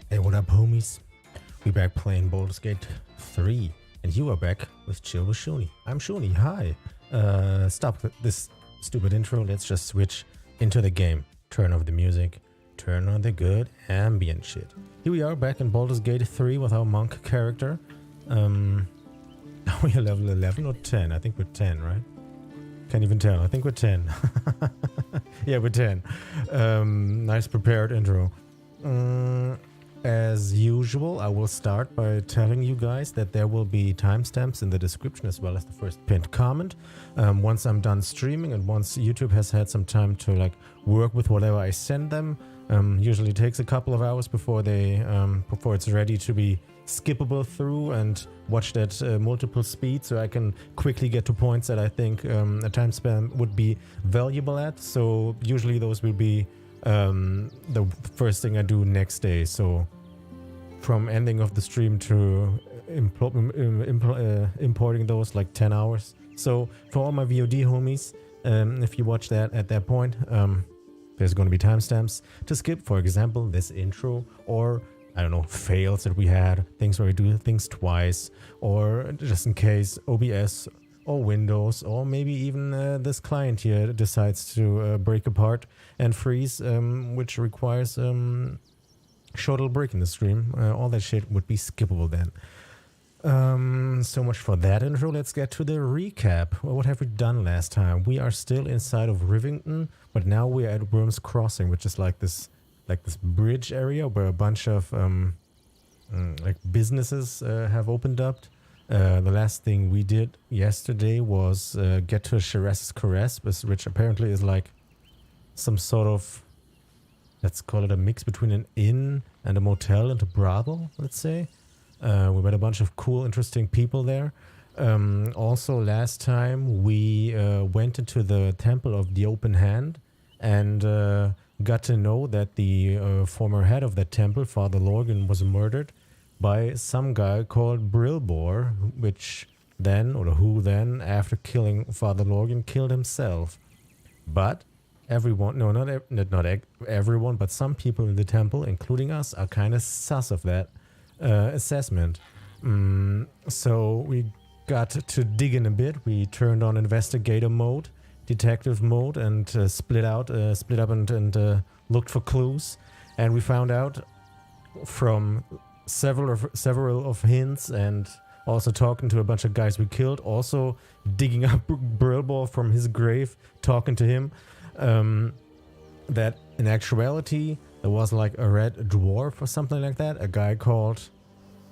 Hey, what up, homies? We back playing Baldur's Gate 3, and you are back with Chill with Shuni. I'm Shuni, hi. Stop this stupid intro, let's just switch into the game. Turn off the music, turn on the good ambient shit. Here we are back in Baldur's Gate 3 with our monk character. Are we a level 11 or 10? I think we're 10, right? Can't even tell, I think we're 10. Yeah, we're 10. Nice prepared intro. As usual, I will start by telling you guys that there will be timestamps in the description as well as the first pinned comment. Once I'm done streaming and once YouTube has had some time to work with whatever I send them, usually takes a couple of hours before before it's ready to be skippable through and watched at multiple speeds, so I can quickly get to points that I think a time span would be valuable at. So usually those will be the first thing I do next day. So from ending of the stream to importing those, like 10 hours. So for all my VOD homies, if you watch that at that point, there's going to be timestamps to skip, for example, this intro, or I don't know, fails that we had, things where we do things twice, or just in case OBS or Windows, or maybe even this client here decides to break apart and freeze, which requires short little break in the stream. All that shit would be skippable then. So much for that intro. Let's get to the recap. Well, what have we done last time? We are still inside of Rivington, but now we are at Wyrm's Crossing, which is like this bridge area where a bunch of businesses have opened up. The last thing we did yesterday was get to Sherez's Caress, which apparently is like some sort of, let's call it a mix between an inn and a motel and a brothel, let's say. We met a bunch of cool, interesting people there. Also, last time we went into the Temple of the Open Hand and got to know that the former head of that temple, Father Lorgan, was murdered by some guy called Brilbor, who then, after killing Father Lorgan, killed himself. But everyone, no, not everyone, but some people in the temple, including us, are kind of sus of that assessment. So we got to dig in a bit. We turned on investigator mode, detective mode, and split up and looked for clues. And we found out from several of hints, and also talking to a bunch of guys we killed, also digging up Brilbor from his grave, talking to him, that in actuality there was like a red dwarf or something like that, a guy called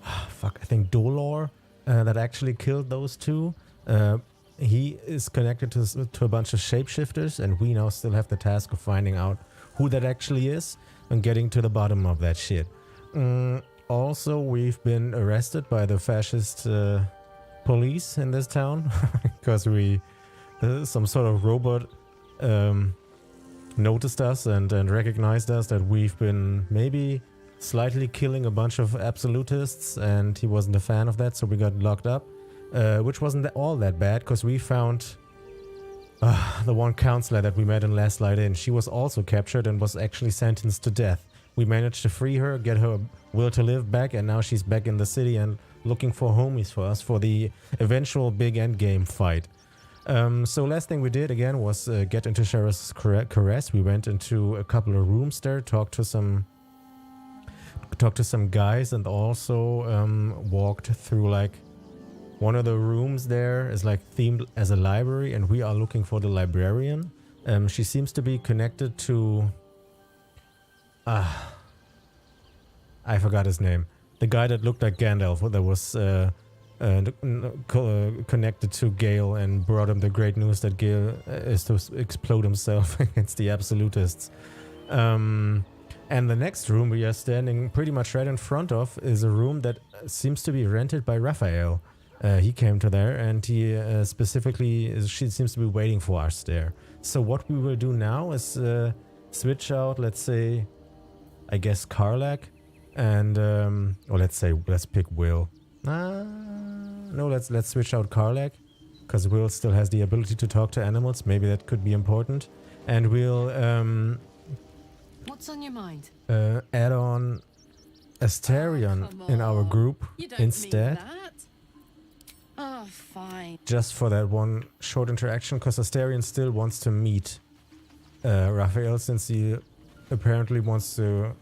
I think Dolor, that actually killed those two. He is connected to a bunch of shapeshifters, and we now still have the task of finding out who that actually is and getting to the bottom of that shit. Also, we've been arrested by the fascist police in this town because some sort of robot noticed us and recognized us, that we've been maybe slightly killing a bunch of absolutists, and he wasn't a fan of that, so we got locked up, which wasn't all that bad because we found the one counselor that we met in Last Light In. She was also captured and was actually sentenced to death. We managed to free her, get her will to live back, and now she's back in the city and looking for homies for us for the eventual big end game fight. So last thing we did again was get into Sherez's Caress. We went into a couple of rooms there, talked to some guys, and also walked through like one of the rooms there is like themed as a library, and we are looking for the librarian. She seems to be connected to I forgot his name. The guy that looked like Gandalf, that was connected to Gale and brought him the great news that Gale is to explode himself against the absolutists. And the next room we are standing pretty much right in front of is a room that seems to be rented by Raphael. He came to there, and he she seems to be waiting for us there. So what we will do now is switch out, let's say, I guess Karlach, and let's pick Will. No, let's switch out Karlach, because Will still has the ability to talk to animals. Maybe that could be important. And we'll What's on your mind? Add on Asterion in our group You don't instead. mean that. Oh, fine. Just for that one short interaction, because Asterion still wants to meet Raphael, since he apparently wants to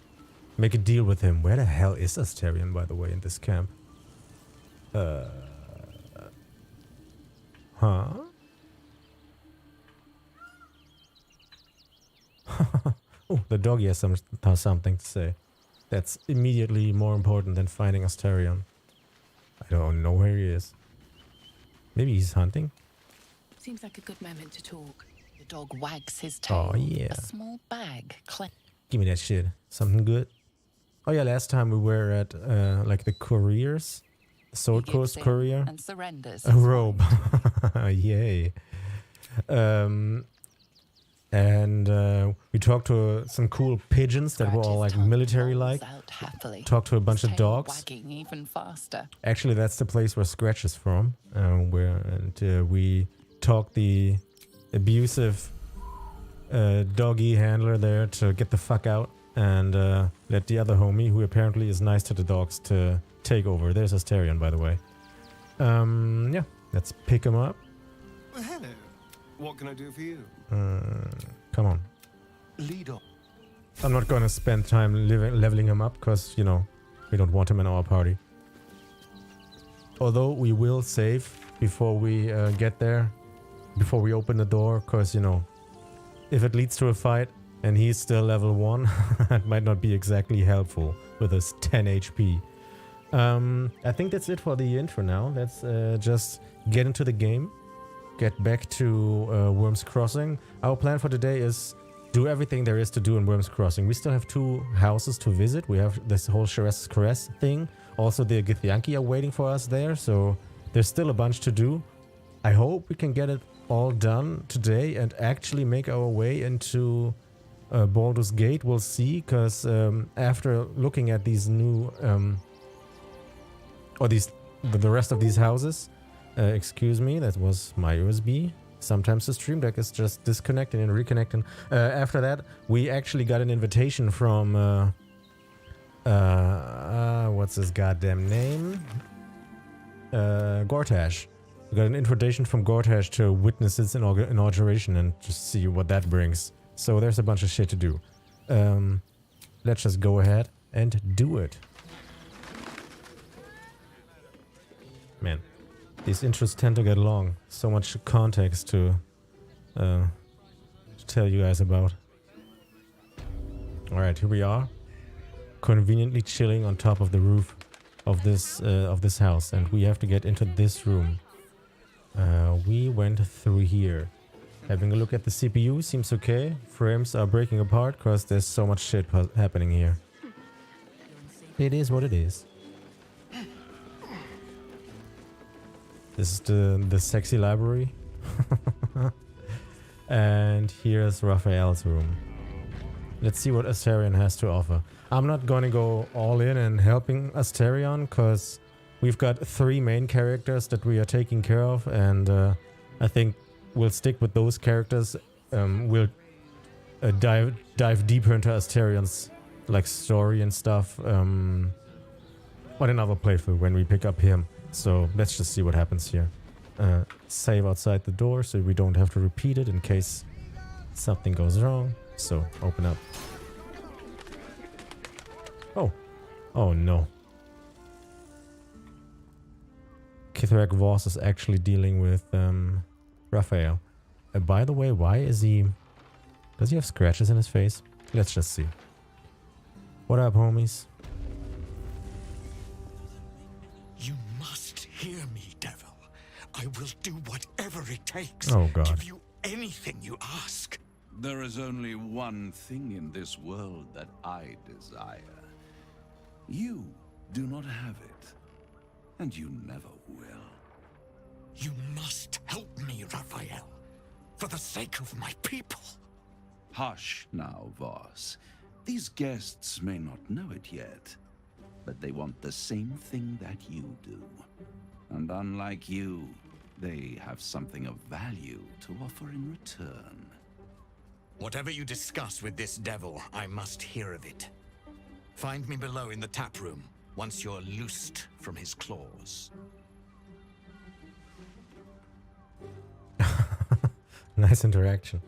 make a deal with him. Where the hell is Asterion, by the way, in this camp? Huh? Oh, the doggy has something to say. That's immediately more important than finding Asterion. I don't know where he is. Maybe he's hunting? Seems like a good moment to talk. The dog wags his tail. Oh, yeah. A small bag. Give me that shit. Something good. Oh yeah, last time we were at like the couriers. Sword Coast Courier. And surrenders. A robe. Yay. And we talked to some cool pigeons that were all like military-like. Talked to a bunch of dogs. Wagging even faster. Actually, that's the place where Scratch is from. We talked the abusive doggy handler there to get the fuck out and let the other homie, who apparently is nice to the dogs, to take over. There's Asterion, by the way. Yeah, let's pick him up. Well, hello. What can I do for you? Come on. Lead on. I'm not gonna spend time leveling him up, because, you know, we don't want him in our party. Although we will save before we get there, before we open the door, because, you know, if it leads to a fight and he's still level 1, it might not be exactly helpful with his 10 HP. I think that's it for the intro now. Let's just get into the game. Get back to Wyrm's Crossing. Our plan for today is do everything there is to do in Wyrm's Crossing. We still have 2 houses to visit. We have this whole Sharess's Caress thing. Also, the Githyanki are waiting for us there, so there's still a bunch to do. I hope we can get it all done today and actually make our way into Baldur's Gate. We'll see, because after looking at these new the rest of these houses, excuse me, that was my USB. Sometimes the stream deck is just disconnecting and reconnecting. After that, we actually got an invitation from what's his goddamn name? Gortash. We got an invitation from Gortash to witness its inauguration and just see what that brings. So there's a bunch of shit to do. Let's just go ahead and do it. Man, these intros tend to get long. So much context to tell you guys about. Alright, here we are. Conveniently chilling on top of the roof of this house. And we have to get into this room. We went through here. Having a look at the CPU, seems okay. Frames are breaking apart because there's so much shit happening here. It is what it is. This is the sexy library. And here's Raphael's room. Let's see what Asterion has to offer. I'm not gonna go all in and helping Asterion, because we've got 3 main characters that we are taking care of, and I think we'll stick with those characters. We'll dive deeper into Asterion's like story and stuff on another playthrough when we pick up him. So let's just see what happens here. Save outside the door so we don't have to repeat it in case something goes wrong. So open up. Oh no. Kithrak Voss is actually dealing with Raphael. By the way, why is he... Does he have scratches in his face? Let's just see. What up, homies? You must hear me, devil. I will do whatever it takes. Oh, God. Give you anything you ask. There is only one thing in this world that I desire. You do not have it, and you never will. You must help me, Raphael, for the sake of my people. Hush now, Voss. These guests may not know it yet, but they want the same thing that you do. And unlike you, they have something of value to offer in return. Whatever you discuss with this devil, I must hear of it. Find me below in the tap room, once you're loosed from his claws. Nice interaction.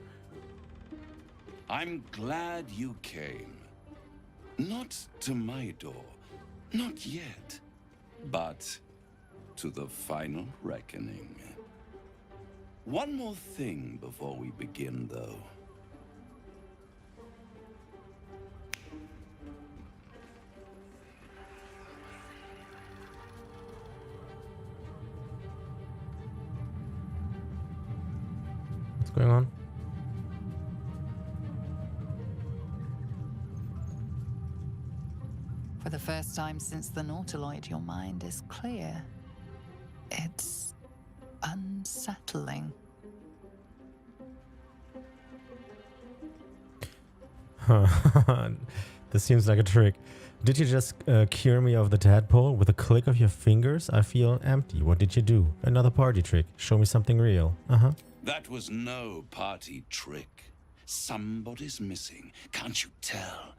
I'm glad you came. Not to my door, not yet, but to the final reckoning. One more thing before we begin, though. What's going on? For the first time since the Nautiloid, your mind is clear. It's unsettling. This seems like a trick. Did you just cure me of the tadpole with a click of your fingers? I feel empty. What did you do? Another party trick. Show me something real. That was no party trick. Somebody's missing. Can't you tell?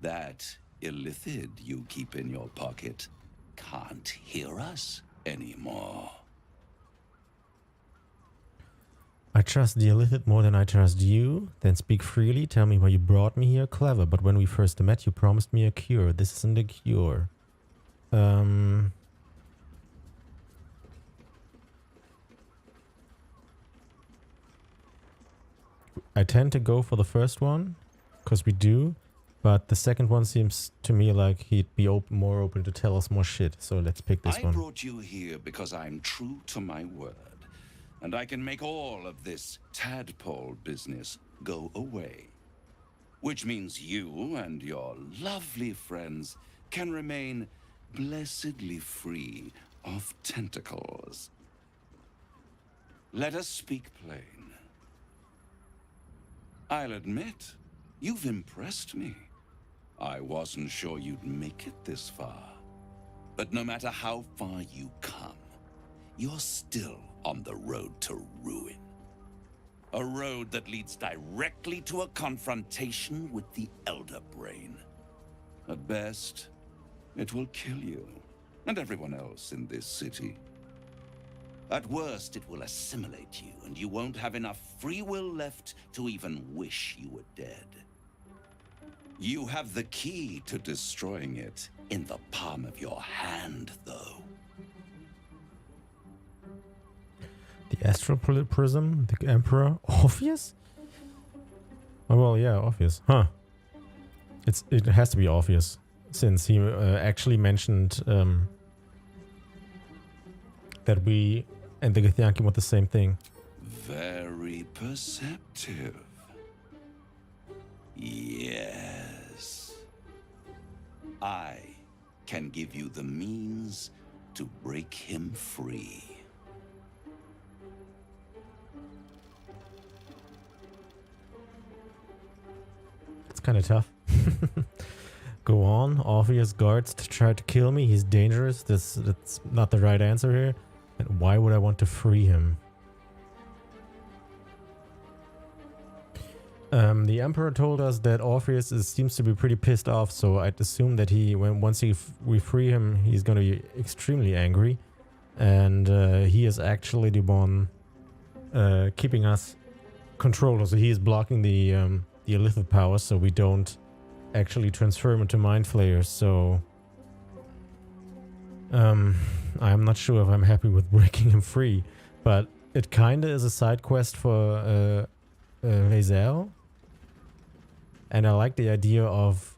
That illithid you keep in your pocket can't hear us anymore. I trust the illithid more than I trust you. Then speak freely. Tell me why you brought me here. Clever, but when we first met, you promised me a cure. This isn't a cure. I tend to go for the first one, because we do. But the second one seems to me like he'd be more open to tell us more shit. So let's pick this one. I brought you here because I'm true to my word. And I can make all of this tadpole business go away. Which means you and your lovely friends can remain blessedly free of tentacles. Let us speak plain. I'll admit, you've impressed me. I wasn't sure you'd make it this far. But no matter how far you come, you're still on the road to ruin. A road that leads directly to a confrontation with the Elder Brain. At best, it will kill you and everyone else in this city. At worst, it will assimilate you, and you won't have enough free will left to even wish you were dead. You have the key to destroying it in the palm of your hand, though. The astral prism, the Emperor, Orpheus? Oh well, yeah, Orpheus. Huh. It has to be Orpheus, since he actually mentioned that we and the Githyanki want the same thing. Very perceptive. Yes. I can give you the means to break him free. It's kind of tough. Go on. Orpheus guards to try to kill me. He's dangerous. That's not the right answer here. And why would I want to free him? The Emperor told us that Orpheus seems to be pretty pissed off, so I'd assume that once we free him, he's going to be extremely angry. And he is actually the one keeping us controlled. So he is blocking the illithid power, so we don't actually transform into mind flayers. So I'm not sure if I'm happy with breaking him free, but it kinda is a side quest for Lae'zel, and I like the idea of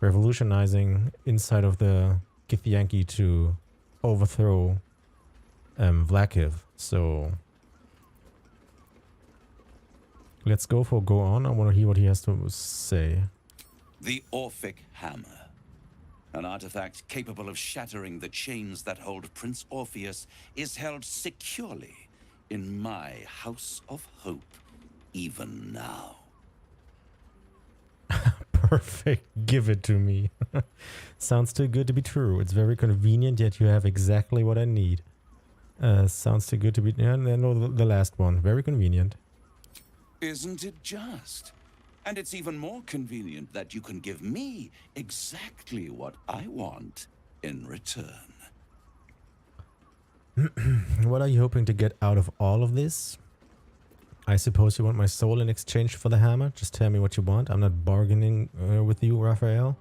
revolutionizing inside of the Githyanki to overthrow Vlakiv. So let's go on. I want to hear what he has to say. The Orphic Hammer. An artifact capable of shattering the chains that hold Prince Orpheus is held securely in my House of Hope, even now. Perfect. Give it to me. Sounds too good to be true. It's very convenient, yet you have exactly what I need. Sounds too good to be... No, the last one. Very convenient. Isn't it just? And it's even more convenient that you can give me exactly what I want in return. What are you hoping to get out of all of this? I suppose you want my soul in exchange for the hammer? Just tell me what you want. I'm not bargaining with you, Raphael.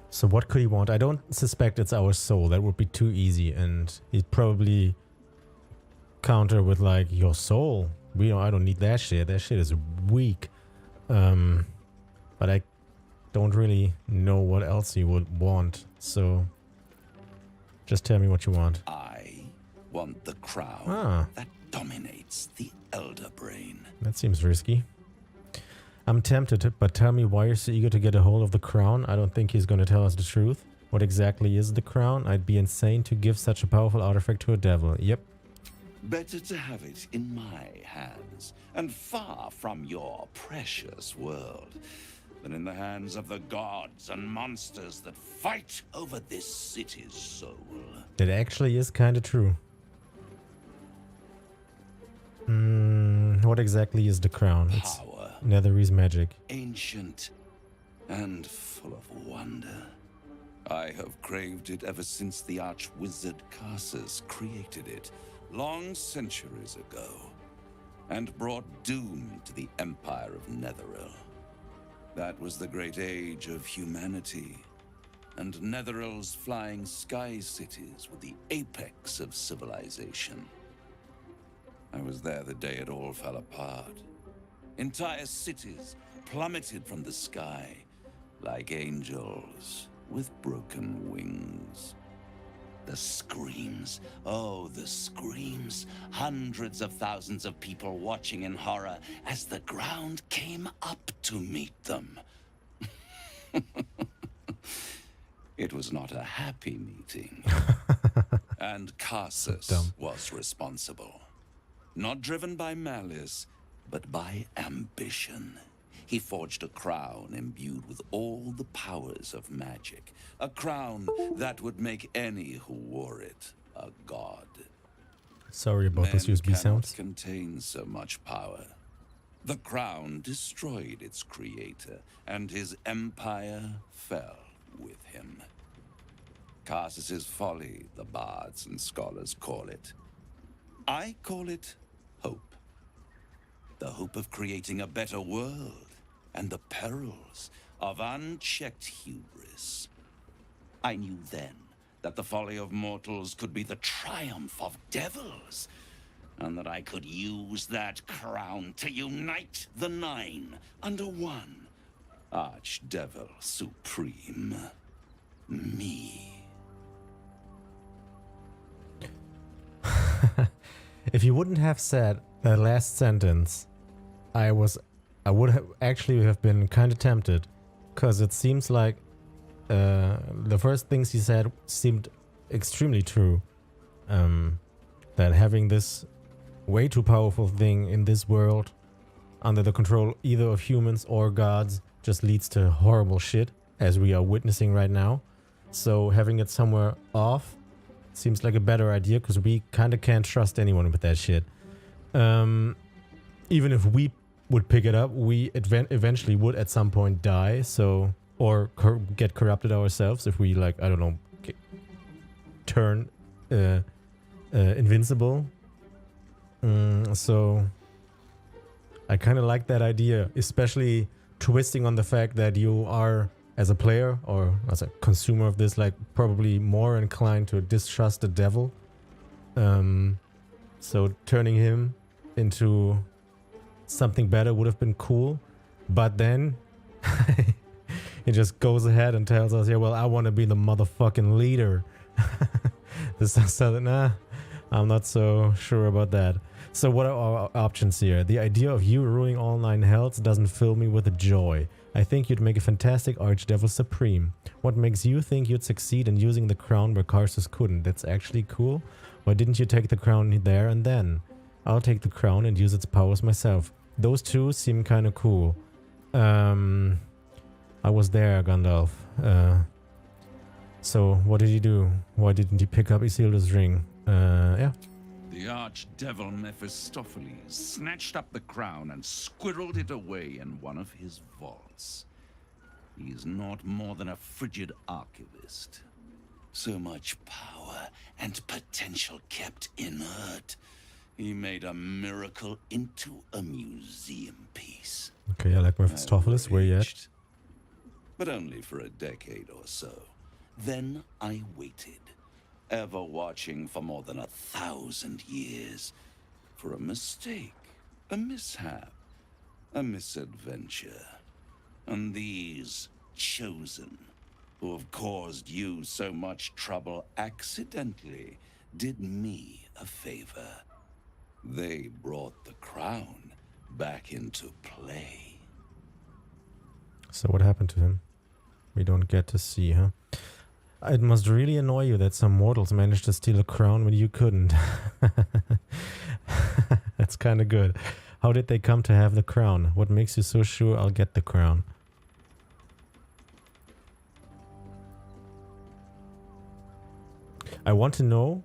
So what could he want? I don't suspect it's our soul. That would be too easy, and he'd probably counter with like, your soul? I don't need that shit. That shit is weak. But I don't really know what else he would want. So just tell me what you want. I want the crown that dominates the Elder Brain. That seems risky. I'm tempted, but tell me why you're so eager to get a hold of the crown. I don't think he's going to tell us the truth. What exactly is the crown? I'd be insane to give such a powerful artifact to a devil. Yep. Better to have it in my hands, and far from your precious world, than in the hands of the gods and monsters that fight over this city's soul. That actually is kind of true. What exactly is the crown? It's Power. Netherese magic. Ancient and full of wonder. I have craved it ever since the arch-wizard Karsus created it, long centuries ago, and brought doom to the Empire of Netheril. That was the great age of humanity, and Netheril's flying sky cities were the apex of civilization. I was there the day it all fell apart. Entire cities plummeted from the sky like angels with broken wings. The screams, oh, the screams. Hundreds of thousands of people watching in horror as the ground came up to meet them. It was not a happy meeting. And Karsus was responsible. Not driven by malice, but by ambition. He forged a crown imbued with all the powers of magic. A crown that would make any who wore it a god. Sorry about those USB sounds. Men cannot contain so much power. The crown destroyed its creator, and his empire fell with him. Karsus's folly, the bards and scholars call it. I call it hope. The hope of creating a better world, and the perils of unchecked hubris. I knew then that the folly of mortals could be the triumph of devils, and that I could use that crown to unite the Nine under one Archdevil Supreme. Me. If you wouldn't have said that last sentence, I would have actually have been kind of tempted, because it seems like the first things he said seemed extremely true. That having this way too powerful thing in this world under the control either of humans or gods just leads to horrible shit, as we are witnessing right now. So having it somewhere off seems like a better idea, because we kind of can't trust anyone with that shit. Even if we would pick it up, we eventually would at some point die, so, or get corrupted ourselves if we, like, I don't know, turn invincible. So I kind of like that idea, especially twisting on the fact that you are, as a player or as a consumer of this, like, probably more inclined to distrust the devil. So turning him into something better would have been cool, but then he just goes ahead and tells us, yeah, well, I want to be the motherfucking leader. Nah, I'm not so sure about that. So what are our options here? The idea of you ruling all 9 hells doesn't fill me with joy. I think you'd make a fantastic Archdevil Supreme. What makes you think you'd succeed in using the crown where Karsus couldn't? That's actually cool. Why didn't you take the crown there and then? I'll take the crown and use its powers myself. Those two seem kind of cool. I was there, Gandalf. So, what did he do? Why didn't he pick up Isildur's ring? Yeah. The archdevil Mephistopheles snatched up the crown and squirreled it away in one of his vaults. He is not more than a frigid archivist. So much power and potential kept inert. He made a miracle into a museum piece. Okay, I like Mephistopheles. Where you at? But only for a decade or so. Then I waited, ever watching for more than 1,000 years, for a mistake, a mishap, a misadventure. And these chosen, who have caused you so much trouble accidentally, did me a favor. They brought the crown back into play. So what happened to him? We don't get to see, huh? It must really annoy you that some mortals managed to steal a crown when you couldn't. That's kind of good. How did they come to have the crown? What makes you so sure I'll get the crown? I want to know,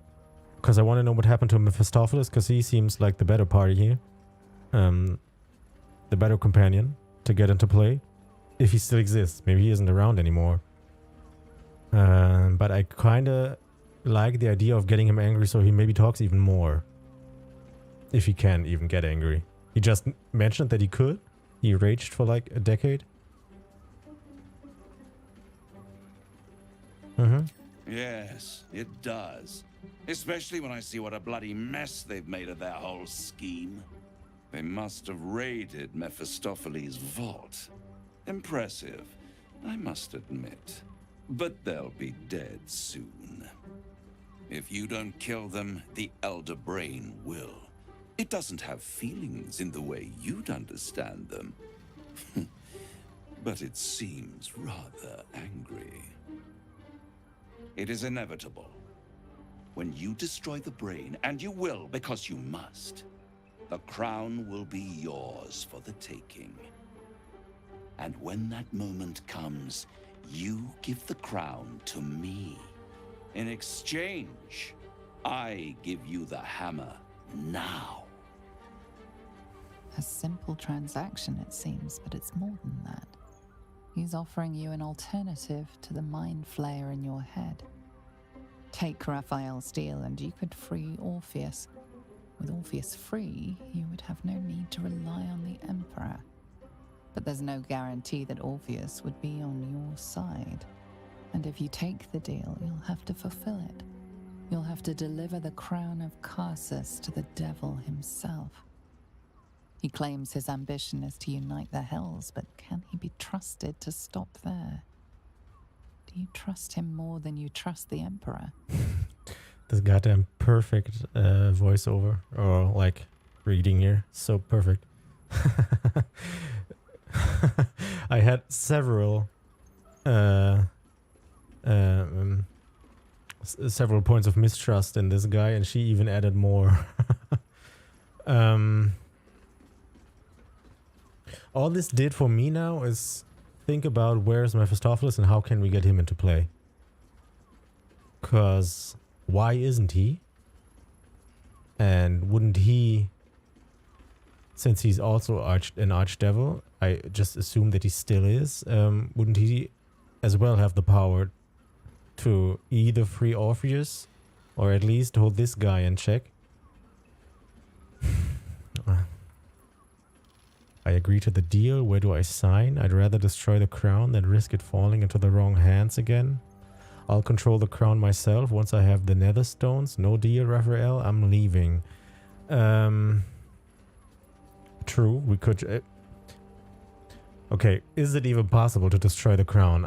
because I want to know what happened to Mephistopheles, because he seems like the better party here. The better companion to get into play. If he still exists. Maybe he isn't around anymore. But I kind of like the idea of getting him angry so he maybe talks even more. If he can even get angry. He just mentioned that he could. He raged for like a decade. Yes, it does. Especially when I see what a bloody mess they've made of their whole scheme. They must have raided Mephistopheles' vault. Impressive, I must admit. But they'll be dead soon. If you don't kill them, the Elder Brain will. It doesn't have feelings in the way you'd understand them. But it seems rather angry. It is inevitable. When you destroy the brain, and you will because you must, the crown will be yours for the taking. And when that moment comes, you give the crown to me. In exchange, I give you the hammer now. A simple transaction, it seems, but it's more than that. He's offering you an alternative to the mind flayer in your head. Take Raphael's deal and you could free Orpheus. With Orpheus free, you would have no need to rely on the Emperor. But there's no guarantee that Orpheus would be on your side. And if you take the deal, you'll have to fulfill it. You'll have to deliver the crown of Karsus to the devil himself. He claims his ambition is to unite the Hells, but can he be trusted to stop there? Do you trust him more than you trust the Emperor? This goddamn perfect voiceover, or like reading here. So perfect. I had several several points of mistrust in this guy, and she even added more. All this did for me now is think about where's Mephistopheles and how can we get him into play. Cause why isn't he? And wouldn't he, since he's also an archdevil, I just assume that he still is, wouldn't he as well have the power to either free Orpheus or at least hold this guy in check? I agree to the deal. Where do I sign? I'd rather destroy the crown than risk it falling into the wrong hands again. I'll control the crown myself once I have the nether stones. No deal, Raphael. I'm leaving. True, we could... okay, is it even possible to destroy the crown?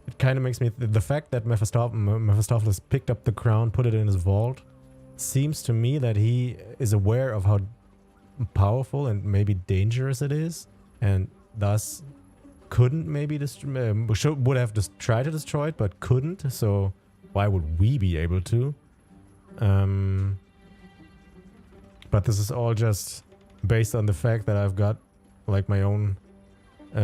It kind of makes me... The fact that Mephistopheles picked up the crown, put it in his vault, seems to me that he is aware of how powerful and maybe dangerous it is, and thus couldn't maybe would have just tried to destroy it, but couldn't. So why would we be able to? But this is all just based on the fact that I've got like my own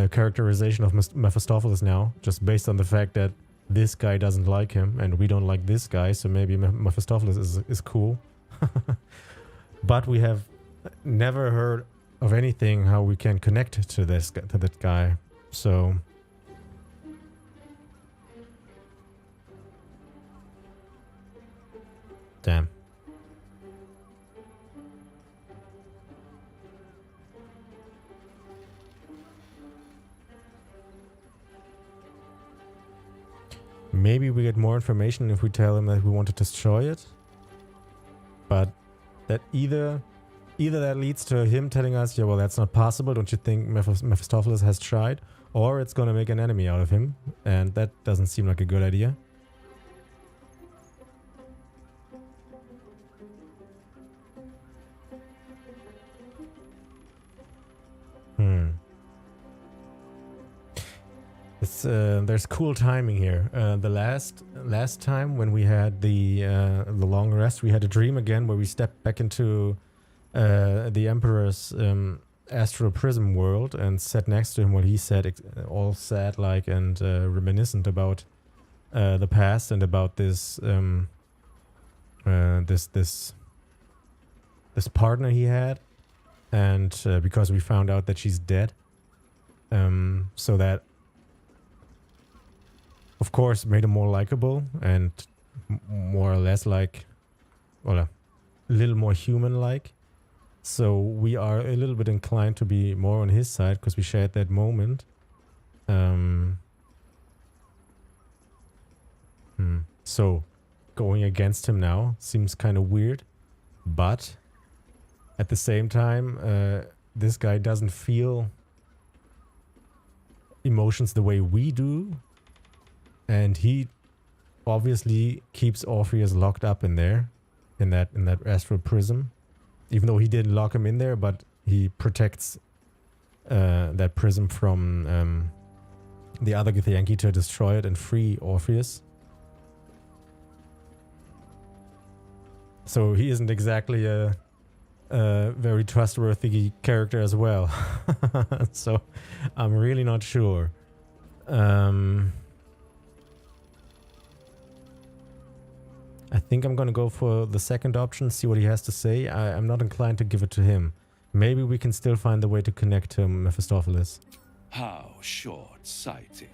characterization of Mephistopheles now, just based on the fact that this guy doesn't like him and we don't like this guy, so maybe Mephistopheles is cool. But we have never heard of anything how we can connect to that guy. So damn. Maybe we get more information if we tell him that we want to destroy it. But that either that leads to him telling us, yeah, well, that's not possible. Don't you think Mephistopheles has tried? Or it's going to make an enemy out of him. And that doesn't seem like a good idea. There's cool timing here. The last time when we had the long rest, we had a dream again where we stepped back into the Emperor's astral prism world and sat next to him while he said all sad like and reminiscent about the past and about this this partner he had, and because we found out that she's dead, so that of course made him more likable and more or less like, well, a little more human-like. So we are a little bit inclined to be more on his side because we shared that moment. So going against him now seems kind of weird, but at the same time, this guy doesn't feel emotions the way we do. And he obviously keeps Orpheus locked up in there, in that astral prism. Even though he didn't lock him in there, but he protects that prism from the other Githyanki to destroy it and free Orpheus. So he isn't exactly a very trustworthy character as well. So I'm really not sure. I think I'm gonna go for the second option, see what he has to say. I'm not inclined to give it to him. Maybe we can still find the way to connect to Mephistopheles. How short-sighted.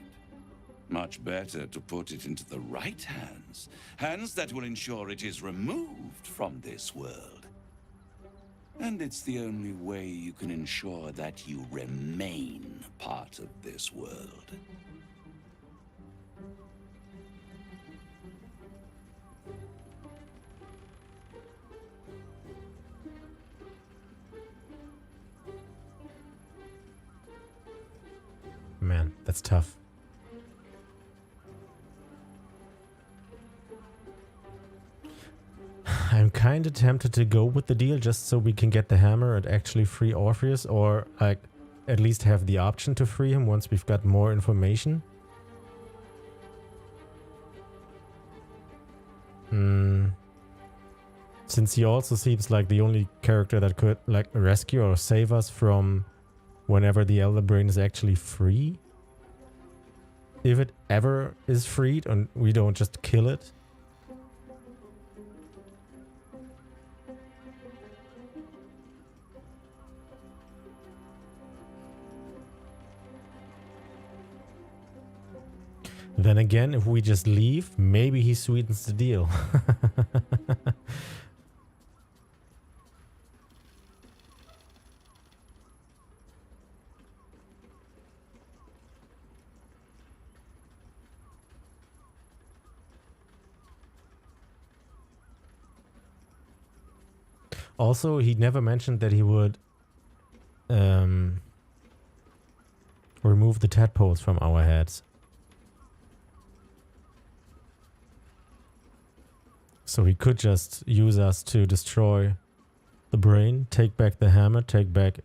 Much better to put it into the right hands. Hands that will ensure it is removed from this world. And it's the only way you can ensure that you remain part of this world. Man, that's tough. I'm kind of tempted to go with the deal just so we can get the hammer and actually free Orpheus, or like at least have the option to free him once we've got more information. Since he also seems like the only character that could like rescue or save us from whenever the Elder Brain is actually free. If it ever is freed and we don't just kill it. Then again, if we just leave, maybe he sweetens the deal. Also, he never mentioned that he would remove the tadpoles from our heads. So he could just use us to destroy the brain, take back the hammer, take back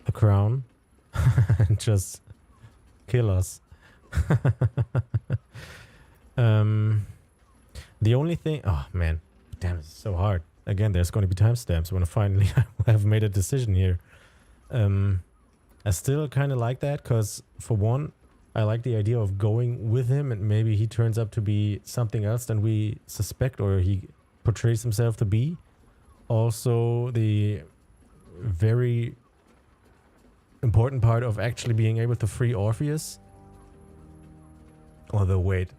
the crown, and just kill us. The only thing... Oh, man. Damn, it's so hard. Again, there's going to be timestamps when I finally have made a decision here. I still kind of like that, because for one, I like the idea of going with him, and maybe he turns up to be something else than we suspect, or he portrays himself to be. Also, the very important part of actually being able to free Orpheus. Although, wait.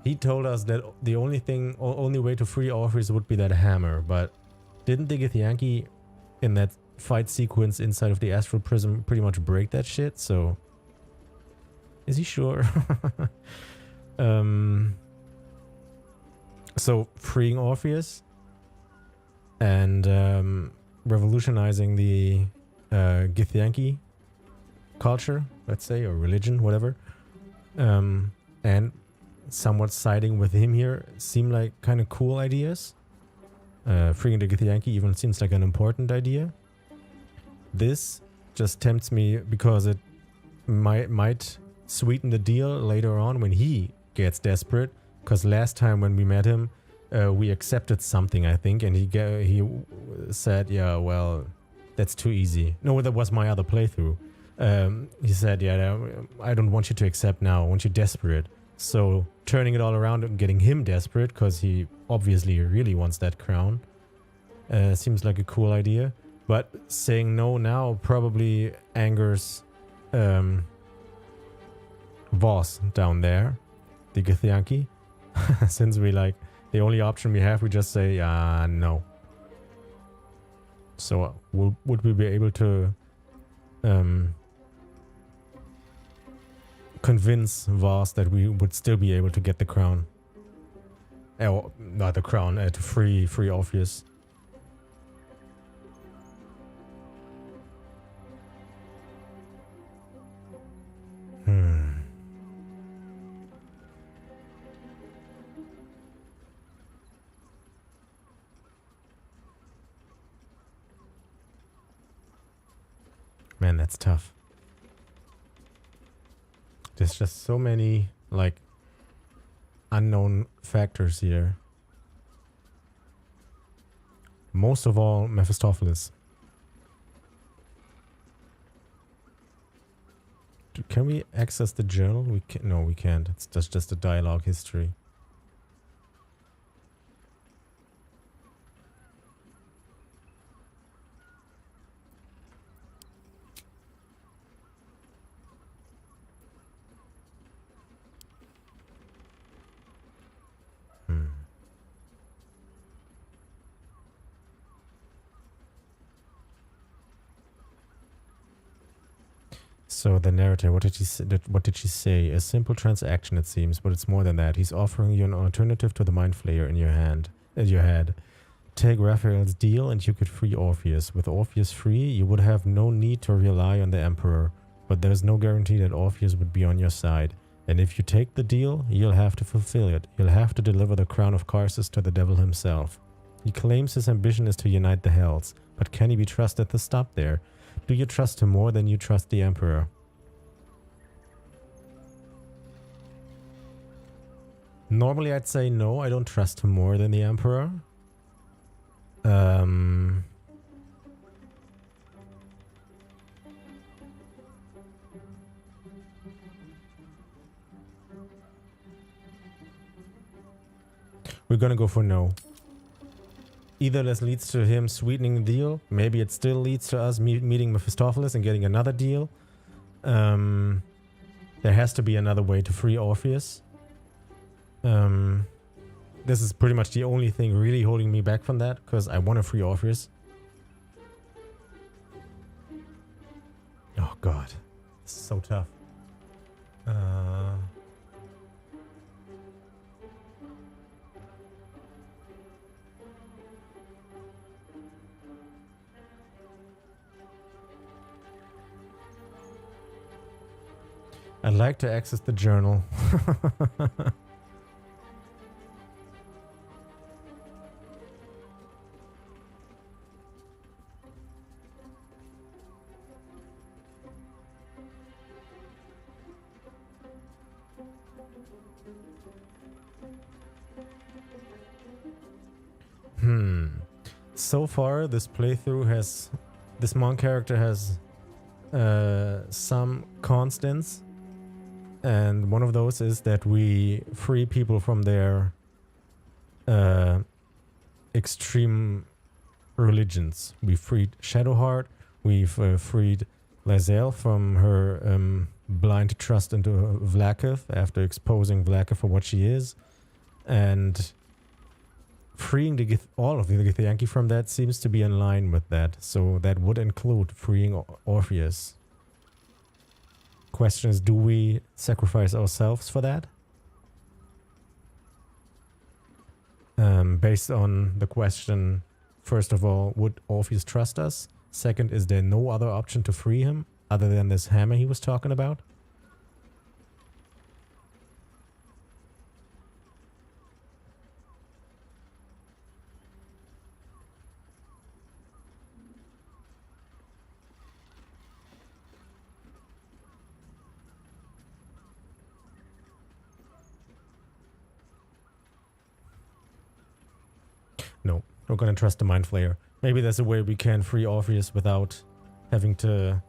He told us that the only way to free Orpheus would be that hammer, but didn't the Githyanki in that fight sequence inside of the Astral Prism pretty much break that shit? So, is he sure? So, freeing Orpheus and revolutionizing the Githyanki culture, let's say, or religion, whatever, and somewhat siding with him here seem like kind of cool ideas. Freeing the Githyanki even seems like an important idea. This just tempts me because it might sweeten the deal later on when he gets desperate. Because last time when we met him, we accepted something, I think, and he said, "Yeah, well, that's too easy." No, that was my other playthrough. He said, "Yeah, I don't want you to accept now. I want you desperate." So turning it all around and getting him desperate, because he obviously really wants that crown, seems like a cool idea. But saying no now probably angers Voss down there, the Githyanki. Since we the only option we have, we just say no. So would we be able to convince Voss that we would still be able to get the crown? Not the crown, to free Orpheus. Man, that's tough. There's just so many, unknown factors here. Most of all, Mephistopheles. Can we access the journal? No, we can't. It's just a dialogue history. So the narrator, what did she say? A simple transaction, it seems, but it's more than that. He's offering you an alternative to the mind flayer in your head. Take Raphael's deal and you could free Orpheus. With Orpheus free, you would have no need to rely on the Emperor, but there's no guarantee that Orpheus would be on your side. And if you take the deal, you'll have to fulfill it. You'll have to deliver the crown of Karsus to the devil himself. He claims his ambition is to unite the Hells, but can he be trusted to stop there? Do you trust him more than you trust the Emperor? Normally I'd say no, I don't trust him more than the Emperor. We're gonna go for no. Either this leads to him sweetening the deal. Maybe it still leads to us meeting Mephistopheles and getting another deal. There has to be another way to free Orpheus. This is pretty much the only thing really holding me back from that, because I want to free Orpheus. Oh god. This is so tough. I'd like to access the journal. So far, this playthrough this monk character has some constants. And one of those is that we free people from their extreme religions. We freed Shadowheart. We've freed Lae'zel from her blind trust into Vlaakith after exposing Vlaakith for what she is. And freeing all of the Githyanki from that seems to be in line with that. So that would include freeing Orpheus. Question is, do we sacrifice ourselves for that? Based on the question, first of all, would Orpheus trust us? Second, is there no other option to free him other than this hammer he was talking about? No, we're gonna trust the Mind Flayer. Maybe there's a way we can free Orpheus without having to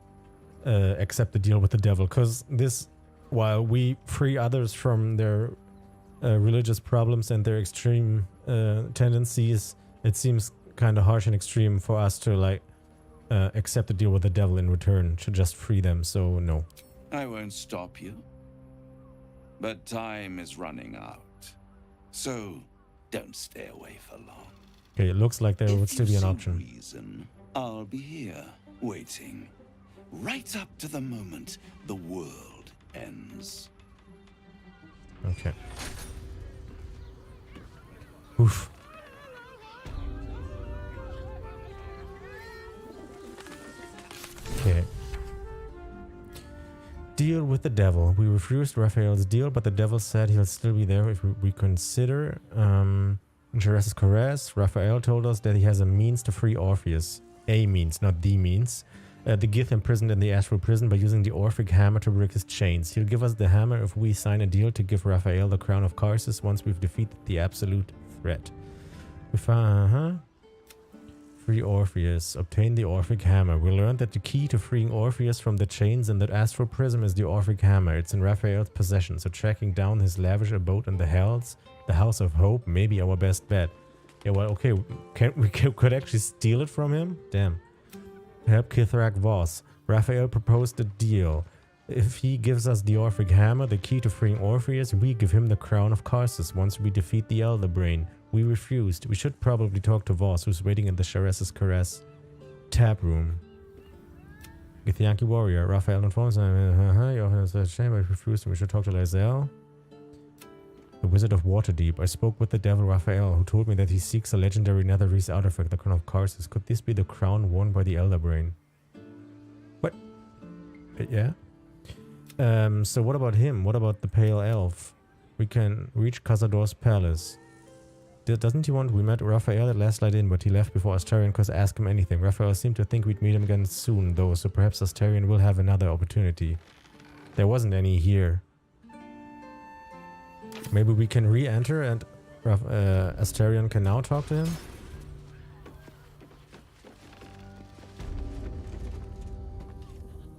accept the deal with the devil. Because this, while we free others from their religious problems and their extreme tendencies, it seems kind of harsh and extreme for us to like accept the deal with the devil in return to just free them. So no. I won't stop you. But time is running out. So don't stay away for long. Okay, it looks like there would still be an If you option. see reason, I'll be here, waiting, right up to the moment the world ends. Okay. Oof. Okay. Deal with the devil. We refused Raphael's deal, but the devil said he'll still be there if we consider. Jerez's caress. Raphael told us that he has a means to free Orpheus. A means, not the means. The Gith imprisoned in the astral prison by using the Orphic hammer to break his chains. He'll give us the hammer if we sign a deal to give Raphael the crown of Karsus once we've defeated the absolute threat. We found, Free Orpheus. Obtain the Orphic hammer. We learned that the key to freeing Orpheus from the chains in that astral prison is the Orphic hammer. It's in Raphael's possession, so tracking down his lavish abode in the Hells, the House of Hope, may be our best bet. Yeah, well, okay, we could actually steal it from him? Damn. Help Kithrak Voss. Raphael proposed a deal. If he gives us the Orphic hammer, the key to freeing Orpheus, we give him the crown of Karsus once we defeat the Elder Brain. We refused. We should probably talk to Voss, who's waiting in the Jerez's Caress tap room. Githyanki warrior. Raphael informs him. You often said shame, but refused. We should talk to Lae'zel. The Wizard of Waterdeep. I spoke with the devil Raphael, who told me that he seeks a legendary Netherese artifact, the Crown of Karsus. Could this be the crown worn by the Elder Brain? What? Yeah? So what about him? What about the Pale Elf? We can reach Cazador's palace. Doesn't he want? We met Raphael at Last Light Inn, but he left before Astarion could ask him anything. Raphael seemed to think we'd meet him again soon, though, so perhaps Astarion will have another opportunity. There wasn't any here. Maybe we can re-enter and Astarion can now talk to him?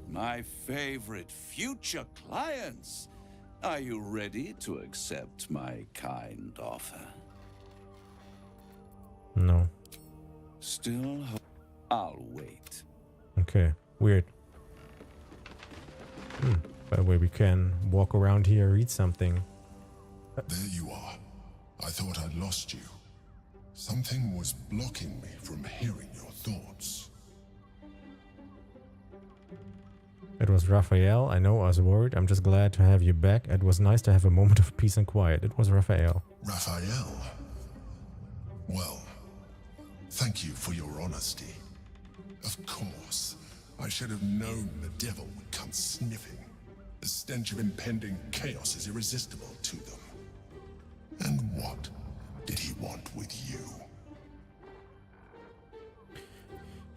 My favorite future clients. Are you ready to accept my kind offer? No. Still, I'll wait. Okay, weird. By the way, we can walk around here, read something. There you are. I thought I'd lost you. Something was blocking me from hearing your thoughts. It was Raphael. I know I was worried. I'm just glad to have you back. It was nice to have a moment of peace and quiet. It was Raphael. Raphael? Well, thank you for your honesty. Of course, I should have known the devil would come sniffing. The stench of impending chaos is irresistible to them. And what did he want with you?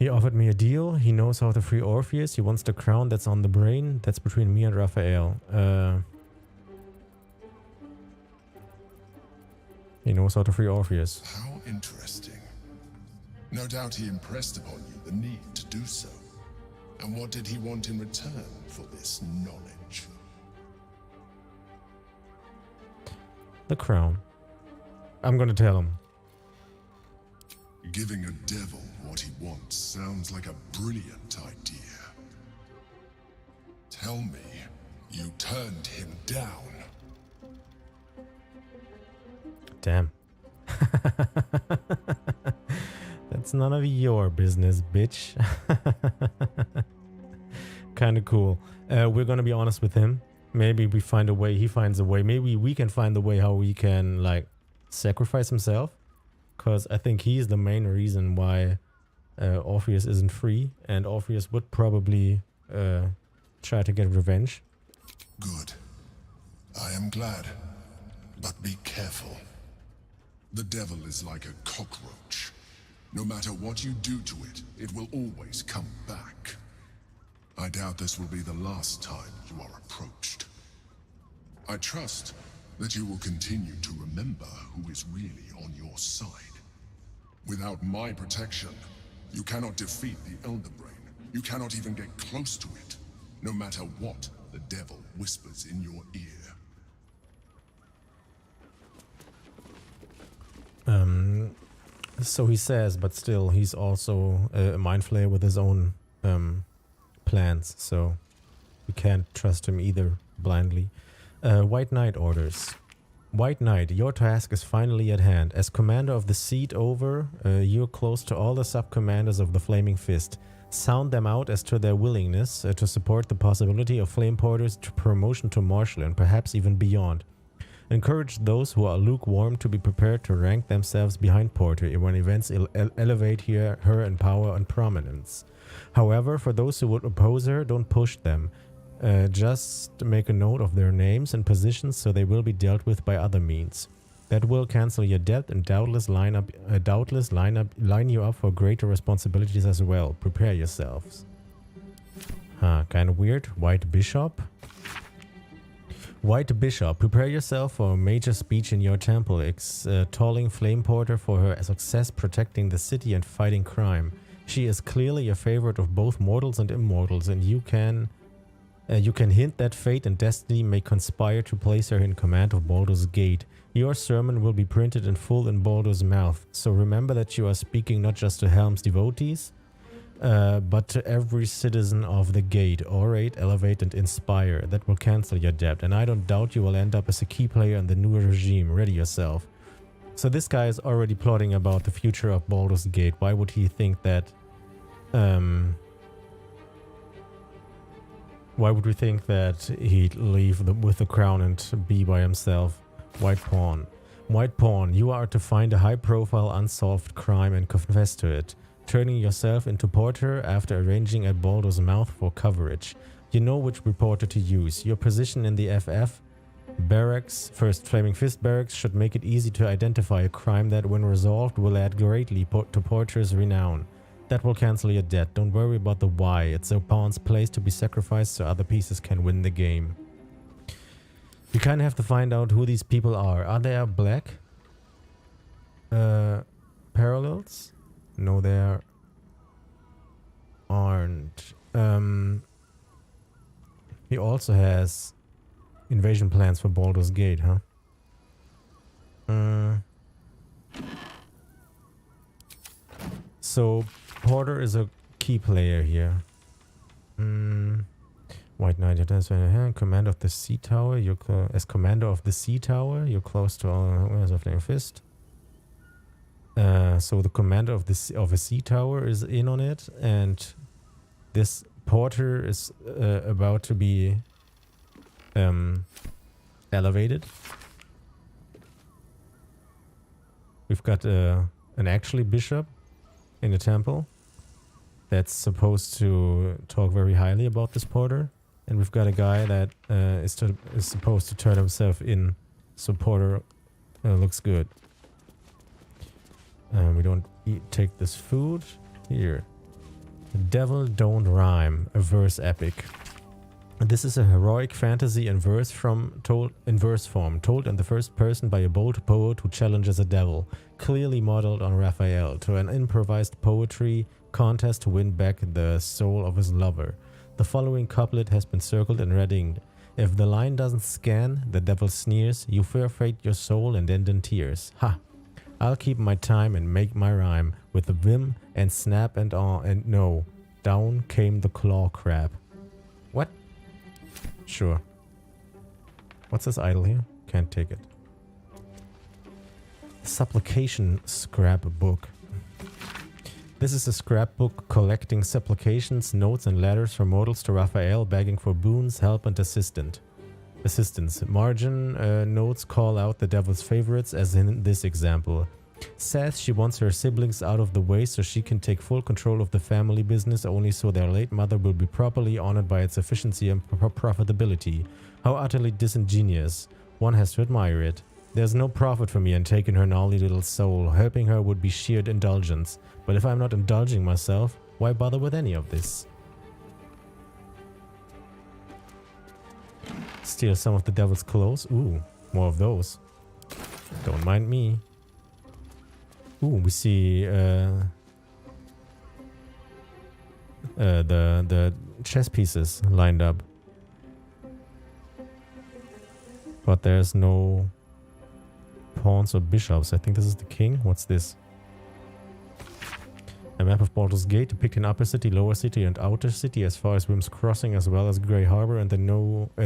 He offered me a deal. He knows how to free Orpheus. He wants the crown that's on the brain. That's between me and Raphael. He knows how to free Orpheus. How interesting. No doubt he impressed upon you the need to do so. And what did he want in return for this knowledge? the crown. I'm gonna tell him. Giving a devil what he wants sounds like a brilliant idea. Tell me you turned him down. Damn. That's none of your business, bitch. Kinda cool. We're gonna be honest with him. Maybe we find a way, he finds a way. Maybe we can find a way how we can, like, sacrifice himself. Because I think he's the main reason why Orpheus isn't free. And Orpheus would probably try to get revenge. Good. I am glad. But be careful. The devil is like a cockroach. No matter what you do to it, it will always come back. I doubt this will be the last time you are approached. I trust that you will continue to remember who is really on your side. Without my protection, you cannot defeat the Elder Brain. You cannot even get close to it, no matter what the devil whispers in your ear. So he says, but still, he's also a mind flayer with his own plans, so we can't trust him either blindly. White Knight orders. White Knight, your task is finally at hand. As commander of the Seat Over, you're close to all the sub-commanders of the Flaming Fist. Sound them out as to their willingness to support the possibility of Flame Porters to promotion to Marshal and perhaps even beyond. Encourage those who are lukewarm to be prepared to rank themselves behind Porter when events elevate her in power and prominence. However, for those who would oppose her, don't push them. Just make a note of their names and positions so they will be dealt with by other means. That will cancel your debt and doubtless line you up for greater responsibilities as well. Prepare yourselves. Kind of weird. White Bishop. White Bishop, prepare yourself for a major speech in your temple, extolling Flame Porter for her success protecting the city and fighting crime. She is clearly a favorite of both mortals and immortals, and you can hint that fate and destiny may conspire to place her in command of Baldur's Gate. Your sermon will be printed in full in Baldur's mouth, so remember that you are speaking not just to Helm's devotees, but to every citizen of the gate. Orate, elevate, and inspire. That will cancel your debt, and I don't doubt you will end up as a key player in the new regime. Ready yourself. So this guy is already plotting about the future of Baldur's Gate. Why would he think that... why would we think that he'd leave with the crown and be by himself? White Pawn. White Pawn, you are to find a high-profile unsolved crime and confess to it, turning yourself into Porter after arranging at Baldur's Mouth for coverage. You know which reporter to use. Your position in the FF barracks, First Flaming Fist barracks, should make it easy to identify a crime that, when resolved, will add greatly to Porter's renown. That will cancel your debt. Don't worry about the why. It's a pawn's place to be sacrificed so other pieces can win the game. We kind of have to find out who these people are. Are they black? Parallels? No, there aren't. He also has invasion plans for Baldur's Gate, huh? So Porter is a key player here. White Knight, commander of the Sea Tower. As commander of the Sea Tower, you're close to all of Flame Fist. So the commander of a sea tower is in on it, and this Porter is about to be elevated. We've got an actually bishop in the temple that's supposed to talk very highly about this Porter, and we've got a guy that is supposed to turn himself in, so Porter looks good. We don't take this food. Here. The Devil Don't Rhyme, a verse epic. This is a heroic fantasy in verse form, told in the first person by a bold poet who challenges a devil, clearly modeled on Raphael, to an improvised poetry contest to win back the soul of his lover. The following couplet has been circled and readied. If the line doesn't scan, the devil sneers, you forfeit your soul and end in tears. Ha! I'll keep my time and make my rhyme with a vim and snap and awe and no. Down came the claw crab. What? Sure. What's this idol here? Can't take it. Supplication scrapbook. This is a scrapbook collecting supplications, notes and letters from mortals to Raphael begging for boons, help and assistance. Margin notes call out the devil's favorites, as in this example. Says she wants her siblings out of the way so she can take full control of the family business, only so their late mother will be properly honored by its efficiency and profitability. How utterly disingenuous. One has to admire it. There's no profit for me in taking her gnarly little soul. Helping her would be sheer indulgence. But if I'm not indulging myself, why bother with any of this? Steal some of the devil's clothes. Ooh, more of those. Don't mind me. Ooh, we see the chess pieces lined up. But there's no pawns or bishops. I think this is the king. What's this? A map of Baldur's Gate depicting Upper City, Lower City and Outer City as far as Wyrm's Crossing, as well as Grey Harbor and the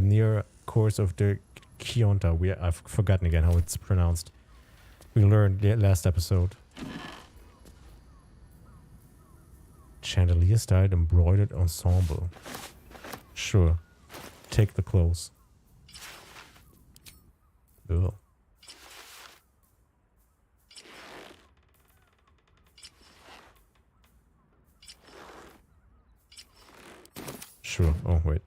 near course of the Kionta. I've forgotten again how it's pronounced. We learned the last episode. Chandelier-styled embroidered ensemble. Sure. Take the clothes. Ugh. Sure. Oh, wait.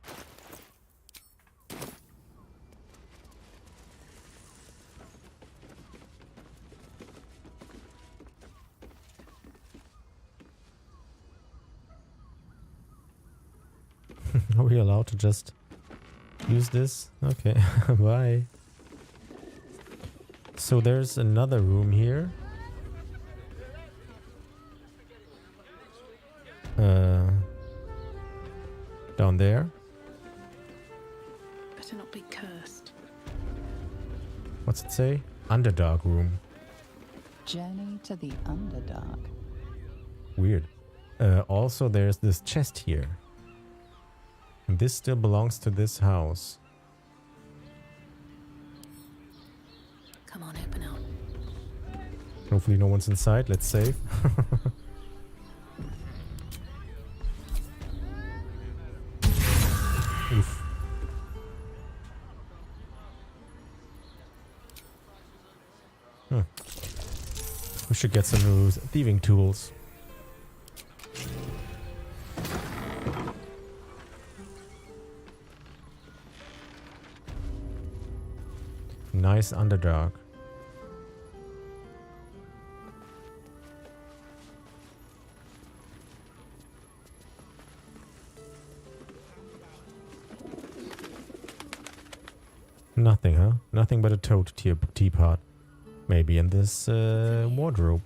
Are we allowed to just use this? Okay. Bye. So there's another room here. Down there. Better not be cursed. What's it say? Underdark room. Journey to the Underdark. Weird. Also, there's this chest here. And this still belongs to this house. Come on, open up. Hopefully no one's inside. Let's save. Oof. We should get some new thieving tools. Nice Underdark. Nothing, huh? Nothing but a toad teapot. Maybe in this wardrobe.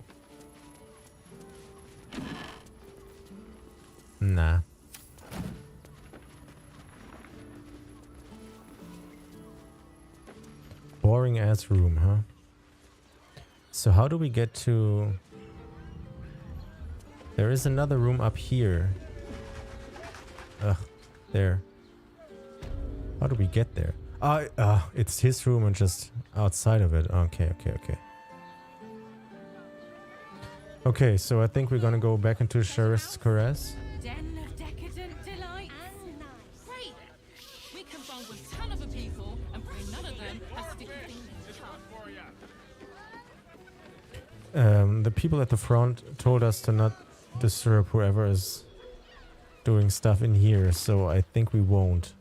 Nah. Boring ass room, huh? So how do we get to... There is another room up here. Ugh, there. How do we get there? It's his room and just outside of it. Okay. Okay, so I think we're gonna go back into Sheriff's Caress. Den of decadent delight. And nice. Great. We can bowl with ton of people and pray none of them have sticky fingers. The people at the front told us to not disturb whoever is doing stuff in here, so I think we won't.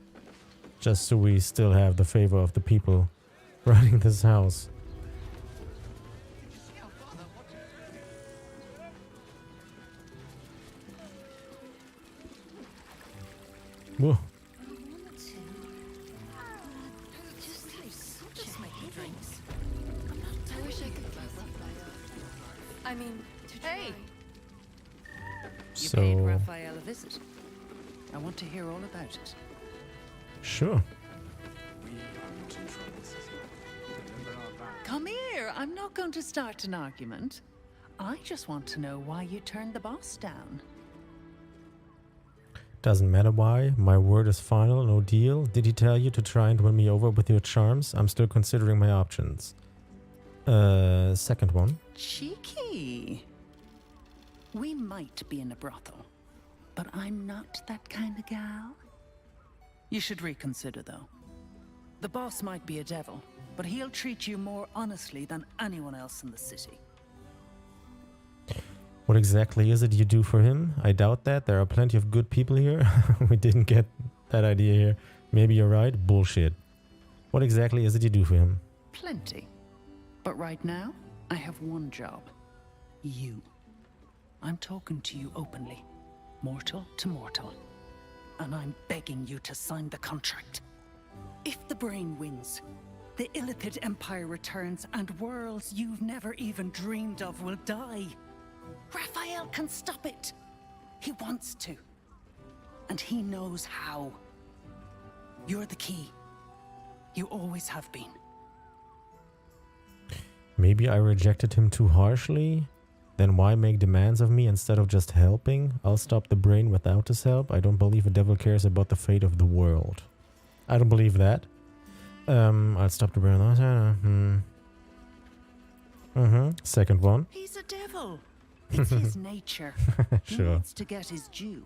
Just so we still have the favor of the people running this house. Whoa. I mean, hey! You paid So, Raphael a visit. I want to hear all about it. sure. Come here. I'm not going to start an argument. I just want to know why you turned the boss down. Doesn't matter why. My word is final, no deal. Did he tell you to try and win me over with your charms? I'm still considering my options. Second one. Cheeky. We might be in a brothel, but I'm not that kind of gal. You should reconsider, though. The boss might be a devil, but he'll treat you more honestly than anyone else in the city. What exactly is it you do for him? I doubt that. There are plenty of good people here. We didn't get that idea here. Maybe you're right. Bullshit. What exactly is it you do for him? Plenty. But right now, I have one job. You. I'm talking to you openly. Mortal to mortal. And I'm begging you to sign the contract. If the brain wins, the Illithid Empire returns and worlds you've never even dreamed of will die. Raphael can stop it. He wants to. And he knows how. You're the key. You always have been. Maybe I rejected him too harshly? Then why make demands of me instead of just helping? I'll stop the brain without his help. I don't believe a devil cares about the fate of the world. I don't believe that. I'll stop the brain. Second one. He's a devil. It's his nature. He Sure. needs to get his due.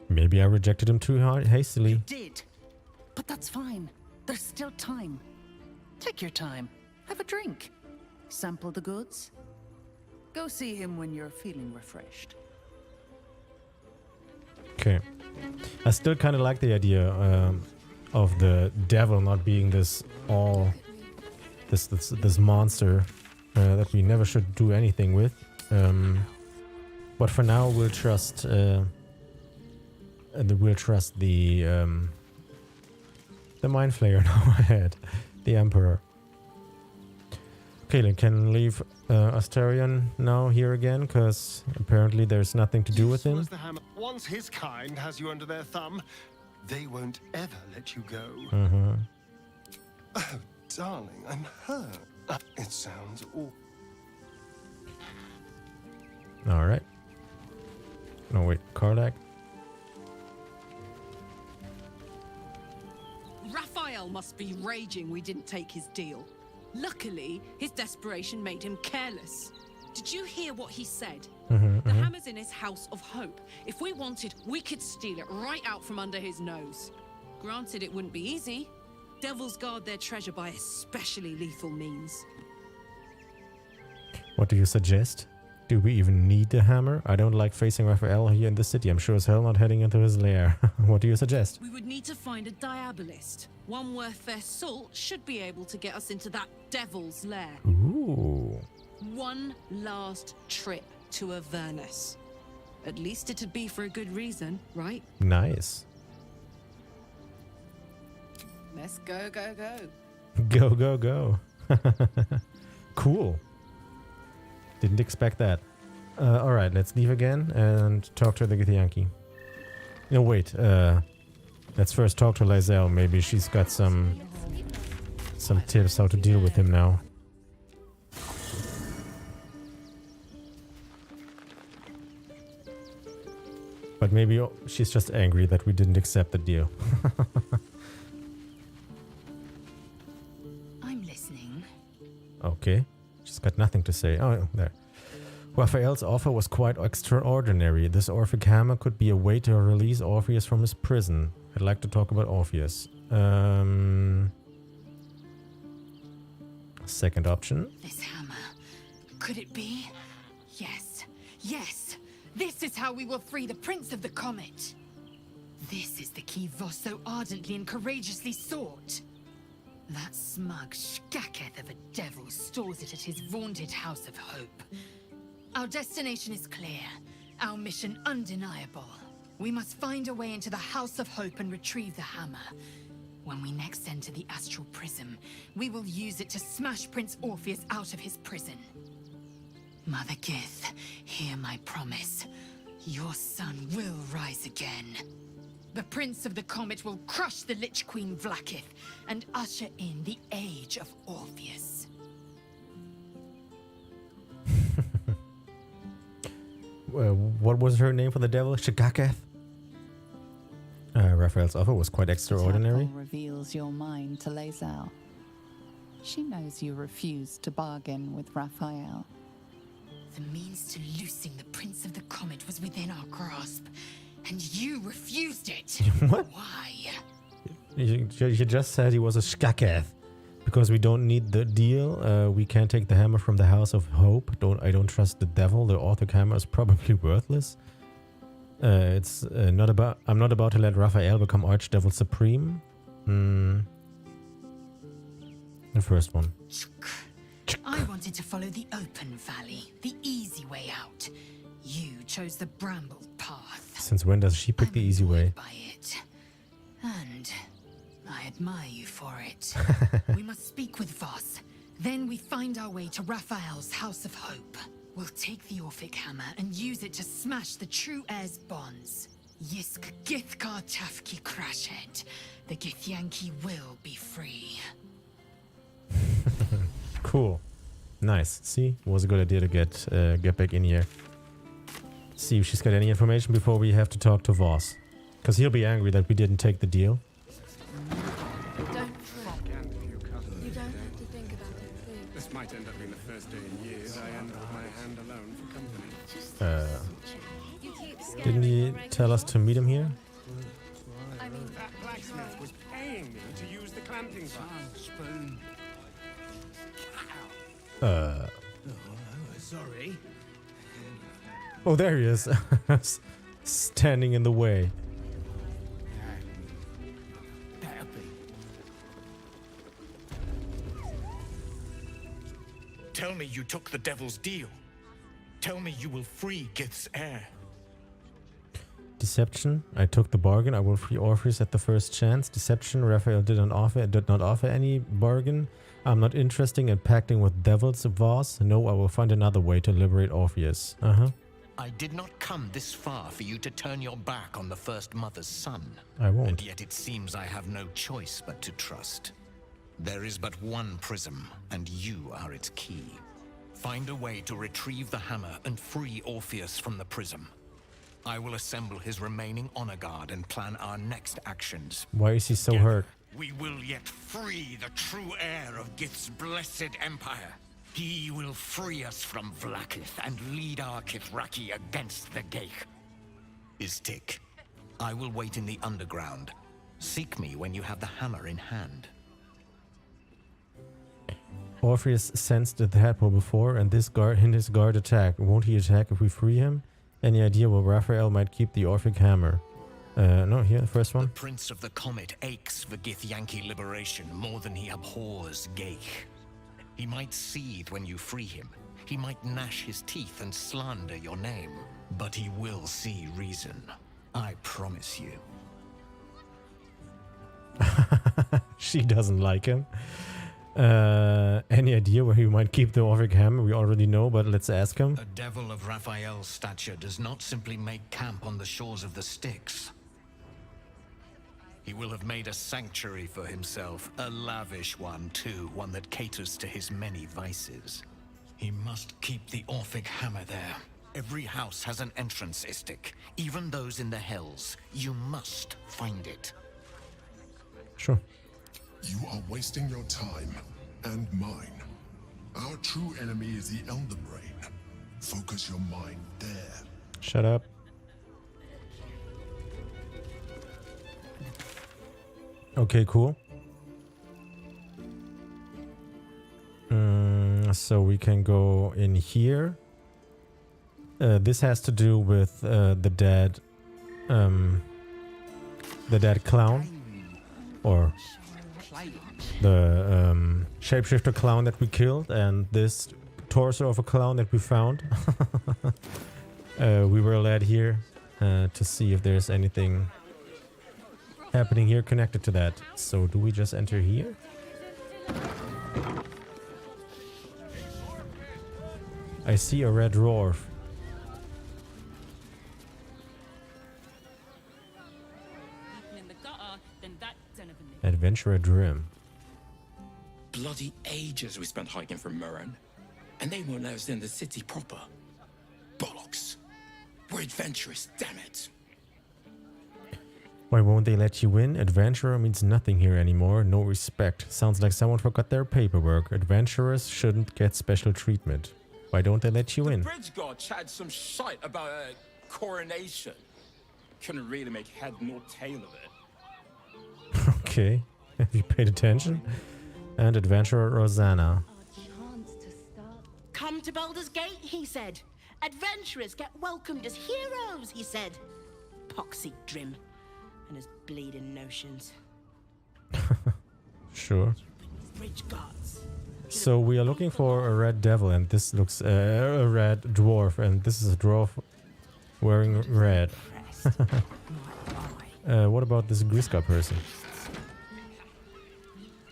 Maybe I rejected him too hastily. You did. But that's fine. There's still time. Take your time. Have a drink. Sample the goods. Go see him when you're feeling refreshed. Okay. I still kind of like the idea of the devil not being this monster that we never should do anything with. But for now, we'll trust the mind flayer now ahead, the Emperor. Okay, can leave Astarion now here again, because apparently there's nothing to do with him. Once his kind has you under their thumb, they won't ever let you go. Oh, darling, I'm hurt. It sounds awful. All right. No, wait, Karlach. Raphael must be raging we didn't take his deal. Luckily, his desperation made him careless. Did you hear what he said? The hammer's in his house of hope. If we wanted, we could steal it right out from under his nose. Granted, it wouldn't be easy. Devils guard their treasure by especially lethal means. What do you suggest? Do we even need the hammer? I don't like facing Raphael here in the city. I'm sure as hell not heading into his lair. What do you suggest? We would need to find a diabolist. One worth their salt should be able to get us into that devil's lair. Ooh. One last trip to Avernus. At least it'd be for a good reason, right? Nice. Let's go, go, go. Go, go, go. Cool. Didn't expect that. All right, let's leave again and talk to the Githyanki. No, wait. Let's first talk to Lizelle. Maybe she's got some tips how to deal with him now. But maybe she's just angry that we didn't accept the deal. I'm listening. Okay. She's got nothing to say. Oh, there. Raphael's offer was quite extraordinary. This Orphic hammer could be a way to release Orpheus from his prison. I'd like to talk about Orpheus. Second option. This hammer. Could it be? Yes. Yes! This is how we will free the Prince of the Comet! This is the key Voss so ardently and courageously sought. That smug shkacketh of a devil stores it at his vaunted House of Hope. Our destination is clear. Our mission undeniable. We must find a way into the House of Hope and retrieve the hammer. When we next enter the Astral Prism, we will use it to smash Prince Orpheus out of his prison. Mother Gith, hear my promise. Your son will rise again. The Prince of the Comet will crush the Lich Queen Vlaakith and usher in the Age of Orpheus. What was her name for the devil? Shigaketh? Raphael's offer was quite extraordinary. Tadpole reveals your mind to Lae'zel. She knows you refused to bargain with Raphael. The means to loosing the Prince of the Comet was within our grasp, and you refused it. What? Why? You just said he was a Shigaketh. Because we don't need the deal, we can't take the hammer from the House of Hope. I don't trust the devil. The Orphic hammer is probably worthless. I'm not about to let Raphael become Archdevil Supreme. The first one. I wanted to follow the open valley, the easy way out. You chose the brambled path. Since when does she pick the easy way? By it. And I admire you for it. We must speak with Voss. Then we find our way to Raphael's House of Hope. We'll take the Orphic hammer and use it to smash the true heir's bonds. Yisk Githkar Tafki Crashhead. The Githyanki will be free. Cool. Nice. See? It was a good idea to get back in here. See if she's got any information before we have to talk to Voss. Because he'll be angry that we didn't take the deal. You don't have to think about it, please. This might end up being the first day in years I end with my hand alone for company. Didn't he tell us to meet him here? I mean, That blacksmith was paying me to use the clamping vise. Sorry. Oh, there he is. Standing in the way. Tell me you took the devil's deal. Tell me you will free Gith's heir. Deception. I took the bargain. I will free Orpheus at the first chance. Deception. Raphael did not offer any bargain. I'm not interested in pacting with devils, Voss. No, I will find another way to liberate Orpheus. I did not come this far for you to turn your back on the First Mother's son. I won't. And yet it seems I have no choice but to trust. There is but one prism, and you are its key. Find a way to retrieve the hammer and free Orpheus from the prism. I will assemble his remaining honor guard and plan our next actions. Why is he so hurt? We will yet free the true heir of Gith's blessed empire. He will free us from Vlaakith and lead our Kithraki against the Geich. Istik, I will wait in the underground. Seek me when you have the hammer in hand. Orpheus sensed the tadpole before, and his guard attacked. Won't he attack if we free him? Any idea where Raphael might keep the Orphic hammer? No, here, the first one. The Prince of the Comet aches for Githyanki liberation more than he abhors Geich. He might seethe when you free him. He might gnash his teeth and slander your name. But he will see reason. I promise you. She doesn't like him. Any idea where he might keep the Orphic hammer? We already know, but let's ask him. A devil of Raphael's stature does not simply make camp on the shores of the Styx. He will have made a sanctuary for himself, a lavish one too, one that caters to his many vices. He must keep the Orphic hammer there. Every house has an entrance, Istik, even those in the Hells. You must find it. Sure. You are wasting your time and mine. Our true enemy is the Elder Brain. Focus your mind there. Shut up. Okay, cool. So we can go in here. This has to do with the dead clown, or the shapeshifter clown that we killed, and this torso of a clown that we found. We were led here to see if there's anything happening here connected to that. So do we just enter here? I see a red dwarf. Adventurer Wyrm. Bloody ages we spent hiking from Murren, and they won't let us in the city proper. Bollocks. We're adventurous, damn it. Why won't they let you in? Adventurer means nothing here anymore. No respect. Sounds like someone forgot their paperwork. Adventurers shouldn't get special treatment. Why don't they let you in? The bridge guard chatted some shite about a coronation. Couldn't really make head nor tail of it. Okay. Have you paid attention? And Adventurer Rosanna. Come to Baldur's Gate, he said. Adventurers get welcomed as heroes, he said. Poxy Drim and his bleeding notions. Sure. Bridge guards. So we are looking for a red devil, and this looks a red dwarf, and this is a dwarf wearing red. What about this Griska person?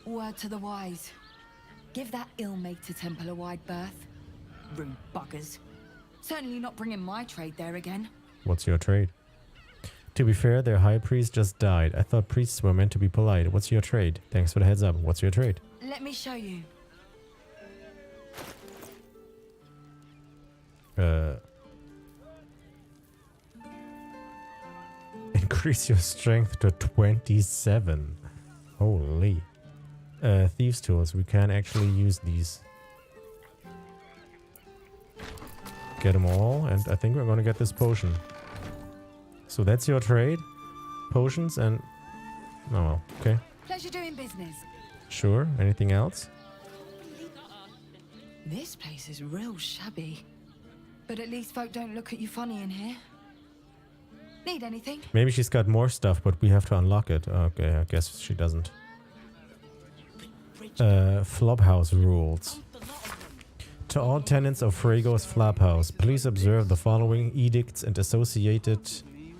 Word to the wise. Give that ill-mated temple a wide berth. Rude buggers. Certainly not bringing my trade there again. What's your trade? To be fair, their high priest just died. I thought priests were meant to be polite. What's your trade? Thanks for the heads up. What's your trade? Let me show you. Increase your strength to 27. Holy. Thieves' tools. We can actually use these. Get them all, and I think we're gonna get this potion. So that's your trade? Potions and... Oh well, okay. Pleasure doing business. Sure. Anything else? This place is real shabby. But at least folk don't look at you funny in here. Need anything? Maybe she's got more stuff, but we have to unlock it. Okay, I guess she doesn't. Flophouse rules. To all tenants of Fraygo's Flophouse, please observe the following edicts and associated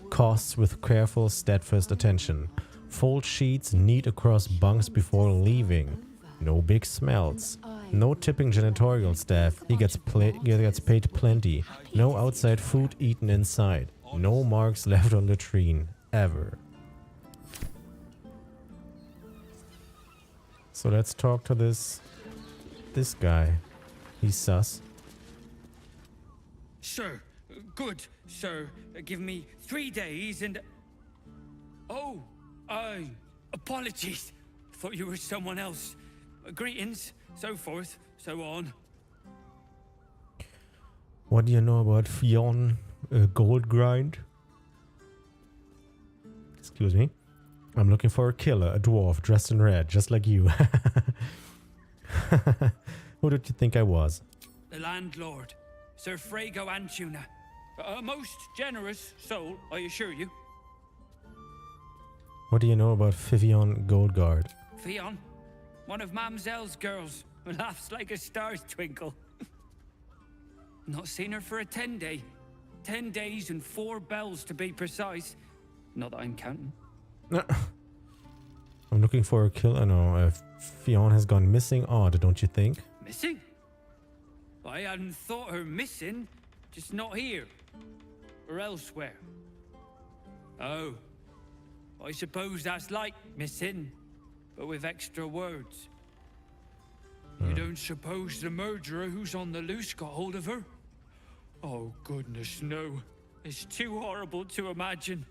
costs with careful, steadfast attention. Fold sheets neat across bunks before leaving. No big smells. No tipping janitorial staff. He gets paid plenty. No outside food eaten inside. No marks left on latrine. Ever. So let's talk to this guy. He's sus. Sir, good, sir. Give me 3 days and... Oh, apologies. Thought you were someone else. Greetings, so forth, so on. What do you know about Fionn Gold Grind? Excuse me. I'm looking for a killer, a dwarf dressed in red, just like you. Who did you think I was? The landlord, Sir Fraygo Antuna. A most generous soul, I assure you. What do you know about Fionn Goldguard? Fionn, one of Mamselle's girls, who laughs like a star's twinkle. Not seen her for a 10-day. 10 days and 4 bells to be precise. Not that I'm counting. I'm looking for a killer. No, Fionn has gone missing. Odd, don't you think? Missing? I hadn't thought her missing, just not here. Or elsewhere. Oh. I suppose that's like missing, but with extra words. You don't suppose the murderer who's on the loose got hold of her? Oh, goodness, no. It's too horrible to imagine.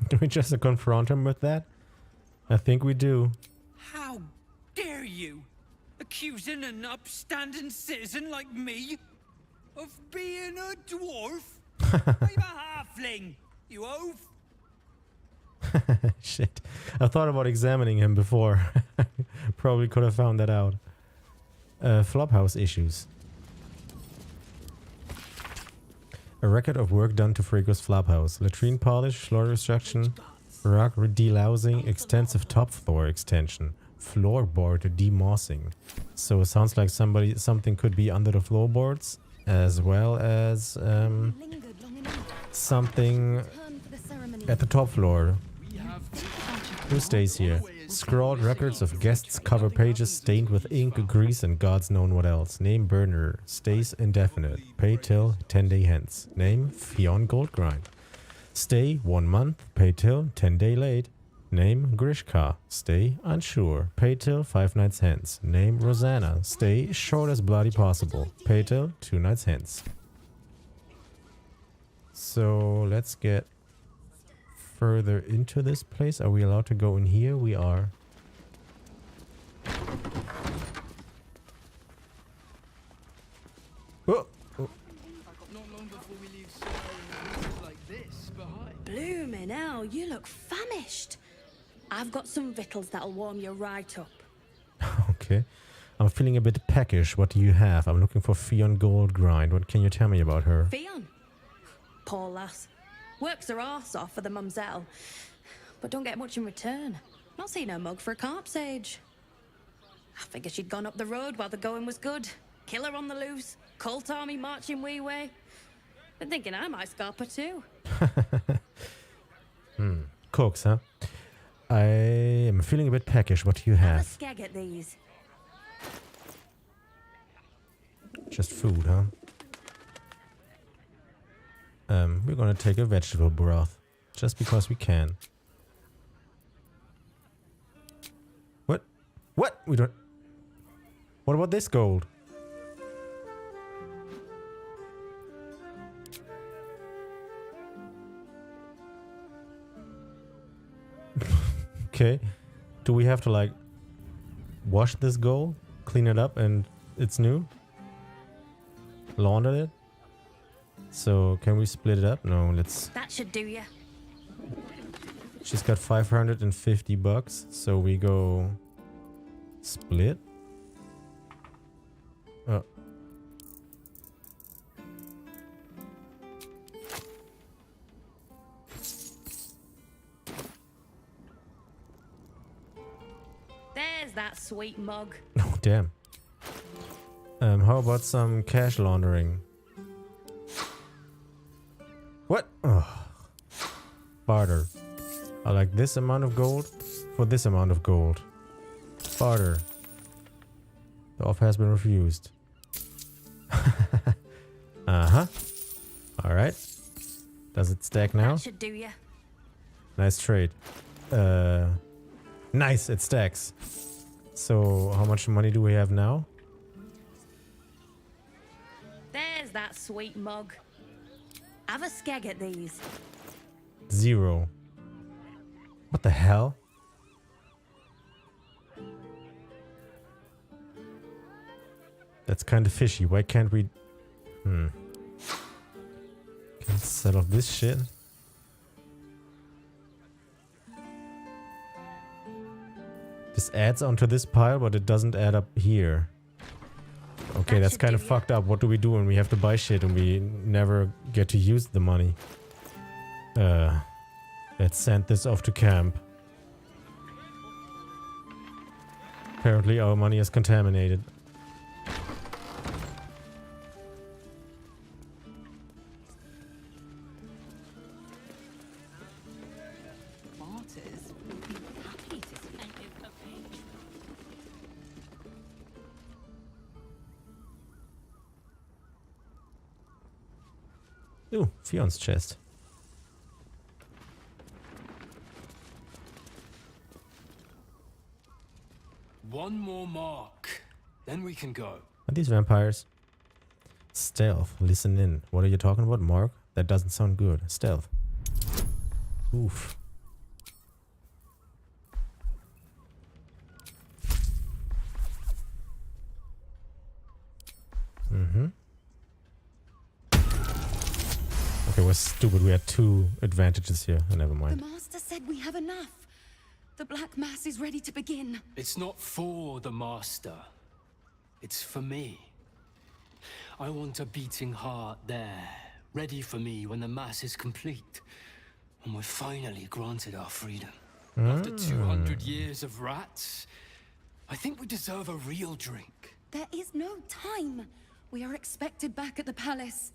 Do we just confront him with that? I think we do. How dare you? Accusing an upstanding citizen like me of being a dwarf? I'm a halfling, you oaf. Shit. I thought about examining him before. Probably could have found that out. Flophouse issues. A record of work done to Fraygo's Flophouse. Latrine polish, floor restructuring, rug delousing, extensive top floor extension, floorboard demossing. So it sounds like something could be under the floorboards, as well as something at the top floor. Who stays here? Scrawled records of guests cover pages stained with ink, grease, and God's known what else. Name burner. Stays indefinite. Pay till 10 day hence. Name Fionn Goldgrind. Stay 1 month, pay till 10 day late. Name Grishka, stay unsure, pay till 5 nights hence. Name Rosanna, stay short as bloody possible, pay till 2 nights hence. So let's get further into this place. Are we allowed to go in here? We are. Oh. Bloomin' hell, you look famished. I've got some victuals that'll warm you right up. Okay. I'm feeling a bit peckish. What do you have? I'm looking for Fionn Gold Grind. What can you tell me about her? Fionn? Poor lass. Works her arse off for the mumselle, but don't get much in return. Not seen her mug for a carp's age. I figured she'd gone up the road while the going was good. Killer on the loose. Cult army marching wee way. Been thinking I might scarp her too. Cooks, huh? I am feeling a bit peckish. What do you Have a have? skeg at these. Just food, huh? We're gonna take a vegetable broth. Just because we can. What? What? We don't... What about this gold? Okay. Do we have to, like, wash this gold? Clean it up and it's new? Launder it? So, can we split it up? No, let's... That should do ya. She's got 550 bucks, so we go... Split? Oh. There's that sweet mug. Oh, damn. How about some cash laundering? What? Oh. Barter. I like this amount of gold for this amount of gold. Barter. The offer has been refused. Uh-huh. Alright. Does it stack now? That should do ya. Nice trade. Nice, it stacks. So, how much money do we have now? There's that sweet mug. Have a skeg at these. 0. What the hell? That's kind of fishy. Why can't we... Can sell off this shit? This adds onto this pile, but it doesn't add up here. Okay, that's kind of fucked up. What do we do when we have to buy shit and we never get to use the money? Let's send this off to camp. Apparently our money is contaminated. Ooh, Fionn's chest. One more mark, then we can go. Are these vampires? Stealth. Listen in. What are you talking about, Mark? That doesn't sound good. Stealth. Oof. Okay, we're stupid. We had 2 advantages here. Never mind. The master said we have enough. The Black Mass is ready to begin. It's not for the master. It's for me. I want a beating heart there, ready for me when the mass is complete. And we're finally granted our freedom. After 200 years of rats, I think we deserve a real drink. There is no time. We are expected back at the palace.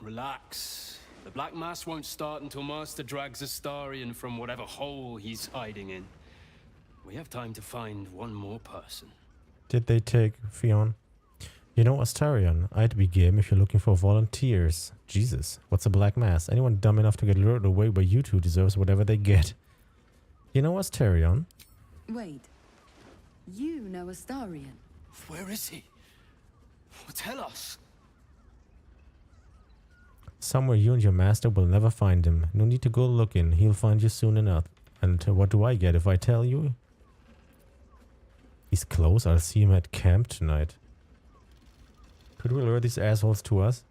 Relax. The Black Mass won't start until Master drags Astarion from whatever hole he's hiding in. We have time to find one more person. Did they take Fionn? You know, Astarion, I'd be game if you're looking for volunteers. Jesus, what's a black mass? Anyone dumb enough to get lured away by you two deserves whatever they get. You know, Astarion? Wait. You know Astarion? Where is he? Tell us. Somewhere you and your master will never find him. No need to go looking. He'll find you soon enough. And what do I get if I tell you? He's close. I'll see him at camp tonight. Could we lure these assholes to us?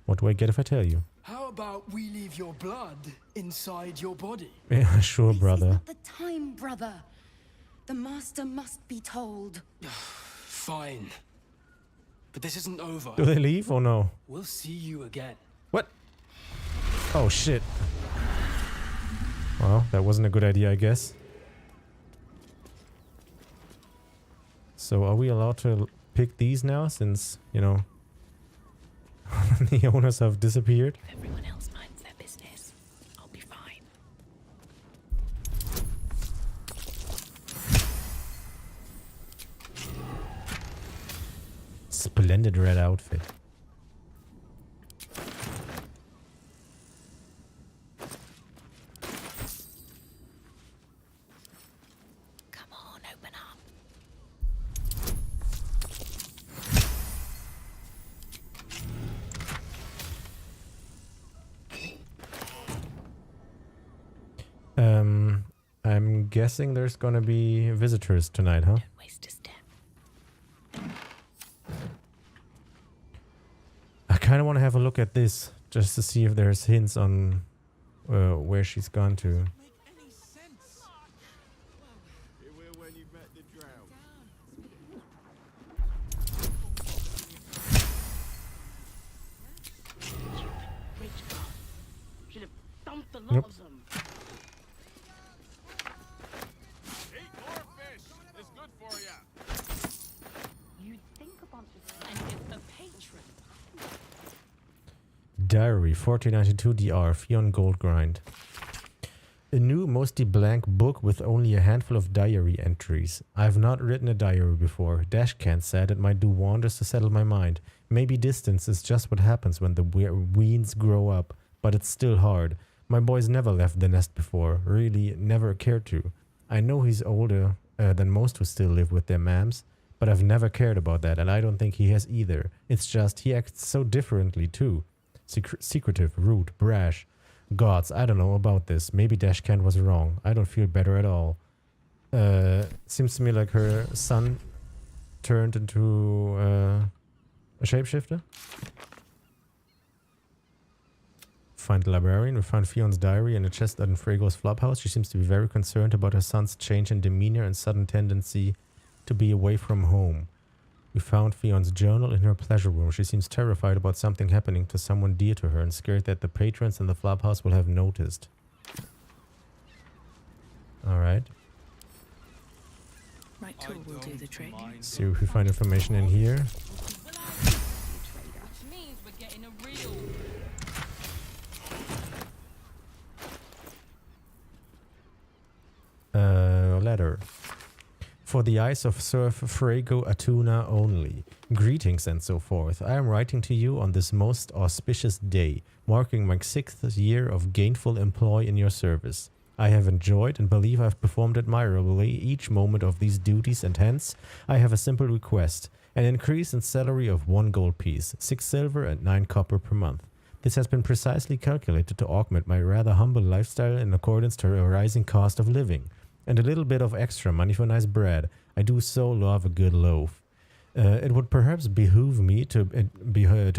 What do I get if I tell you? How about we leave your blood inside your body? Yeah, sure, brother. This is not the time, brother. The master must be told. Fine. But this isn't over. Do they leave or no? We'll see you again. What? Oh, shit. Well, that wasn't a good idea, I guess. So are we allowed to pick these now since, you know, the owners have disappeared? Everyone else minds their business. I'll be fine. Splendid red outfit. Come on, open up. I'm guessing there's gonna be visitors tonight, huh? Don't waste a step. I kind of want to have a look at this just to see if there's hints on where she's gone to. Should have dumped a lot Nope. of them. You'd think a bunch of and it's a patron. Diary 1492 DR Fionn Goldgrind. A new, mostly blank book with only a handful of diary entries. I have not written a diary before. Dashkant said it might do wonders to settle my mind. Maybe distance is just what happens when the weens grow up, but it's still hard. My boy's never left the nest before, really never cared to. I know he's older than most who still live with their mams, but I've never cared about that, and I don't think he has either. It's just he acts so differently too. Secretive, rude, brash. Gods, I don't know about this. Maybe Dashkant was wrong. I don't feel better at all. Seems to me like her son turned into a shapeshifter. Find the librarian. We found Fionn's diary in a chest in Fraygo's Flophouse. She seems to be very concerned about her son's change in demeanor and sudden tendency to be away from home. We found Fionn's journal in her pleasure room. She seems terrified about something happening to someone dear to her and scared that the patrons in the Flophouse will have noticed. Alright. Right tool will do the trick. See if we find information in here. Which means we're getting a real... Letter. For the eyes of Sir Fraygo Atuna only. Greetings and so forth. I am writing to you on this most auspicious day, marking my 6th year of gainful employ in your service. I have enjoyed and believe I have performed admirably each moment of these duties, and hence I have a simple request: an increase in salary of 1 gold piece, 6 silver and 9 copper per month. This has been precisely calculated to augment my rather humble lifestyle in accordance to a rising cost of living. And a little bit of extra money for nice bread. I do so love a good loaf. It would perhaps behoove me to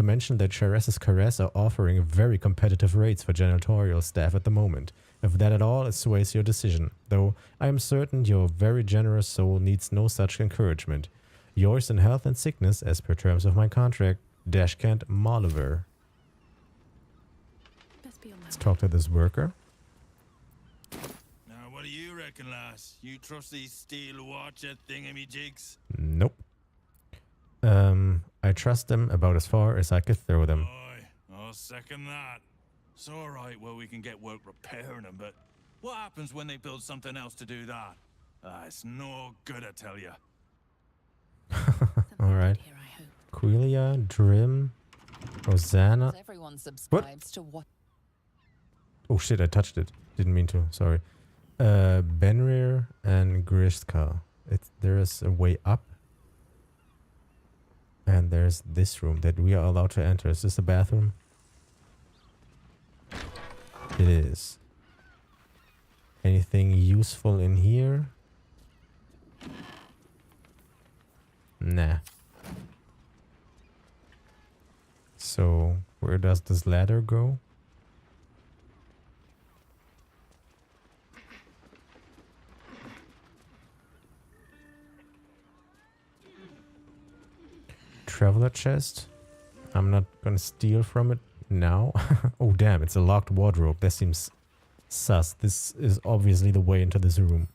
mention that Sharess's Caress are offering very competitive rates for janitorial staff at the moment. If that at all sways your decision, though I am certain your very generous soul needs no such encouragement. Yours in health and sickness, as per terms of my contract, Dashkant Moliver. Let's talk to this worker. What do you reckon, lass? You trust these steel watcher thingamy-jigs? Nope. I trust them about as far as I could throw them. I'll second that. It's alright where we can get work repairing them, but what happens when they build something else to do that? It's no good, I tell you. Alright. Quelia, Drim, Rosanna. Everyone subscribes to what? Oh shit, I touched it. Didn't mean to, sorry. Benrir and Grishka. There is a way up. And there's this room that we are allowed to enter. Is this the bathroom? It is. Anything useful in here? Nah. So, where does this ladder go? Traveler chest. I'm not gonna steal from it now. Oh damn, it's a locked wardrobe. That seems sus. This is obviously the way into this room.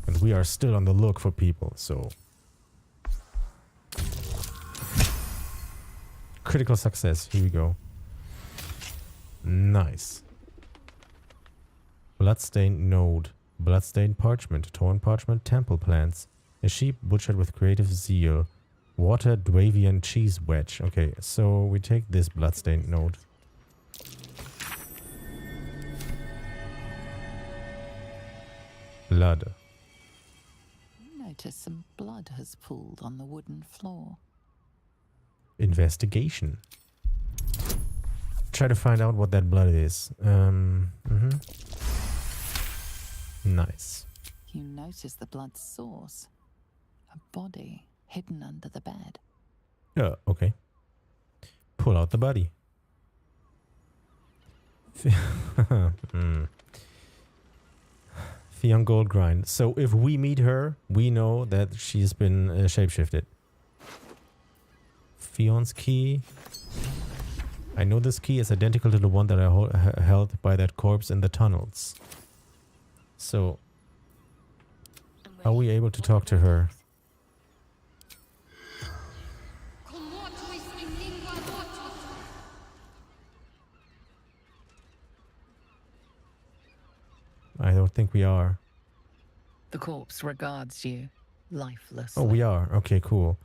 And we are still on the look for people, so... Critical success. Here we go. Nice. Bloodstained node. Bloodstained parchment. Torn parchment. Temple plants. A sheep butchered with creative zeal. Water Dwavian cheese wedge. Okay, so we take this bloodstained node. Blood. You notice some blood has pooled on the wooden floor. Investigation. Try to find out what that blood is. Nice. You notice the blood's source. A body hidden under the bed. Okay. Pull out the body. Theon Goldgrind. So if we meet her, we know that she's been shapeshifted. Theon's key. I know this key is identical to the one that I held by that corpse in the tunnels. So, are we able to talk to her? I don't think we are. The corpse regards you, lifeless. Oh, we are. Okay, cool.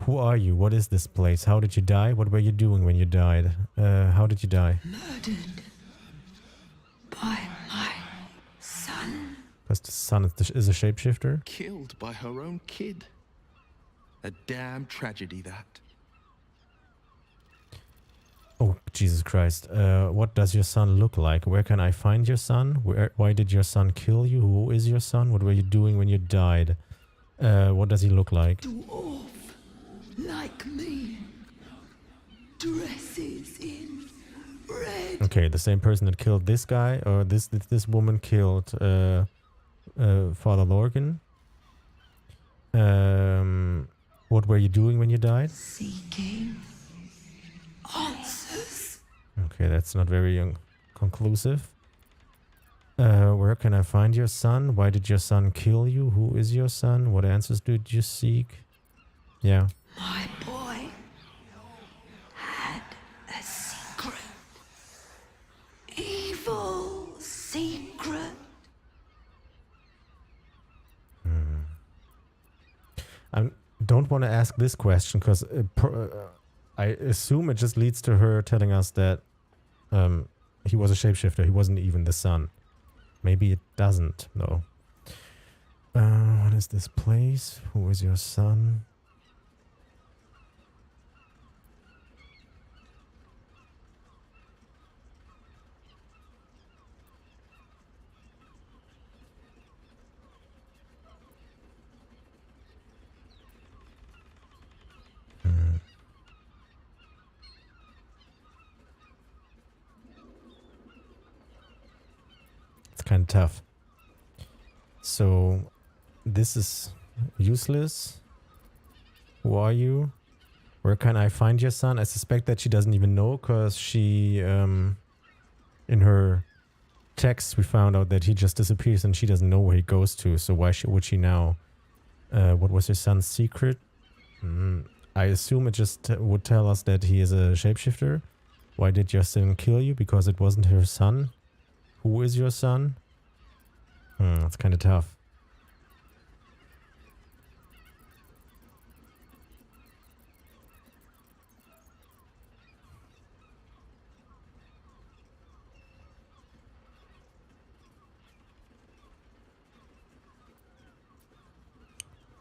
Who are you? What is this place? How did you die? What were you doing when you died? How did you die? Murdered by my son. Because the son is a shapeshifter? Killed by her own kid. A damn tragedy, that. Oh, Jesus Christ. What does your son look like? Where can I find your son? Why did your son kill you? Who is your son? What were you doing when you died? What does he look like? Dwarf, like me. Dresses in red. Okay, the same person that killed this guy, or this woman killed Father Lorgan. What were you doing when you died? Seeking answers. Okay, that's not very conclusive. Where can I find your son? Why did your son kill you? Who is your son? What answers did you seek? Yeah. My boy had a secret. Evil secret. I don't want to ask this question because I assume it just leads to her telling us that he was a shapeshifter. He wasn't even the son. Maybe it doesn't, though. What is this place? Who is your son? Kind of tough. So this is useless. Who are you? Where can I find your son? I suspect that she doesn't even know, because she in her text we found out that he just disappears and she doesn't know where he goes to. So why would she now? What was your son's secret? I assume it just would tell us that he is a shapeshifter. Why did your son kill you? Because it wasn't her son. Who is your son? That's kind of tough.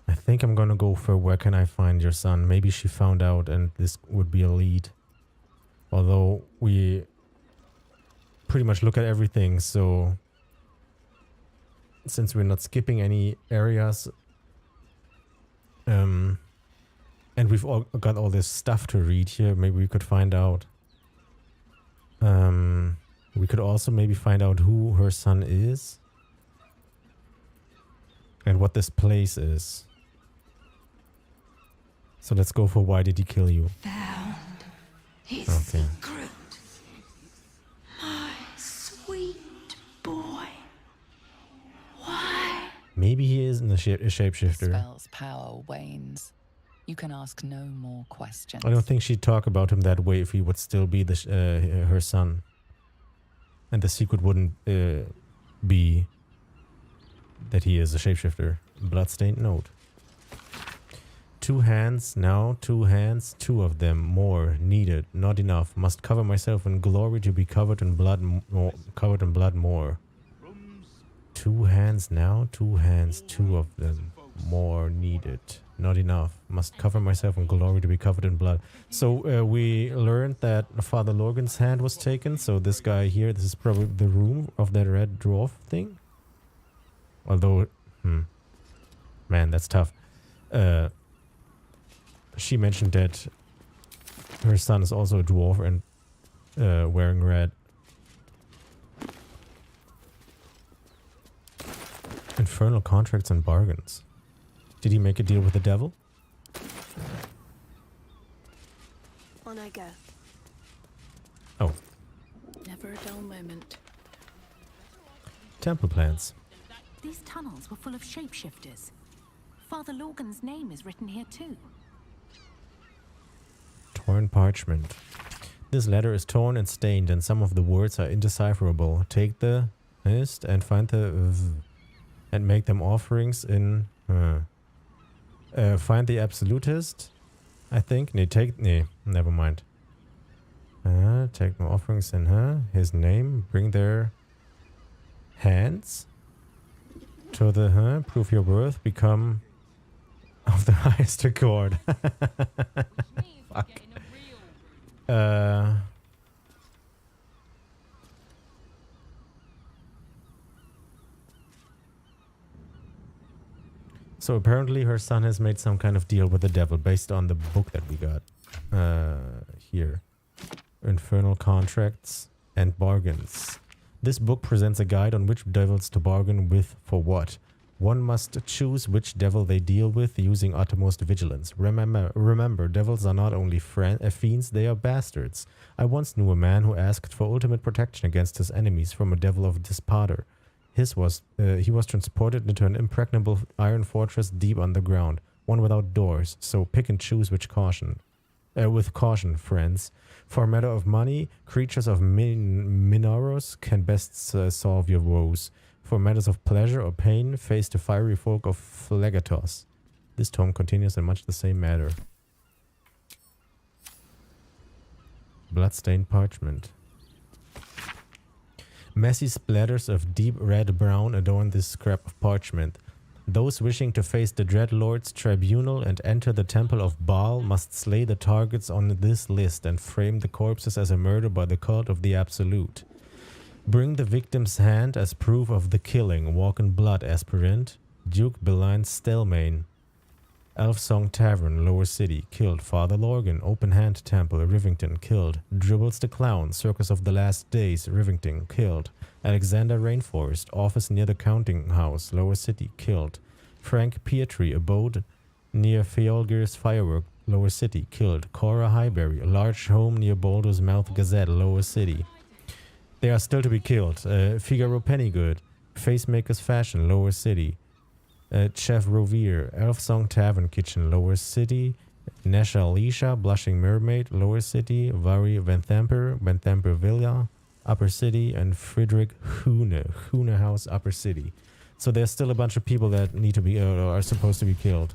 I think I'm gonna go for where can I find your son? Maybe she found out and this would be a lead. Although we pretty much look at everything, so since we're not skipping any areas, and we've all got all this stuff to read here, maybe we could find out. We could also maybe find out who her son is and what this place is. So let's go for why did he kill you? Found his Okay. secret. My sweet boy. Why? Maybe he isn't a shapeshifter. Spell's power wanes. You can ask no more questions. I don't think she'd talk about him that way if he would still be the her son. And the secret wouldn't be that he is a shapeshifter. Bloodstained note. 2 hands, now 2 hands, 2 of them, more, needed, not enough. Must cover myself in glory to be covered in blood more. 2 hands now, 2 hands, 2 of them, more, needed, not enough. Must cover myself in glory to be covered in blood. So we learned that Father Logan's hand was taken. So this guy here, this is probably the room of that red dwarf thing. Although, man, that's tough. She mentioned that her son is also a dwarf and wearing red. Infernal contracts and bargains. Did he make a deal with the devil? On I go. Oh. Never a dull moment. Temple plans. These tunnels were full of shapeshifters. Father Logan's name is written here too. Torn parchment. This letter is torn and stained and some of the words are indecipherable. Take the list and find the v and make them offerings in find the absolutist, I think. Never mind. Take them offerings in his name, bring their hands to the prove your worth, become of the highest accord. Fuck. So apparently her son has made some kind of deal with the devil based on the book that we got here. Infernal contracts and bargains. This book presents a guide on which devils to bargain with for what. One must choose which devil they deal with using uttermost vigilance. Remember, devils are not only fiends, they are bastards. I once knew a man who asked for ultimate protection against his enemies from a devil of Disparter. He was transported into an impregnable iron fortress deep underground, one without doors, so pick and choose with caution, friends. For a matter of money, creatures of Minoros can best solve your woes. For matters of pleasure or pain, face the fiery folk of Phlegatos. This tome continues in much the same manner. Bloodstained parchment. Messy splatters of deep red-brown adorn this scrap of parchment. Those wishing to face the Dreadlord's tribunal and enter the temple of Baal must slay the targets on this list and frame the corpses as a murder by the cult of the Absolute. Bring the victim's hand as proof of the killing. Walk in blood, aspirant. Duke Beline Stelmane. Elfsong Tavern, Lower City, killed. Father Lorgan, Open Hand Temple, Rivington, killed. Dribbles the Clown, Circus of the Last Days, Rivington, killed. Alexander Rainforest, office near the counting house, Lower City, killed. Frank Pietri, abode near Feolgir's Firework, Lower City, killed. Cora Highbury, a large home near Baldur's Mouth Gazette, Lower City. They are still to be killed. Figaro Pennygood, Facemaker's Fashion, Lower City. Chef Rovere, Elfsong Tavern Kitchen, Lower City. Nesha Alicia, Blushing Mermaid, Lower City. Vari Venthamper Villa, Upper City. And Friedrich Hune House, Upper City. So there's still a bunch of people that need to be, are supposed to be killed.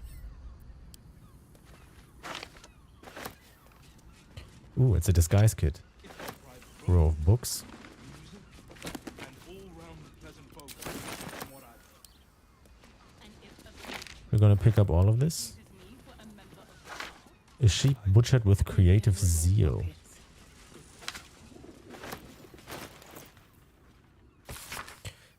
Ooh, it's a disguise kit. Row of books. We're gonna pick up all of this. A sheep butchered with creative zeal.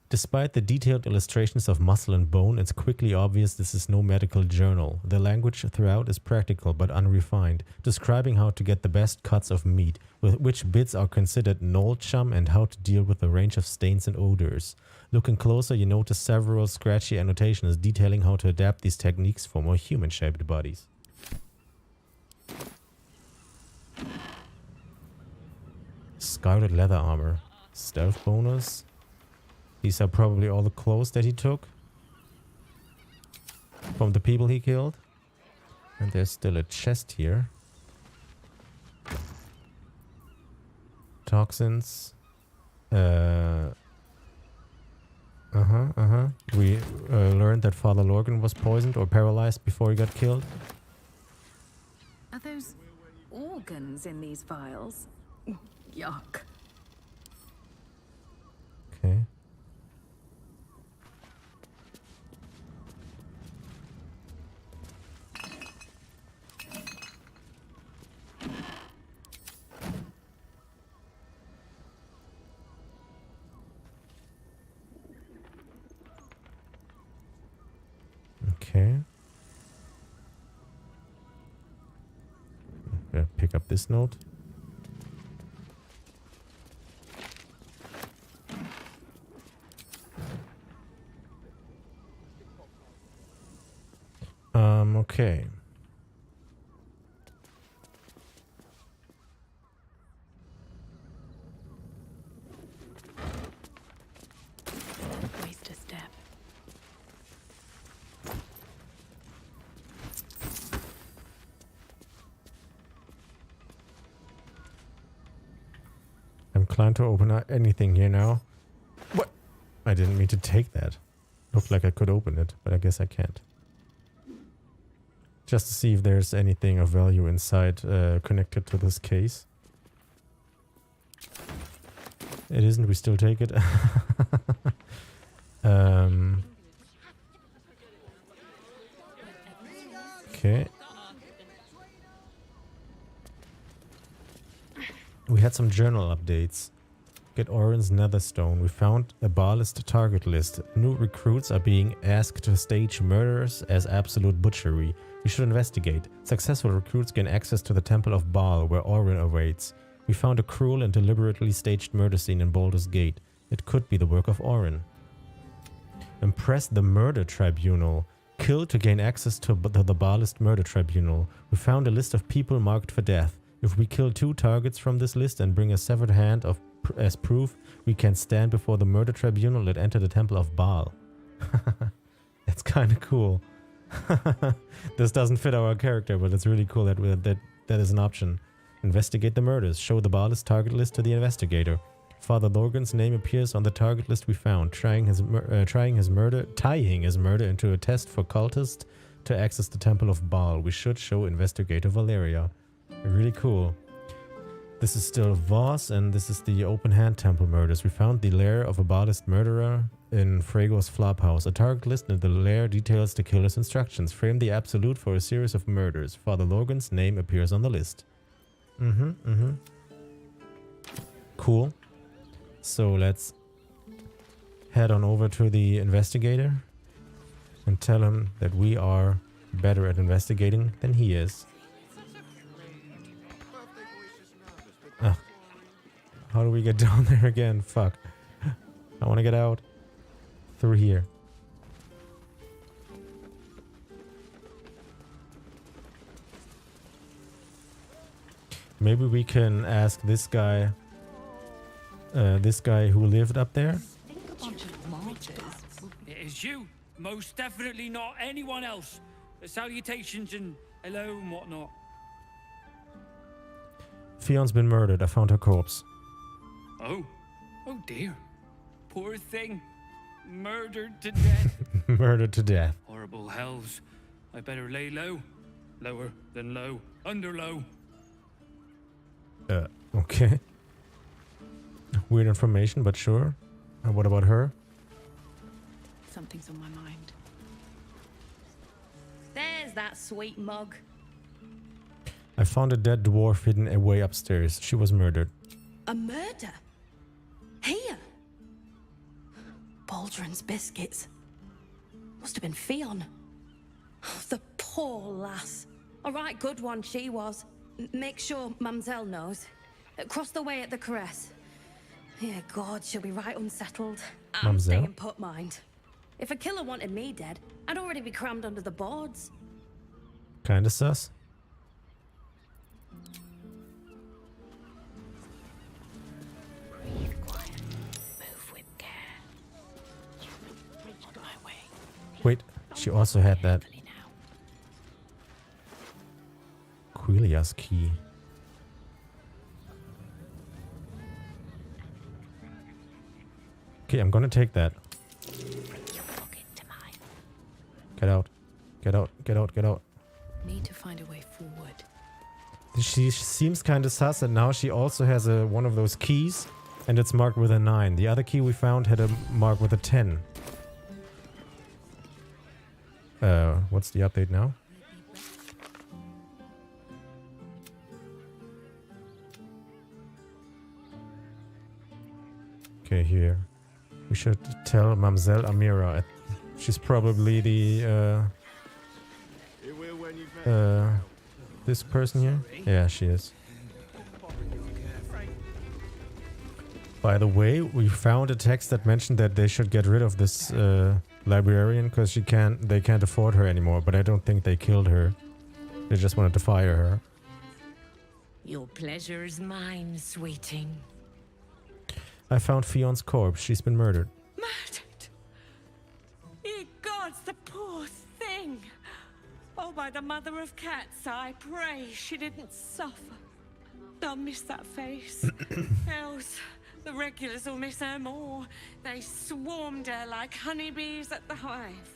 Despite the detailed illustrations of muscle and bone, it's quickly obvious this is no medical journal. The language throughout is practical but unrefined, describing how to get the best cuts of meat, with which bits are considered knoll chum, and how to deal with a range of stains and odors. Looking closer, you notice several scratchy annotations detailing how to adapt these techniques for more human-shaped bodies. Scarlet leather armor. Stealth bonus. These are probably all the clothes that he took from the people he killed. And there's still a chest here. Toxins. We learned that Father Lorgan was poisoned or paralyzed before he got killed. Are those organs in these vials? Yuck. Okay. Okay. Pick up this note. Okay. Waste a step. I'm inclined to open anything here now. What? I didn't mean to take that. Looked like I could open it, but I guess I can't. Just to see if there's anything of value inside connected to this case. It isn't, we still take it. Okay. We had some journal updates. Get Orin's Netherstone. We found a Baalist target list. New recruits are being asked to stage murders as absolute butchery. We should investigate. Successful recruits gain access to the Temple of Baal, where Orin awaits. We found a cruel and deliberately staged murder scene in Baldur's Gate. It could be the work of Orin. Impress the Murder Tribunal. Kill to gain access to the Baalist Murder Tribunal. We found a list of people marked for death. If we kill 2 targets from this list and bring a severed hand as proof, we can stand before the Murder Tribunal and enter the Temple of Baal. That's kind of cool. This doesn't fit our character, but it's really cool that that is an option. Investigate the murders. Show the Baalist target list to the investigator. Father Lorgan's name appears on the target list we found. Tying his murder into a test for cultists to access the Temple of Baal. We should show Investigator Valeria. Really cool. This is still Voss, and this is the open hand temple murders. We found the lair of a Baalist murderer in Fraygo's Flophouse. A target list in the lair details the killer's instructions. Frame the absolute for a series of murders. Father Lorgan's name appears on the list. Cool. So let's head on over to the investigator and tell him that we are better at investigating than he is. How do we get down there again? Fuck. I want to get out. Through here. Maybe we can ask this guy who lived up there. It is you. Most definitely not anyone else. Salutations and hello and whatnot. Fion's been murdered. I found her corpse. Oh dear. Poor thing. murdered to death. Murdered to death. Horrible hells. I better lay low. Lower than low. Under low. Okay. Weird information, but sure. And what about her? Something's on my mind. There's that sweet mug. I found a dead dwarf hidden away upstairs. She was murdered. A murder? Here? Baldur's biscuits. Must have been Fionn. Oh, the poor lass. A right good one she was. Make sure Mamselle knows. Across the way at the caress. Yeah, God, she'll be right unsettled. I'm staying put, mind. If a killer wanted me dead, I'd already be crammed under the boards. Kinda sus. Breathe quiet. Move with care. On my way. Wait, she also had that. Quilia's key. Okay, I'm gonna take that. Get out. Get out. Get out. Get out. Need to find a way forward. She seems kind of sus, and now she also has one of those keys, and it's marked with a 9. The other key we found had a mark with a 10. What's the update now? Okay, here. We should tell Mamselle Amira. She's probably the, this person here? Yeah, she is. By the way, we found a text that mentioned that they should get rid of this, librarian because they can't afford her anymore, but I don't think they killed her. They just wanted to fire her. Your pleasure is mine, sweeting. I found Fionn's corpse. She's been murdered. Murdered? Ye gods, the poor thing! Oh, by the mother of cats, I pray she didn't suffer. I'll miss that face. Else, the regulars will miss her more. They swarmed her like honeybees at the hive.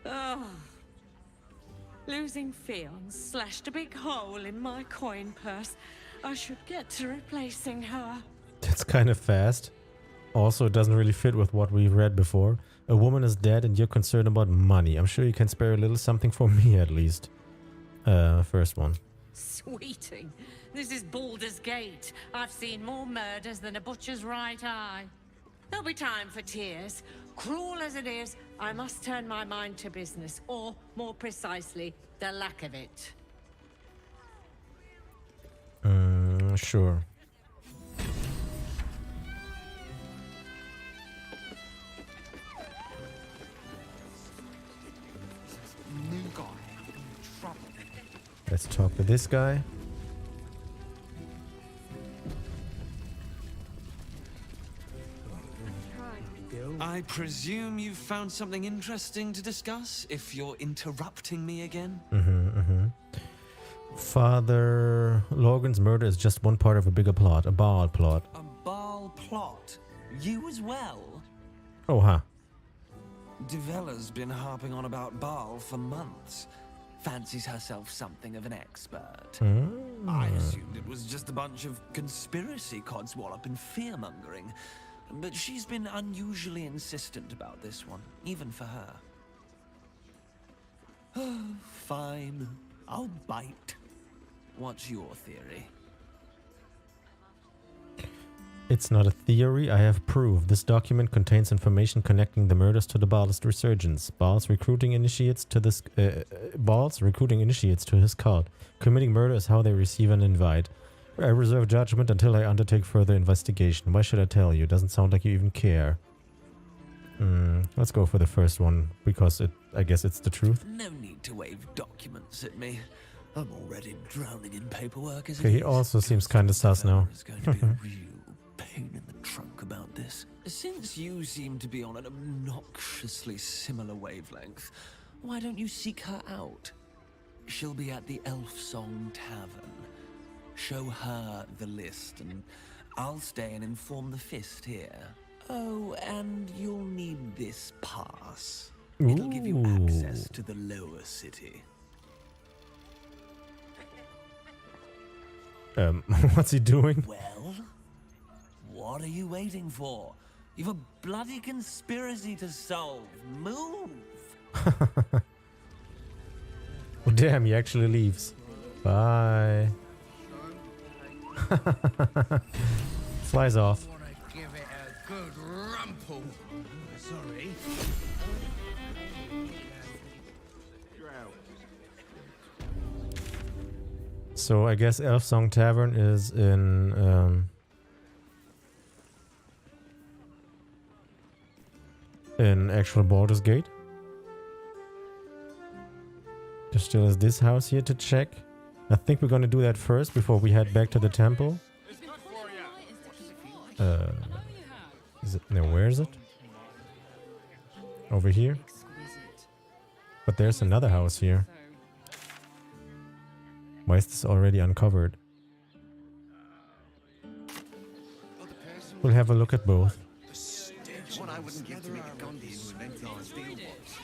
Oh. Losing Fionn slashed a big hole in my coin purse. I should get to replacing her. That's kind of fast. Also, it doesn't really fit with what we've read before. A woman is dead and you're concerned about money. I'm sure you can spare a little something for me at least. First one. Sweeting, this is Baldur's Gate. I've seen more murders than a butcher's right eye. There'll be time for tears. Cruel as it is, I must turn my mind to business, or more precisely, the lack of it. Sure. New guy. Trouble. Let's talk to this guy. I presume you've found something interesting to discuss, if you're interrupting me again? Father Logan's murder is just one part of a bigger plot, a Baal plot. A Baal plot? You as well? Oh, huh. Devella's been harping on about Baal for months. Fancies herself something of an expert. I assumed it was just a bunch of conspiracy codswallop and fear-mongering. But she's been unusually insistent about this one, even for her. Fine. I'll bite. What's your theory? It's not a theory, I have proof. This document contains information connecting the murders to the Baalist resurgence. Baal's recruiting initiates to his cult. Committing murder is how they receive an invite. I reserve judgment until I undertake further investigation. Why should I tell you? Doesn't sound like you even care. Let's go for the first one, because I guess it's the truth. No need to wave documents at me. I'm already drowning in paperwork as Okay, he also seems kind of sus now. There's going to be a real pain in the trunk about this. Since you seem to be on an obnoxiously similar wavelength, why don't you seek her out? She'll be at the Elf Song Tavern. Show her the list, and I'll stay and inform the Fist here. Oh, and you'll need this pass. It'll give you access to the lower city. What's he doing? Well, what are you waiting for? You've a bloody conspiracy to solve. Move! Oh damn, he actually leaves. Bye. Flies off. Give it a good rumple. Sorry. So I guess Elf Song Tavern is in actual Baldur's Gate. There still is this house here to check. I think we're gonna do that first before we head back to the temple. Is it? No, where is it? Over here? But there's another house here. Why is this already uncovered? We'll have a look at both. What I wouldn't give to make a Gandhi who invented the steel box.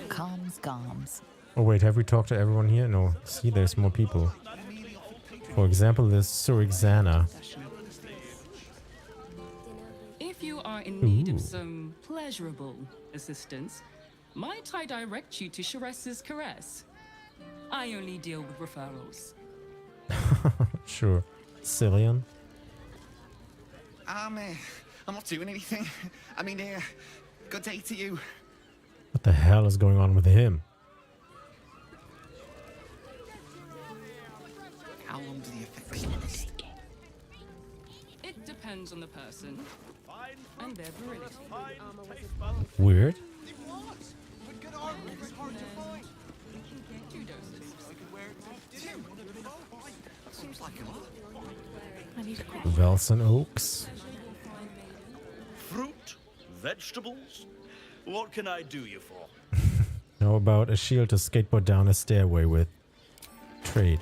Calms, gams. Oh wait, have we talked to everyone here? No. See, there's more people. For example, there's Surixana. If you are in need of some pleasurable assistance, might I direct you to Sharess's Caress? I only deal with referrals. Sure. Cillian? I'm not doing anything. I mean, good day to you. What the hell is going on with him? How long do the effects last? It depends on the person and their virility. Weird. Seems like a lot. Velson Oaks. Fruit, vegetables. What can I do you for? How about a shield to skateboard down a stairway with? Trade.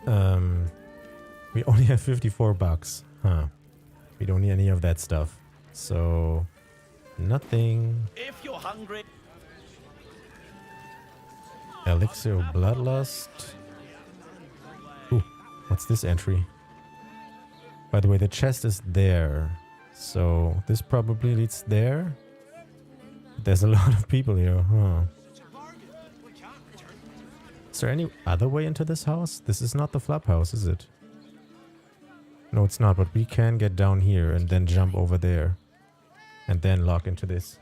We only have 54 bucks. Huh. We don't need any of that stuff. So, nothing. If you're hungry. Elixir of Bloodlust. Ooh, what's this entry? By the way, the chest is there. So, this probably leads there. There's a lot of people here, huh? Is there any other way into this house? This is not the Flophouse, is it? No, it's not, but we can get down here and then jump over there. And then lock into this.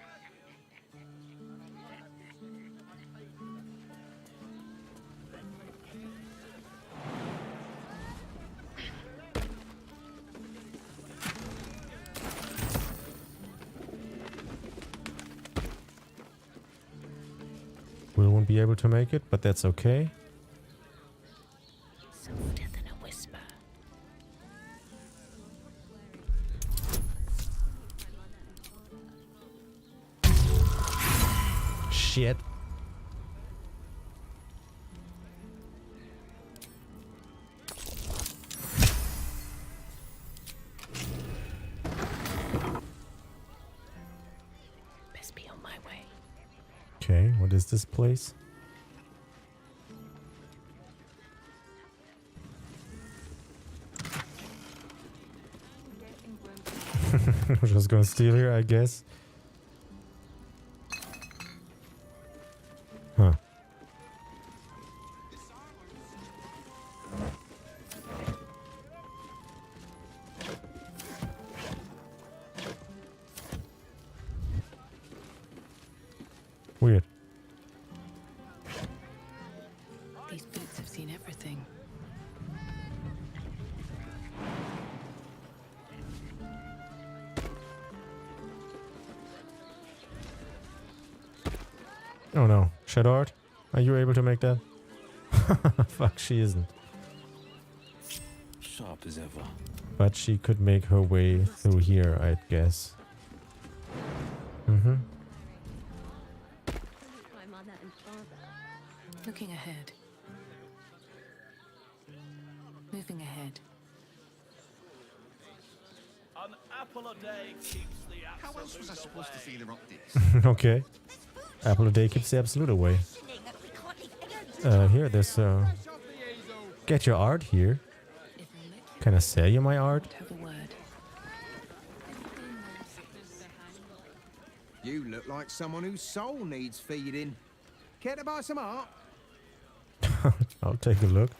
We won't be able to make it, but that's okay. Softer than a whisper. Shit. Best be on my way. Okay, what is this place? We're just gonna steal here, I guess. Huh. Weird. These boots have seen everything. Oh no. Shadard, are you able to make that? Fuck, she isn't. Sharp as ever. But she could make her way through here, I'd guess. Mm-hmm. Looking ahead. Moving ahead. An apple a day keeps the How else was I supposed to see their optics? Okay. Apple a day keeps the absolute away. Here, there's get your art here. Can I sell you my art? You look like someone whose soul needs feeding. Care to buy some art? I'll take a look.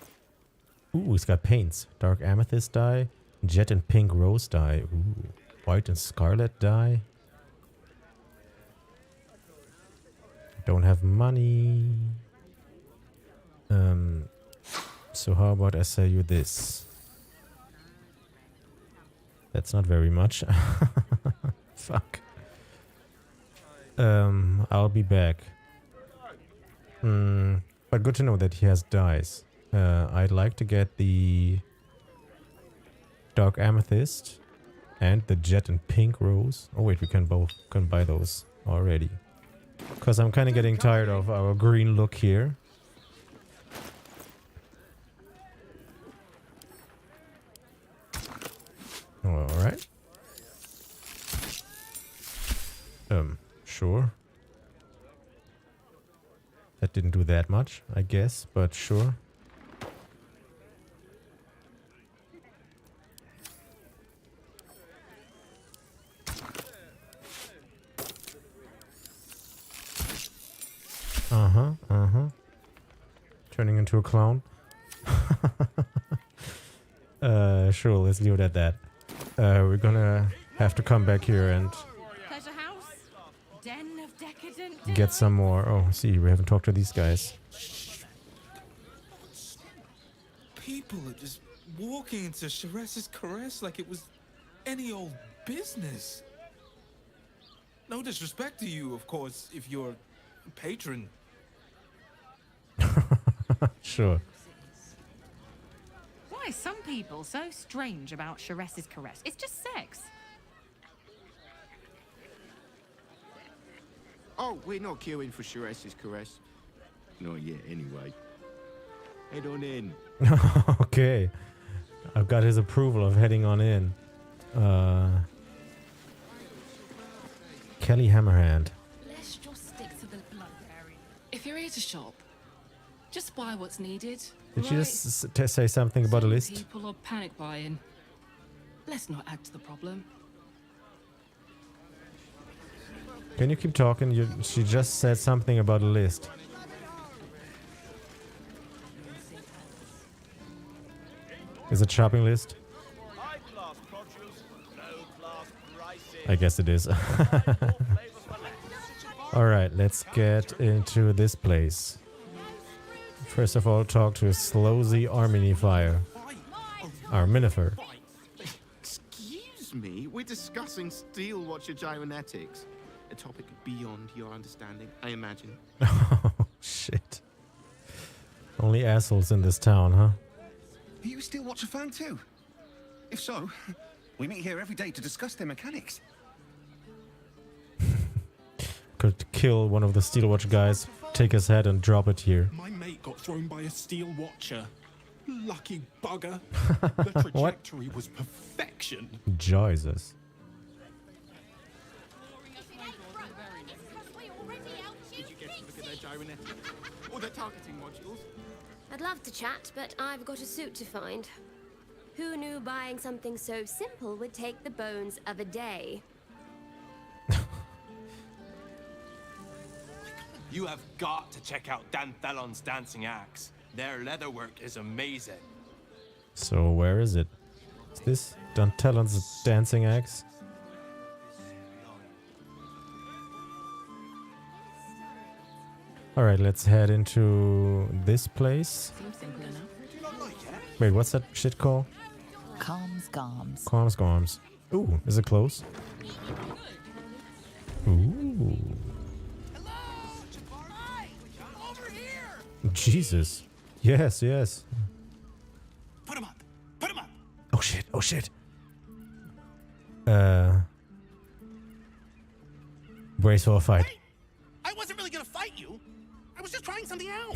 Ooh, he's got paints. Dark amethyst dye, jet and pink rose dye. Ooh, white and scarlet dye. Don't have money. So how about I sell you this? That's not very much. Fuck. I'll be back. But good to know that he has dyes. I'd like to get the dark amethyst and the jet and pink rose. Oh wait, we can buy those already. Because I'm kind of getting tired of our green look here. Alright. Sure. That didn't do that much, I guess, but sure. Turning into a clown. Sure, let's leave it at that. We're gonna have to come back here and Pleasure house, den of decadent get some more. Oh, see, we haven't talked to these guys. People are just walking into Sheress's caress like it was any old business. No disrespect to you, of course, if you're a patron. Sure. Why are some people so strange about Sheress's caress? It's just sex. Oh, we're not queuing for Sheress's caress. Not yet, anyway. Head on in. Okay. I've got his approval of heading on in. Kelly Hammerhand. Let's just stick to the blood area. If you're here to shop, just buy what's needed. Did you just say something about a list? People are panic buying. Let's not add to the problem. Can you keep talking? She just said something about a list. Is it shopping list? I guess it is. Alright, let's get into this place. First of all, talk to Slowzy Arminifier. Arminifer. Excuse me, we're discussing steel watcher gyromatics. A topic beyond your understanding, I imagine. Oh, shit. Only assholes in this town, huh? Are you a steel watcher fan too? If so, we meet here every day to discuss their mechanics. Could kill one of the Steel Watch guys, take his head and drop it here. My mate got thrown by a steel watcher. Lucky bugger. The trajectory was perfection. Jesus. Did you get to look at their gyromatics? Or their targeting modules? I'd love to chat, but I've got a suit to find. Who knew buying something so simple would take the bones of a day? You have got to check out Danthelon's dancing axe. Their leatherwork is amazing. So where is it? Is this Danthelon's dancing axe? Alright, let's head into this place. Wait, what's that shit called? Calms Garms. Calms Garms. Ooh, is it close? Ooh. Jesus. Yes, yes. Put him up. Put him up. Oh shit, oh shit. Brace for a fight. Hey, I wasn't really gonna fight you. I was just trying something out.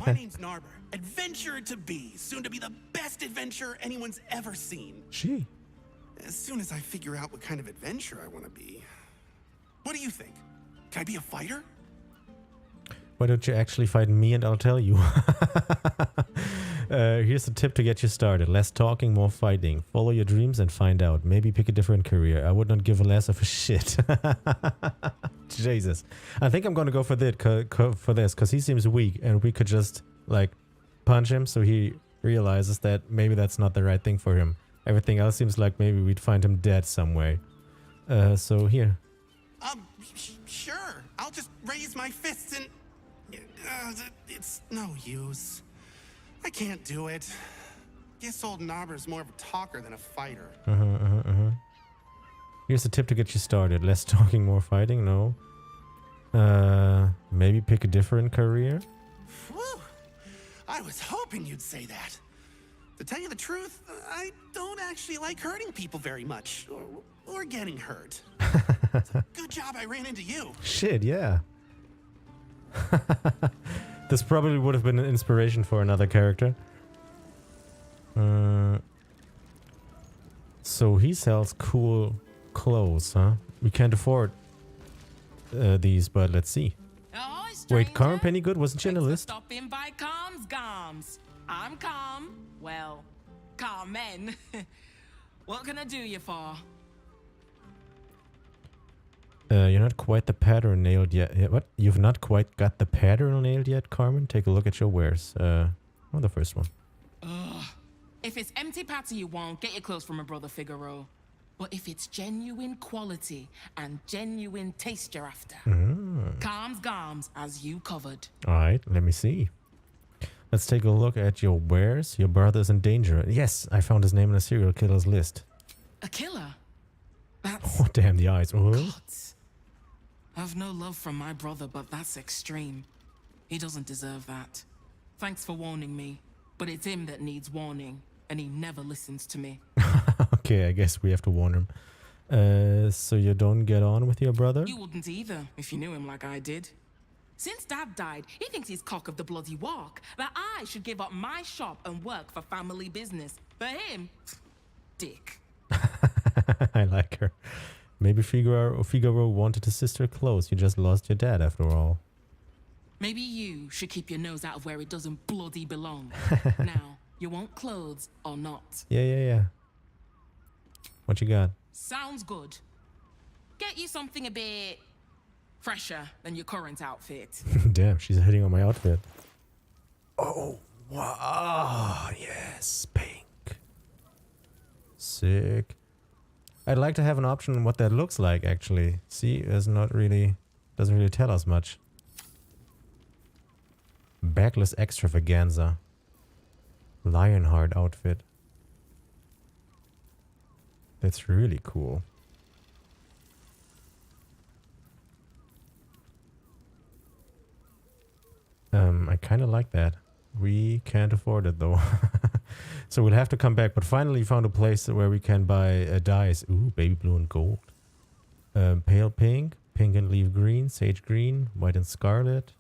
My name's Narber, adventurer to be, soon to be the best adventurer anyone's ever seen. She. As soon as I figure out what kind of adventurer I want to be. What do you think? Can I be a fighter? Why don't you actually fight me and I'll tell you? Here's a tip to get you started. Less talking, more fighting. Follow your dreams and find out. Maybe pick a different career. I would not give a less of a shit. Jesus. I think I'm gonna go for this because he seems weak and we could just like punch him so he realizes that maybe that's not the right thing for him. Everything else seems like maybe we'd find him dead some way. So here. Sure. I'll just raise my fists and... it's no use. I can't do it. Guess old Knobber's more of a talker than a fighter. Here's a tip to get you started. Less talking, more fighting. No. Maybe pick a different career. Whew. I was hoping you'd say that. To tell you the truth, I don't actually like hurting people very much. Or getting hurt. Good job I ran into you. Shit, yeah. This probably would have been an inspiration for another character. So he sells cool clothes, huh? We can't afford these, but let's see. Wait, Carmen Pennygood wasn't she on the list? Stop in by Calm's Gams. I'm Calm. Well, Carmen. What can I do you for? You're not quite the pattern nailed yet. What? You've not quite got the pattern nailed yet, Carmen? Take a look at your wares. Well, the first one. Ugh. If it's empty patty you want, get your clothes from my brother Figaro. But if it's genuine quality and genuine taste you're after, Calm's Gams as you covered. Alright, let me see. Let's take a look at your wares. Your brother's in danger. Yes, I found his name on a serial killer's list. A killer? That's... Oh, damn the eyes. God. I've no love from my brother, but that's extreme. He doesn't deserve that. Thanks for warning me, but it's him that needs warning, and he never listens to me. Okay, I guess we have to warn him. So you don't get on with your brother? You wouldn't either, if you knew him like I did. Since Dad died, he thinks he's cock of the bloody walk, that I should give up my shop and work for family business. For him, dick. I like her. Maybe Figaro wanted his sister close. You just lost your dad after all. Maybe you should keep your nose out of where it doesn't bloody belong. Now, you want clothes or not? Yeah. What you got? Sounds good. Get you something a bit fresher than your current outfit. Damn, she's hitting on my outfit. Oh, wow. Yes, pink. Sick. I'd like to have an option on what that looks like, actually. See, it's not really... doesn't really tell us much. Backless extravaganza. Lionheart outfit. That's really cool. I kind of like that. We can't afford it though. So we'll have to come back. But finally found a place where we can buy dyes. Ooh, baby blue and gold. Pale pink, pink and leaf green, sage green, white and scarlet.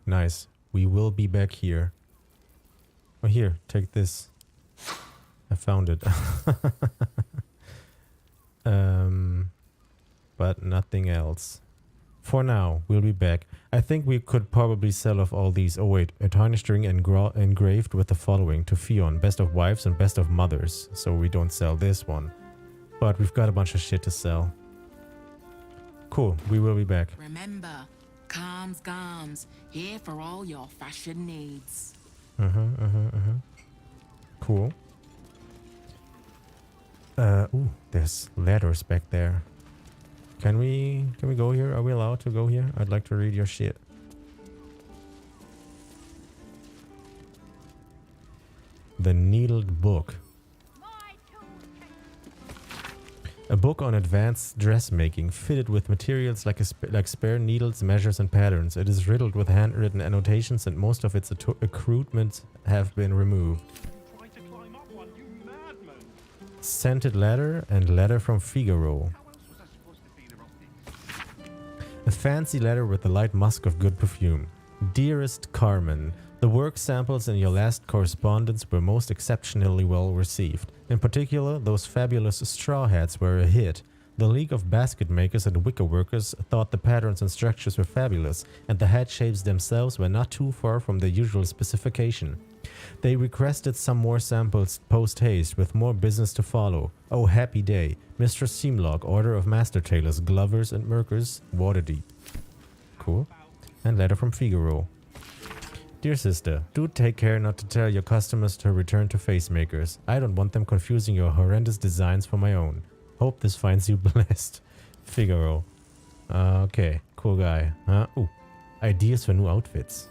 Nice. We will be back here. Oh, here, take this. I found it. But nothing else. For now, we'll be back. I think we could probably sell off all these. Oh wait, a tarnished ring engraved with the following. To Fionn, best of wives and best of mothers. So we don't sell this one. But we've got a bunch of shit to sell. Cool, we will be back. Remember, Calm's Gams, here for all your fashion needs. Cool. Ooh, there's ladders back there. Can we go here? Are we allowed to go here? I'd like to read your shit. The Needled Book. A book on advanced dressmaking, fitted with materials like spare needles, measures, and patterns. It is riddled with handwritten annotations, and most of its accoutrements have been removed. Scented letter and letter from Figaro. A fancy letter with the light musk of good perfume. Dearest Carmen, The work samples in your last correspondence were most exceptionally well received. In particular, those fabulous straw hats were a hit. The League of Basket Makers and Wicker Workers thought the patterns and structures were fabulous, and the hat shapes themselves were not too far from the usual specification. They requested some more samples post-haste, with more business to follow. Oh, happy day. Mr. Seamlock, Order of Master Tailors, Glovers and Merkers, Waterdeep. Cool. And letter from Figaro. Dear sister, do take care not to tell your customers to return to facemakers. I don't want them confusing your horrendous designs for my own. Hope this finds you blessed. Figaro. Okay, cool guy. Ooh, ideas for new outfits.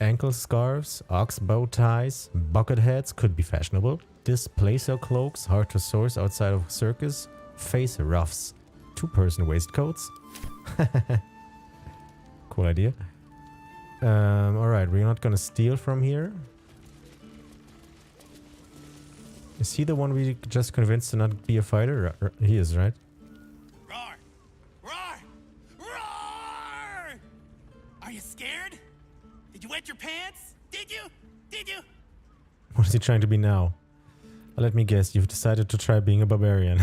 Ankle scarves, ox bow ties, bucket hats could be fashionable. Displacer cloaks, hard to source outside of circus. Face ruffs. 2-person waistcoats. Cool idea. Alright, we're not gonna steal from here. Is he the one we just convinced to not be a fighter? He is, right? Roar! Roar! Roar! Are you scared? Did you wet your pants? Did you? Did you? What is he trying to be now? Let me guess, you've decided to try being a barbarian.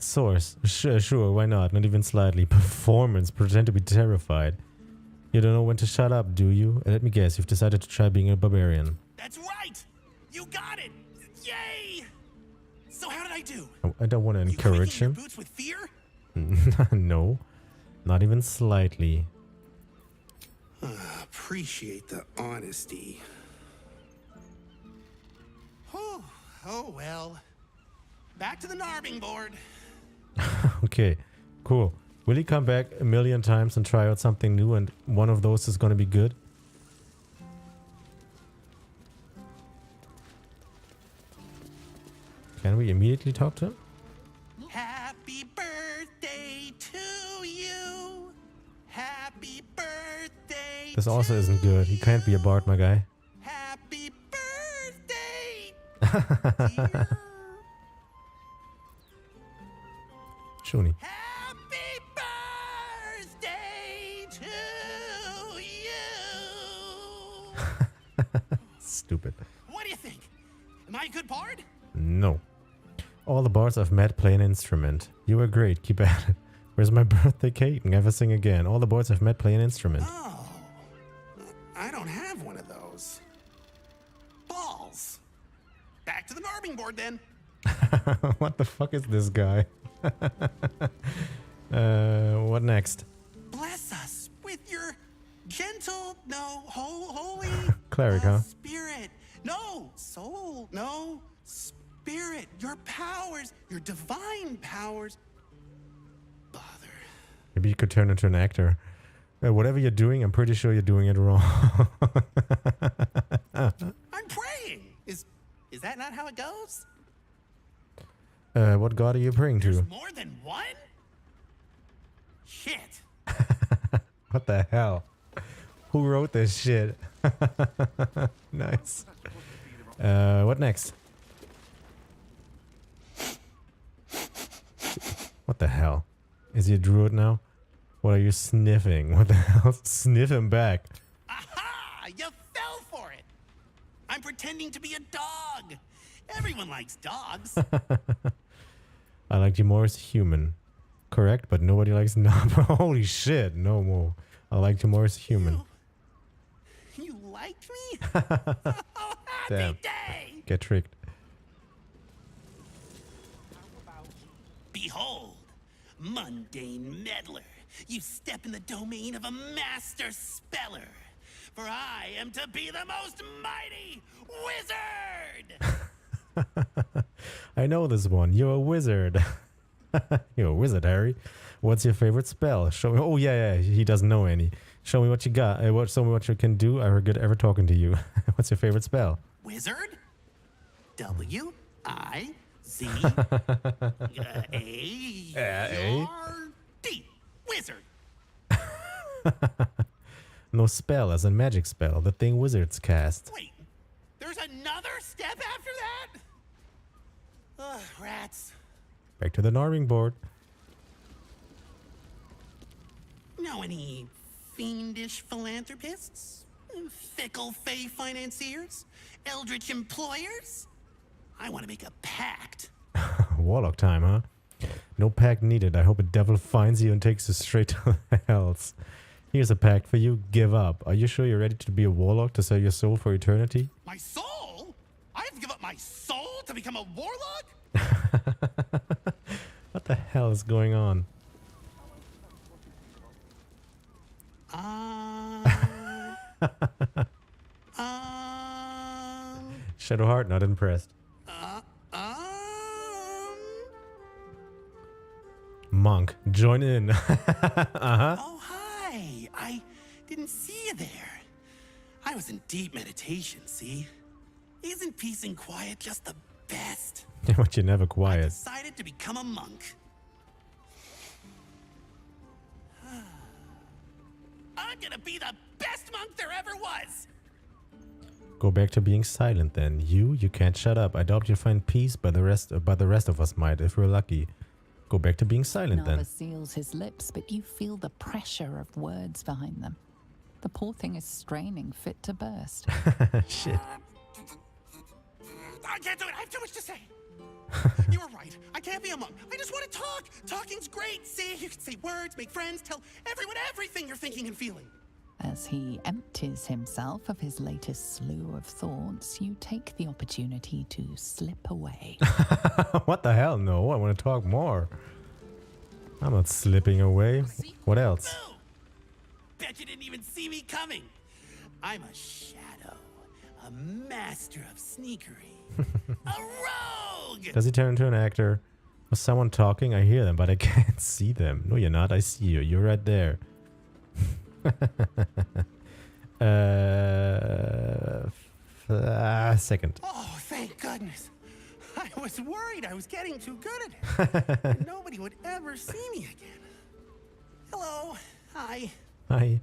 Source. Sure, why not? Not even slightly. Performance. Pretend to be terrified. You don't know when to shut up, do you? Let me guess, you've decided to try being a barbarian. That's right! You got it! Yay! So how did I do? I don't want to encourage him. Boots with fear? No. Not even slightly. Appreciate the honesty. Oh well. Back to the Narving board. Okay, cool. Will he come back a million times and try out something new, and one of those is going to be good? Can we immediately talk to him? Happy birthday to you. Happy birthday. This also isn't good. He can't be a bard, my guy. Happy birthday. Shuni. Happy birthday to you. Stupid. What do you think? Am I a good bard? No. All the bards I've met play an instrument. You were great. Keep at it. Where's my birthday cake? Never sing again. All the bards I've met play an instrument. Oh. I don't have one of those. Balls. Back to the Narving board then. What the fuck is this guy? What next? Bless us with your gentle, no, holy Cleric, huh? spirit. No, soul, no, spirit. Your powers, your divine powers. Maybe you could turn into an actor. Whatever you're doing, I'm pretty sure you're doing it wrong. I'm praying. Is that not how it goes? What god are you praying to? More than one? Shit. What the hell? Who wrote this shit? Nice. What next? What the hell? Is he a druid now? What are you sniffing? What the hell? Sniff him back. Aha! You fell for it. I'm pretending to be a dog. Everyone likes dogs. I like you more as a human. Correct, but nobody likes holy shit, no more. I like you more as a human. You liked me? Oh, happy Damn. day! Get tricked. Behold, mundane meddler, you step in the domain of a master speller. For I am to be the most mighty wizard! I know this one. You're a wizard. You're a wizard, Harry. What's your favorite spell? Show me. Oh, yeah. He doesn't know any. Show me what you got. Show me what you can do. I regret ever talking to you. What's your favorite spell? Wizard? W-I-Z-A-R-D. Wizard. No spell as a magic spell. The thing wizards cast. Wait, there's another step after that? Ugh, rats. Back to the Narving board. Know any fiendish philanthropists? Fickle fey financiers? Eldritch employers? I want to make a pact. Warlock time, huh? No pact needed. I hope a devil finds you and takes you straight to the hells. Here's a pact for you. Give up. Are you sure you're ready to be a warlock to sell your soul for eternity? My soul? I have to give up my soul to become a warlock? What the hell is going on? Shadowheart, not impressed. Monk, join in. Oh, hi. I didn't see you there. I was in deep meditation, see? Isn't peace and quiet just the best? But you're never quiet. Decided to become a monk. I'm gonna be the best monk there ever was. Go back to being silent then. You can't shut up. I doubt you'll find peace, but the rest of us might if we're lucky. Go back to being silent then. Nava seals his lips, but you feel the pressure of words behind them. The poor thing is straining, fit to burst. Shit. I can't do it. I have too much to say. You were right. I can't be a monk. I just want to talk. Talking's great. See, you can say words, make friends, tell everyone everything you're thinking and feeling. As he empties himself of his latest slew of thoughts, you take the opportunity to slip away. What the hell? No, I want to talk more. I'm not slipping away. What else? Boo! Bet you didn't even see me coming. I'm a shadow, a master of sneakery, a rogue. Does he turn into an actor? Was someone talking? I hear them, but I can't see them. No, you're not. I see you. You're right there. Second. Oh, thank goodness. I was worried I was getting too good at it. And nobody would ever see me again. Hello. Hi. Hi.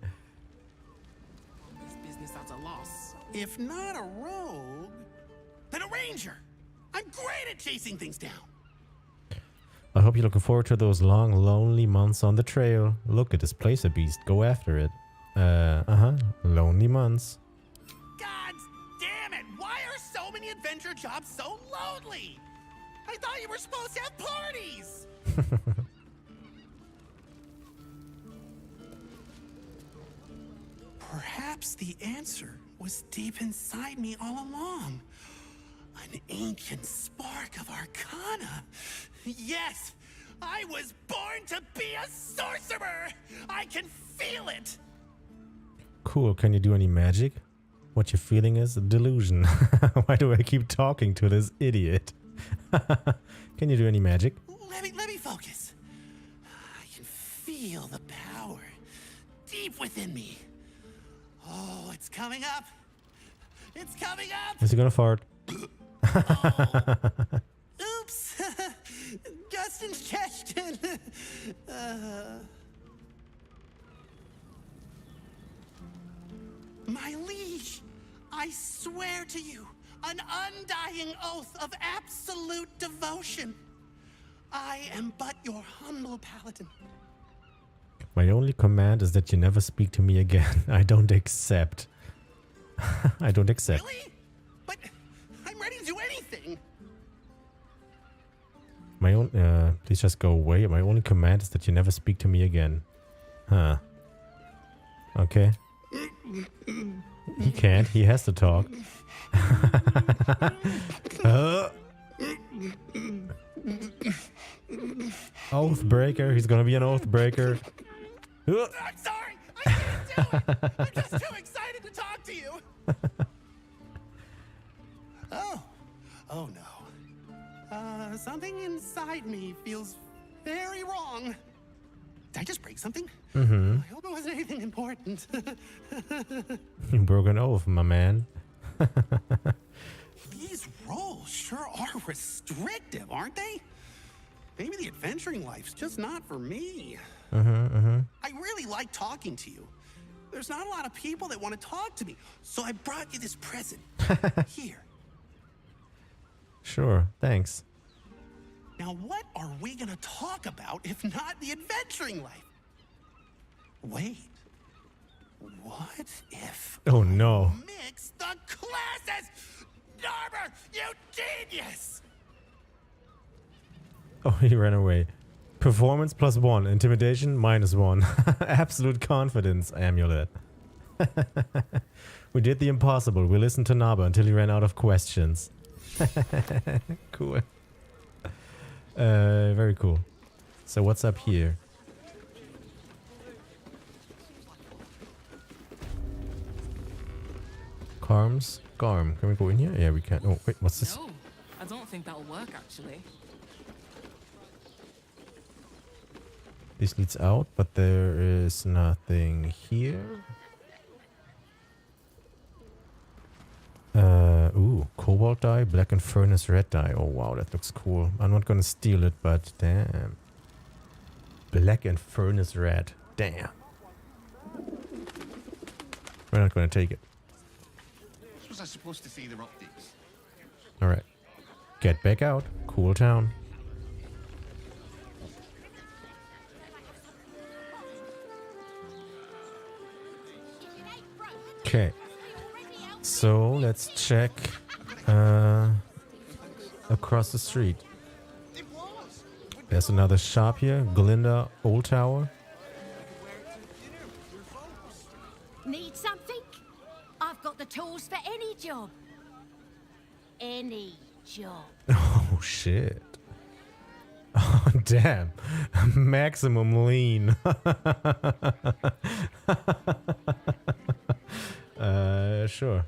This business at a loss. If not a rogue, then a ranger. I'm great at chasing things down. I hope you're looking forward to those long, lonely months on the trail. Look at this placer beast. Go after it. Lonely months. God damn it! Why are so many adventure jobs so lonely? I thought you were supposed to have parties! Perhaps the answer was deep inside me all along. An ancient spark of arcana. Yes! I was born to be a sorcerer! I can feel it! Cool. Can you do any magic? What you're feeling is a delusion. Why do I keep talking to this idiot? Can you do any magic? Let me focus. I can feel the power deep within me. Oh, it's coming up. It's coming up. Is he gonna fart? Oops. Just ingestion. My liege, I swear to you an undying oath of absolute devotion. I am but your humble paladin. My only command is that you never speak to me again. I don't accept. I don't accept. Really? But I'm ready to do anything. My own, please just go away. My only command is that you never speak to me again. Huh. Okay. He can't. He has to talk. Oathbreaker. He's gonna be an oathbreaker. I'm sorry. I can't do it. I'm just too excited to talk to you. Oh no. Something inside me feels very wrong. Did I just break something? Mm-hmm. I hope it wasn't anything important. You broke an oath, my man. These roles sure are restrictive, aren't they? Maybe the adventuring life's just not for me. I really like talking to you. There's not a lot of people that want to talk to me, so I brought you this present. Here. Sure, thanks. Now, what are we gonna talk about if not the adventuring life? Wait. What if... Oh no. Mix the classes! Harper, you genius! Oh, he ran away. Performance +1. Intimidation -1. Absolute confidence amulet. We did the impossible. We listened to Naba until he ran out of questions. Cool. Very cool. So what's up here? Garm. Can we go in here? Yeah, we can. Oh, wait, what's this? No, I don't think that'll work, actually. This leads out, but there is nothing here. Ooh, cobalt dye, black and furnace red dye. Oh wow, that looks cool. I'm not gonna steal it, but damn. Black and furnace red. Damn. We're not gonna take it. Was I supposed to see the optics? Alright. Get back out. Cool town. Okay. So let's check across the street. There's another shop here. Glinda Old Tower. Need something? I've got the tools for any job. Any job. Oh shit. Oh damn. Maximum lean. Sure.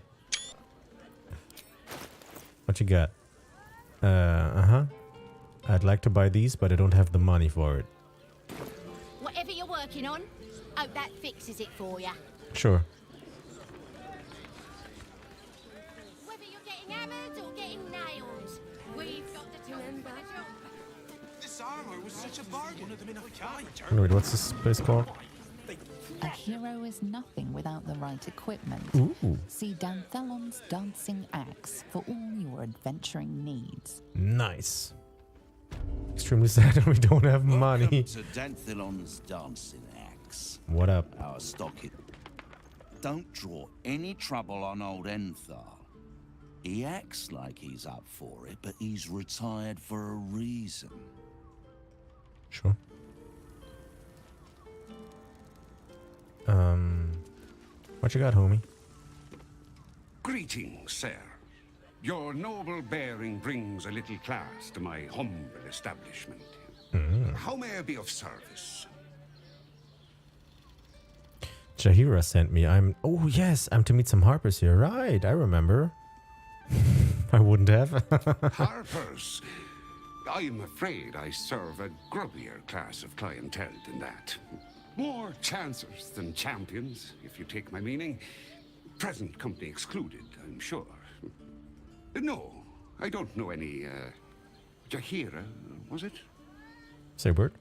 What you got? I'd like to buy these, but I don't have the money for it. Whatever you're working on, hope that fixes it for you. Sure. Whether you're getting hammered or getting nailed, we've got the tools for the job. This armor was such a bargain. Wait, what's this place called? A hero is nothing without the right equipment. Ooh. See Danthelon's dancing axe for all your adventuring needs. Nice. Extremely sad that we don't have money. Welcome to Danthelon's dancing axe. What up? Our stock it. Don't draw any trouble on old Enthal. He acts like he's up for it, but he's retired for a reason. Sure. What you got, homie? Greetings, sir. Your noble bearing brings a little class to my humble establishment. How may I be of service? Jahira sent me. Oh yes, I'm to meet some Harpers here. Right, I remember. I wouldn't have. Harpers? I'm afraid I serve a grubbier class of clientele than that. More chancers than champions, if you take my meaning. Present company excluded, I'm sure. No, I don't know any, Jahira, was it? Say word.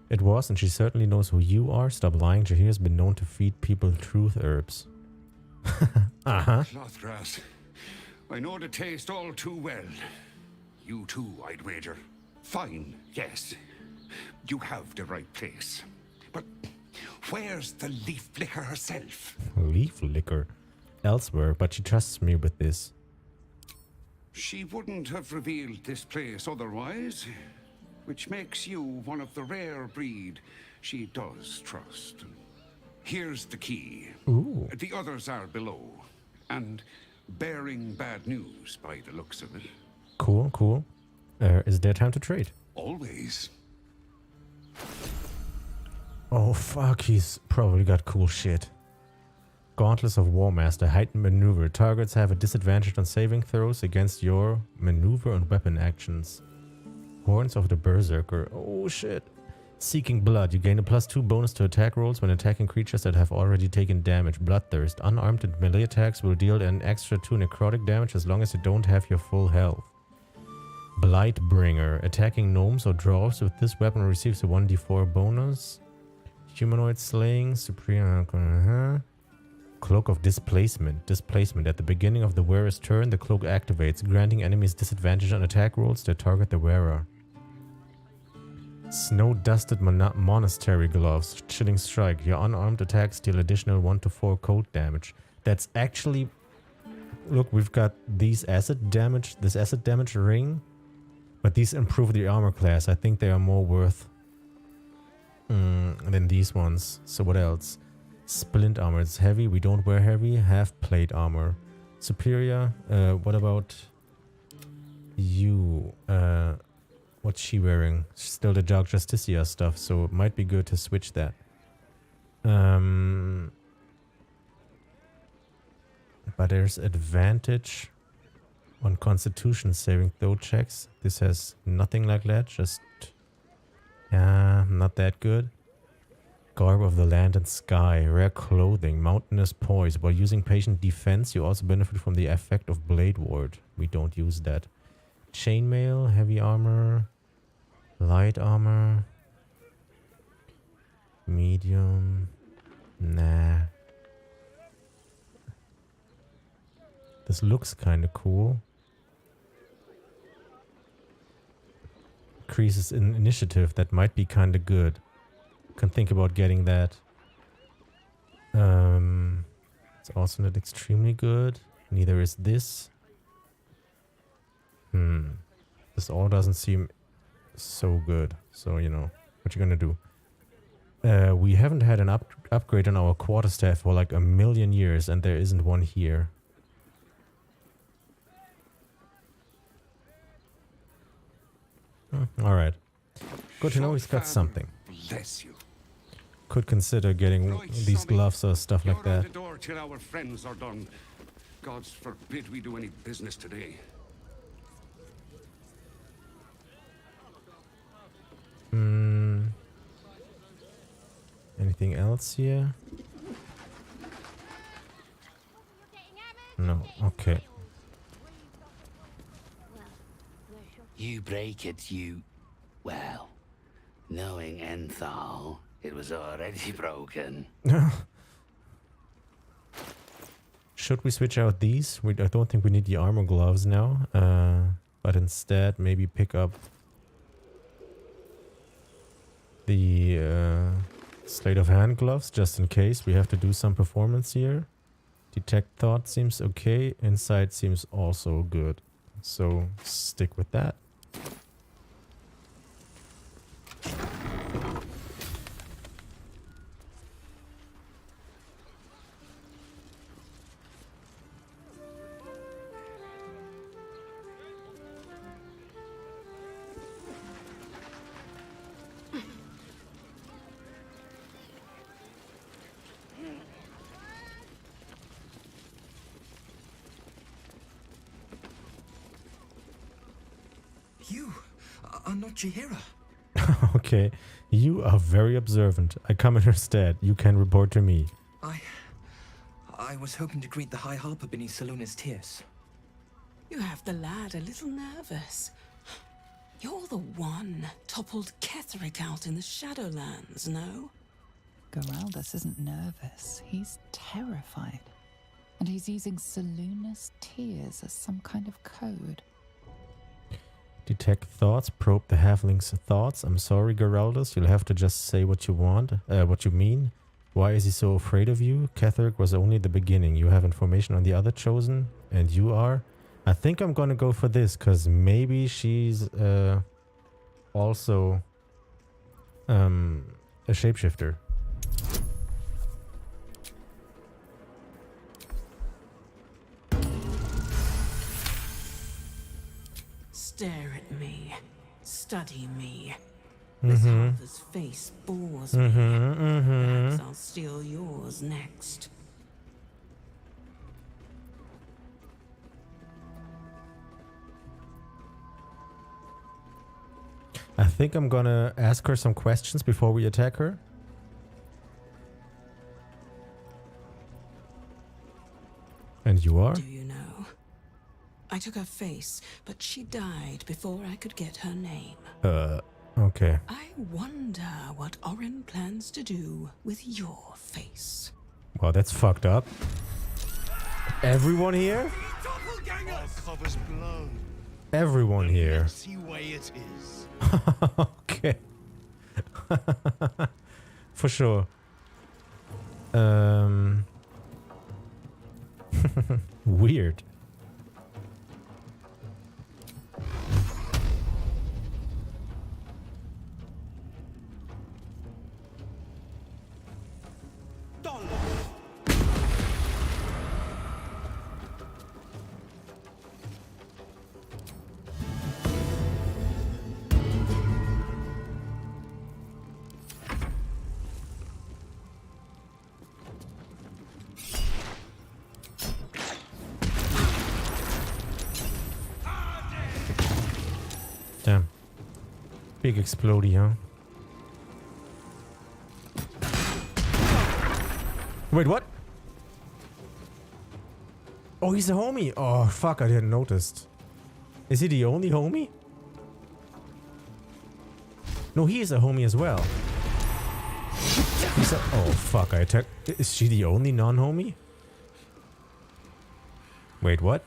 It was, and she certainly knows who you are. Stop lying. Jahira's been known to feed people truth herbs. Clothgrass. I know the taste all too well. You too, I'd wager. Fine, yes. You have the right place. But where's the leaf licker herself? Leaf licker? Elsewhere, but she trusts me with this. She wouldn't have revealed this place otherwise, which makes you one of the rare breed she does trust. Here's the key. Ooh. The others are below, and bearing bad news by the looks of it. Cool, cool. Is there time to trade? Always. Oh fuck, he's probably got cool shit. Gauntlets of Warmaster, heightened maneuver. Targets have a disadvantage on saving throws against your maneuver and weapon actions. Horns of the Berserker. Oh shit. Seeking Blood. You gain a +2 bonus to attack rolls when attacking creatures that have already taken damage. Bloodthirst. Unarmed and melee attacks will deal an extra 2 necrotic damage as long as you don't have your full health. Blightbringer. Attacking gnomes or dwarves with this weapon receives a 1d4 bonus. Humanoid Slaying. Supreme. Cloak of Displacement. Displacement. At the beginning of the wearer's turn, the cloak activates, granting enemies disadvantage on attack rolls that target the wearer. Snow-dusted monastery gloves. Chilling strike. Your unarmed attacks deal additional 1 to 4 cold damage. That's actually... Look, we've got these acid damage, this acid damage ring. But these improve the armor class. I think they are more worth than these ones. So what else? Splint armor. It's heavy. We don't wear heavy. Half plate armor. Superior. What about you? What's she wearing? Still the Dark Justicia stuff, so it might be good to switch that. But there's advantage on Constitution saving throw checks. This has nothing like that, just... Yeah, not that good. Garb of the land and sky. Rare clothing. Mountainous poise. While using patient defense, you also benefit from the effect of Blade Ward. We don't use that. Chainmail, heavy armor... Light armor. Medium. Nah. This looks kind of cool. Increases in initiative. That might be kind of good. Can think about getting that. It's also not extremely good. Neither is this. This all doesn't seem so good. So, you know, what you gonna do? We haven't had an upgrade on our quarterstaff for like 1,000,000 years, and there isn't one here. Alright. Good to know he's got something. Bless you. Could consider getting these gloves or stuff like that. The door till our friends are done. Gods forbid we do any business today. Anything else here? No. Okay. You break it, you... Well, knowing Enthal, it was already broken. Should we switch out these? I don't think we need the armor gloves now. But instead, maybe pick up the Sleight of Hand gloves, just in case we have to do some performance here. Detect Thought seems okay. Insight seems also good. So stick with that. You are not Chihira. Okay, you are very observant. I come in her stead. You can report to me. I was hoping to greet the High Harper beneath Salona's tears. You have the lad a little nervous. You're the one toppled Ketherick out in the Shadowlands, no? Geraldus isn't nervous. He's terrified. And he's using Salona's tears as some kind of code. Detect thoughts, probe the halfling's thoughts. I'm sorry, Geraldus. You'll have to just say what you want, what you mean. Why is he so afraid of you? Ketherick was only the beginning. You have information on the other chosen, and you are. I think I'm gonna go for this, because maybe she's also a shapeshifter. Stare at me. Study me. This Harper's face bores me. Perhaps I'll steal yours next. I think I'm gonna ask her some questions before we attack her. And you are? Do you know? I took her face, but she died before I could get her name. Okay. I wonder what Orin plans to do with your face. Well, that's fucked up. Everyone here? Covers blow. Everyone here. See way it is. Okay. For sure. Weird. Damn. Big explodey, huh? Wait, what? Oh, he's a homie. Oh, fuck, I didn't notice. Is he the only homie? No, he is a homie as well. He's a... Oh, fuck, I attacked... Is she the only non-homie? Wait, what?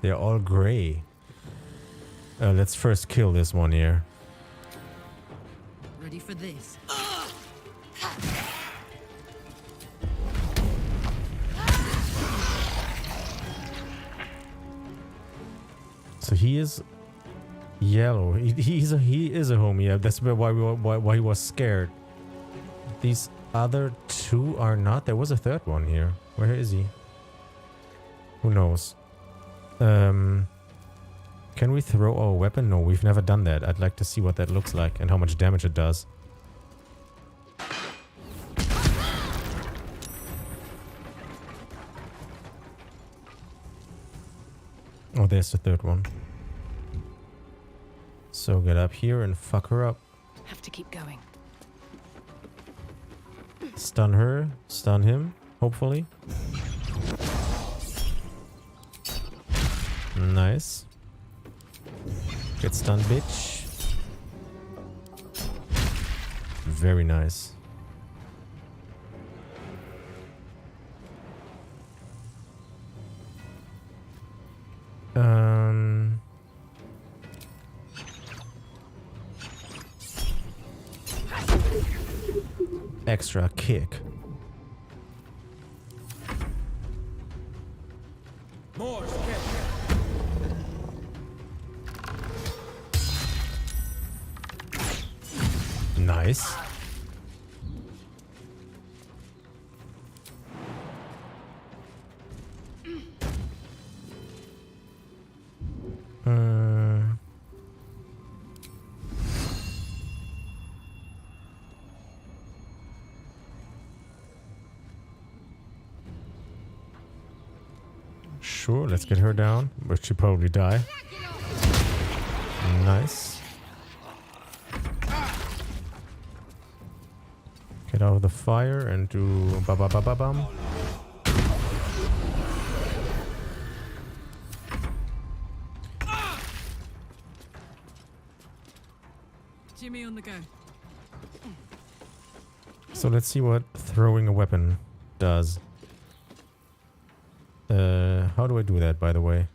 They're all gray. Let's first kill this one here. Ready for this? So he is yellow. He is a homie. Yeah, that's why he was scared. These other two are not. There was a third one here. Where is he? Who knows? Can we throw our weapon? No, we've never done that. I'd like to see what that looks like and how much damage it does. Oh, there's the third one. So get up here and fuck her up. Have to keep going. Stun her, stun him, hopefully. Nice. Get stunned, bitch. Very nice. Extra kick. More. Nice. Sure, let's get her down, but she'll probably die. Nice. Get out of the fire and do ba-ba-ba-ba-bum. Jimmy on the go. So let's see what throwing a weapon does. How do I do that, by the way?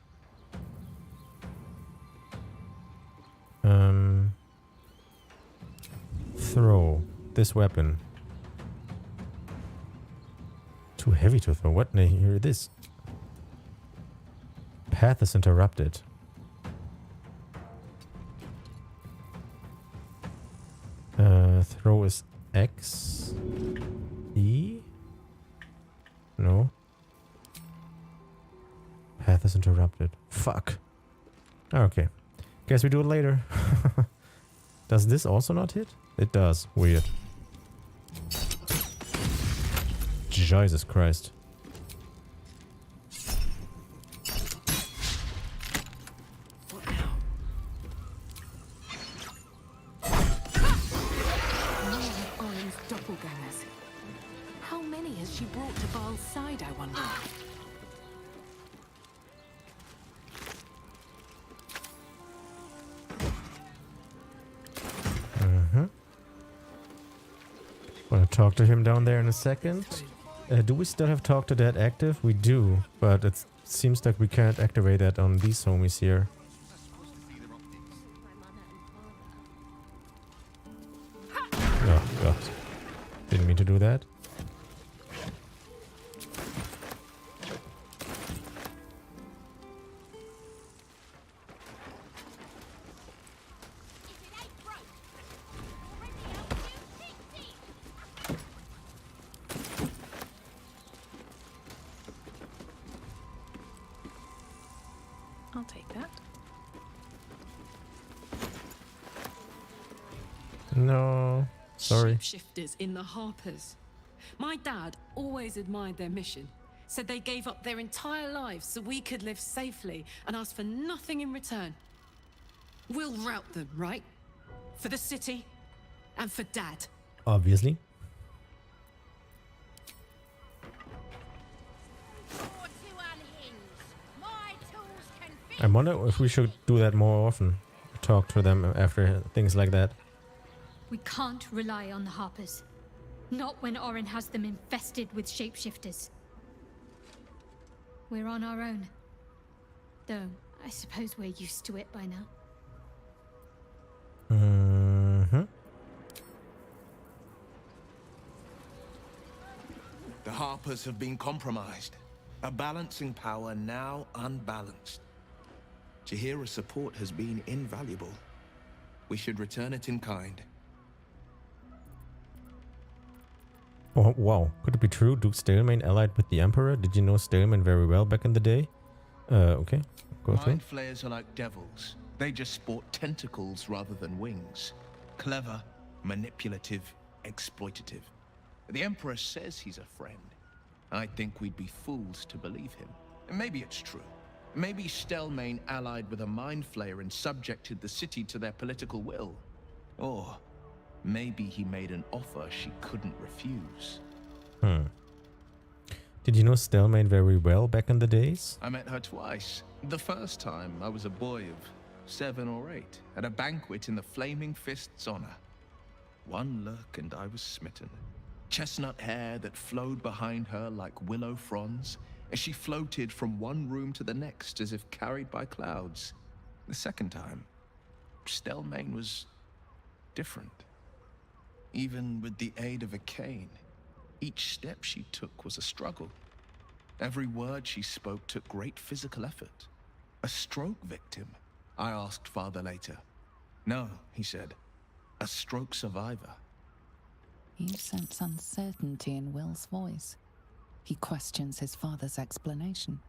Throw this weapon. Too heavy to throw. What? Now hear this. Path is interrupted. Throw is X. E? No. Path is interrupted. Fuck. Okay. Guess we do it later. Does this also not hit? It does. Weird. Jesus Christ. What now? Orin's doppelgangers. How many has she brought to Baal's side, I wonder? Wanna talk to him down there in a second. Do we still have talk to that active? We do, but it seems like we can't activate that on these homies here. Didn't mean to do that. I'll take that. No, sorry. Shapeshifters in the Harpers. My dad always admired their mission. Said they gave up their entire lives so we could live safely and asked for nothing in return. We'll rout them, right? For the city and for Dad. Obviously. I wonder if we should do that more often. Talk to them after things like that. We can't rely on the Harpers. Not when Orin has them infested with shapeshifters. We're on our own. Though, I suppose we're used to it by now. Mm-hmm. The Harpers have been compromised. A balancing power now unbalanced. Jahira's support has been invaluable. We should return it in kind. Oh, wow. Could it be true? Duke Stalemain allied with the Emperor? Did you know Stalemain very well back in the day? Okay. Go through. Mind flayers are like devils. They just sport tentacles rather than wings. Clever, manipulative, exploitative. The Emperor says he's a friend. I think we'd be fools to believe him. And maybe it's true. Maybe Stelmane allied with a mind flayer and subjected the city to their political will. Or maybe he made an offer she couldn't refuse. Did you know Stelmane very well back in the days? I met her twice. The first time I was a boy of 7 or 8 at a banquet in the Flaming Fist's honor. One look and I was smitten. Chestnut hair that flowed behind her like willow fronds as she floated from one room to the next as if carried by clouds. The second time, Stelmane was different. Even with the aid of a cane, each step she took was a struggle. Every word she spoke took great physical effort. A stroke victim, I asked Father later. No, he said, a stroke survivor. You sense uncertainty in Will's voice. He questions his father's explanation.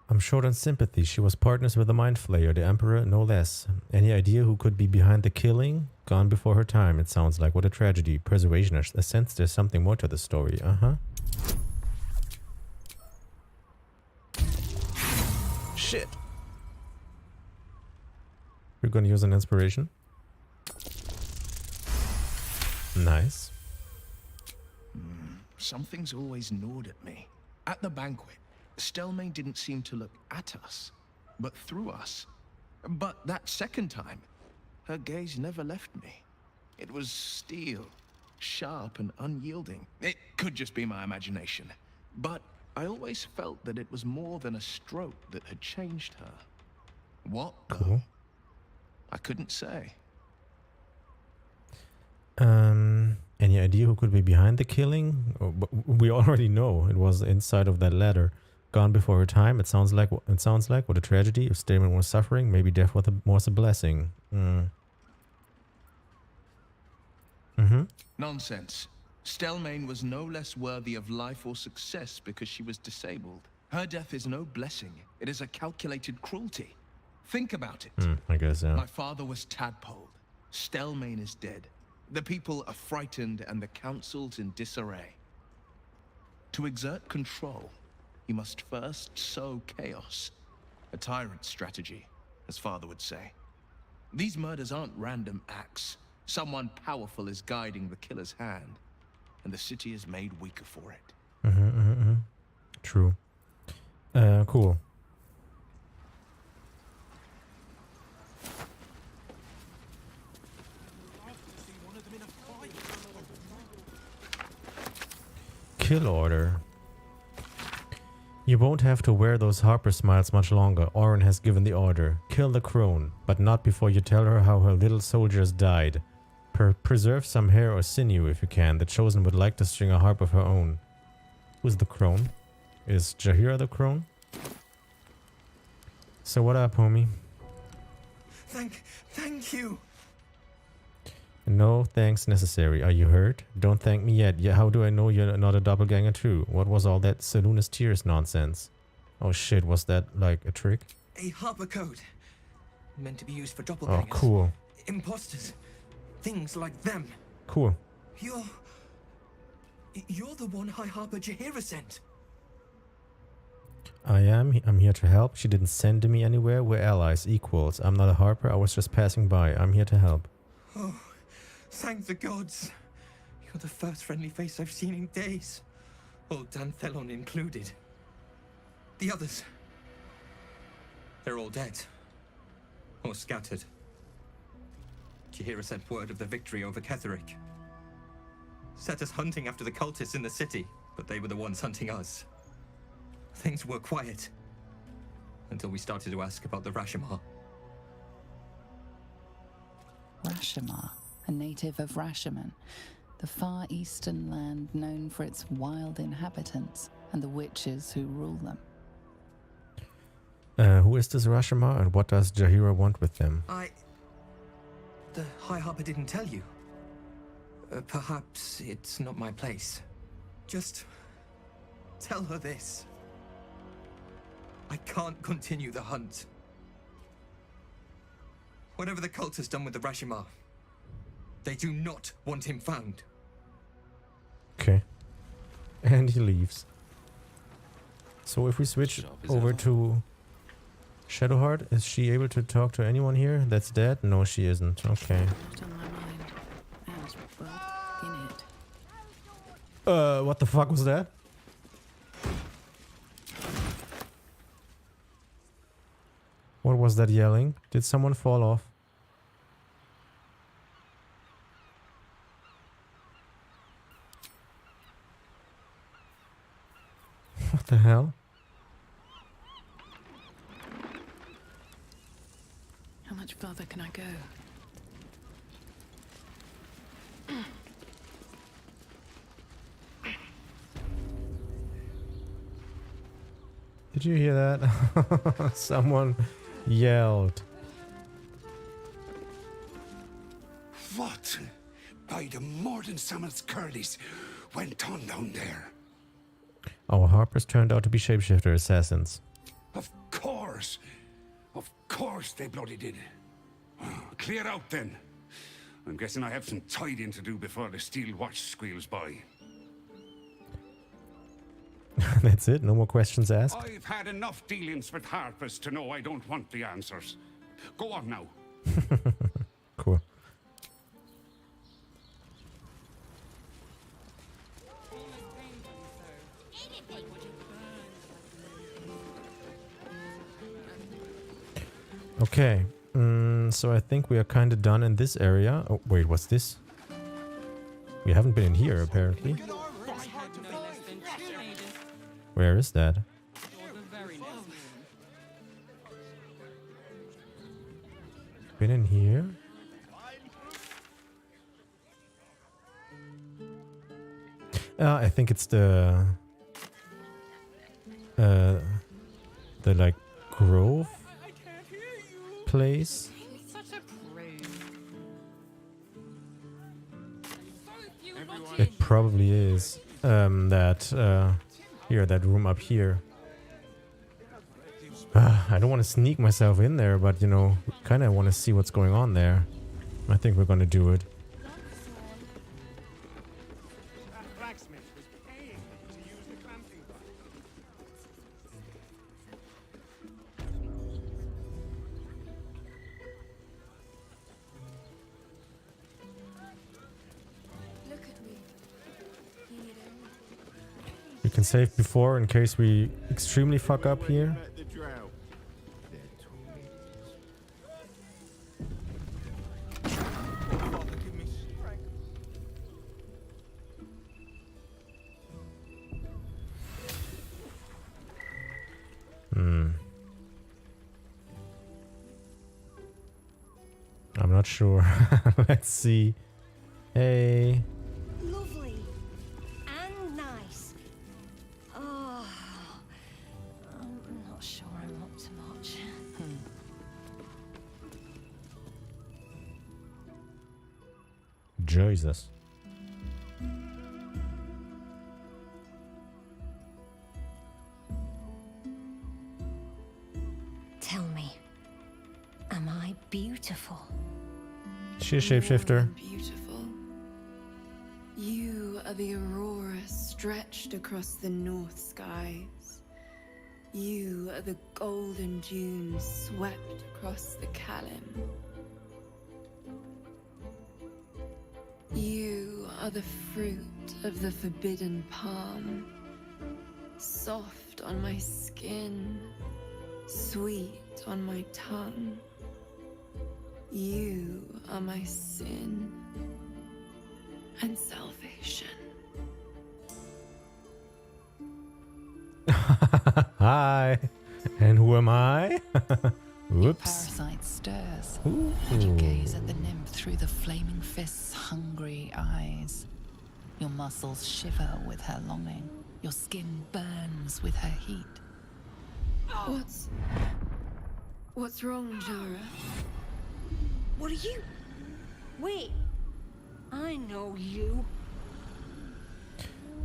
I'm short on sympathy. She was partners with the Mind Flayer, the Emperor, no less. Any idea who could be behind the killing? Gone before her time, it sounds like. What a tragedy. Persuasion, I sense there's something more to the story. Shit. You're gonna use an inspiration? Nice. Something's always gnawed at me. At the banquet, Stelmane didn't seem to look at us, but through us. But that second time, her gaze never left me. It was steel, sharp and unyielding. It could just be my imagination, but I always felt that it was more than a stroke that had changed her. What, though? Cool. I couldn't say. Any idea who could be behind the killing? We already know it was inside of that ladder. Gone before her time. It sounds like what a tragedy. If Stalemain was suffering, maybe death was a blessing. Nonsense. Stelmane was no less worthy of life or success because she was disabled. Her death is no blessing. It is a calculated cruelty. Think about it. I guess, yeah. My father was tadpoled. Stelmane is dead. The people are frightened and the council's in disarray. To exert control, you must first sow chaos. A tyrant's strategy, as Father would say. These murders aren't random acts. Someone powerful is guiding the killer's hand, and the city is made weaker for it. True. Cool. Kill order. You won't have to wear those Harper smiles much longer. Orin has given the order. Kill the crone, but not before you tell her how her little soldiers died. Preserve some hair or sinew if you can. The Chosen would like to string a harp of her own. Who's the crone? Is Jaheira the crone? So what up, homie? Thank you. No thanks necessary. Are you hurt? Don't thank me yet. Yeah, how do I know you're not a doppelganger too? What was all that Seluna's tears nonsense? Oh shit, was that like a trick? A Harper code. Meant to be used for doppelgangers. Oh, cool. Imposters. Things like them. Cool. You're the one High Harper Jaheira sent. I am. I'm here to help. She didn't send me anywhere. We're allies, equals. I'm not a Harper. I was just passing by. I'm here to help. Oh, thank the gods. You're the first friendly face I've seen in days. Old Danthelon included. The others. They're all dead. Or scattered. Jaheira sent word of the victory over Ketheric. Set us hunting after the cultists in the city, but they were the ones hunting us. Things were quiet. Until we started to ask about the Rashomar. Rashomar, a native of Rashomon, the far eastern land known for its wild inhabitants and the witches who rule them. Who is this Rashomar and what does Jaheira want with them? The High Harper didn't tell you. Perhaps it's not my place. Just tell her this. I can't continue the hunt. Whatever the cult has done with the Rashomar, they do not want him found. Okay. And he leaves. So if we switch over to Shadowheart, is she able to talk to anyone here that's dead? No, she isn't. Okay. What the fuck was that? What was that yelling? Did someone fall off? What the hell? How much further can I go? Did you hear that? Someone yelled. What? By the Morden Summon's curlies went on down there. Our Harpers turned out to be shapeshifter assassins. Of course they bloody did. Clear out then. I'm guessing I have some tidying to do before the steel watch squeals by. That's it? No more questions asked? I've had enough dealings with Harpers to know I don't want the answers. Go on now. Cool. Okay. So I think we are kind of done in this area. Oh, wait, what's this? We haven't been in here, apparently. Where is that? Been in here? I think it's the like grove place. It probably is that room up here. I don't want to sneak myself in there, but you know, kind of want to see what's going on there. I think we're gonna do it. We can save before in case we extremely fuck up here. I'm not sure. Let's see. Hey. Lovely. And nice. Oh, I'm not sure I'm up to much. Jesus. Tell me, am I beautiful? She's a shapeshifter. Beautiful. You are the aurora stretched across the north skies. You are the golden dunes swept across the Kalim. You are the fruit of the forbidden palm, soft on my skin, sweet on my tongue. You are my sin and salvation. Hi. And who am I? Your Whoops. parasite stirs, Ooh. and you gaze at the nymph through the flaming fist's hungry eyes. Your muscles shiver with her longing. Your skin burns with her heat. What's wrong, Jara? What are you? Wait, I know you.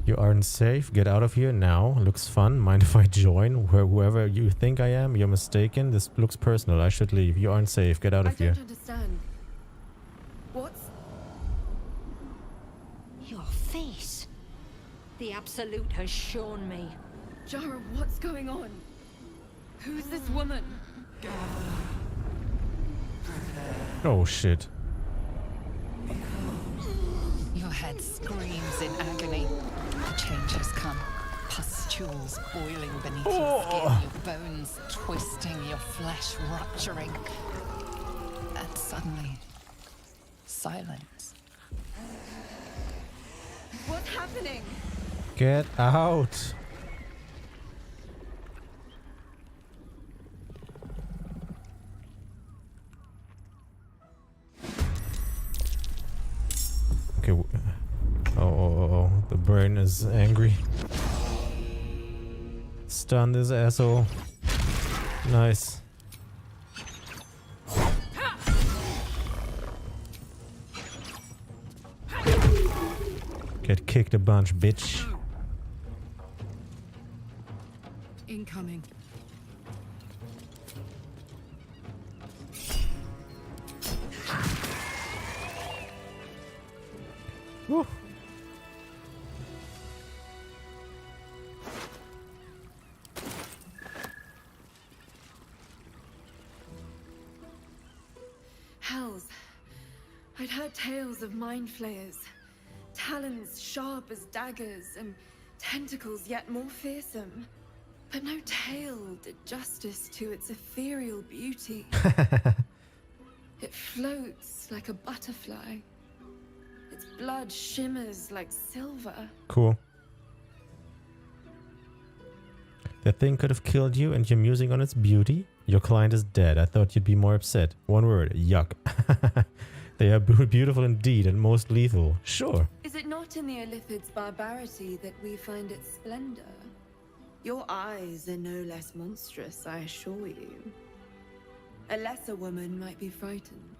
You aren't safe. Get out of here now. Looks fun. Mind if I join? Whoever you think I am, you're mistaken. This looks personal. I should leave. You aren't safe. Get out of here. I don't understand. What's... Your face. The Absolute has shown me. Jara, what's going on? Who's this woman? Oh shit. Your head screams in agony. The change has come. Pustules boiling beneath your skin, your bones twisting, your flesh rupturing. And suddenly, silence. What's happening? Get out. Okay. Oh. The brain is angry. Stun this asshole. Nice. Get kicked a bunch, bitch. Incoming. Woo. Hells. I'd heard tales of mind flayers. Talons sharp as daggers and tentacles yet more fearsome. But no tale did justice to its ethereal beauty. It floats like a butterfly. Its blood shimmers like silver. Cool. That thing could have killed you and you're musing on its beauty? Your client is dead. I thought you'd be more upset. One word. Yuck. They are beautiful indeed and most lethal. Sure. Is it not in the Illithid's barbarity that we find its splendor? Your eyes are no less monstrous, I assure you. A lesser woman might be frightened,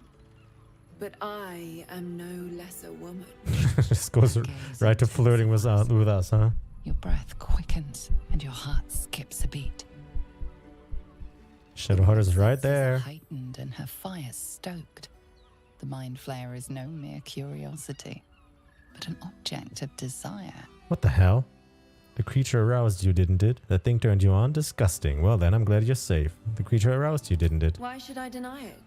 but I am no lesser woman. This goes right to flirting with us, huh? Your breath quickens and your heart skips a beat. Shadowheart is right there. Heightened and her fire stoked. The mind flayer is no mere curiosity, but an object of desire. What the hell? The creature aroused you, didn't it? That thing turned you on? Disgusting. Well then, I'm glad you're safe. The creature aroused you, didn't it? Why should I deny it?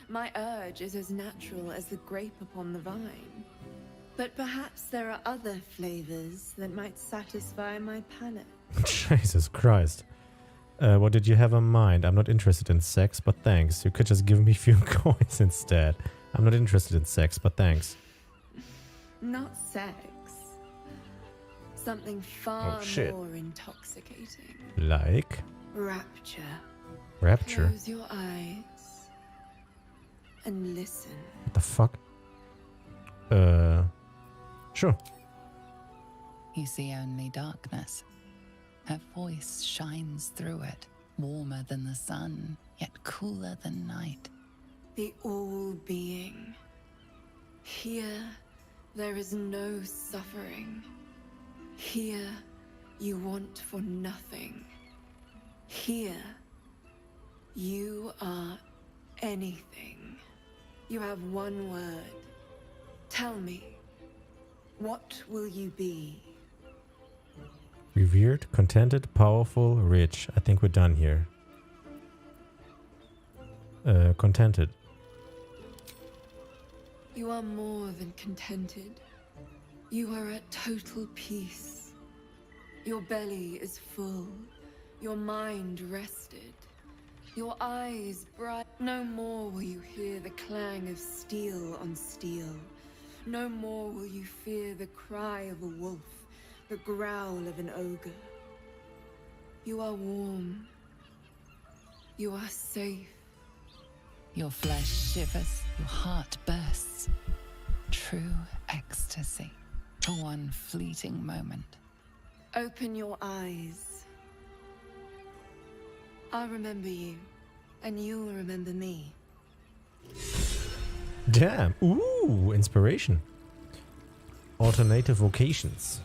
My urge is as natural as the grape upon the vine. But perhaps there are other flavors that might satisfy my palate. Jesus Christ. What did you have in mind? I'm not interested in sex, but thanks. You could just give me a few coins instead. I'm not interested in sex, but thanks. Not sex. Something far more intoxicating. Like? Rapture. Rapture? Close your eyes and listen. What the fuck? Sure. You see only darkness. Her voice shines through it, warmer than the sun, yet cooler than night. The all-being. Here, there is no suffering. Here, you want for nothing. Here, you are anything. You have one word. Tell me, what will you be? Revered, contented, powerful, rich. I think we're done here. Contented. You are more than contented. You are at total peace. Your belly is full. Your mind rested. Your eyes bright. No more will you hear the clang of steel on steel. No more will you fear the cry of a wolf, the growl of an ogre. You are warm. You are safe. Your flesh shivers, your heart bursts. True ecstasy for one fleeting moment. Open your eyes. I'll remember you, and you'll remember me. Damn. Ooh, inspiration. Alternative vocations.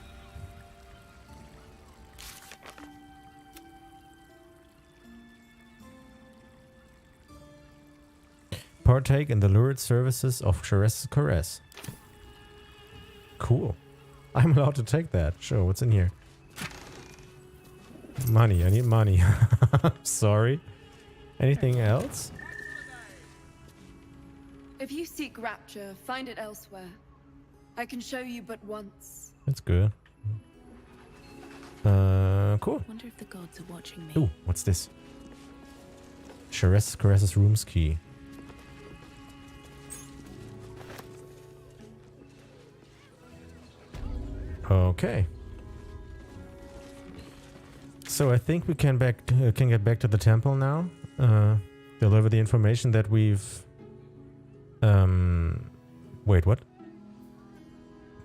Partake in the lurid services of Sherez's Caress. Cool. I'm allowed to take that. Sure, what's in here? Money. I need money. Sorry. Anything else? If you seek rapture, find it elsewhere. I can show you but once. That's good. Cool. Wonder if the gods are watching me. Ooh, what's this? Sherez's Caress's room's key. Okay. So I think we can get back to the temple now. Deliver the information that we've. Wait, what?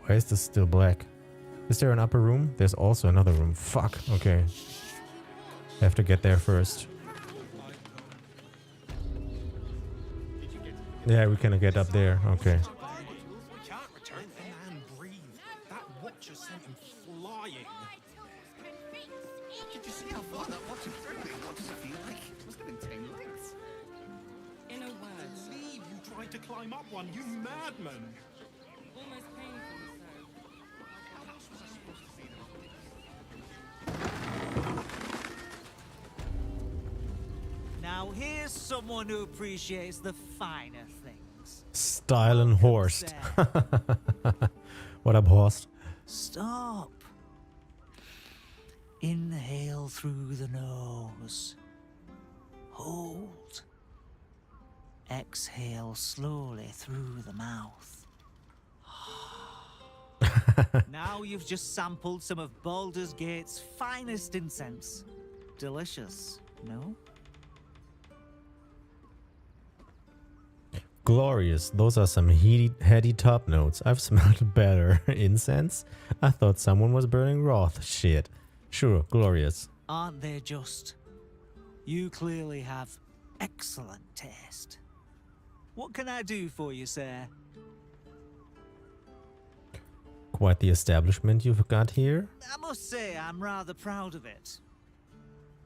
Why is this still black? Is there an upper room? There's also another room. Fuck. Okay. I have to get there first. Yeah, we can get up there. Okay. Did you see how far that watch is through? What does it feel like? It must have been 10 lengths. In a word, I believe you tried to climb up one, you madman! almost painful so. How else was I supposed to see them? Now here's someone who appreciates the finer things. Style and Horst. What up, Horst? Stop. Inhale through the nose. Hold. Exhale slowly through the mouth. Now you've just sampled some of Baldur's Gate's finest incense. Delicious, no? Glorious. Those are some heady top notes. I've smelled better. Incense? I thought someone was burning Roth. Shit. Sure, glorious. Aren't they just? You clearly have excellent taste. What can I do for you, sir? Quite the establishment you've got here. I must say I'm rather proud of it.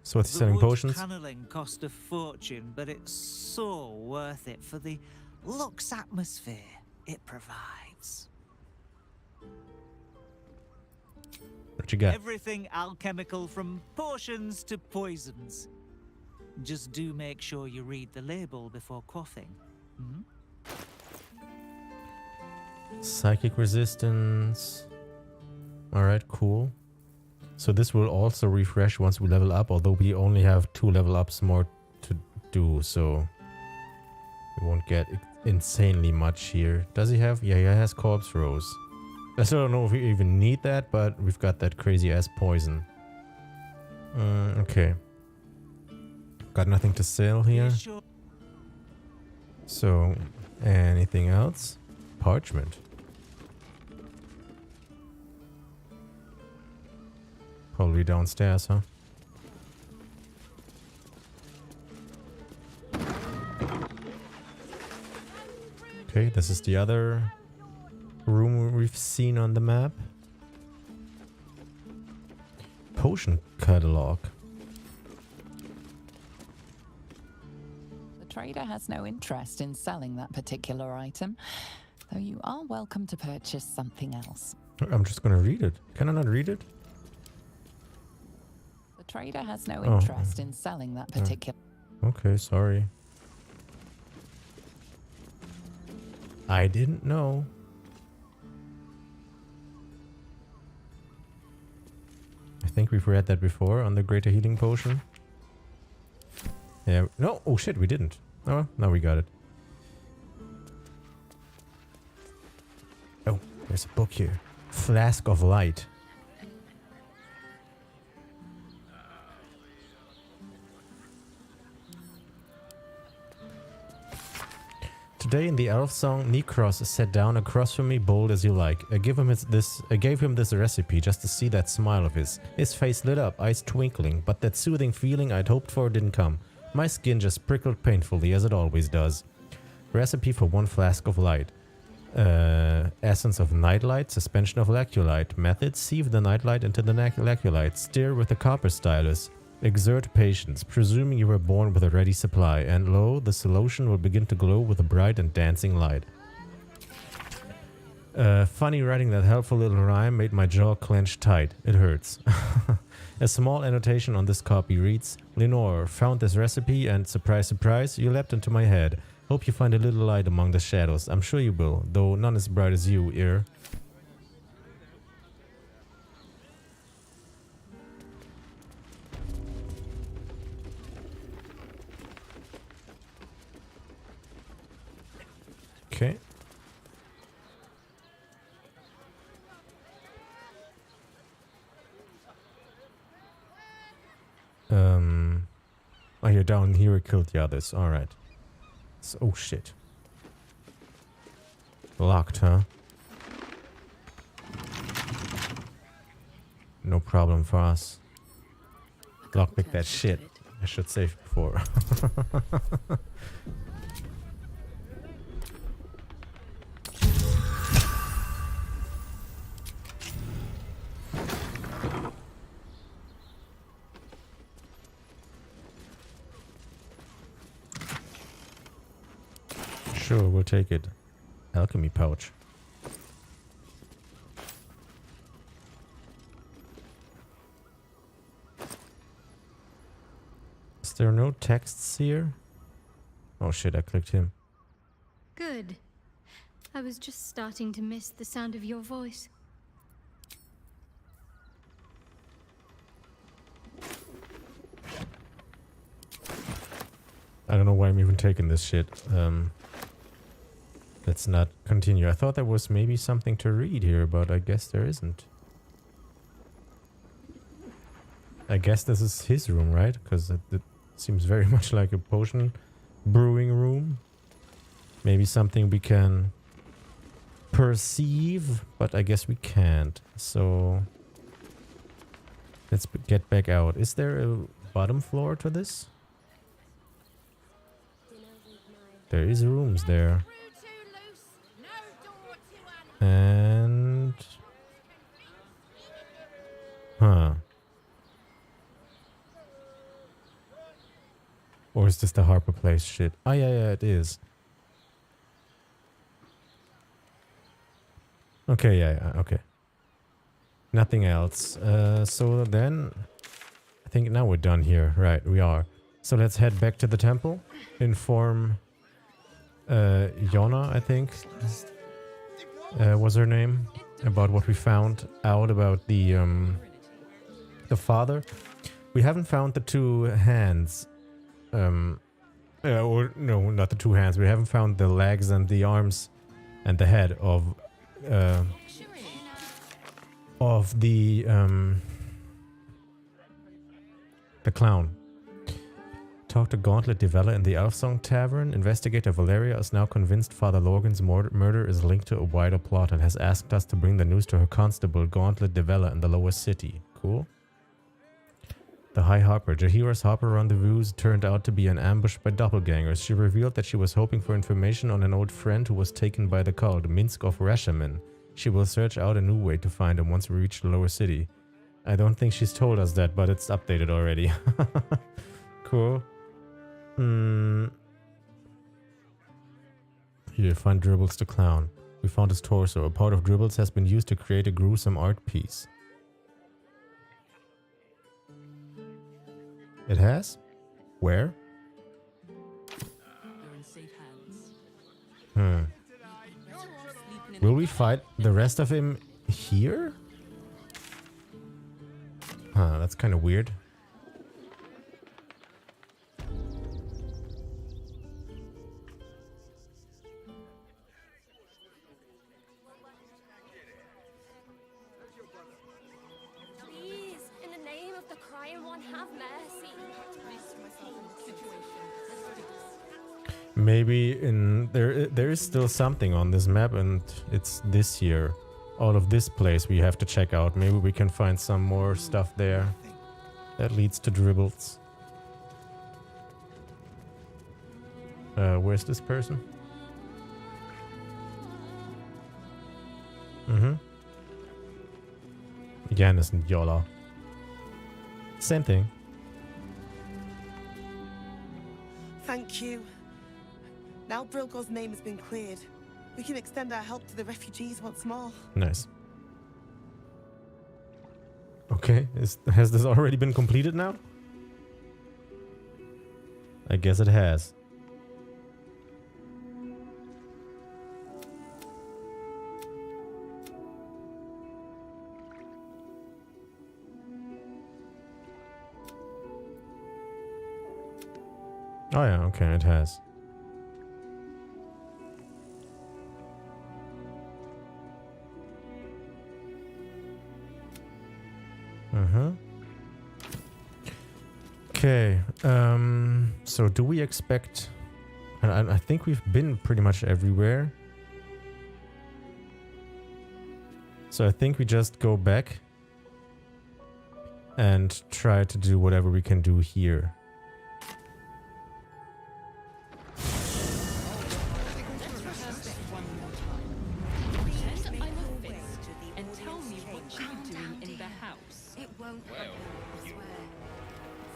So what's selling potions? Paneling cost a fortune, but it's so worth it for the luxe atmosphere it provides. What you got? Everything alchemical from potions to poisons. Just do make sure you read the label before quaffing. Hmm? Psychic resistance. Alright, cool. So this will also refresh once we level up, although we only have 2 level ups more to do, so we won't get insanely much here. Does he have? Yeah, he has Corpse Rose. I still don't know if we even need that, but we've got that crazy ass poison. Okay. Got nothing to sell here. So, anything else? Parchment. Probably downstairs, huh? Okay, this is the other room we've seen on the map. Potion catalog. The trader has no interest in selling that particular item, though you are welcome to purchase something else. I'm just gonna read it. Can I not read it? The trader has no interest in selling that particular... Okay, sorry. I didn't know. I think we've read that before on the Greater Healing Potion. Yeah, no, oh shit, we didn't. Oh, now we got it. Oh, there's a book here. Flask of Light. Today in the elf song, Nikros sat down across from me, bold as you like. I gave him this recipe just to see that smile of his. His face lit up, eyes twinkling, but that soothing feeling I'd hoped for didn't come. My skin just prickled painfully, as it always does. Recipe for 1 flask of light. Essence of nightlight, suspension of laculite. Method: sieve the nightlight into the laculite. Stir with a copper stylus. Exert patience, presuming you were born with a ready supply, and lo, the solution will begin to glow with a bright and dancing light. Funny writing that helpful little rhyme made my jaw clench tight. It hurts. A small annotation on this copy reads, Lenore, found this recipe and surprise, surprise, you leapt into my head. Hope you find a little light among the shadows. I'm sure you will, though none as bright as you, Ear. Okay. Oh, you're down here. We killed the others. All right. So, oh shit. Locked, huh? No problem for us. Lockpick that shit. I should save before. Sure, we'll take it. Alchemy pouch. Is there no texts here? Oh shit, I clicked him. Good. I was just starting to miss the sound of your voice. I don't know why I'm even taking this shit. Let's not continue. I thought there was maybe something to read here, but I guess there isn't. I guess this is his room, right? Because it seems very much like a potion brewing room. Maybe something we can perceive, but I guess we can't. So let's get back out. Is there a bottom floor to this? There is rooms there. And... Huh. Or is this the Harper place shit? Oh yeah, it is. Okay, yeah, okay. Nothing else. So then... I think now we're done here. Right, we are. So let's head back to the temple. Inform... Yona, I think, was her name, about what we found out about the father. We haven't found the 2 hands, or no, not the 2 hands. We haven't found the legs and the arms and the head of the clown. Talk to Gauntlet Develler in the Elfsong Tavern. Investigator Valeria is now convinced Father Logan's murder is linked to a wider plot and has asked us to bring the news to her constable, Gauntlet Develler, in the lower city. Cool. The High Harper. Jahira's Harper rendezvous turned out to be an ambush by doppelgangers. She revealed that she was hoping for information on an old friend who was taken by the cult, Minsk of Rashaman. She will search out a new way to find him once we reach the lower city. I don't think she's told us that, but it's updated already. Cool. Here, find Dribbles the Clown. We found his torso. A part of Dribbles has been used to create a gruesome art piece. It has? Where? Will we fight the rest of him here? Huh, that's kind of weird. Please, in the name of the crying one, have mercy. Maybe in there is still something on this map, and it's this here. All of this place we have to check out. Maybe we can find some more stuff there that leads to Dribbles. Where's this person? Janus and Yola. Same thing. Thank you. Now Brilgo's name has been cleared. We can extend our help to the refugees once more. Nice. Okay, has this already been completed now? I guess it has. Oh yeah, okay, it has. Okay, so do we expect... I think we've been pretty much everywhere. So I think we just go back and try to do whatever we can do here.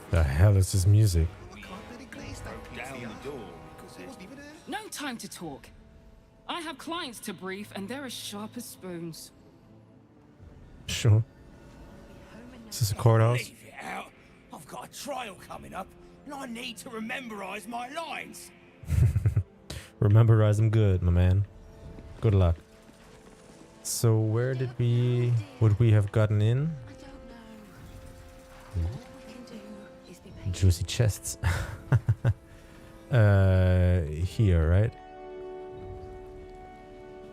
The hell is this music? No time to talk. I have clients to brief, and they're as sharp as spoons. Sure. Is this a courthouse? Leave it out. I've got a trial coming up, and I need to rememberize my lines. Rememberize them good, my man. Good luck. So where would we have gotten in? Juicy chests. Here, right?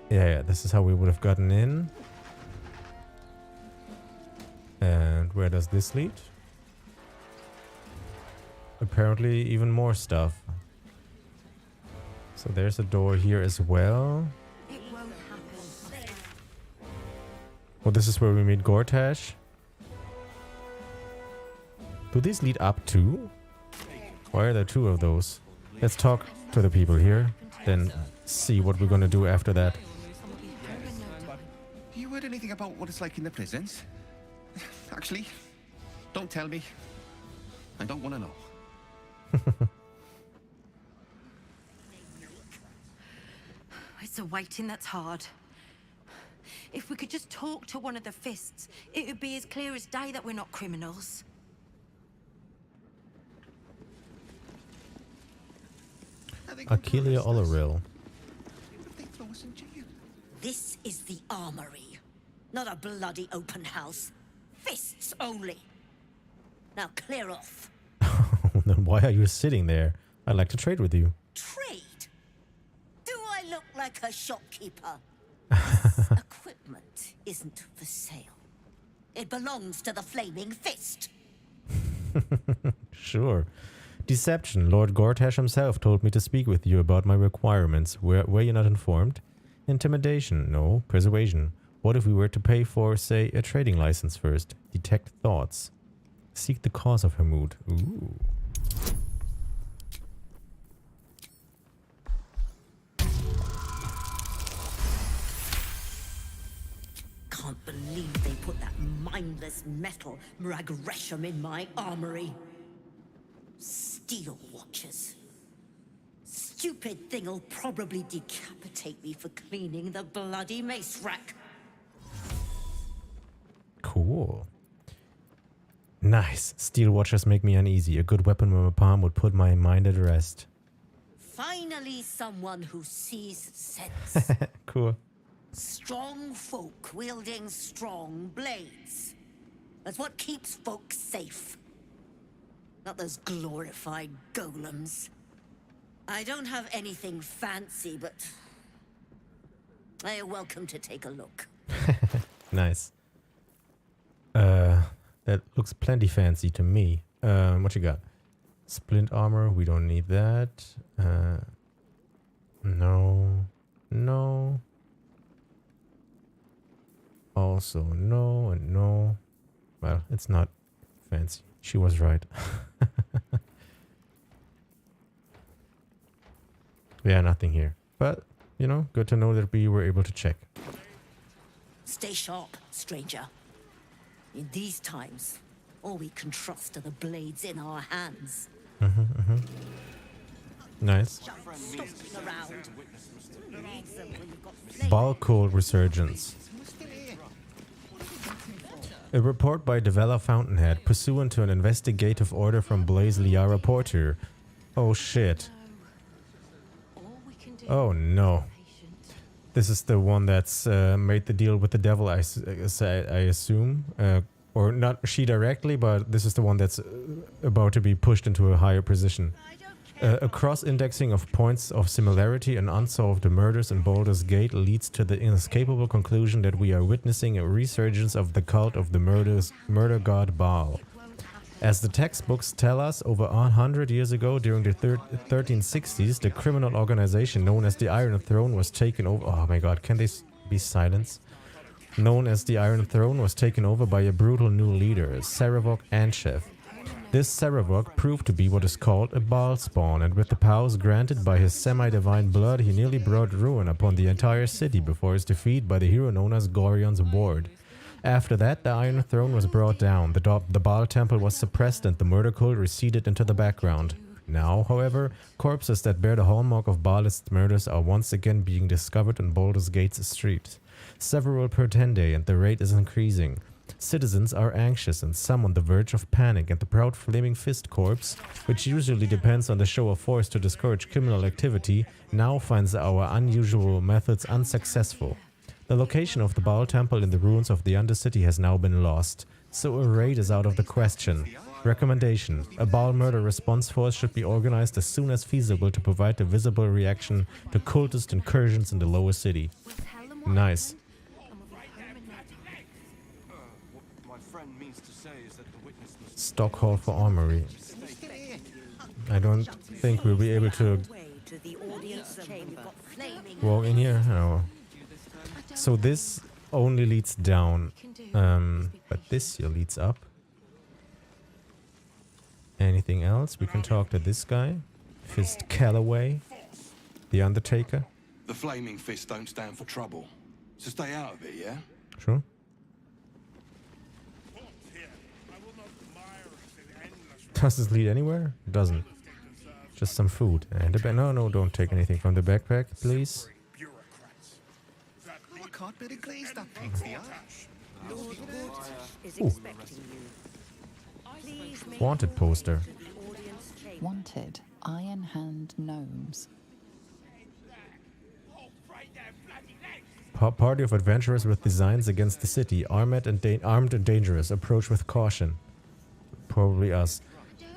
Yeah, this is how we would have gotten in. And where does this lead? Apparently even more stuff. So there's a door here as well. Well, this is where we meet Gortash. Do these lead up to? Why are there two of those? Let's talk to the people here, then see what we're gonna do after that. You heard anything about what it's like in the prisons? Actually, don't tell me. I don't want to know. It's a waiting that's hard. If we could just talk to one of the fists, it would be as clear as day that we're not criminals. Aquilia Oloril. This is the armory, not a bloody open house. Fists only. Now clear off. Then why are you sitting there? I'd like to trade with you. Trade? Do I look like a shopkeeper? This equipment isn't for sale. It belongs to the Flaming Fist. Sure. Deception. Lord Gortash himself told me to speak with you about my requirements. Were you not informed? Intimidation. No. Persuasion. What if we were to pay for, say, a trading license first? Detect thoughts. Seek the cause of her mood. Ooh. Can't believe they put that mindless metal Mragresham in my armory. Steel watchers. Stupid thing'll probably decapitate me for cleaning the bloody mace rack. Cool. Nice. Steel watchers make me uneasy. A good weapon with a palm would put my mind at rest. Finally, someone who sees sense. Cool. Strong folk wielding strong blades. That's what keeps folk safe. Not those glorified golems. I don't have anything fancy, but I are welcome to take a look. Nice. That looks plenty fancy to me. What you got? Splint armor, we don't need that. No. No. Also no and no. Well, it's not fancy. She was right. Yeah, nothing here. But, you know, good to know that we were able to check. Stay sharp, stranger. In these times, all we can trust are the blades in our hands. Nice. Stomping around. Baldur resurgence. A report by Devella Fountainhead, pursuant to an investigative order from Blaze Liara Porter. Oh shit. Oh no. This is the one that's made the deal with the devil, I assume. Or not she directly, but this is the one that's about to be pushed into a higher position. A cross-indexing of points of similarity and unsolved murders in Baldur's Gate leads to the inescapable conclusion that we are witnessing a resurgence of the cult of the murder god Baal. As the textbooks tell us, over 100 years ago, during the 1360s, the criminal organization known as the Iron Throne was taken over... Oh my god, can they be silent? Known as the Iron Throne was taken over by a brutal new leader, Sarevok Anshef. This Sarevok proved to be what is called a Baal spawn, and with the powers granted by his semi-divine blood, he nearly brought ruin upon the entire city before his defeat by the hero known as Gorion's Ward. After that, the Iron Throne was brought down, the Baal temple was suppressed, and the murder cult receded into the background. Now, however, corpses that bear the hallmark of Baalist murders are once again being discovered in Baldur's Gate's streets. Several per 10 day, and the rate is increasing. Citizens are anxious and some on the verge of panic, and the proud Flaming Fist Corps, which usually depends on the show of force to discourage criminal activity, now finds our unusual methods unsuccessful. The location of the Baal temple in the ruins of the Undercity has now been lost, so a raid is out of the question. Recommendation: a Baal murder response force should be organized as soon as feasible to provide a visible reaction to cultist incursions in the lower city. Nice. Stock hall for armory. I don't think we'll be able to walk in here. No. So this only leads down, but this here leads up. Anything else? We can talk to this guy, Fist Calloway, the Undertaker. The Flaming Fists don't stand for trouble, so stay out of it, yeah? Sure. Does this lead anywhere? It doesn't. Just some food. And a no, don't take anything from the backpack, please. I can't bear the glaze that paints the eye. Lord Gortash is Ooh. expecting you. Wanted poster. Wanted Iron Hand Gnomes. Party of adventurers with designs against the city, armed and dangerous. Approach with caution. Probably us.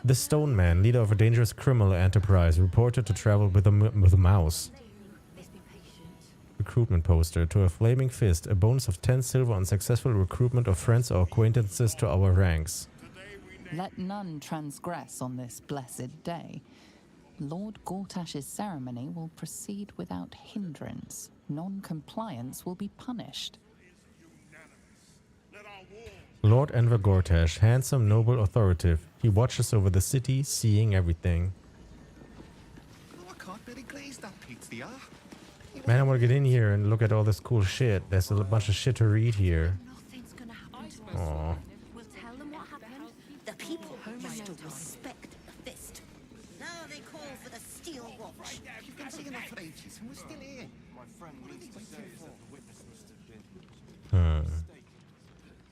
The Stone Man, leader of a dangerous criminal enterprise, reported to travel with a mouse. Recruitment poster. To a Flaming Fist, a bonus of 10 silver on successful recruitment of friends or acquaintances to our ranks. Let none transgress on this blessed day. Lord Gortash's ceremony will proceed without hindrance. Non-compliance will be punished. Let our Lord Enver Gortash, handsome, noble, authoritative. He watches over the city, seeing everything. Man, I want to get in here and look at all this cool shit. There's a bunch of shit to read here. Aww. We'll tell them what happened. The people used to respect the fist. Now they call for the steel watch. You've been saying that for ages, and we're still here. My friend willing to say is that the witness must have been. I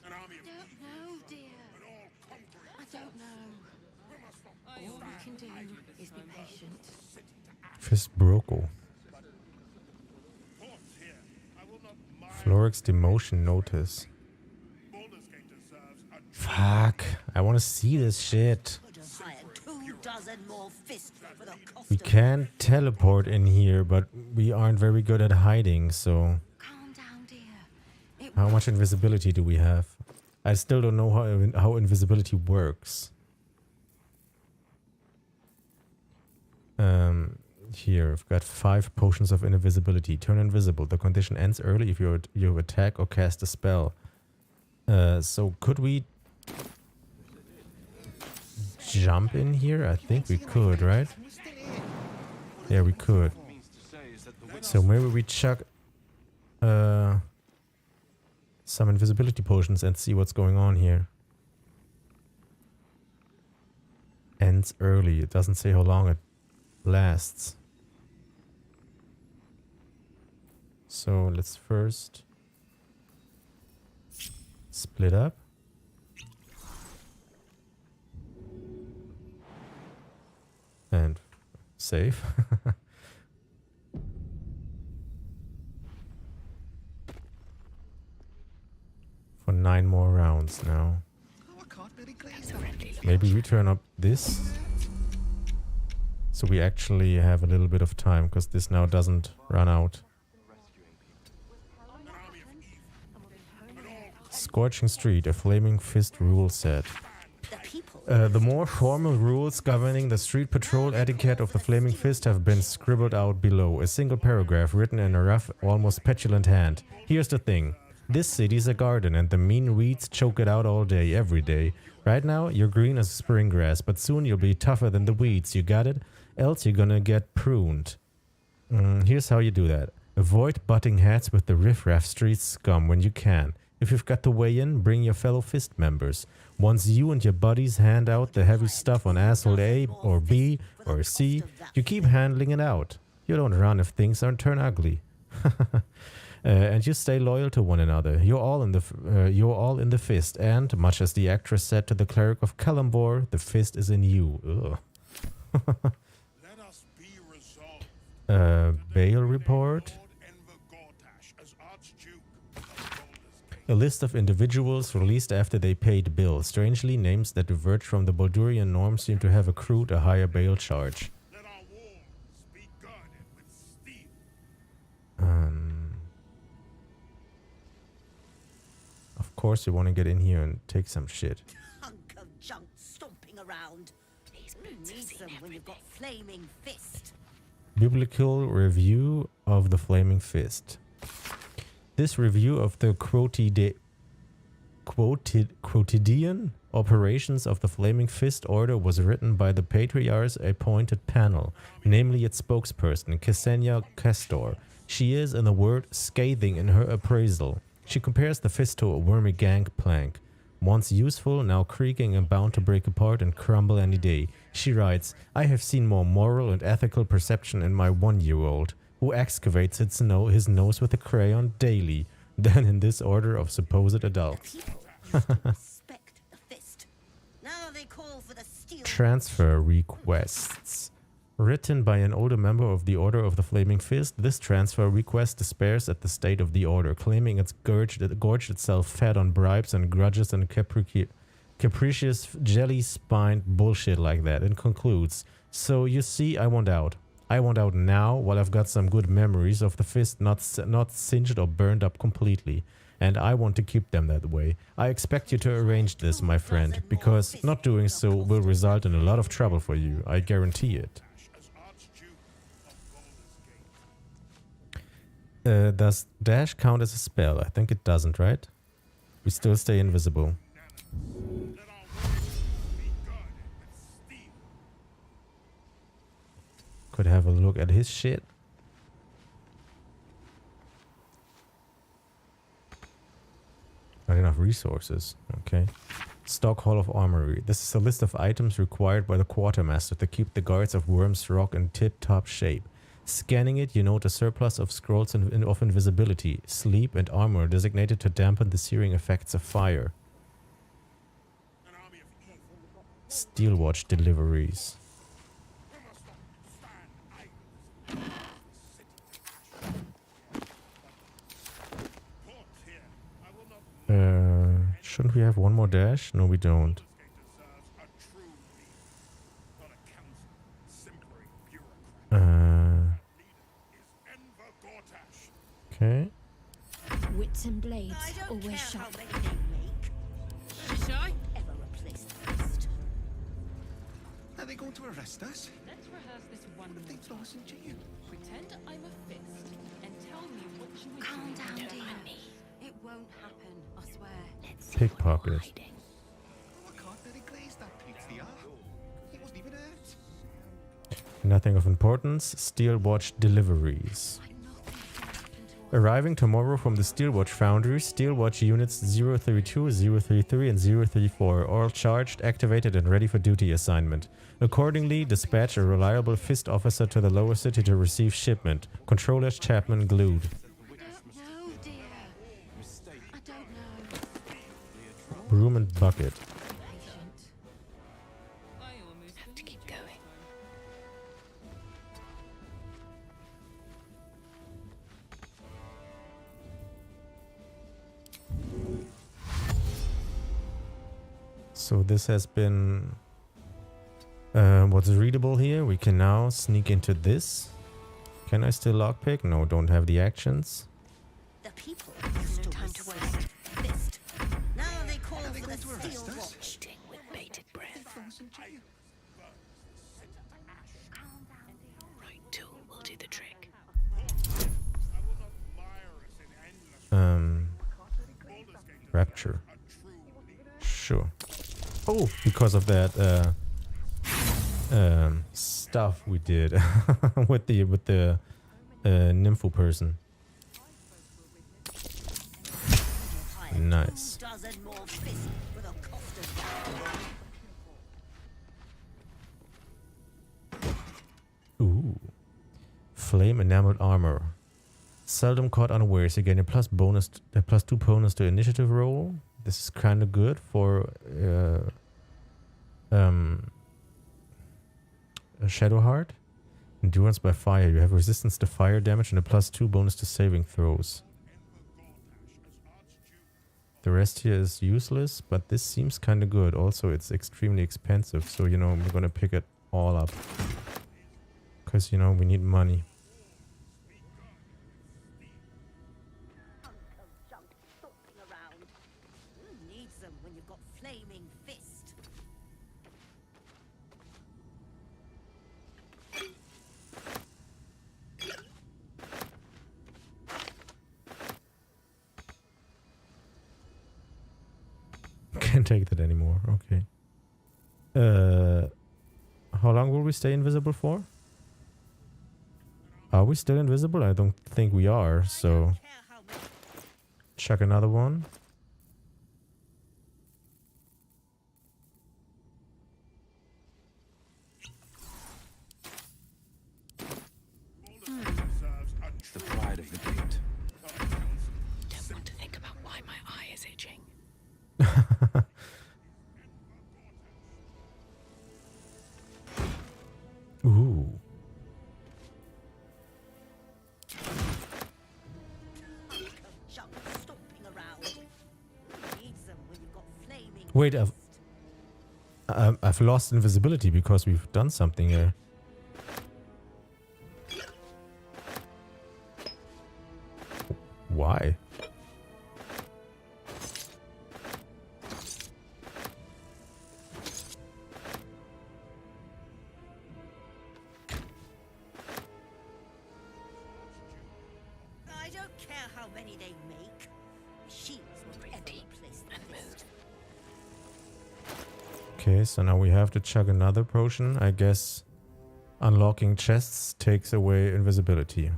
don't know, dear. I don't know. All we can do is be patient. Fist Broco. Florix demotion notice. Fuck. I want to see this shit. We can teleport in here, but we aren't very good at hiding, so... How much invisibility do we have? I still don't know how invisibility works. Here, I've got 5 potions of invisibility. Turn invisible. The condition ends early if you attack or cast a spell. So could we jump in here? I think we could, right? Yeah, we could. So maybe we chuck some invisibility potions and see what's going on here. Ends early. It doesn't say how long it lasts. So let's first split up. And save. For 9 more rounds now. Maybe we turn up this. So we actually have a little bit of time, because this now doesn't run out. Scorching Street, a Flaming Fist rule set. The more formal rules governing the street patrol etiquette of the Flaming Fist have been scribbled out below. A single paragraph written in a rough, almost petulant hand. Here's the thing. This city's a garden and the mean weeds choke it out all day, every day. Right now, you're green as spring grass, but soon you'll be tougher than the weeds, you got it? Else you're gonna get pruned. Here's how you do that. Avoid butting heads with the riffraff street scum when you can. If you've got to weigh in, bring your fellow fist members. Once you and your buddies hand out the heavy stuff on asshole A or B or C, you keep handling it out. You don't run if things aren't turn ugly. And you stay loyal to one another. You're all in the fist, and much as the actress said to the cleric of Kalambor, the fist is in you. Bail report. A list of individuals released after they paid bill. Strangely, names that diverge from the Baldurian norm seem to have accrued a higher bail charge. Of course you want to get in here and take some shit. Hunk of junk stomping around. Need them when you've got Flaming Fist. Biblical review of the Flaming Fist. This review of the quotidian operations of the Flaming Fist Order was written by the Patriarch's appointed panel, namely its spokesperson, Ksenia Castor. She is, in a word, scathing in her appraisal. She compares the fist to a wormy gangplank, once useful, now creaking and bound to break apart and crumble any day. She writes, I have seen more moral and ethical perception in my 1-year-old, who excavates his nose with a crayon daily, than in this order of supposed adults. Transfer requests. Written by an older member of the Order of the Flaming Fist, this transfer request despairs at the state of the Order, claiming it's gorged itself fat on bribes and grudges and capricious jelly-spined bullshit like that, and concludes, so you see, I want out. I want out now, while I've got some good memories of the fist not singed or burned up completely. And I want to keep them that way. I expect you to arrange this, my friend, because not doing so will result in a lot of trouble for you. I guarantee it. Does dash count as a spell? I think it doesn't, right? We still stay invisible. Could have a look at his shit. Not enough resources. Okay. Stock Hall of Armory. This is a list of items required by the quartermaster to keep the guards of Wyrm's Rock in tip-top shape. Scanning it, you note a surplus of scrolls of invisibility, sleep, and armor designated to dampen the searing effects of fire. Steelwatch deliveries. Shouldn't we have one more dash? No, we don't. Okay. Wits and blades always sharp. Shy? Are they going to arrest us? Let's rehearse this one more They throw us in jail. Pretend I'm a fist and tell me what you would Calm do. down, Don't dear. mind me. It won't happen, I swear. Let's Pickpocket. I can't let it glaze that pizza. He wasn't even hurt. Nothing of importance. Steelwatch deliveries. Arriving tomorrow from the Steelwatch Foundry, Steelwatch units 032, 033 and 034, all charged, activated and ready for duty assignment. Accordingly, dispatch a reliable fist officer to the lower city to receive shipment. Controller Chapman glued. No, dear. I don't know. Broom and bucket. Have to keep going. So this has been what's readable here. We can now sneak into this. Can I still lockpick? No, don't have the actions. The people used to time to waste. Fist. Now they call for the steel watch. Eating with bated breath. Right tool will do the trick. Rapture. Sure. Oh, because of that stuff we did with the nympho person. Nice. Ooh. Flame enameled armor. Seldom caught unawares. You gain a +2 bonus to initiative roll. This is kind of good for a Shadow Heart. Endurance by fire. You have resistance to fire damage and a +2 bonus to saving throws. The rest here is useless, but this seems kind of good. Also, it's extremely expensive, so you know we're gonna pick it all up because you know we need money. Can't take that anymore. Okay. How long will we stay invisible for? Are we still invisible? I don't think we are, so chuck another one. The pride of the gate. Don't want to think about why my eye is itching. Ooh. Wait, I've lost invisibility because we've done something here. Why? I don't care how many they make. Machines will never replace Okay, so now we have to chug another potion. I guess unlocking chests takes away invisibility.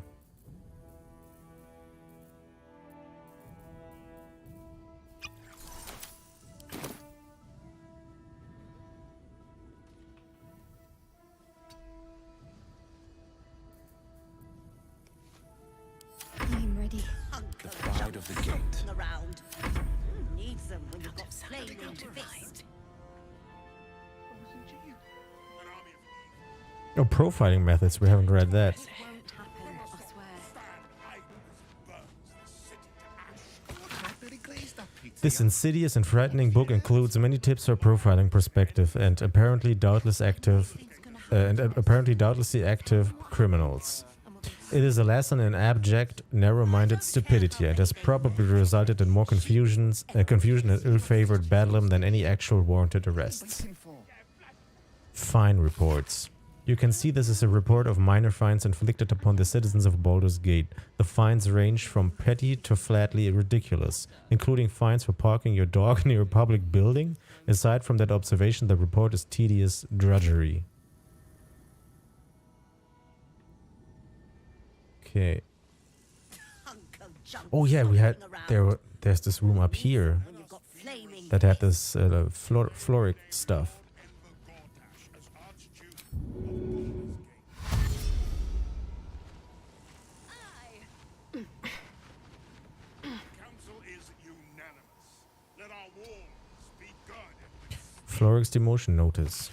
I'm ready. The pride of the gate. Around. Who needs them when you've got flaming fist? Oh, profiling methods. We haven't read that. This insidious and frightening book includes many tips for profiling perspective and apparently doubtlessly active criminals. It is a lesson in abject, narrow-minded stupidity and has probably resulted in more confusion and ill-favored bedlam than any actual warranted arrests. Fine reports. You can see this is a report of minor fines inflicted upon the citizens of Baldur's Gate. The fines range from petty to flatly ridiculous, including fines for parking your dog near a public building. Aside from that observation, the report is tedious drudgery. Okay. Oh yeah, there's this room up here that had this floric stuff. Floric's demotion notice.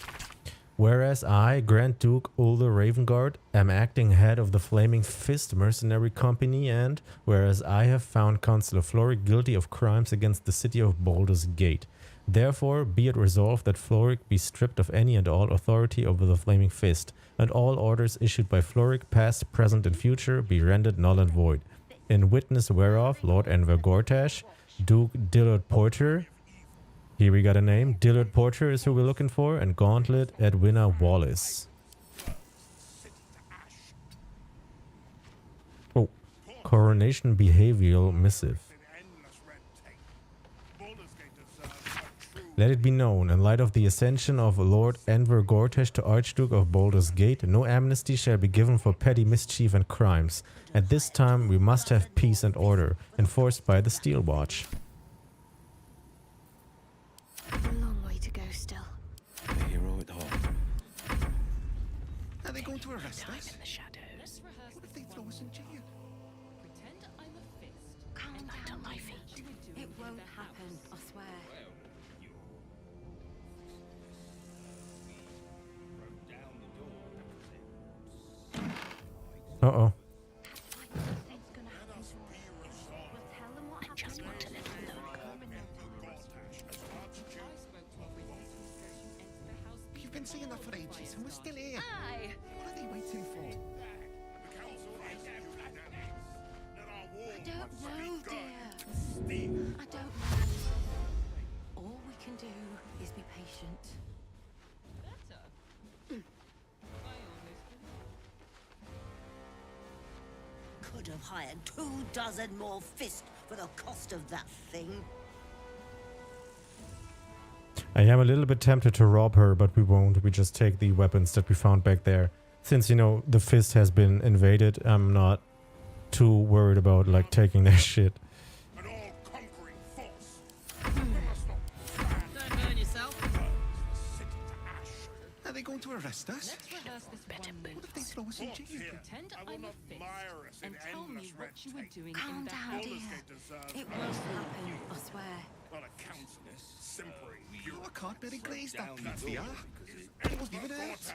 Whereas I, Grand Duke Ulder Ravengard, am acting head of the Flaming Fist mercenary company, and whereas I have found Councillor Floric guilty of crimes against the city of Baldur's Gate, therefore be it resolved that Floric be stripped of any and all authority over the Flaming Fist, and all orders issued by Floric, past, present, and future, be rendered null and void. In witness whereof, Lord Enver Gortash, Duke Dillard Porter, here we got a name, Dillard Porter is who we're looking for, and Gauntlet Edwina Wallace. Oh, Coronation Behavioral Missive. Let it be known, in light of the ascension of Lord Enver Gortash to Archduke of Baldur's Gate, no amnesty shall be given for petty mischief and crimes. At this time we must have peace and order, enforced by the Steel Watch. A long way to go still. The hero at home. Are they going to arrest us? In the shadows. What if they throw us in jail? Pretend I'm a fist. Calm down on my feet. It won't happen, I swear. Uh-oh. I just want a little look. You've been saying that for ages, and we're still here. Aye. What are they waiting for? I don't know, dear. I don't know. All we can do is be patient. Could have hired 24 more fists for the cost of that thing. I am a little bit tempted to rob her, but we won't. We just take the weapons that we found back there. Since, you know, the fist has been invaded, I'm not too worried about, like, taking their shit. Don't burn yourself. Are they going to arrest us? Let's rehearse this one. What if they throw us in jail? Pretend I'm a fist and tell me what you were doing Calm in the down, house. dear. It won't happen, I swear. Not a councillor, simpering. Oh, I can't bear to glaze that pizza. It wasn't even hurt.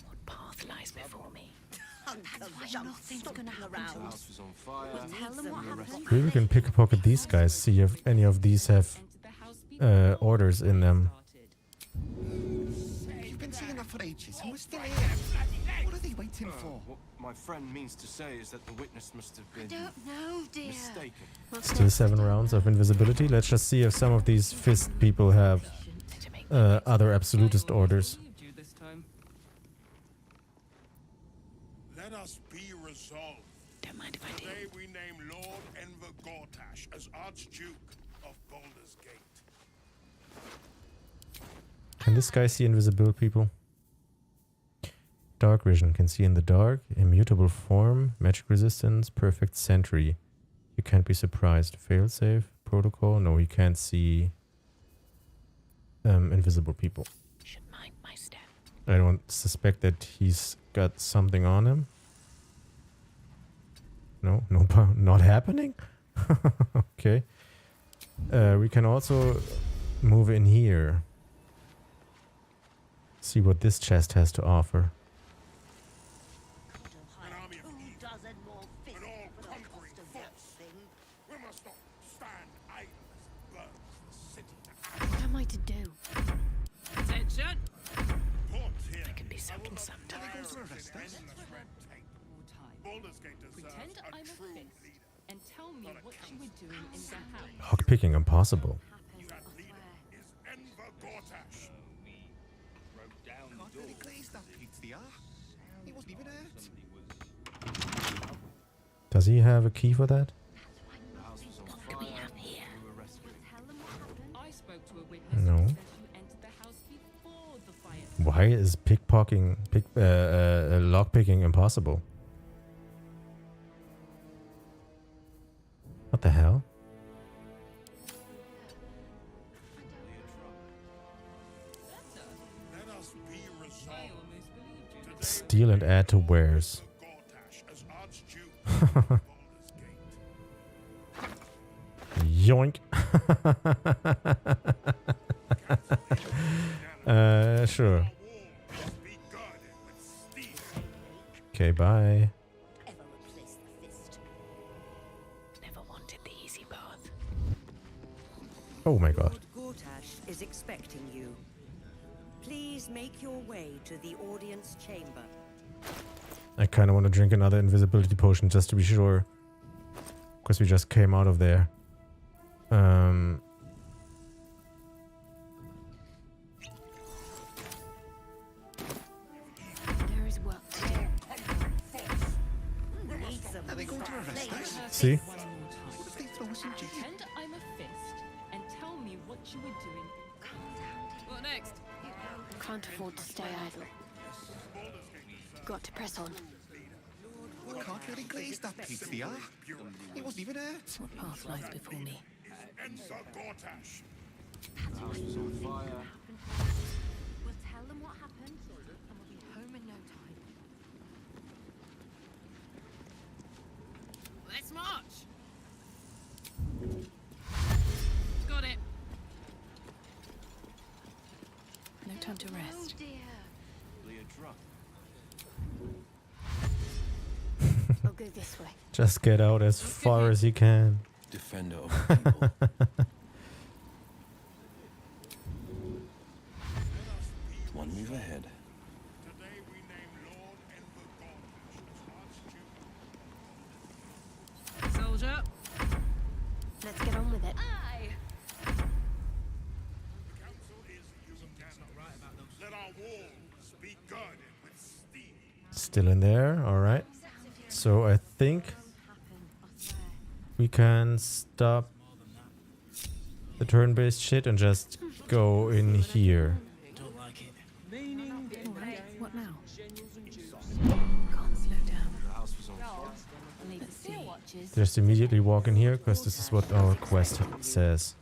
What path lies before me? Nothing's gonna happen to us. We'll tell them what happened. Maybe we can pickpocket these guys, see if any of these have orders in them. You've been saying that for ages, and we're still here. What are they waiting for? What my friend means to say is that the witness must have been Don't know, dear. mistaken. Still 7 rounds of invisibility. Let's just see if some of these fist people have other absolutist orders. Let us be resolved. Don't mind if I do. Today we name Lord Enver Gortash as Archduke of Can this guy see invisible people? Dark vision, can see in the dark, immutable form, magic resistance, perfect sentry. You can't be surprised. Failsafe, protocol, no, he can't see invisible people. Should mind my step. I don't suspect that he's got something on him. No, not happening? Okay. We can also move in here. See what this chest has to offer. What am I to do? Attention! I can be so sometimes. Pretend I'm a fist and tell me what you were doing in the house. Lockpicking impossible. Can't really glaze that pizza. He wasn't even hurt. Does he have a key for that? What do we have here? I spoke to a witness No. who says you entered the house before the fire. Why is lockpicking impossible? What the hell? Steal and add to wares. Yoink. Sure. Okay, bye. Never wanted the easy path. Oh my god. Lord Gortash is expecting you. Please make your way to the audience chamber. I kind of want to drink another invisibility potion just to be sure. Because we just came out of there. There is work to do. Are they going to arrest us? See? What if they throw us in jail? Pretend I'm a fist and tell me what you were doing. What next? Can't afford to stay idle. Got to press on. Can't really glaze that pizza. He wasn't even hurt. What path lies before me? We'll tell them what happened, and we'll be home in no time. Let's march! Got it. No time to rest. Oh dear. I'll go this way. Just get out as far as you can. Defender of the people. One move ahead. Soldier. Let's get on with it. Aye. Still in there, alright. So I think we can stop the turn-based shit and just go in here. Alright, what now? Can't slow down. Let's see. Just immediately walk in here, because this is what our quest says.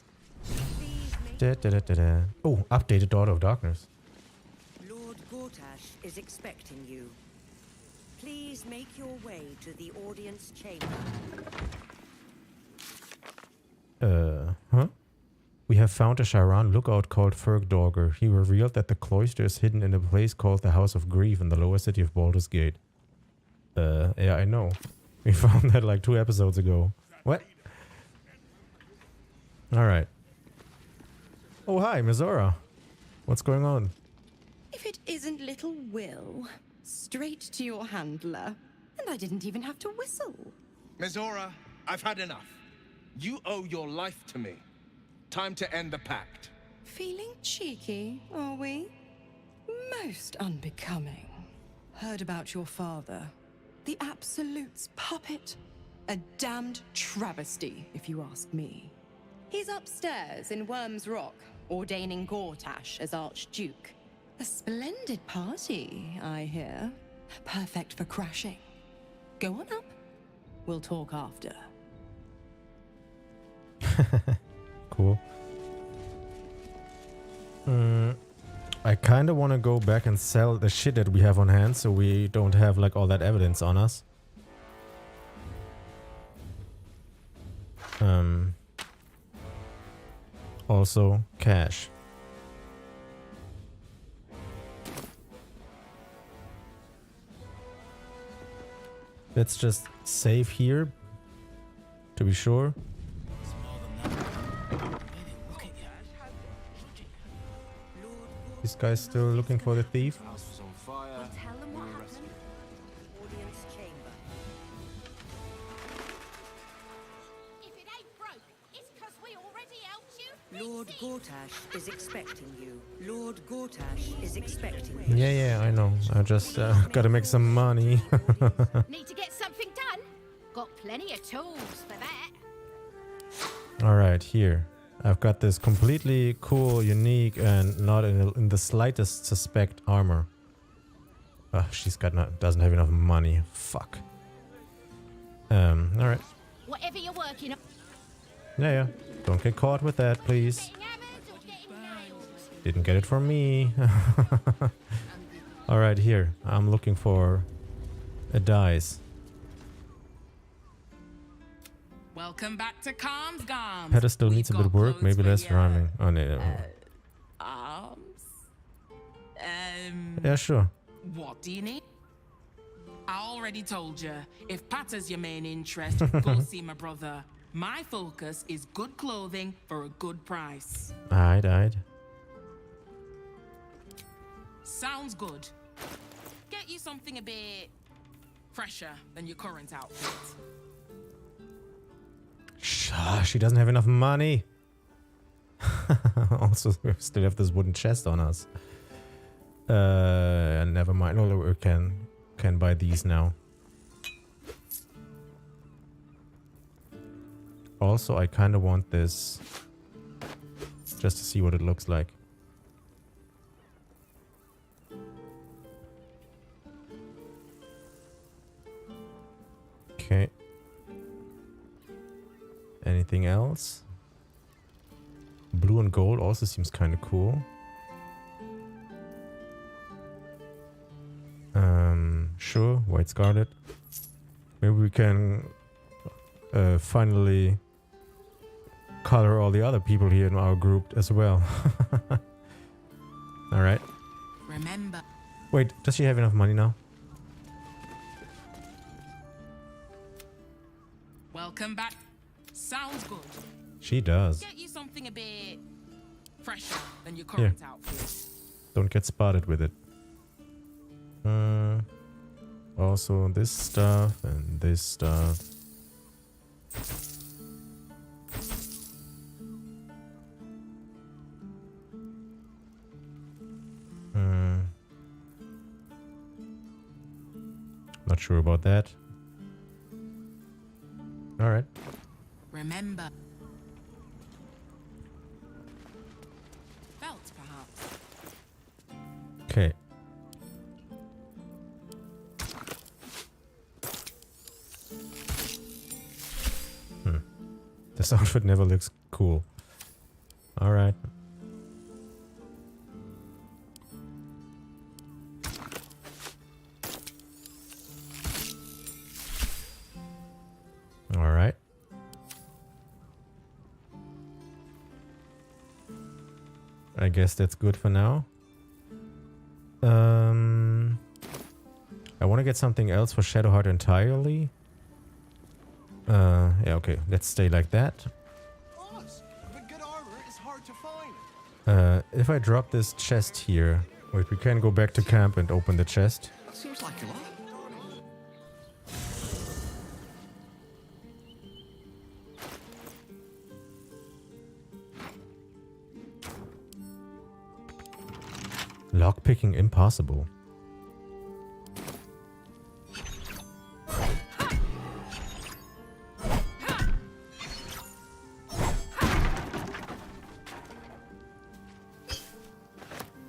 Da, da, da, da, da. Oh, updated Daughter of Darkness. Lord Gortash is expecting you. Please make your way to the audience chamber. Huh? We have found a Sharan lookout called Fraygo. He revealed that the cloister is hidden in a place called the House of Grief in the lower city of Baldur's Gate. Yeah, I know. We found that like 2 episodes ago. What? Alright. Oh, hi, Mizora. What's going on? If it isn't little Will, straight to your handler. And I didn't even have to whistle. Mizora, I've had enough. You owe your life to me. Time to end the pact. Feeling cheeky, are we? Most unbecoming. Heard about your father. The Absolute's puppet. A damned travesty, if you ask me. He's upstairs in Wyrm's Rock, ordaining Gortash as Archduke. A splendid party, I hear. Perfect for crashing. Go on up. We'll talk after. Cool. I kind of want to go back and sell the shit that we have on hand so we don't have like all that evidence on us. Also cash. Let's just save here to be sure. This guy's still looking for the thief. Lord Gortash is expecting you. Lord Gortash is expecting you. Yeah, I know. I just gotta make some money. Need to get something done? Got plenty of tools for that. Alright, here. I've got this completely cool, unique, and not in the slightest suspect armor. She's doesn't have enough money. Fuck. Alright. Whatever you're working on. Yeah. Don't get caught with that, please. Didn't get it from me. Alright, here. I'm looking for a dice. Welcome back to Calm's Garms. Pedestal needs a bit of work, maybe less rhyming. Oh, no. Arms? Yeah, sure. What do you need? I already told you. If Patter's your main interest, go see my brother. My focus is good clothing for a good price. Alright. Sounds good. Get you something a bit fresher than your current outfit. She doesn't have enough money. Also, we still have this wooden chest on us. Never mind. No, we can buy these now. Also, I kind of want this just to see what it looks like. Okay. Anything else? Blue and gold also seems kind of cool. Sure, white scarlet. Maybe we can finally color all the other people here in our group as well. Alright. Remember. Wait, does she have enough money now? Welcome back. Sounds good. She does. Get you something a bit fresher than your current outfit. Don't get spotted with it. Also this stuff and this stuff. Not sure about that. All right. Remember. Belt, perhaps. Okay. This outfit never looks cool. All right. All right. I guess that's good for now. I want to get something else for Shadowheart entirely. Yeah, okay. Let's stay like that. If I drop this chest here, wait, we can go back to camp and open the chest. That seems like a lot. Lockpicking impossible.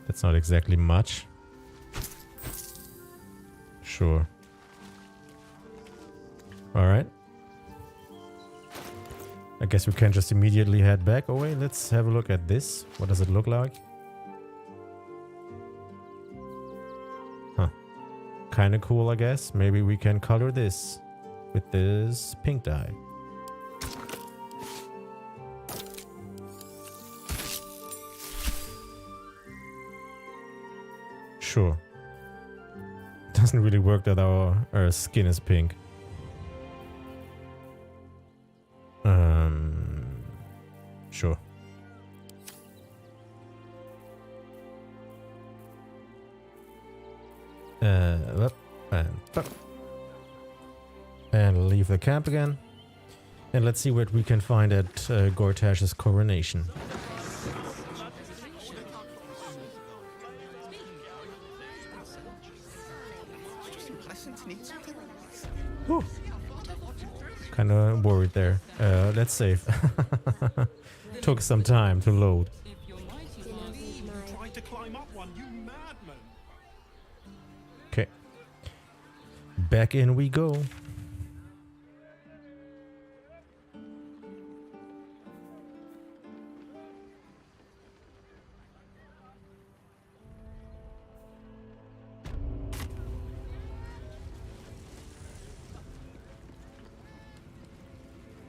That's not exactly much. Sure. Alright. I guess we can just immediately head back. Oh wait, let's have a look at this. What does it look like? Huh. Kinda cool, I guess. Maybe we can color this with this pink dye. Sure. Doesn't really work that our skin is pink. Sure. And leave the camp again. And let's see what we can find at Gortash's coronation. Kind of worried there. Let's save. Took some time to load. Okay. Back in we go.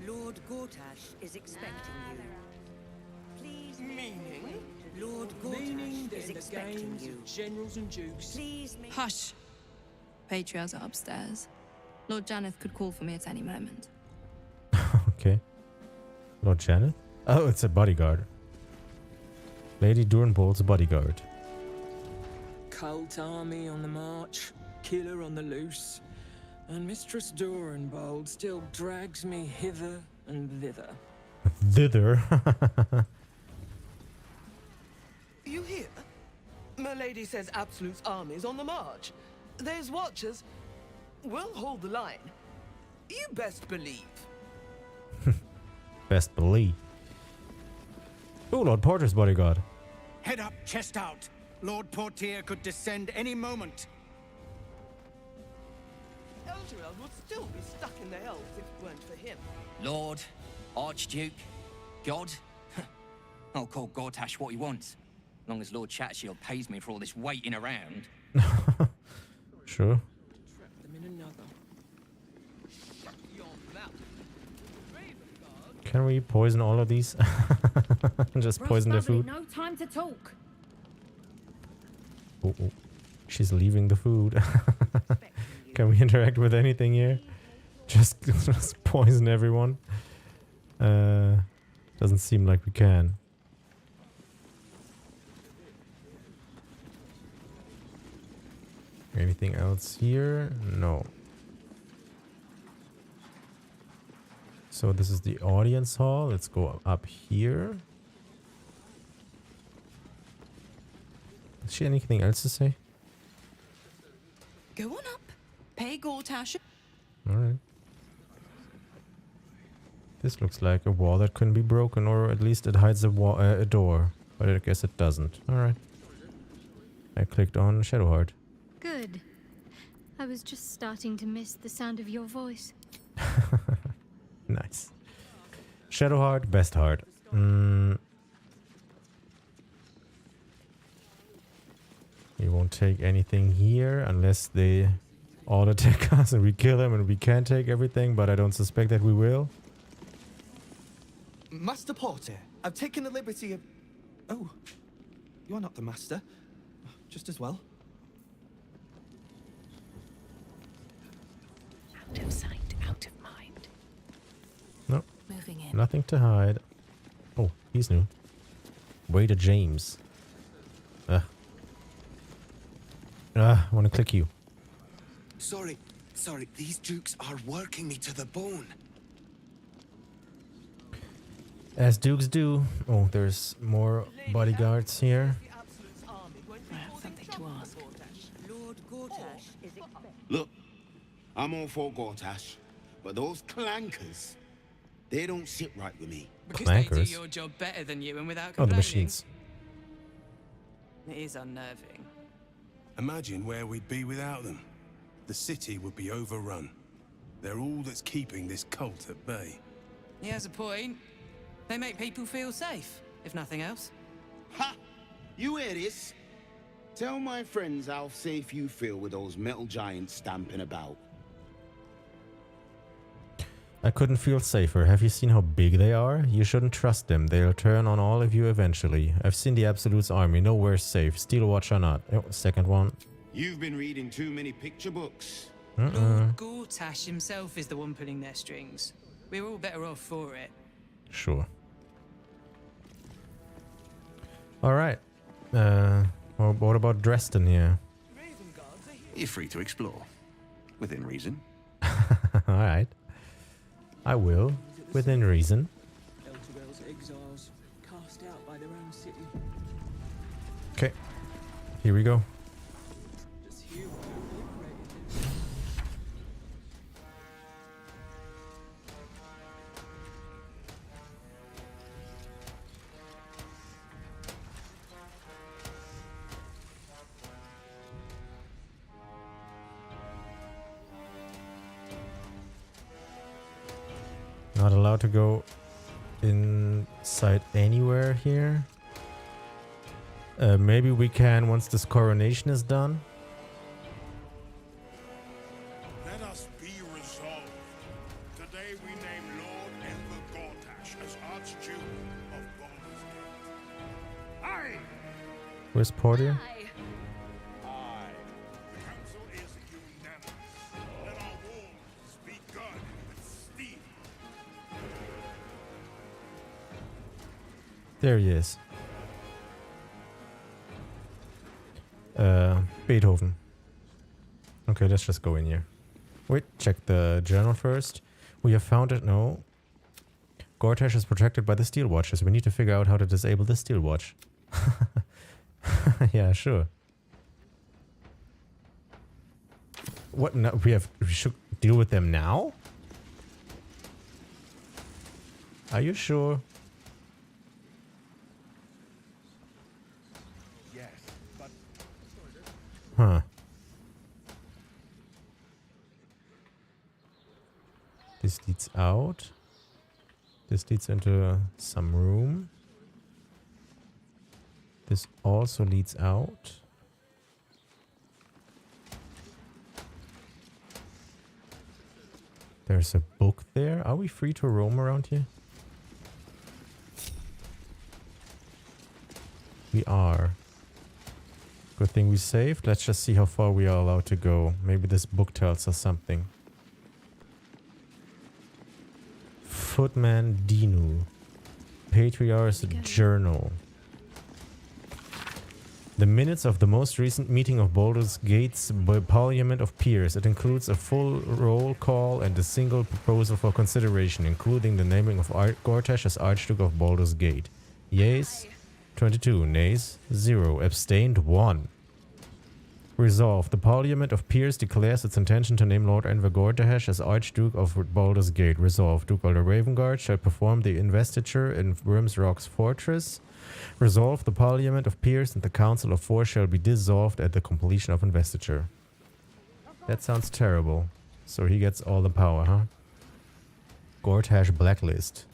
Lord Gortash is expecting you. Please. Meaning? Lord Gortash is expecting you. Generals and dukes. Please make. Hush. Patriarchs are upstairs. Lord Janeth could call for me at any moment. Okay. Lord Janeth? Oh, it's a bodyguard. Lady Durenbolt's bodyguard. Cult army on the march, killer on the loose, and Mistress Durenbold still drags me hither and thither. Thither? You hear? My lady says Absolute's army's on the march. There's watchers. We'll hold the line. You best believe. Best believe. Oh, Lord Porter's bodyguard. Head up, chest out. Lord Portier could descend any moment. Elturel would still be stuck in the elves if it weren't for him. Lord, Archduke, God. I'll call Gortash what he wants. As long as Lord Chatshield pays me for all this waiting around. Sure. Can we poison all of these? Just poison their food. No time to talk. Oh, oh. She's leaving the food. Can we interact with anything here? Just poison everyone. Doesn't seem like we can. Anything else here? No. So this is the audience hall. Let's go up here. Is she anything else to say? Go on up. Pay Gortash. Alright. This looks like a wall that couldn't be broken, or at least it hides a door. But I guess it doesn't. Alright. I clicked on Shadowheart. Good. I was just starting to miss the sound of your voice. Nice. Shadowheart, best heart. You won't take anything here unless they all attack us and we kill them and we can take everything, but I don't suspect that we will. Master Porter, I've taken the liberty of... Oh, you are not the master. Just as well. Out of sight, out of mind. Nope. Moving in. Nothing to hide. Oh, he's new. Waiter James. I want to click you. Sorry, these dukes are working me to the bone. As dukes do. Oh, there's more bodyguards here. I have something to ask. Lord Gortash is expecting. Look, I'm all for Gortash, but those clankers, they don't sit right with me. Because they do Clankers? your job better than you and without Oh, complaining. the machines. It is unnerving. Imagine where we'd be without them. The city would be overrun. They're all that's keeping this cult at bay. He has a point. They make people feel safe, if nothing else. Ha! You hear this? Tell my friends how safe you feel with those metal giants stamping about. I couldn't feel safer. Have you seen how big they are? You shouldn't trust them. They'll turn on all of you eventually. I've seen the Absolute's army. Nowhere's safe. Steel watch or not. Oh, second one. You've been reading too many picture books. Lord Gortash himself is the one pulling their strings. We're all better off for it. Sure. Alright. Well, what about Dresden here? You're free to explore. Within reason. Alright. I will. Within reason. Elturel's exiles, cast out by their own city. Okay. Here we go. Not allowed to go inside anywhere here. Maybe we can once this coronation is done. Let us be resolved. Today we name Lord Enver Gortash as Archduke of Baldur's Gate. Aye! Where's Portia? Aye. The council is unanimous. Let our wars be guarded with steel. There he is. Beethoven. Okay, let's just go in here. Wait, check the journal first. We have found it. No. Gortash is protected by the steel watches. We need to figure out how to disable the steel watch. Yeah, sure. What? No, we should deal with them now? Are you sure? Yes, but Huh. This leads out. This leads into some room. This also leads out. There's a book there. Are we free to roam around here? We are. Good thing we saved. Let's just see how far we are allowed to go. Maybe this book tells us something. Footman Dinu. Patriarch's Journal. The minutes of the most recent meeting of Baldur's Gate's Parliament of Peers. It includes a full roll call and a single proposal for consideration, including the naming of Gortash as Archduke of Baldur's Gate. Yeas, 22. Nays, 0. Abstained, 1. Resolved. The Parliament of Peers declares its intention to name Lord Enver Gortash as Archduke of Baldur's Gate. Resolved. Duke Alder Ravengard shall perform the investiture in Wyrm's Rock's fortress. Resolved. The Parliament of Peers and the Council of Four shall be dissolved at the completion of investiture. That sounds terrible. So he gets all the power, huh? Gortash Blacklist.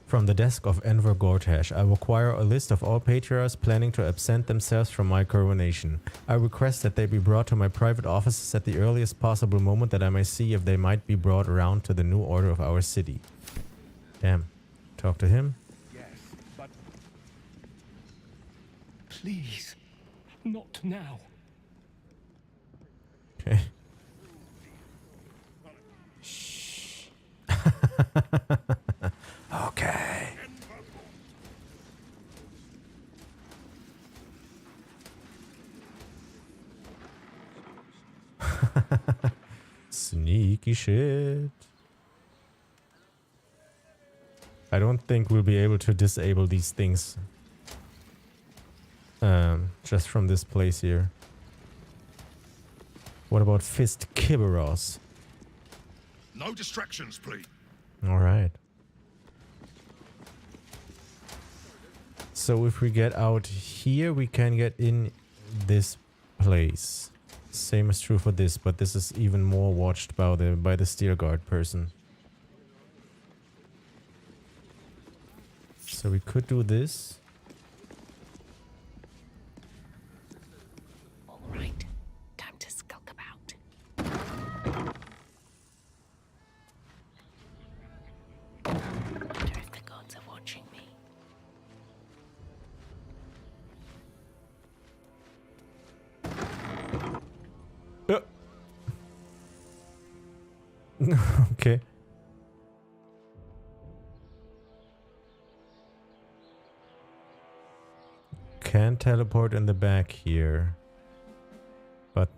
From the desk of Enver Gortash, I require a list of all patriarchs planning to absent themselves from my coronation. I request that they be brought to my private offices at the earliest possible moment, that I may see if they might be brought around to the new order of our city. Damn. Talk to him. yes, but Please, not now. Okay. Shh. Okay. Sneaky shit. I don't think we'll be able to disable these things. Just from this place here. What about Fist Kiberos? no distractions, please. Alright. So if we get out here, we can get in this place. Same is true for this, but this is even more watched by the steel guard person. So we could do this. All right, time to skulk about. Wonder if the gods are watching me. Okay. Can teleport in the back here. But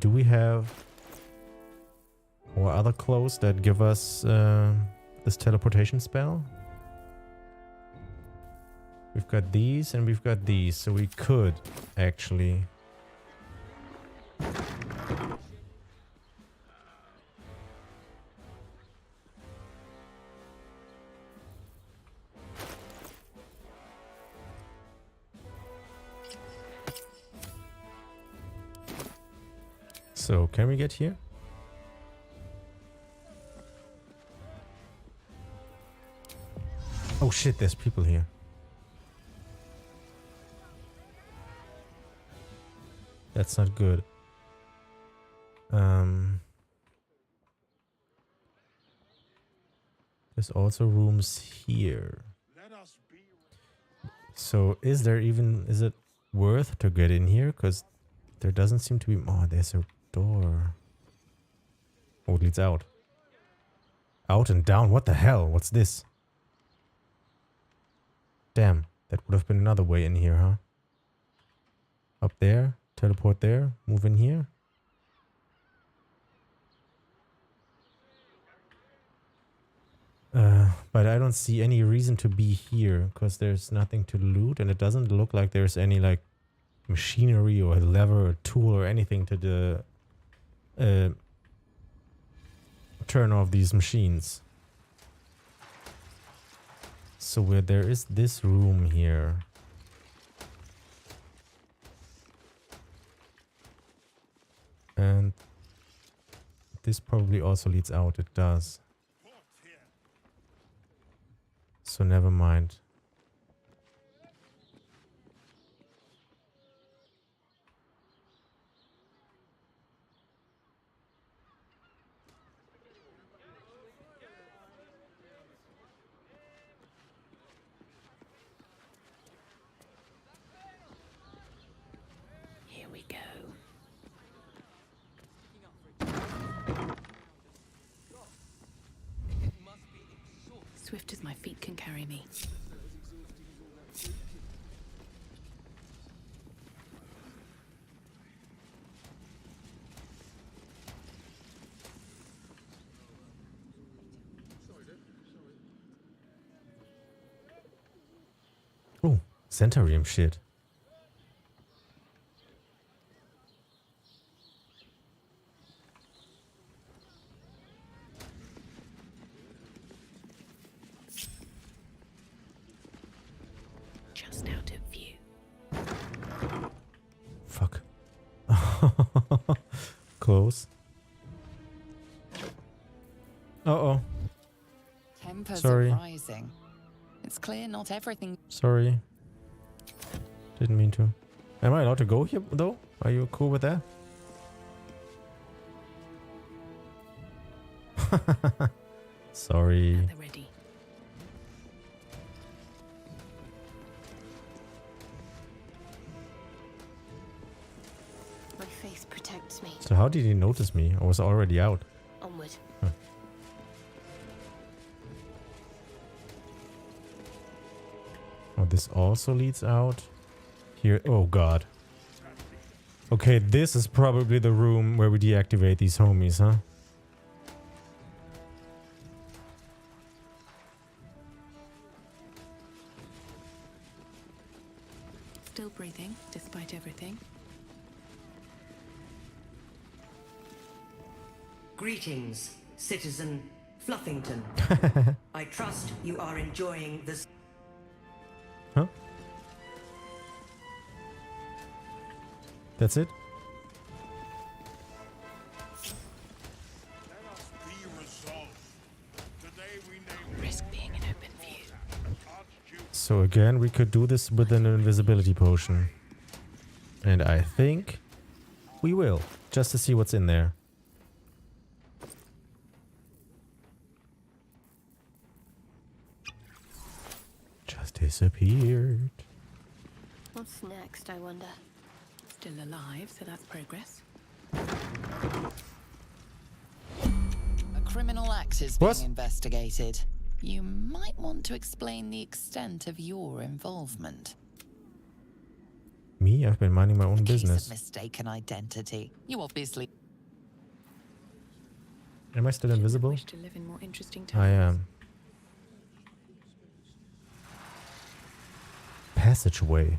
do we have or other clothes that give us this teleportation spell? We've got these and we've got these, so we could actually So, can we get here? Oh shit, there's people here. That's not good. There's also rooms here. So, is it worth to get in here? Because there doesn't seem to be... Oh, there's a door. Oh, it leads out. Out and down. What the hell? What's this? Damn. That would have been another way in here, huh? Up there. Teleport there. Move in here. But I don't see any reason to be here. Because there's nothing to loot. And it doesn't look like there's any, like, machinery or a lever or tool or anything to turn off these machines. So where there is this room here. And this probably also leads out. It does. So never mind. Here we go. Swift as my feet can carry me. Oh, Centurium shit. Just out of view. Fuck. Close. Uh-oh. Tempers Sorry. are rising. It's clear not everything. Sorry. Didn't mean to. Am I allowed to go here, though? Are you cool with that? Sorry. They're ready. My faith protects me. So how did he notice me? I was already out. Onward. Huh. Oh, this also leads out. Here. Oh, God. Okay, this is probably the room where we deactivate these homies, huh? Still breathing, despite everything. Greetings, citizen Fluffington. I trust you are enjoying this. That's it? Risk being in open view. So again, we could do this with an invisibility potion. And I think we will, just to see what's in there. Just disappeared. What's next, I wonder? Still alive, so that's progress. A criminal act is What? being investigated. You might want to explain the extent of your involvement. Me? I've been minding my own business. Mistaken identity. You obviously... Am I still invisible? Wish to live in more interesting I times. am. Passageway.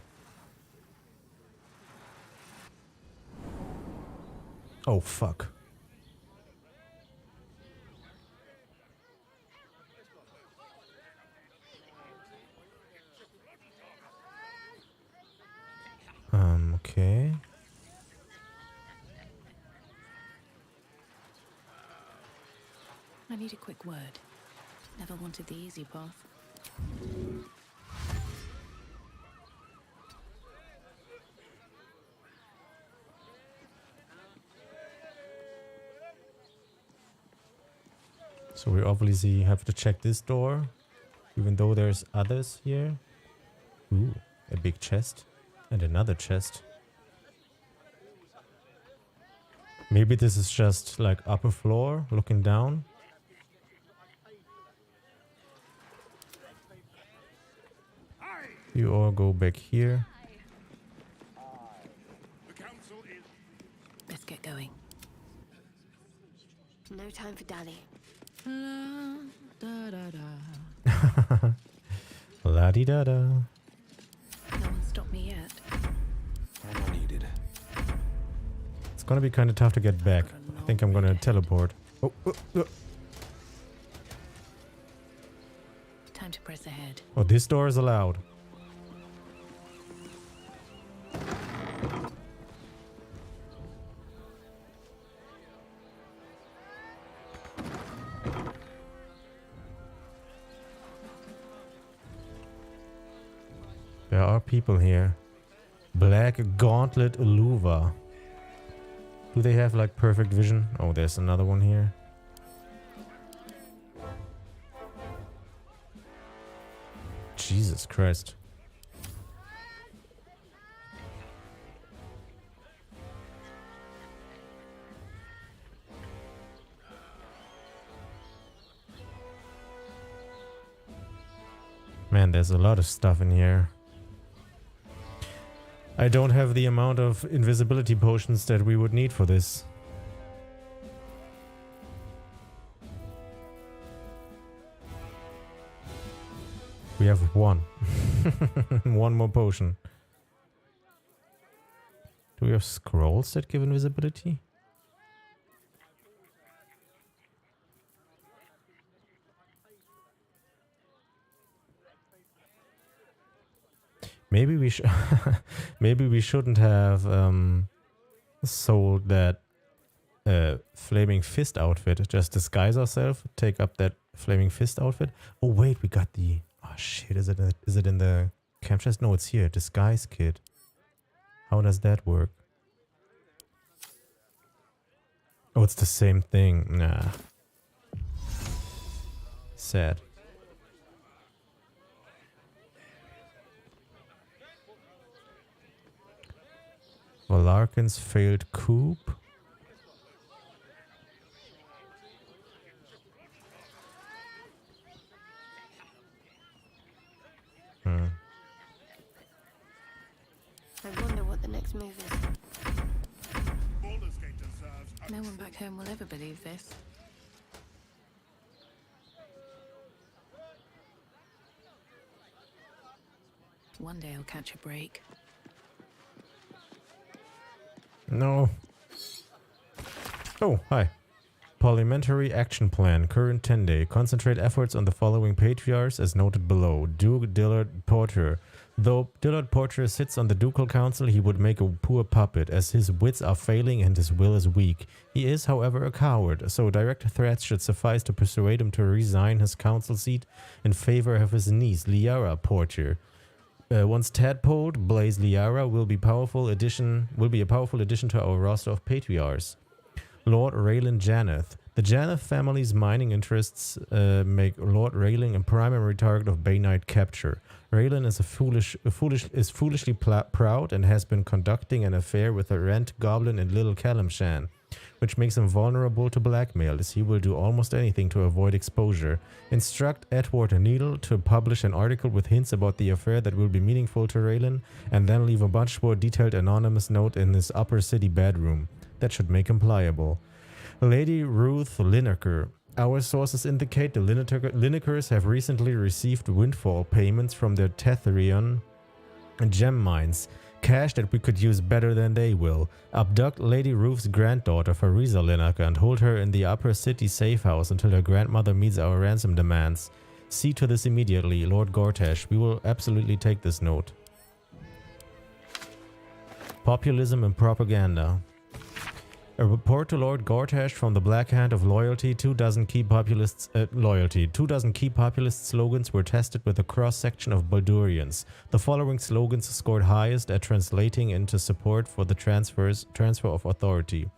Oh, fuck. Okay. I need a quick word. Never wanted the easy path. So we obviously have to check this door, even though there's others here. Ooh, a big chest and another chest. Maybe this is just like upper floor, looking down. You all go back here. Let's get going. No time for dally. La di da da. No one stopped me yet. Ammo needed. It's gonna be kind of tough to get back. I think I'm gonna teleport. Oh, Time to press ahead. oh, this door is allowed. There are people here. Black Gauntlet Luva. Do they have like perfect vision? Oh, there's another one here. Jesus Christ. Man, there's a lot of stuff in here. I don't have the amount of invisibility potions that we would need for this. We have one. One more potion. Do we have scrolls that give invisibility? Maybe we should. Maybe we shouldn't have sold that flaming fist outfit. Just disguise ourselves. Take up that flaming fist outfit. Oh wait, we got the. Oh shit! Is it in the camp chest? No, it's here. Disguise kit. How does that work? Oh, it's the same thing. Nah. Sad. Valarkin's failed coup. I wonder what the next move is. No one back home will ever believe this. One day I'll catch a break. No. Oh, hi. Parliamentary Action Plan, current 10-day. Concentrate efforts on the following patriarchs as noted below. Duke Dillard Porter, Though Dillard Porter sits on the ducal council, he would make a poor puppet, as his wits are failing and his will is weak. He is, however, a coward, so direct threats should suffice to persuade him to resign his council seat in favor of his niece, Liara Porter. Once tadpoled, Blaze Liara will be a powerful addition to our roster of patriarchs. Lord Raylan Janeth. The Janeth family's mining interests make Lord Raylan a primary target of Bay Knight capture. Raylan is foolishly proud and has been conducting an affair with a rent goblin in Little Calamshan, which makes him vulnerable to blackmail, as he will do almost anything to avoid exposure. Instruct Edward Needle to publish an article with hints about the affair that will be meaningful to Raylan, and then leave a much more detailed anonymous note in his upper city bedroom. That should make him pliable. Lady Ruth Lineker. Our sources indicate the Linekers have recently received windfall payments from their Tetherion gem mines, cash that we could use better than they will. Abduct Lady Ruth's granddaughter Fariza Lineker and hold her in the upper city safe house until her grandmother meets our ransom demands. See to this immediately, Lord Gortash. We will absolutely take this note. Populism and propaganda. A report to Lord Gortash from the Black Hand of Loyalty. 24 key populist slogans were tested with a cross-section of Baldurians. The following slogans scored highest at translating into support for the transfer of authority.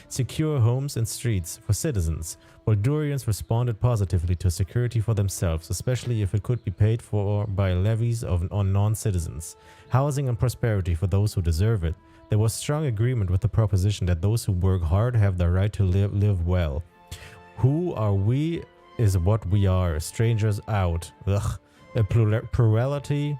Secure homes and streets for citizens. Baldurians responded positively to security for themselves, especially if it could be paid for by levies on non-citizens. Housing and prosperity for those who deserve it. There was strong agreement with the proposition that those who work hard have the right to live well. Who are we is what we are. Strangers out. Ugh. A plurality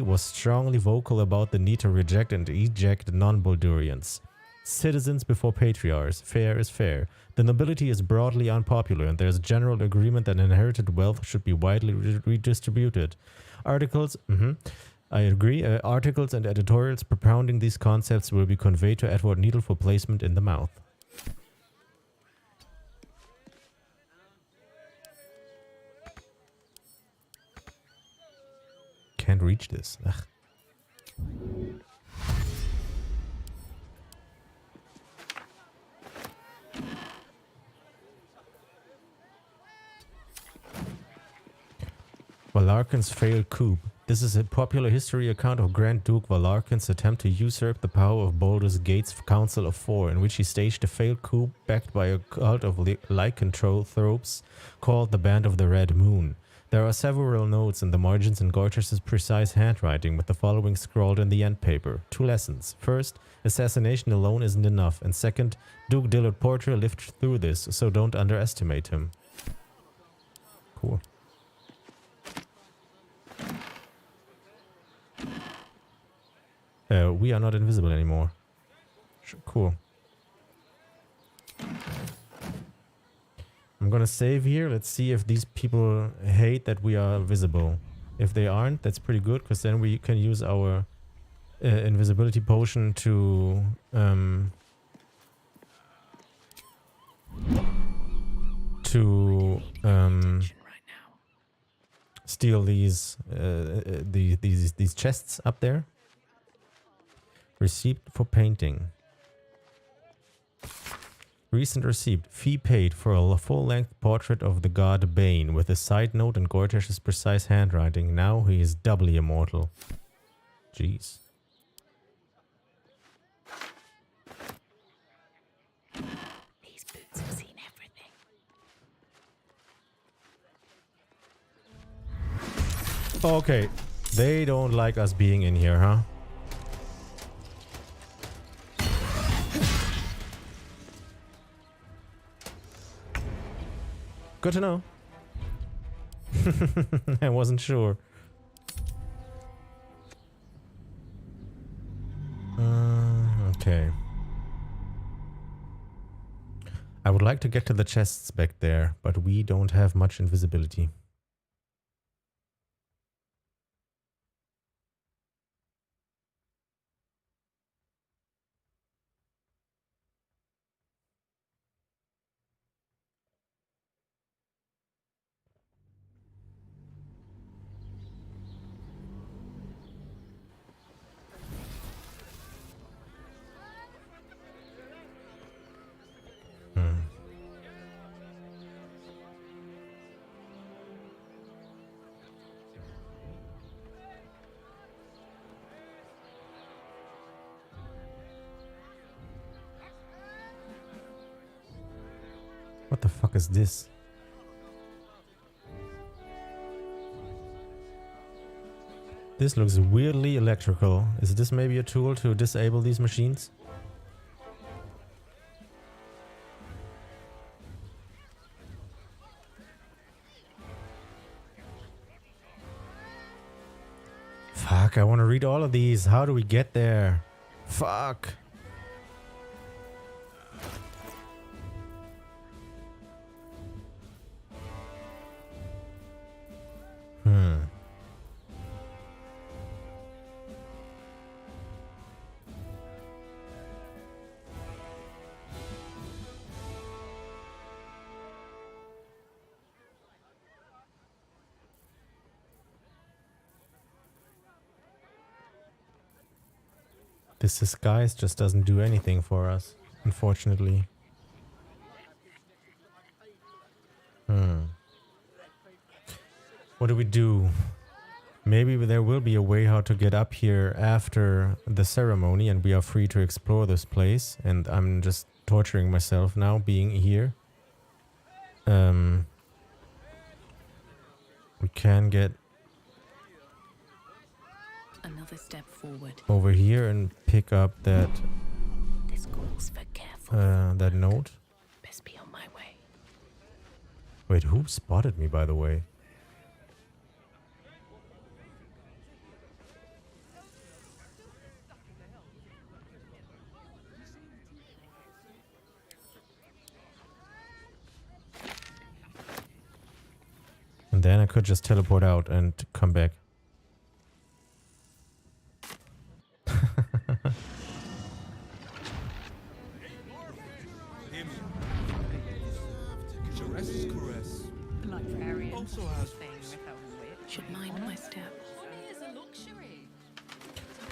was strongly vocal about the need to reject and eject non-Baldurians. Citizens before patriarchs. Fair is fair. The nobility is broadly unpopular, and there is general agreement that inherited wealth should be widely redistributed. Articles... I agree. Articles and editorials propounding these concepts will be conveyed to Edward Needle for placement in the mouth. Can't reach this. Ugh. Valarkin's failed coup. This is a popular history account of Grand Duke Valarkin's attempt to usurp the power of Baldur's Gate's Council of Four, in which he staged a failed coup backed by a cult of lycanthropes called the Band of the Red Moon. There are several notes in the margins in Gortash's precise handwriting, with the following scrawled in the end paper. 2 lessons. First, assassination alone isn't enough, and second, Duke Dillard Porter lived through this, so don't underestimate him. Cool. We are not invisible anymore. Cool. I'm gonna save here. Let's see if these people hate that we are visible. If they aren't, that's pretty good, because then we can use our invisibility potion to steal these chests up there. Receipt for painting. Recent receipt. Fee paid for a full-length portrait of the god Bane with a side note and Gortash's precise handwriting. Now he is doubly immortal. Jeez. These boots have seen everything. Okay. They don't like us being in here, huh? Good to know. I wasn't sure. Okay. I would like to get to the chests back there, but we don't have much invisibility. What the fuck is this? This looks weirdly electrical. Is this maybe a tool to disable these machines? Fuck, I want to read all of these. How do we get there? Fuck. This disguise just doesn't do anything for us, unfortunately. What do we do? Maybe there will be a way how to get up here after the ceremony and we are free to explore this place. And I'm just torturing myself now being here. We can get another step forward over here and pick up that this calls for careful that note. Best be on my way. Wait, who spotted me, by the way? And then I could just teleport out and come back. Should mind my step.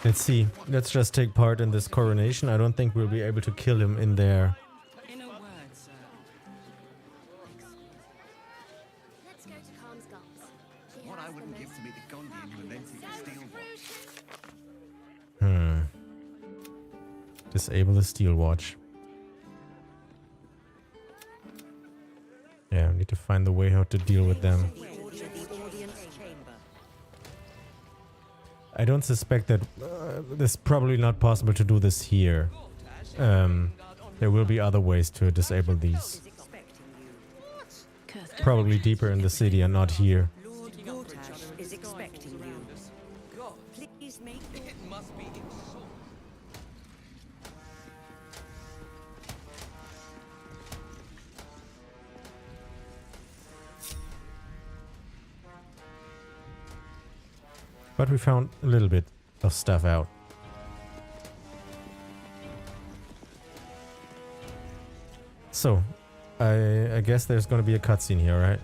Let's see. Let's just take part in this coronation. I don't think we'll be able to kill him in there. What I wouldn't give to meet the Gondian who invented the steel watch. Disable the steel watch. Yeah, we need to find the way how to deal with them. I don't suspect that it's probably not possible to do this here. There will be other ways to disable these. Probably deeper in the city and not here. Lord Gortash is expecting you. Please make it must be But we found a little bit of stuff out. So, I guess there's going to be a cutscene here, right?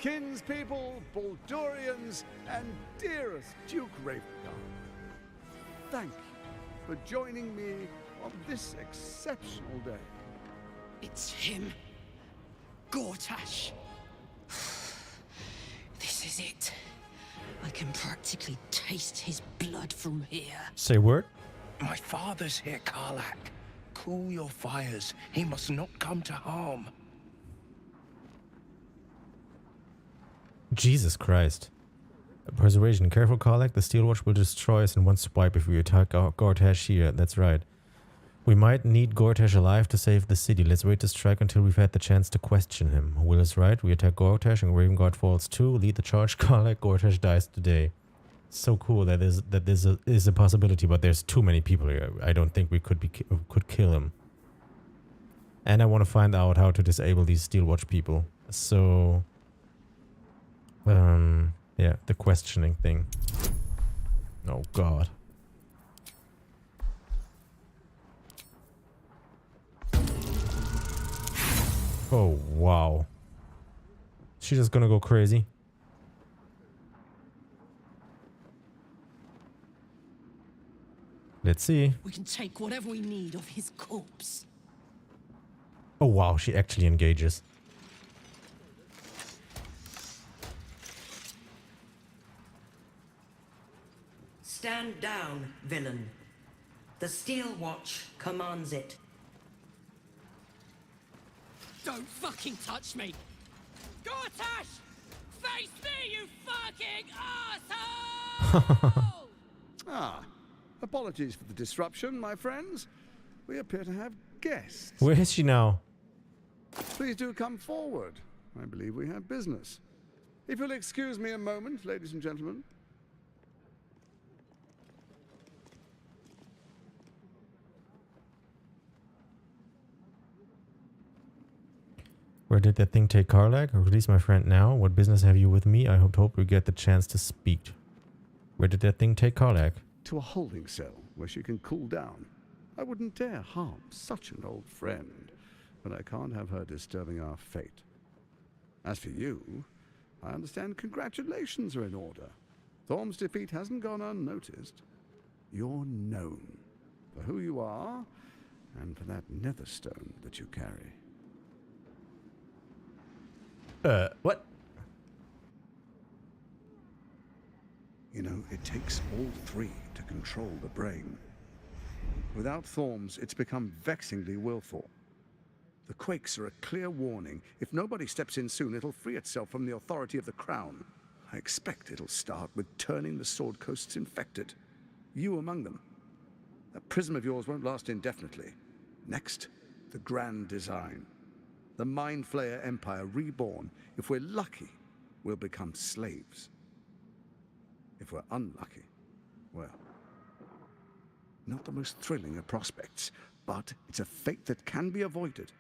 Kinspeople, Baldurians, and dearest Duke Raphael, thank you for joining me on this exceptional day. It's him. Gortash. This is it. I can practically taste his blood from here. Say word? My father's here, Karlach. Cool your fires. He must not come to harm. Jesus Christ. Persuasion. Careful, Karlach. The steel watch will destroy us in one swipe if we attack Gortash here. That's right. We might need Gortash alive to save the city. Let's wait to strike until we've had the chance to question him. Will is right. We attack Gortash and Raven Guard falls too. Lead the charge, Karlach. Gortash dies today. So cool that is a possibility, but there's too many people here. I don't think we could kill him. And I want to find out how to disable these steel watch people. So yeah, the questioning thing. Oh god. Oh, wow. She's just gonna go crazy. Let's see. We can take whatever we need off his corpse. Oh, wow. She actually engages. Stand down, villain. The Steel Watch commands it. Don't fucking touch me! Gortash! Face me, you fucking asshole! Ah, apologies for the disruption, my friends. We appear to have guests. Where is she now? Please do come forward. I believe we have business. If you'll excuse me a moment, ladies and gentlemen. Where did that thing take Karlach? Release my friend now. What business have you with me? I hope we get the chance to speak. Where did that thing take Karlach? To a holding cell where she can cool down. I wouldn't dare harm such an old friend, but I can't have her disturbing our fate. As for you, I understand congratulations are in order. Thorm's defeat hasn't gone unnoticed. You're known for who you are and for that netherstone that you carry. What? You know, it takes all three to control the brain. Without Thorms, it's become vexingly willful. The quakes are a clear warning. If nobody steps in soon, it'll free itself from the authority of the crown. I expect it'll start with turning the Sword Coasts infected. You among them. That prism of yours won't last indefinitely. Next, the grand design. The Mind Flayer Empire reborn. If we're lucky, we'll become slaves. If we're unlucky, well, not the most thrilling of prospects, but it's a fate that can be avoided.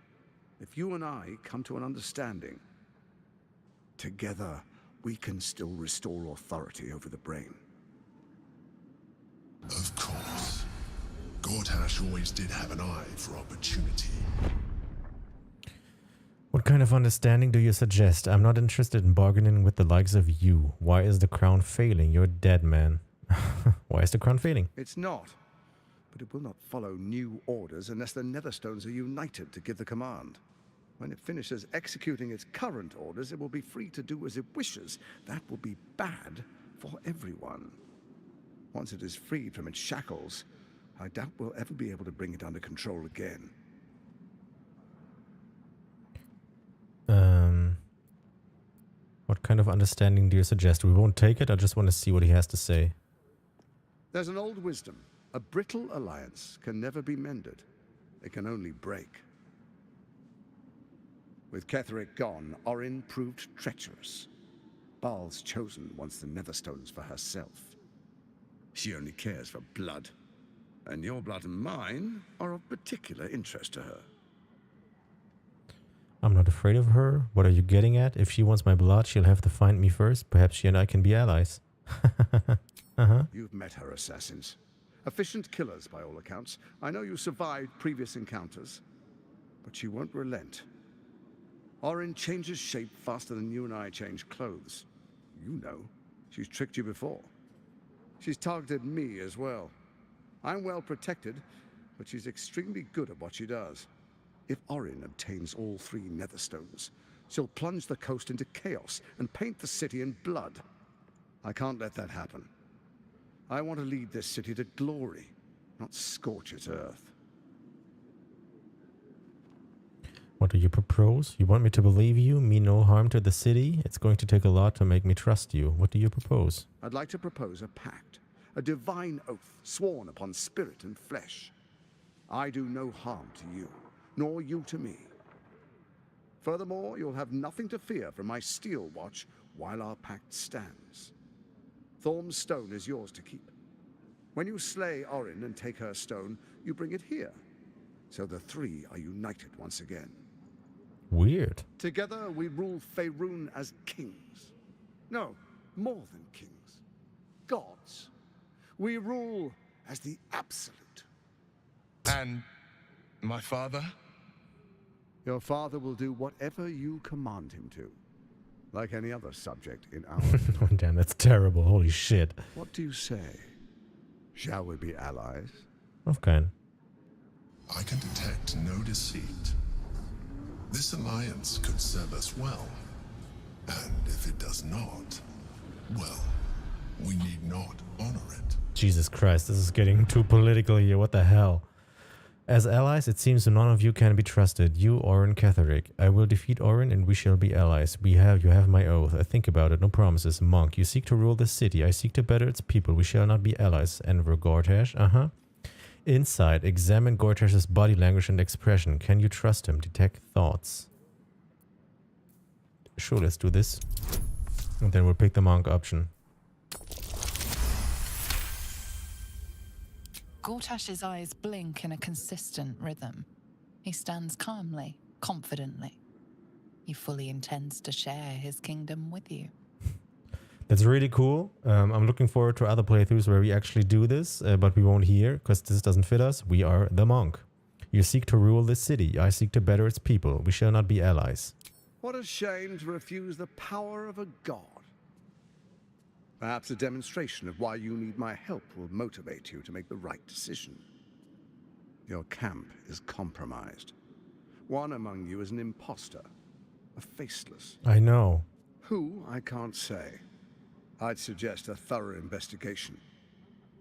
If you and I come to an understanding, together we can still restore authority over the brain. Of course. Gortash always did have an eye for opportunity. What kind of understanding do you suggest? I'm not interested in bargaining with the likes of you. Why is the crown failing? You're dead, man. Why is the crown failing? It's not. But it will not follow new orders unless the Netherstones are united to give the command. When it finishes executing its current orders, it will be free to do as it wishes. That will be bad for everyone. Once it is freed from its shackles, I doubt we'll ever be able to bring it under control again. What kind of understanding do you suggest? We won't take it. I just want to see what he has to say. There's an old wisdom. A brittle alliance can never be mended. It can only break. With Ketheric gone, Orin proved treacherous. Baal's chosen wants the Netherstones for herself. She only cares for blood. And your blood and mine are of particular interest to her. I'm not afraid of her. What are you getting at? If she wants my blood, she'll have to find me first. Perhaps she and I can be allies. You've met her assassins. Efficient killers, by all accounts. I know you survived previous encounters. But she won't relent. Orin changes shape faster than you and I change clothes. You know. She's tricked you before. She's targeted me as well. I'm well protected, but she's extremely good at what she does. If Orin obtains all three Netherstones, she'll plunge the coast into chaos and paint the city in blood. I can't let that happen. I want to lead this city to glory, not scorch its earth. What do you propose? You want me to believe you? Mean no harm to the city? It's going to take a lot to make me trust you. What do you propose? I'd like to propose a pact, a divine oath sworn upon spirit and flesh. I do no harm to you, nor you to me. Furthermore, you'll have nothing to fear from my Steel Watch while our pact stands. Thorm's stone is yours to keep. When you slay Orin and take her stone, you bring it here. So the three are united once again. Weird. Together we rule Faerun as kings. No, more than kings. Gods. We rule as the absolute. And my father? Your father will do whatever you command him to. Like any other subject in our... Oh, damn, that's terrible. Holy shit. What do you say? Shall we be allies? Okay. I can detect no deceit. This alliance could serve us well. And if it does not, well, we need not honor it. Jesus Christ, this is getting too political here. What the hell? As allies, it seems none of you can be trusted. You, Orin Catherick. I will defeat Orin and we shall be allies. You have my oath. I think about it. No promises. Monk, you seek to rule the city. I seek to better its people. We shall not be allies. Enver Gortash. Inside, examine Gortash's body language and expression. Can you trust him? Detect thoughts. Sure, let's do this. And then we'll pick the monk option. Gortash's eyes blink in a consistent rhythm. He stands calmly, confidently. He fully intends to share his kingdom with you. That's really cool. I'm looking forward to other playthroughs where we actually do this, but we won't here because this doesn't fit us. We are the monk. You seek to rule this city. I seek to better its people. We shall not be allies. What a shame to refuse the power of a god. Perhaps a demonstration of why you need my help will motivate you to make the right decision. Your camp is compromised. One among you is an imposter, a faceless. I know. Who, I can't say. I'd suggest a thorough investigation.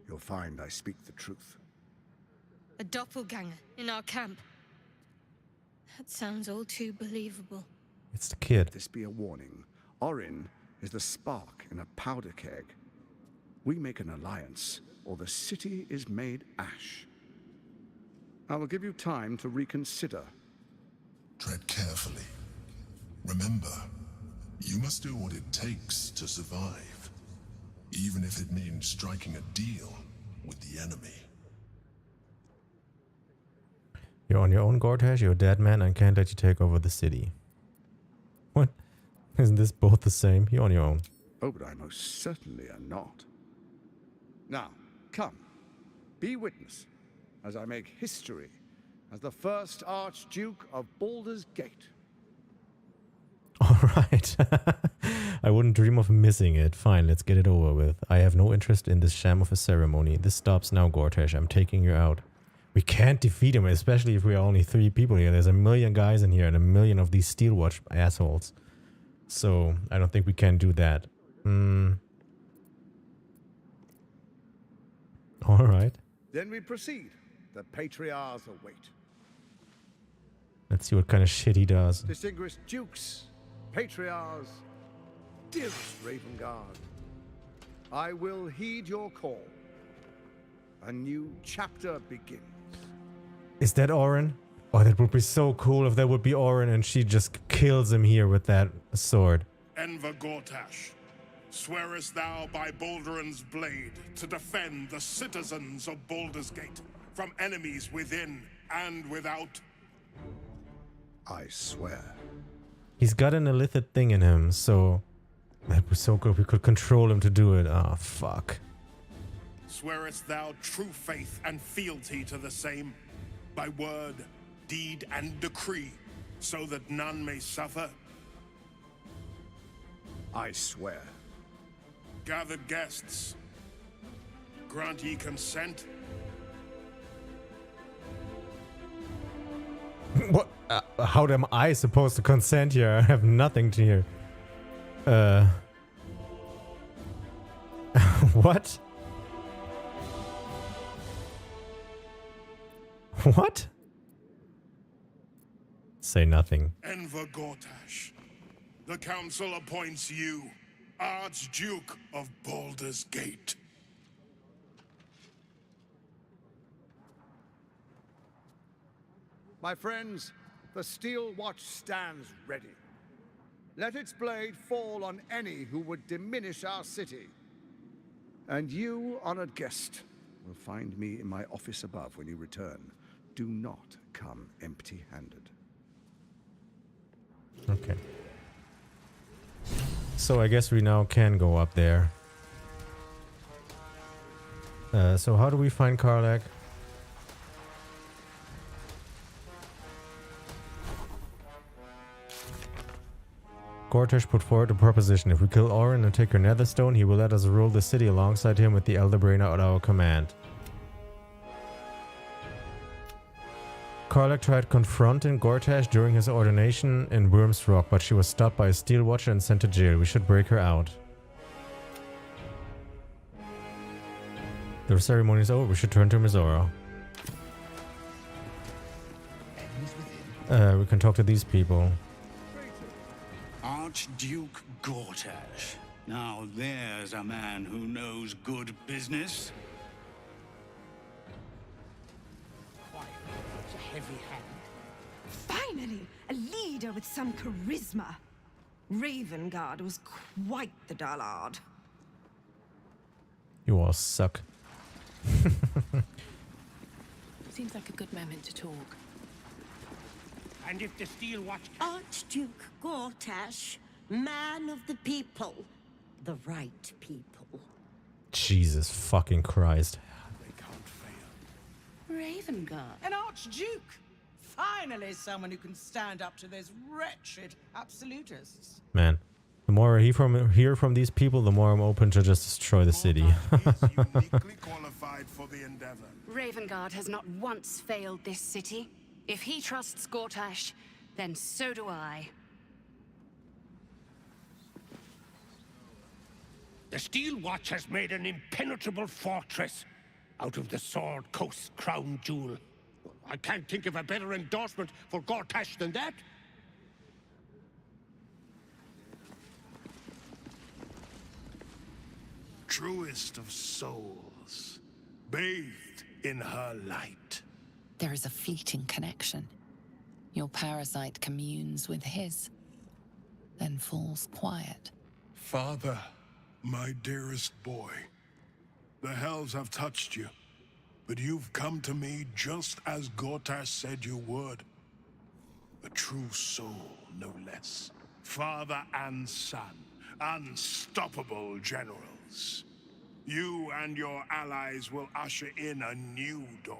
You'll find I speak the truth. A doppelganger in our camp. That sounds all too believable. It's the kid. This be a warning. Orin is the spark in a powder keg. We make an alliance, or the city is made ash. I will give you time to reconsider. Tread carefully. Remember, you must do what it takes to survive, even if it means striking a deal with the enemy. You're on your own, Gortash. You're a dead man and can't let you take over the city. What? Isn't this both the same? You're on your own. Oh, but I most certainly am not. Now, come. Be witness as I make history as the first Archduke of Baldur's Gate. Alright. I wouldn't dream of missing it. Fine, let's get it over with. I have no interest in this sham of a ceremony. This stops now, Gortash. I'm taking you out. We can't defeat him, especially if we are only 3 people here. There's a million guys in here and a million of these Steelwatch assholes. So, I don't think we can do that. Alright. Then we proceed. The Patriarchs await. Let's see what kind of shit he does. Distinguished Dukes, Patriarchs, dearest Ravengard, I will heed your call. A new chapter begins. Is that Orin? Oh, that would be so cool if that would be Orin and she just kills him here with that sword. Enver Gortash, swearest thou by Balduran's blade to defend the citizens of Baldur's Gate from enemies within and without? I swear. He's got an illicit thing in him, so that was so good. We could control him to do it. Ah, fuck. Swearest thou true faith and fealty to the same, by word, deed, and decree, so that none may suffer? I swear. Gathered guests, grant ye consent? What? How am I supposed to consent here? I have nothing to hear. What? What? Say nothing. Enver Gortash, the council appoints you Archduke of Baldur's Gate. My friends, the Steel Watch stands ready. Let its blade fall on any who would diminish our city. And you, honored guest, will find me in my office above when you return. Do not come empty-handed. Okay. So I guess we now can go up there. So how do we find Karlach? Gortash put forward a proposition. If we kill Orin and take her Netherstone, he will let us rule the city alongside him with the Elder Brain at our command. Karlach tried confronting Gortash during his ordination in Wyrm's Rock, but she was stopped by a Steel Watcher and sent to jail. We should break her out. The ceremony is over. We should turn to Mizora. We can talk to these people. Archduke Gortash. Now there's a man who knows good business. Quiet. Such a heavy hand. Finally, a leader with some charisma. Ravengard was quite the dullard. You all suck. Seems like a good moment to talk. And if the Steel Watch... Archduke Gortash, man of the people. The right people. Jesus fucking Christ. Ravengard. An Archduke! Finally someone who can stand up to those wretched absolutists. Man, the more I hear from these people, the more I'm open to just destroy the city. Uniquely qualified for the endeavor. Ravengard has not once failed this city. If he trusts Gortash, then so do I. The Steel Watch has made an impenetrable fortress out of the Sword Coast crown jewel. I can't think of a better endorsement for Gortash than that. Truest of souls, bathed in her light. There is a fleeting connection. Your parasite communes with his, then falls quiet. Father, my dearest boy, the hells have touched you, but you've come to me just as Gortash said you would. A true soul, no less. Father and son, unstoppable generals. You and your allies will usher in a new dawn.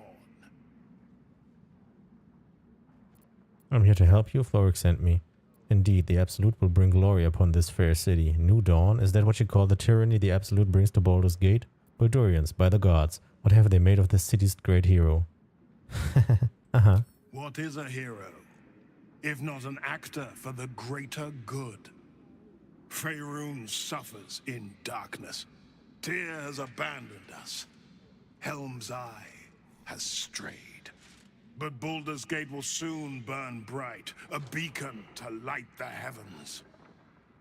I'm here to help you, Florix sent me. Indeed, the Absolute will bring glory upon this fair city. New dawn? Is that what you call the tyranny the Absolute brings to Baldur's Gate? Baldurians, by the gods, what have they made of this city's great hero? What is a hero, if not an actor for the greater good? Faerun suffers in darkness. Tyr has abandoned us. Helm's Eye has strayed. But Baldur's Gate will soon burn bright, a beacon to light the heavens.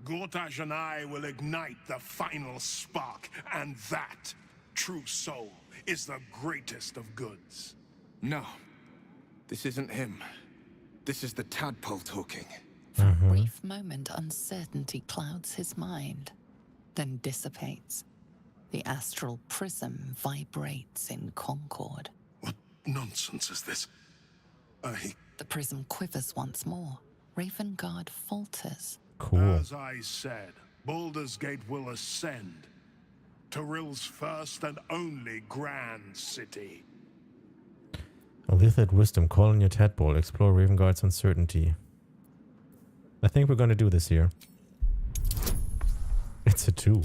Gortash and I will ignite the final spark, and that, true soul, is the greatest of goods. No. This isn't him. This is the tadpole talking. For a brief moment, uncertainty clouds his mind, then dissipates. The astral prism vibrates in concord. What nonsense is this? The prism quivers once more. Ravengard falters. Cool. As I said, Baldur's Gate will ascend. Torill's first and only grand city. A lethal wisdom, call on your tadpole, explore Ravengard's uncertainty. I think we're gonna do this here. It's a 2.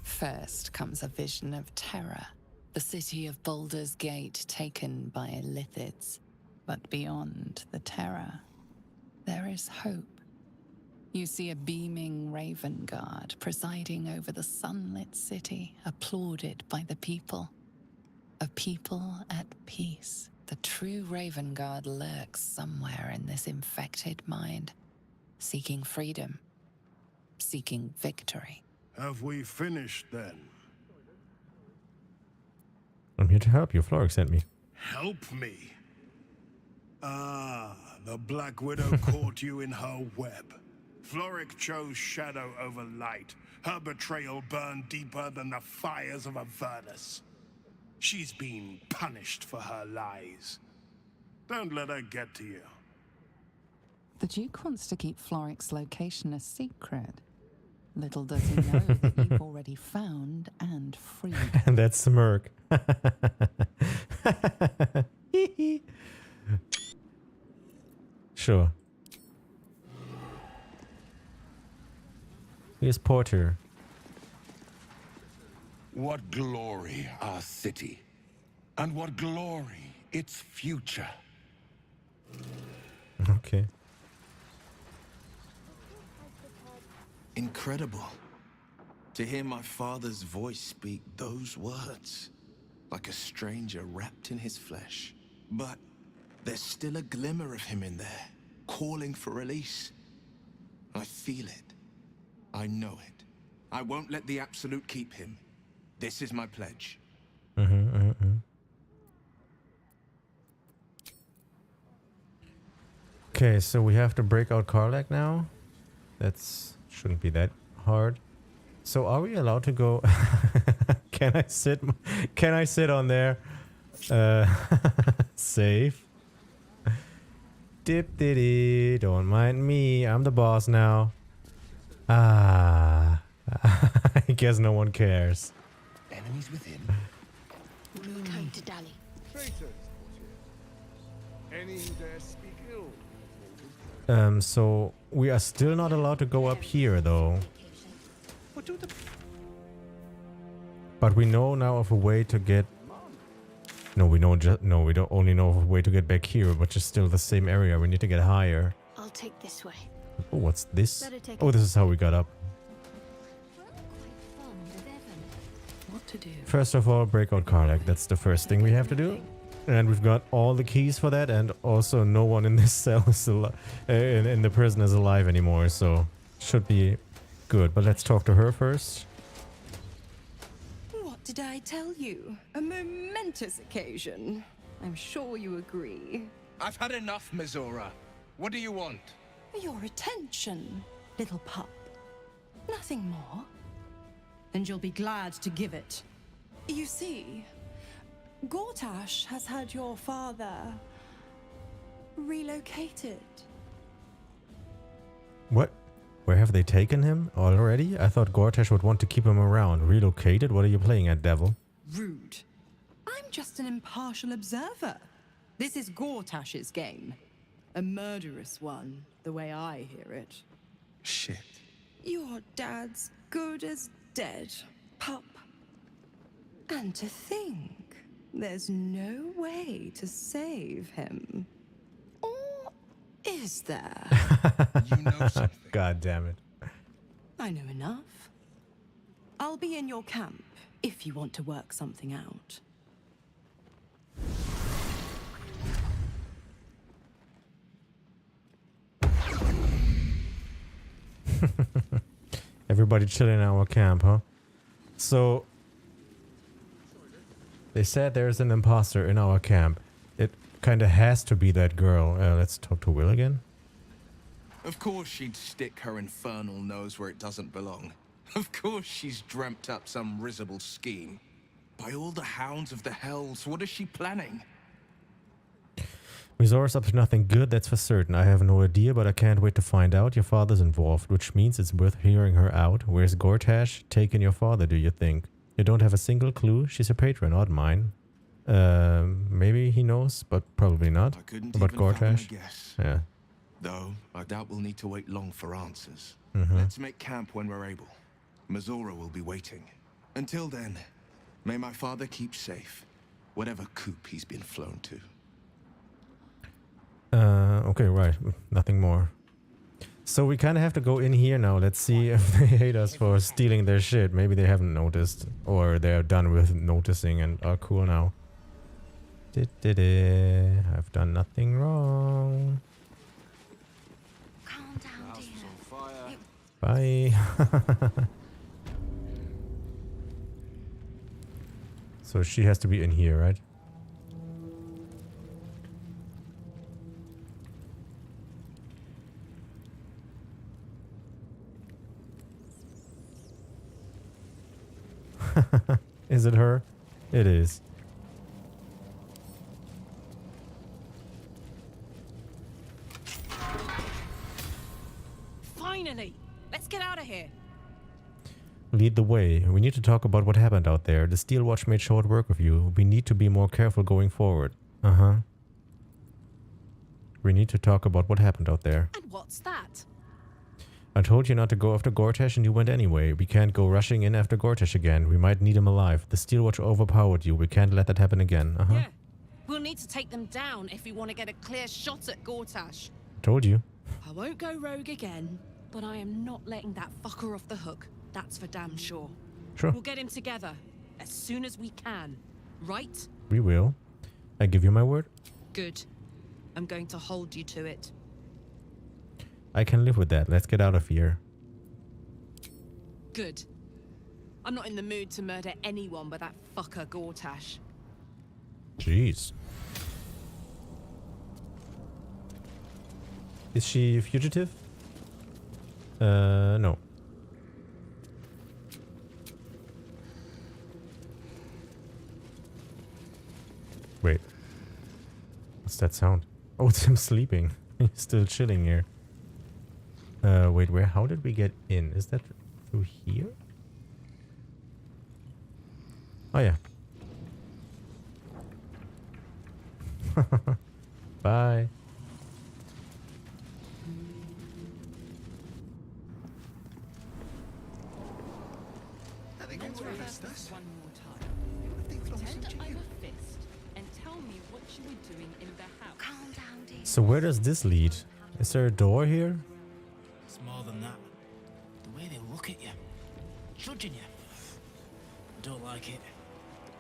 First comes a vision of terror. The city of Baldur's Gate taken by Lithids. But beyond the terror, there is hope. You see a beaming Ravengard presiding over the sunlit city, applauded by the people. A people at peace. The true Ravengard lurks somewhere in this infected mind, seeking freedom, seeking victory. Have we finished then? I'm here to help you, Florix sent me. Help me? Ah, the Black Widow caught you in her web. Floric chose shadow over light. Her betrayal burned deeper than the fires of Avernus. She's been punished for her lies. Don't let her get to you. The Duke wants to keep Floric's location a secret. Little does he know that you've already found and freed. And that smirk. Sure. Here's Porter. What glory our city, and what glory its future. Okay. Incredible. To hear my father's voice speak those words, like a stranger wrapped in his flesh. But there's still a glimmer of him in there, calling for release. I feel it. I know it. I won't let the Absolute keep him. This is my pledge. Okay, so we have to break out Karlach now. That's shouldn't be that hard. So are we allowed to go? Can I sit? Can I sit on there? Safe. Dip diddy. Don't mind me. I'm the boss now. Ah. I guess no one cares. Enemies within. Came to dally. Any who dare speak ill. So we are still not allowed to go up here though. But we know now of a way to get. No, we know no. We don't only know of a way to get back here, but it's still the same area. We need to get higher. I'll take this way. Oh, what's this? Oh, this is how we got up. What to do? First of all, break out Karlach. That's the first thing we have to do. And we've got all the keys for that, and also no one in this cell is in the prison is alive anymore, so should be good. But let's talk to her first. What did I tell you? A momentous occasion. I'm sure you agree. I've had enough, Mizora. What do you want? Your attention, little pup. Nothing more. And you'll be glad to give it. You see, Gortash has had your father relocated. What? Where have they taken him already? I thought Gortash would want to keep him around. Relocated? What are you playing at, devil? Rude. I'm just an impartial observer. This is Gortash's game. A murderous one, the way I hear it. Shit. Your dad's good as dead, pup. And to think, there's no way to save him. Or is there? You know something. God damn it. I know enough. I'll be in your camp if you want to work something out. Everybody chilling in our camp, huh? So they said there's an imposter in our camp. It kind of has to be that girl. Let's talk to Will again. Of course she'd stick her infernal nose where it doesn't belong. Of course she's dreamt up some risible scheme. By all the hounds of the hells, what is she planning? Mizora's up to nothing good, that's for certain. I have no idea, but I can't wait to find out. Your father's involved, which means it's worth hearing her out. Where's Gortash taken your father, do you think? You don't have a single clue? She's a patron, not mine. Maybe he knows, but probably not. I couldn't about even fathom a Gortash. guess. Yeah. Though, I doubt we'll need to wait long for answers. Mhm. Let's make camp when we're able. Mizora will be waiting. Until then, may my father keep safe, whatever coop he's been flown to. Okay, right. Nothing more. So we kind of have to go in here now. Let's see if they hate us for stealing their shit. Maybe they haven't noticed, or they're done with noticing and are cool now. I've done nothing wrong. Calm down, dear. Bye. So she has to be in here, right? Is it her? It is. Finally! Let's get out of here. Lead the way. We need to talk about what happened out there. The Steel Watch made short work of you. We need to be more careful going forward. Uh-huh. We need to talk about what happened out there. And what's that? I told you not to go after Gortash and you went anyway. We can't go rushing in after Gortash again. We might need him alive. The Steel Watch overpowered you. We can't let that happen again. Uh-huh. Yeah. We'll need to take them down if we want to get a clear shot at Gortash. Told you. I won't go rogue again, but I am not letting that fucker off the hook. That's for damn sure. Sure. We'll get him together as soon as we can, right? We will. I give you my word. Good. I'm going to hold you to it. I can live with that. Let's get out of here. Good. I'm not in the mood to murder anyone but that fucker Gortash. Jeez. Is she a fugitive? No. Wait. What's that sound? Oh, it's him sleeping. He's still chilling here. Wait, where? How did we get in? Is that through here? Oh, yeah. Bye. One more time. Pretend I'm a fist and tell me what you were doing in the house. Calm down, dear. So where does this lead? Is there a door here? It's more than that. The way they look at you, judging you. I don't like it.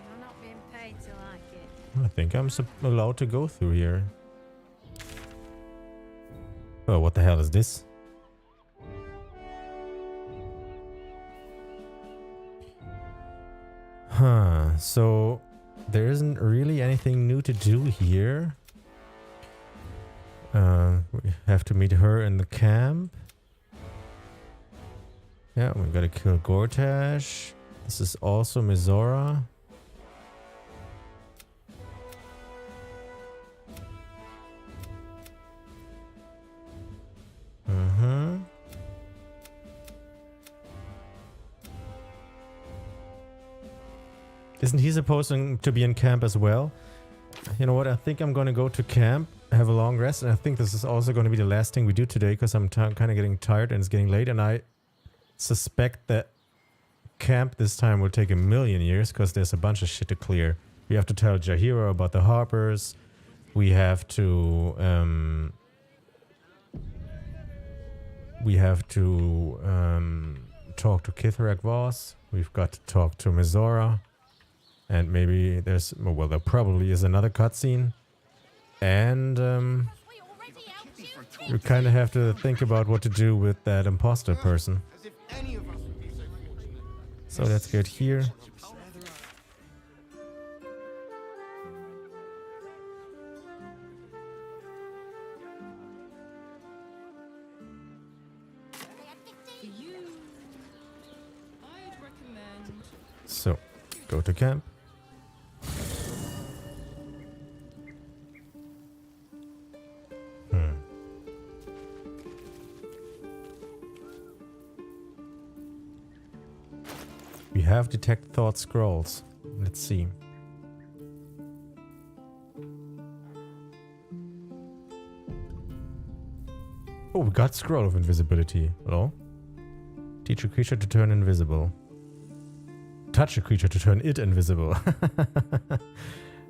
You're not being paid to like it. I think I'm allowed to go through here. Oh, what the hell is this? Huh, so there isn't really anything new to do here. We have to meet her in the camp. Yeah, we gotta kill Gortash. This is also Mizora. Isn't he supposed to be in camp as well? You know what? I think I'm going to go to camp, have a long rest, and I think this is also going to be the last thing we do today because I'm kind of getting tired and it's getting late, and I suspect that camp this time will take 1,000,000 years because there's a bunch of shit to clear. We have to tell Jaheira about the Harpers. We have to talk to Kithrak Voss. We've got to talk to Mizora. And maybe there's, well, there probably is another cutscene. And you kind of have to think about what to do with that imposter person. So let's get here. So, go to camp. We have detect thought scrolls. Let's see. Oh, we got scroll of invisibility. Hello? Teach a creature to turn invisible. Touch a creature to turn it invisible.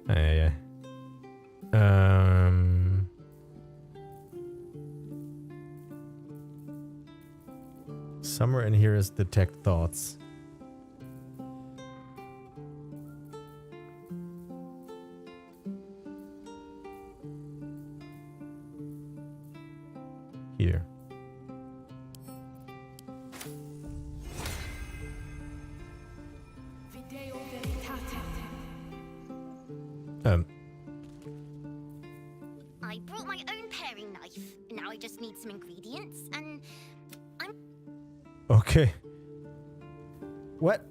Yeah. Somewhere in here is detect thoughts. Here. I brought my own paring knife. Now I just need some ingredients, and I'm... Okay. What?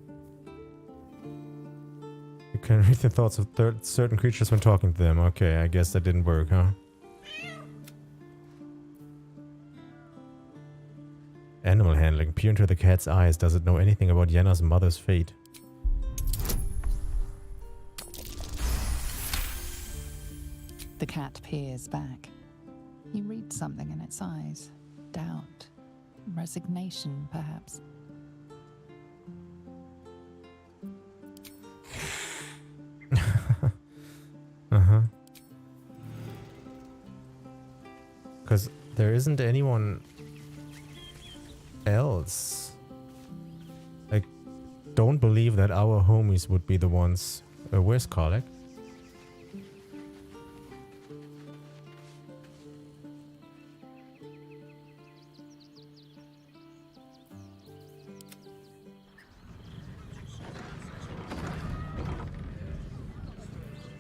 You can read the thoughts of certain creatures when talking to them. Okay, I guess that didn't work, huh? Animal handling. Peer into the cat's eyes. Does it know anything about Yenna's mother's fate? The cat peers back. He reads something in its eyes. Doubt. Resignation, perhaps. Uh-huh. Because there isn't anyone else don't believe that our homies would be the ones. Where's Karlach?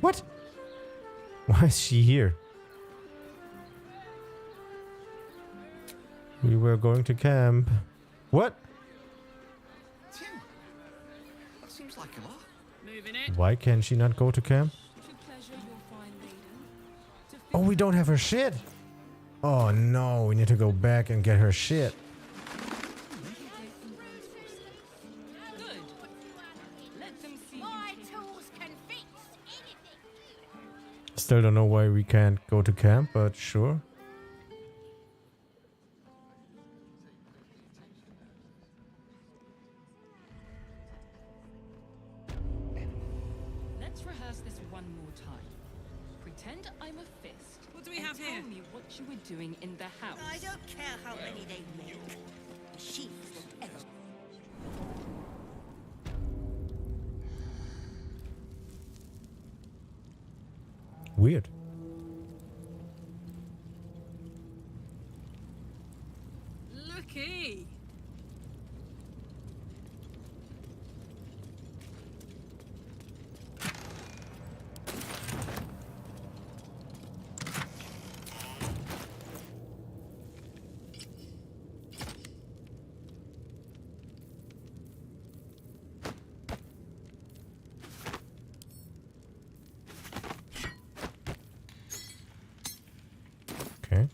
What? Why is she here? We were going to camp. What? That seems like a lot. Why can she not go to camp? Oh, we don't have her shit. Oh no, we need to go back and get her shit. Still don't know why we can't go to camp, but sure. Let's rehearse this one more time. Pretend I'm a fist. What do we have here? Tell me what you were doing in the house. I don't care how many they make. The sheep will ever. Weird. Looky. Okay.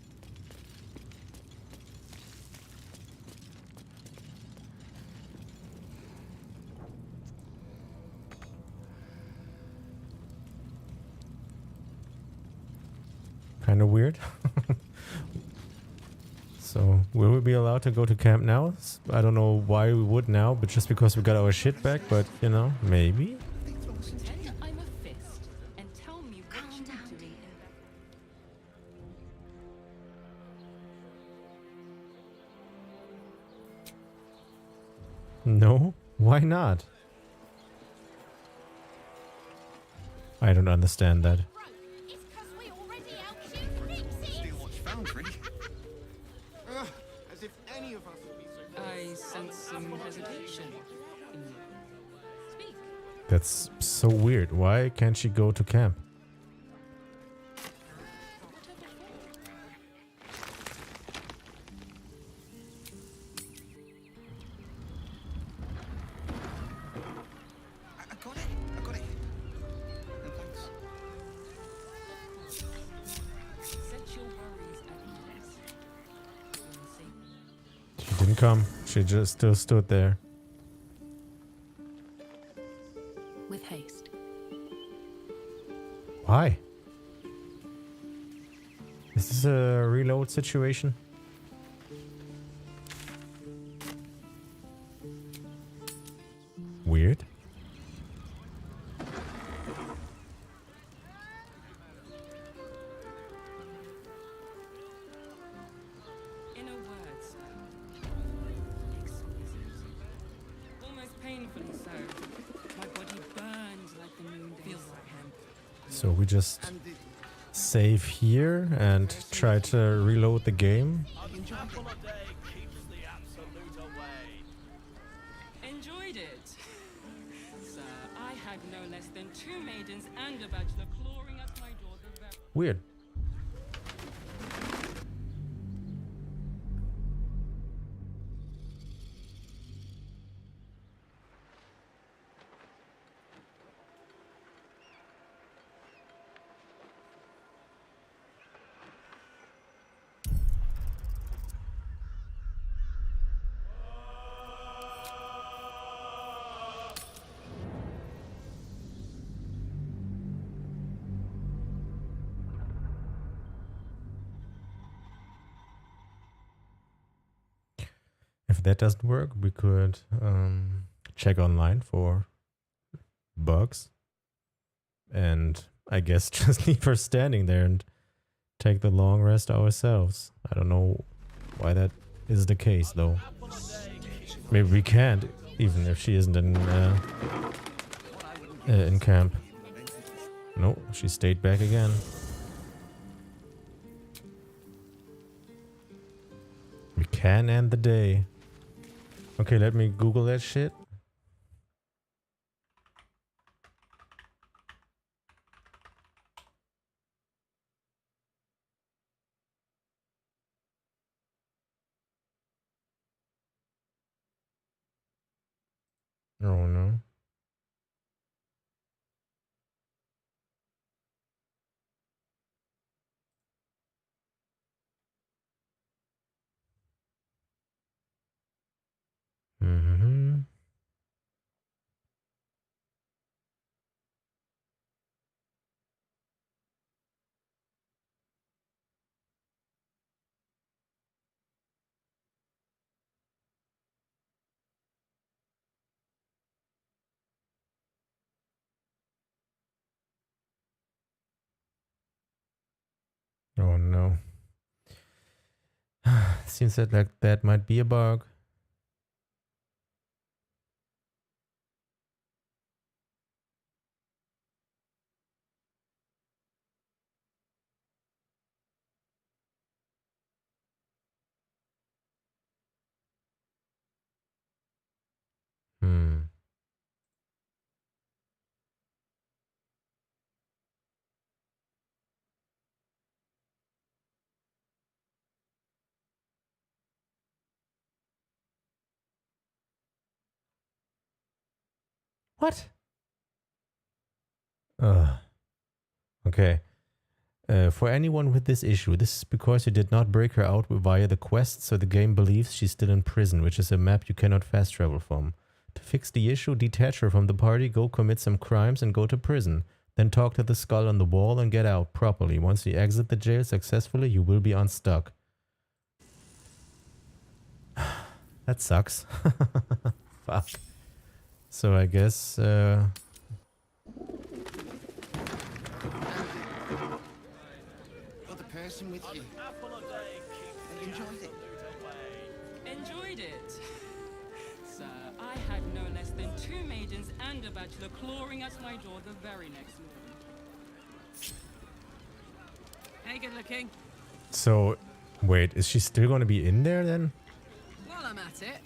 Kind of weird. So, will we be allowed to go to camp now? I don't know why we would now, but just because we got our shit back, but you know, maybe? Pretend I'm a fist and tell me what you were doing in the... No? Why not? I don't understand that. Foundry. As if any of us would be so. I sense some hesitation in you. Speak. That's so weird. Why can't she go to camp? I got it. I got it. And thanks. Set your worries at ease. She didn't come. She just still stood there. With haste. Why? Is this a reload situation? Weird. In a word, sir. Exquisite. Almost painfully so. My body burns like the moon feels like him. So we just save here and try to reload the game. Enjoyed it. Sir, I had no less than 2 maidens and a bachelor clawing at my door the very... Weird. If that doesn't work, we could check online for bugs. And I guess just leave her standing there and take the long rest ourselves. I don't know why that is the case, though. Maybe we can't even if she isn't in camp. No, she stayed back again. We can end the day. Okay, let me Google that shit. Oh no. Mm-hmm. Oh no. Seems that like that might be a bug. Hmm. What? Okay. For anyone with this issue, this is because you did not break her out via the quest, so the game believes she's still in prison, which is a map you cannot fast travel from. To fix the issue, detach her from the party, go commit some crimes and go to prison. Then talk to the skull on the wall and get out properly. Once you exit the jail successfully, you will be unstuck. That sucks. Fuck. So I guess... With you. Enjoyed it. Enjoyed it? Sir, I had no less than 2 maidens and a bachelor clawing at my door the very next morning. Hey, good looking. So, wait, is she still going to be in there then? While I'm at it.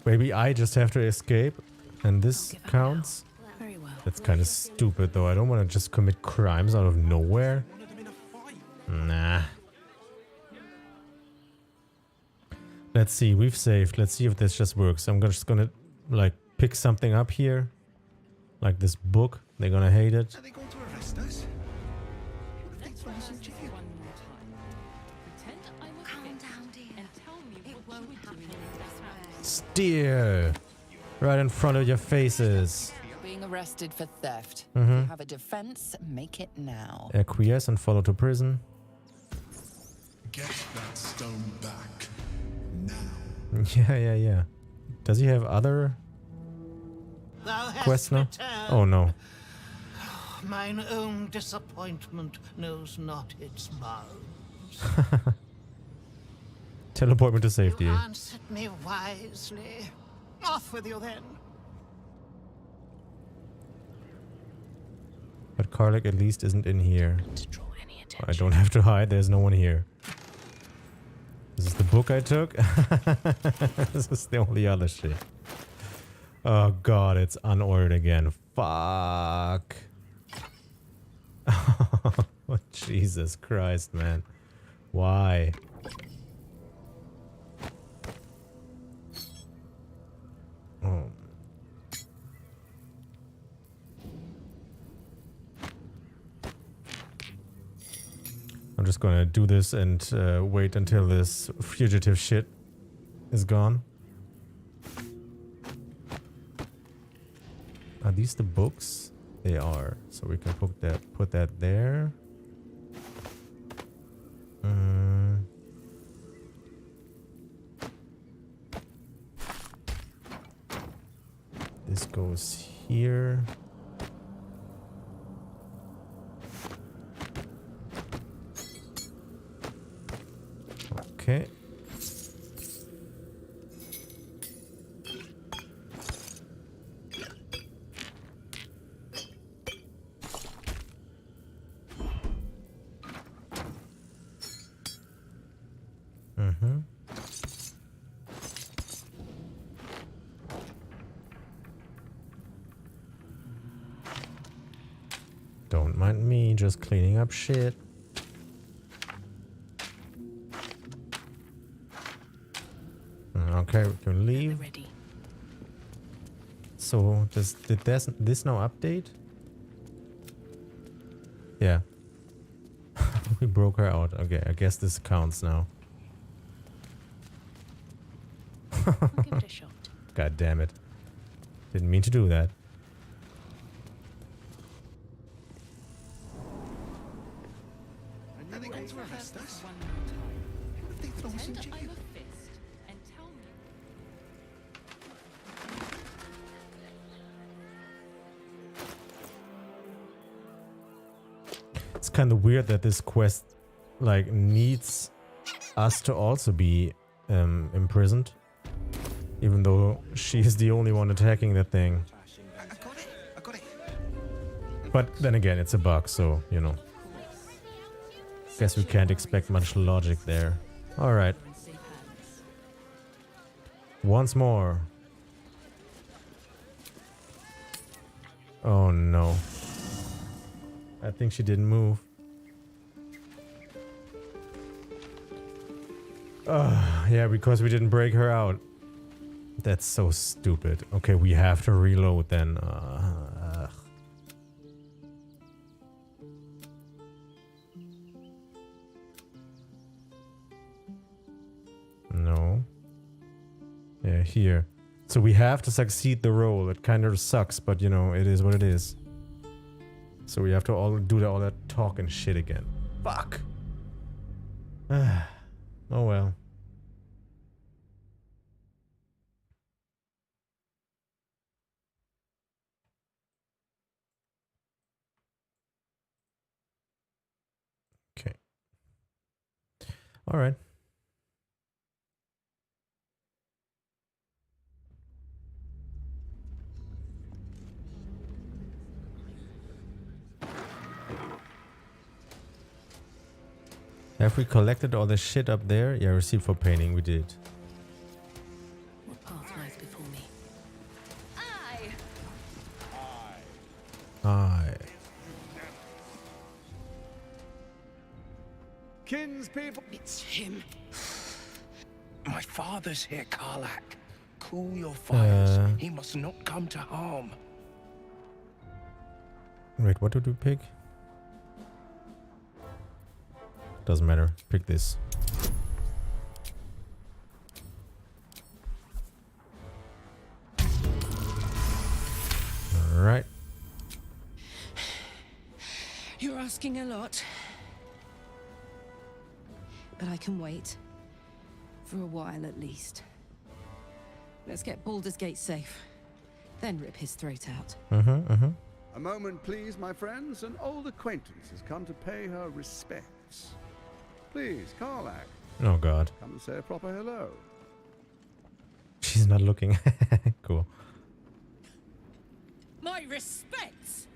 Maybe I just have to escape and this counts? Very well. That's kind of stupid though. I don't want to just commit crimes out of nowhere. Nah. Let's see, we've saved. Let's see if this just works. I'm just gonna like pick something up here. Like this book. They're gonna hate it. Are they going to arrest us? Calm down, dear. And tell me It what you won't were doing happen in this house. Steer! Right in front of your faces. You're being arrested for theft. Mm-hmm. If you have a defense, make it now. Acquiesce and follow to prison. Get that stone back. Now. Yeah. Does he have other Thou hast quests now? returned. Oh no. Mine own disappointment knows not its bounds. Teleport me to safety. You answered me wisely. Off with you then. But Karlach at least isn't in here. I don't have to hide, there's no one here. This is the book I took? This is the only other shit. Oh god, it's unordered again. Fuck. Oh, Jesus Christ, man. Why? Oh. I'm just gonna do this and wait until this fugitive shit is gone. Are these the books? They are. So we can put that there. This goes here. Okay. Mm-hmm. Don't mind me, just cleaning up shit. Okay, we can leave. So, did this now update? Yeah. We broke her out. Okay, I guess this counts now. I'll give it a shot. God damn it. Didn't mean to do that. Are they going to arrest us? One more time. What if they throw us in Pretend jail? I'm a fist and tell me. It's kind of weird that this quest, like, needs us to also be imprisoned. Even though she's the only one attacking that thing. I got it. But then again, it's a bug, so, you know. Guess we can't expect much logic there. Alright. Once more. Oh no. I think she didn't move. Yeah, because we didn't break her out. That's so stupid. Okay, we have to reload then. No. Yeah, here. So we have to succeed the roll. It kind of sucks, but you know, it is what it is. So we have to all do all that talk and shit again. Fuck. Oh well. Okay. All right. Have we collected all the shit up there? Yeah, receipt for painting, we did. What path lies before me? Aye. Kinspeople. It's him. My father's here, Karlach. Cool your fires. He must not come to harm. Wait, what did we pick? Doesn't matter. Pick this. Alright. You're asking a lot. But I can wait. For a while at least. Let's get Baldur's Gate safe. Then rip his throat out. A moment, please, my friends. An old acquaintance has come to pay her respects. Please, Karlach. Oh god. Come and say a proper hello. She's not looking. Cool. My respects!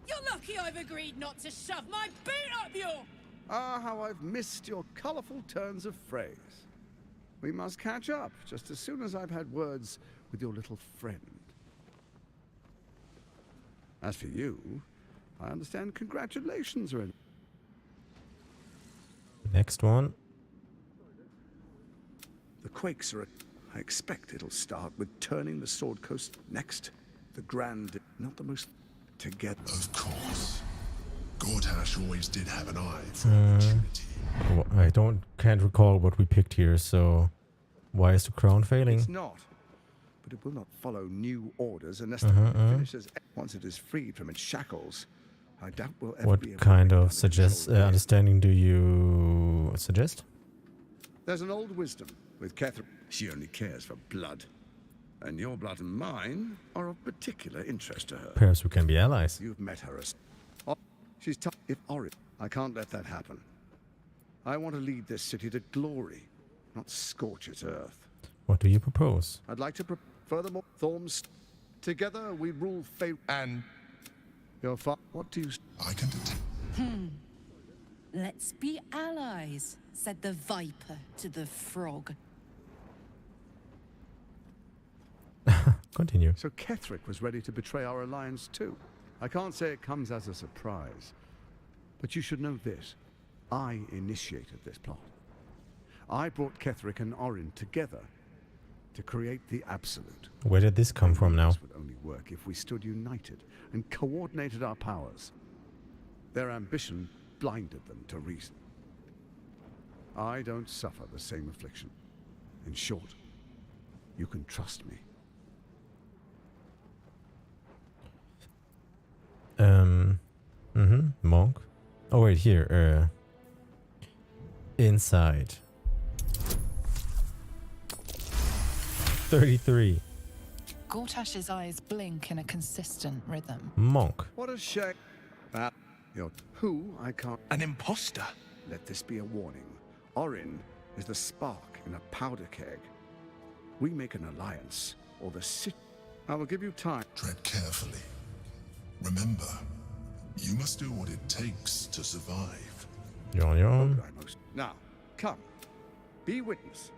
You're lucky I've agreed not to shove my boot up your... Ah, how I've missed your colourful turns of phrase. We must catch up just as soon as I've had words with your little friend. As for you, I understand congratulations are in. Next one. The quakes are... I expect it'll start with turning the Sword Coast next. The grand... Not the most... Together. Of course. Gortash always did have an eye for opportunity. I can't recall what we picked here, so... Why is the crown failing? It's not. But it will not follow new orders unless the finishes... Once it is freed from its shackles, I doubt we'll ever be able What kind of understanding do you suggest? There's an old wisdom with Catherine. She only cares for blood. And your blood and mine are of particular interest to her. Perhaps we can be allies. You've met her as... Oh, she's tough. If Ori... I can't let that happen. I want to lead this city to glory, not scorch its earth. What do you propose? I'd like to... Furthermore, Thorms... Together we rule fate. And... Your father... What do you... I can detect... Let's be allies, said the viper to the frog. Continue. So Ketherick was ready to betray our alliance too. I can't say it comes as a surprise, but you should know this. I initiated this plot. I brought Ketherick and Orin together to create the Absolute. Where did this come from now? This would only work if we stood united and coordinated our powers. Their ambition blinded them to reason. I don't suffer the same affliction. In short, you can trust me. Monk. Oh wait, here. Inside. 33. Gortash's eyes blink in a consistent rhythm. Monk. What a shame. You're who I can't. An imposter. Let this be a warning. Orin is the spark in a powder keg. We make an alliance, or the city. I will give you time. Tread carefully. Remember, you must do what it takes to survive. You're on your own. Now, come. Be witness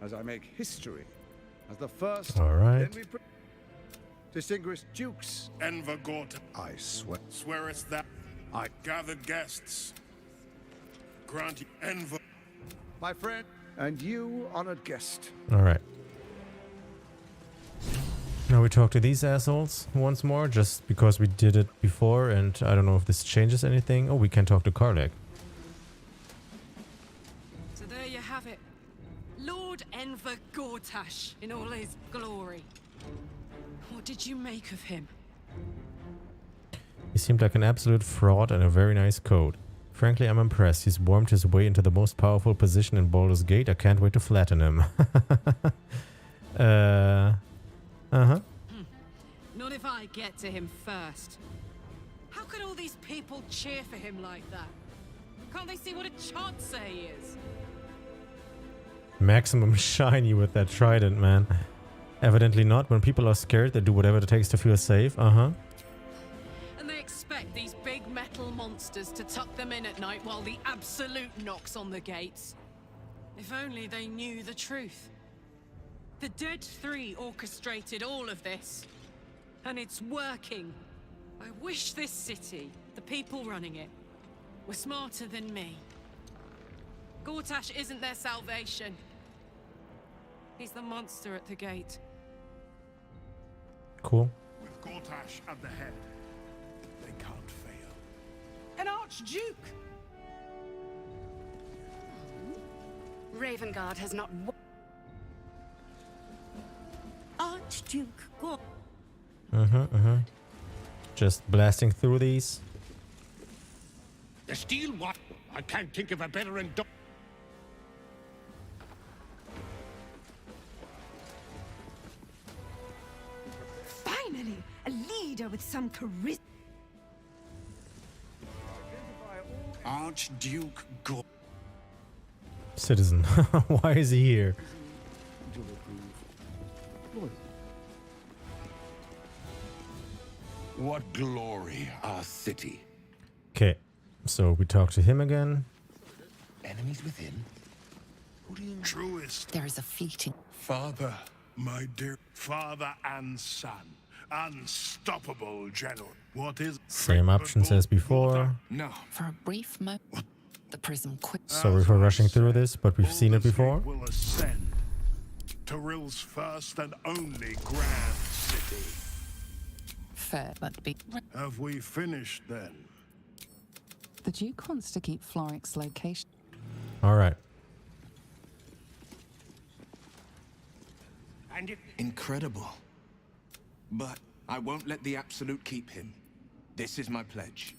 as I make history as the first. All right. Distinguished dukes. Enver Gortash. I swear. Swearest that I gathered guests. Grant you Enver. My friend. And you, honored guest. All right. Now we talk to these assholes once more, just because we did it before, and I don't know if this changes anything. Oh, we can talk to Karlach. So there you have it. Lord Enver Gortash in all his glory. What did you make of him? He seemed like an absolute fraud and a very nice code. Frankly, I'm impressed. He's wormed his way into the most powerful position in Baldur's Gate. I can't wait to flatten him. Not if I get to him first. How could all these people cheer for him like that? Can't they see what a chance he is? Maximum shiny with that trident, man. Evidently not. When people are scared, they do whatever it takes to feel safe. And they expect these big metal monsters to tuck them in at night while the Absolute knocks on the gates. If only they knew the truth. The Dead Three orchestrated all of this. And it's working. I wish this city, the people running it, were smarter than me. Gortash isn't their salvation. He's the monster at the gate. Cool. With Gortash at the head, they can't fail. An Archduke! Ravengard has not. Archduke Gort. Just blasting through these. The steel what? I can't think of a better Finally, a leader with some charisma. Archduke Gort. Citizen. Why is he here? What glory, our city. Okay, so we talk to him again. Enemies within? Who do you know? Truest. There is a fleeting. Father, my dear father and son. Unstoppable general. What is Same options as before. No. For a brief moment, the prism quit. Sorry for rushing through this, but we've seen it before. Will ascend to Rill's first and only grand city. Fair, but be. Have we finished then? The Duke wants to keep Floric's location. All right. And incredible. But I won't let the Absolute keep him. This is my pledge.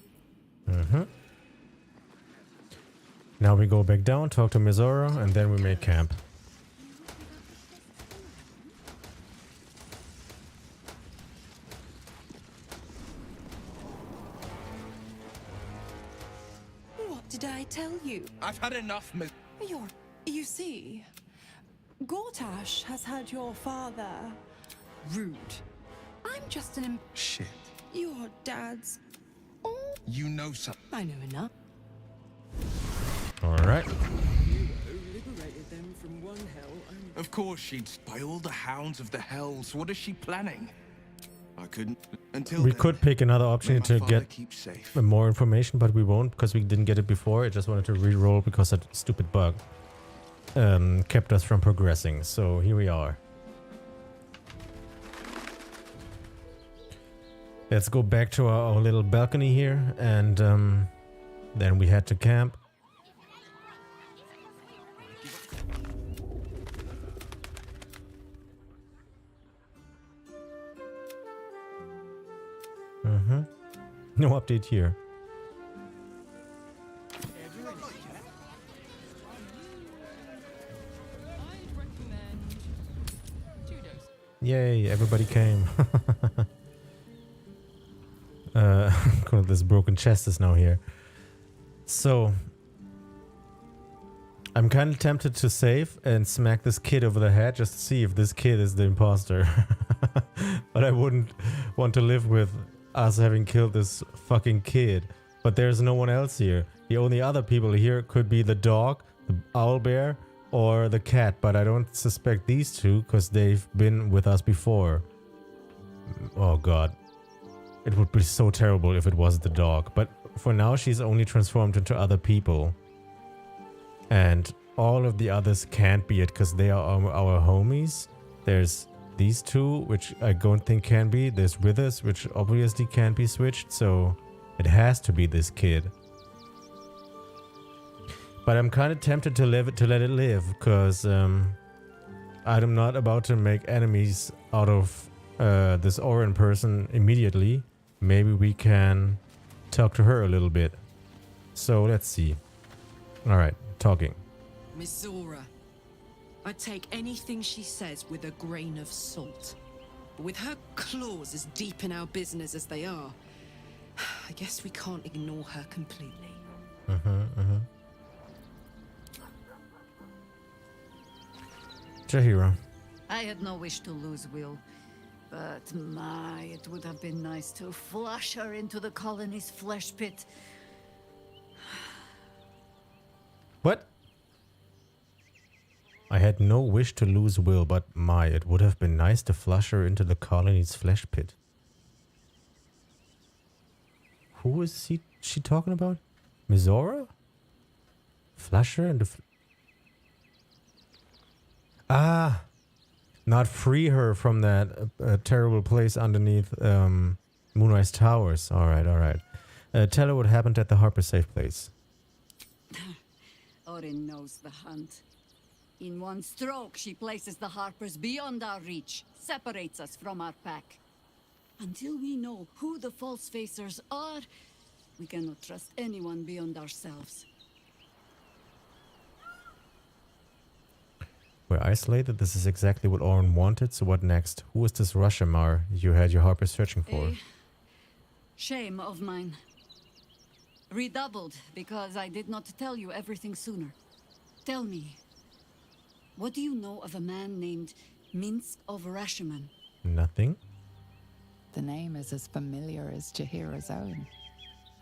Now we go back down, talk to Mizora, and then we make camp. What did I tell you? I've had enough, Miss. You see, Gortash has had your father. Rude. I'm just an Shit. Your dad's. You know something. I know enough. All right. Liberated them from one hell and... Of course she'd spy all the hounds of the hells. What is she planning? I couldn't until We then, could pick another option may my to father get keep safe. more information, but we won't because we didn't get it before. I just wanted to re-roll because that stupid bug kept us from progressing. So here we are. Let's go back to our little balcony here, and then we head to camp. No update here. Yay, everybody came. This broken chest is now here. So I'm kind of tempted to save and smack this kid over the head just to see if this kid is the imposter. But I wouldn't want to live with us having killed this fucking kid. But there's no one else here. The only other people here could be the dog, the owlbear, or the cat. But I don't suspect these two because they've been with us before. Oh god. It would be so terrible if it was the dog. But for now she's only transformed into other people. And all of the others can't be it because they are our homies. There's these two, which I don't think can be. There's Withers, which obviously can't be switched. So it has to be this kid. But I'm kind of tempted to let it live because I'm not about to make enemies out of this Oren person immediately. Maybe we can talk to her a little bit. So let's see. Alright, talking. Miss Zora. I'd take anything she says with a grain of salt. But with her claws as deep in our business as they are, I guess we can't ignore her completely. Jaheira. I had no wish to lose Will. But my, it would have been nice to flush her into the colony's flesh pit. What? I had no wish to lose Will, but my, it would have been nice to flush her into the colony's flesh pit. Who is she talking about? Mizora? Flush her into... Ah! Not free her from that terrible place underneath Moonrise Towers. Alright, alright. Tell her what happened at the Harper safe place. Orin knows the hunt. In one stroke, she places the Harpers beyond our reach, separates us from our pack. Until we know who the false facers are, we cannot trust anyone beyond ourselves. We're isolated. This is exactly what Oren wanted. So what next? Who is this Rashamar you had your Harper searching for? A shame of mine. Redoubled because I did not tell you everything sooner. Tell me, what do you know of a man named Minsk of Rashaman? Nothing. The name is as familiar as Jaheira's own.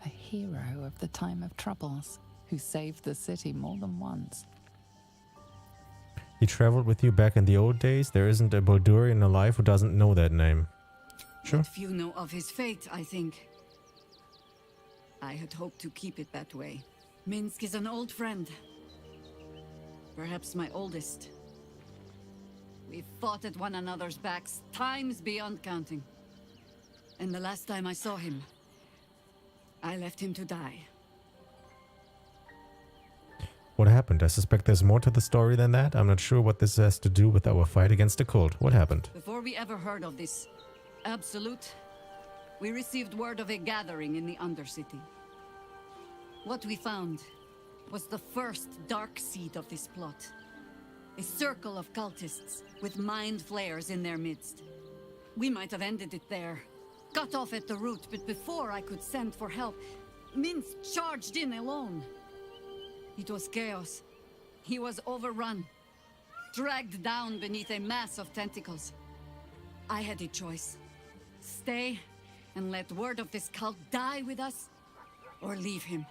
A hero of the time of troubles, who saved the city more than once. He traveled with you back in the old days? There isn't a Baldurian alive who doesn't know that name. Sure. But few know of his fate, I think. I had hoped to keep it that way. Minsk is an old friend. Perhaps my oldest. We've fought at one another's backs times beyond counting. And the last time I saw him, I left him to die. What happened? I suspect there's more to the story than that. I'm not sure what this has to do with our fight against the cult. What happened? Before we ever heard of this Absolute, we received word of a gathering in the Undercity. What we found was the first dark seed of this plot. A circle of cultists with mind flayers in their midst. We might have ended it there, cut off at the root, but before I could send for help, Minsk charged in alone. It was chaos. He was overrun, dragged down beneath a mass of tentacles. I had a choice. Stay and let word of this cult die with us, or leave him.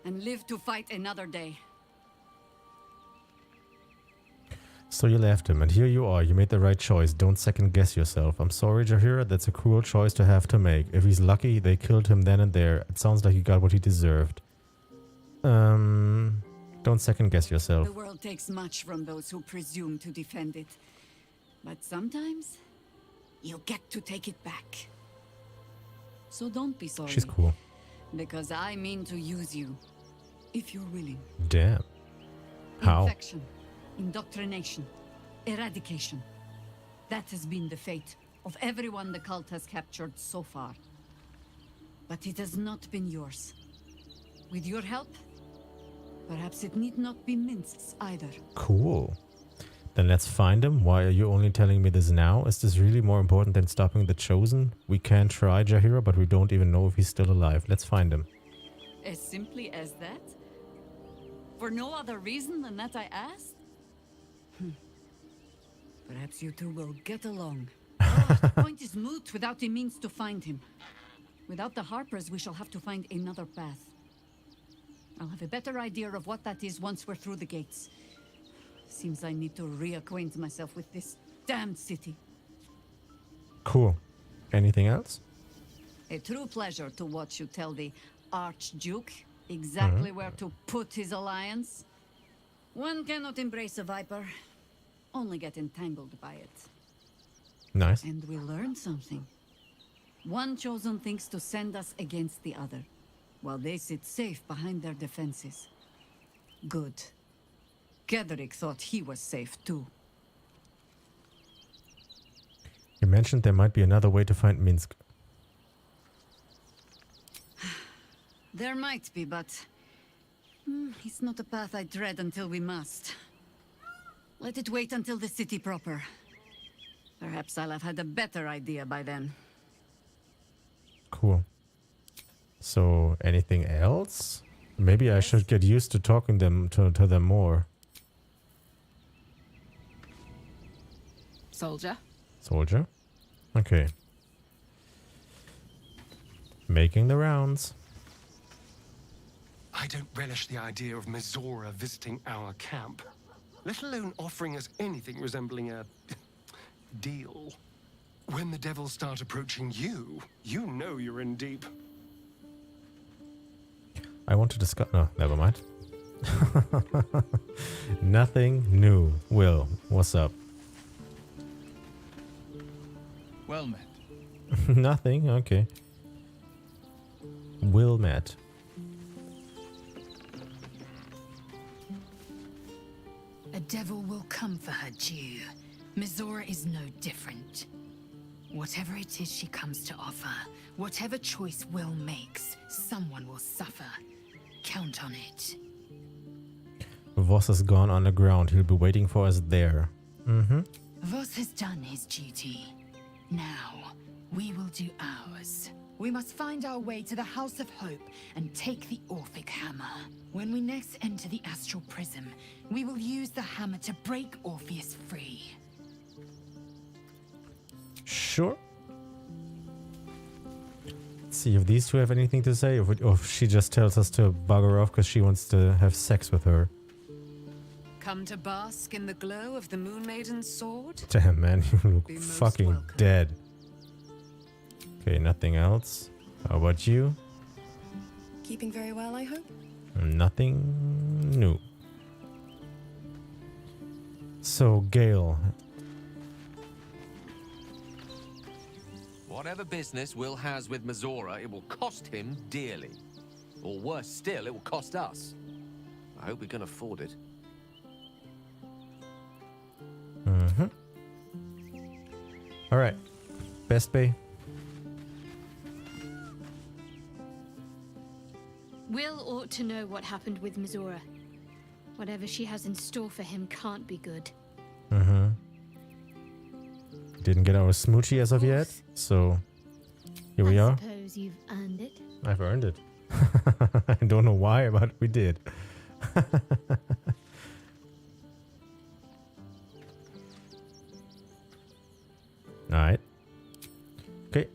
and live to fight another day. So you left him, and here you are. You made the right choice. Don't second guess yourself. I'm sorry, Jaheira. That's a cruel choice to have to make. If he's lucky, they killed him then and there. It sounds like he got what he deserved. Don't second guess yourself. The world takes much from those who presume to defend it. But sometimes, you get to take it back. So don't be sorry. She's cool. Because I mean to use you, if you're willing. Damn. How? Infection, indoctrination, eradication. That has been the fate of everyone the cult has captured so far. But it has not been yours. With your help, perhaps it need not be Minsk's either. Cool. Then let's find him. Why are you only telling me this now? Is this really more important than stopping the Chosen? We can try Jaheira, but we don't even know if he's still alive. Let's find him. As simply as that? For no other reason than that I asked? Perhaps you two will get along. The point is moot without the means to find him. Without the Harpers, we shall have to find another path. I'll have a better idea of what that is once we're through the gates. Seems I need to reacquaint myself with this damned city. Cool. Anything else? A true pleasure to watch you tell the Archduke exactly where to put his alliance. One cannot embrace a viper, only get entangled by it. Nice. And we learned something. One Chosen thinks to send us against the other, while they sit safe behind their defenses. Good. Gedrick thought he was safe too. You mentioned there might be another way to find Minsk. There might be, but it's not a path I tread until we must. Let it wait until the city proper. Perhaps I'll have had a better idea by then. Cool. So, anything else? Maybe I should get used to talking to them more. Soldier. Soldier? Okay. Making the rounds. I don't relish the idea of Mizora visiting our camp, let alone offering us anything resembling a deal. When the devils start approaching you, you know you're in deep. I want to discuss... No, never mind. Nothing new. Will, what's up? Well met. Nothing, okay. Will met. A devil will come for her due. Mizora is no different. Whatever it is she comes to offer, whatever choice Will makes, someone will suffer. Count on it. Voss has gone underground. He'll be waiting for us there. Voss has done his duty. Now, we will do ours. We must find our way to the House of Hope and take the Orphic Hammer. When we next enter the Astral Prism, we will use the hammer to break Orpheus free. Sure. Let's see if these two have anything to say, or if she just tells us to bugger off because she wants to have sex with her. Come to bask in the glow of the Moon Maiden's sword? Damn, man, you look Be most fucking welcome. dead. Okay, nothing else. How about you? Keeping very well, I hope? Nothing new. So, Gale. Whatever business Will has with Mizora, it will cost him dearly. Or worse still, it will cost us. I hope we can afford it. Alright. Best Bay. Will ought to know what happened with Mizora. Whatever she has in store for him can't be good. Didn't get our smoochie as of yet, so here we are. I suppose you've earned it. I've earned it. I don't know why, but we did. Alright. Okay.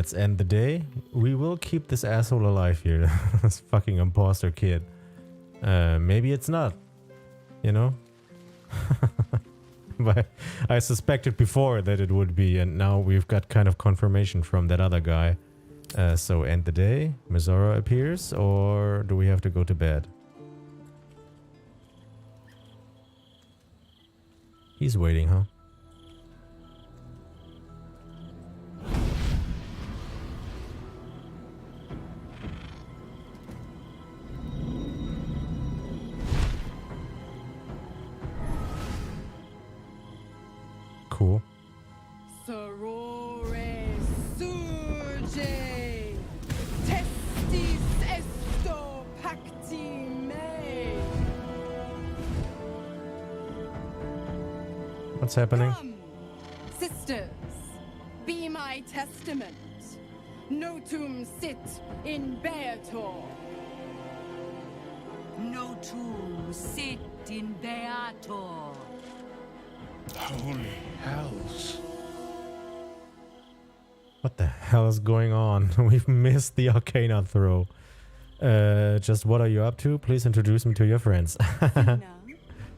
let's end the day. We will keep this asshole alive here. This fucking imposter kid. Maybe it's not. You know? But I suspected before that it would be, and now we've got kind of confirmation from that other guy. So end the day. Mizora appears, or do we have to go to bed? He's waiting, huh? Cool. Sorore surge, testis esto pacti me. What's happening? Come, sisters, be my testament. Notum sit in beator. Notum sit in beator. Holy hells. What the hell is going on? We've missed the Arcana throw. Just what are you up to? Please introduce me to your friends.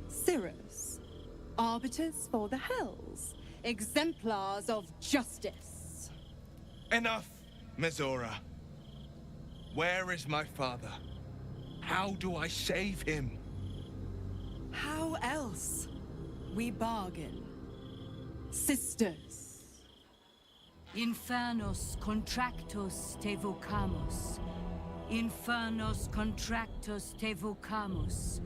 Cirrus, arbiters for the hells, exemplars of justice. Enough, Mizora. Where is my father? How do I save him? How else? We bargain. Sisters. Infernos contractus te vocamus. Infernos contractus te vocamus.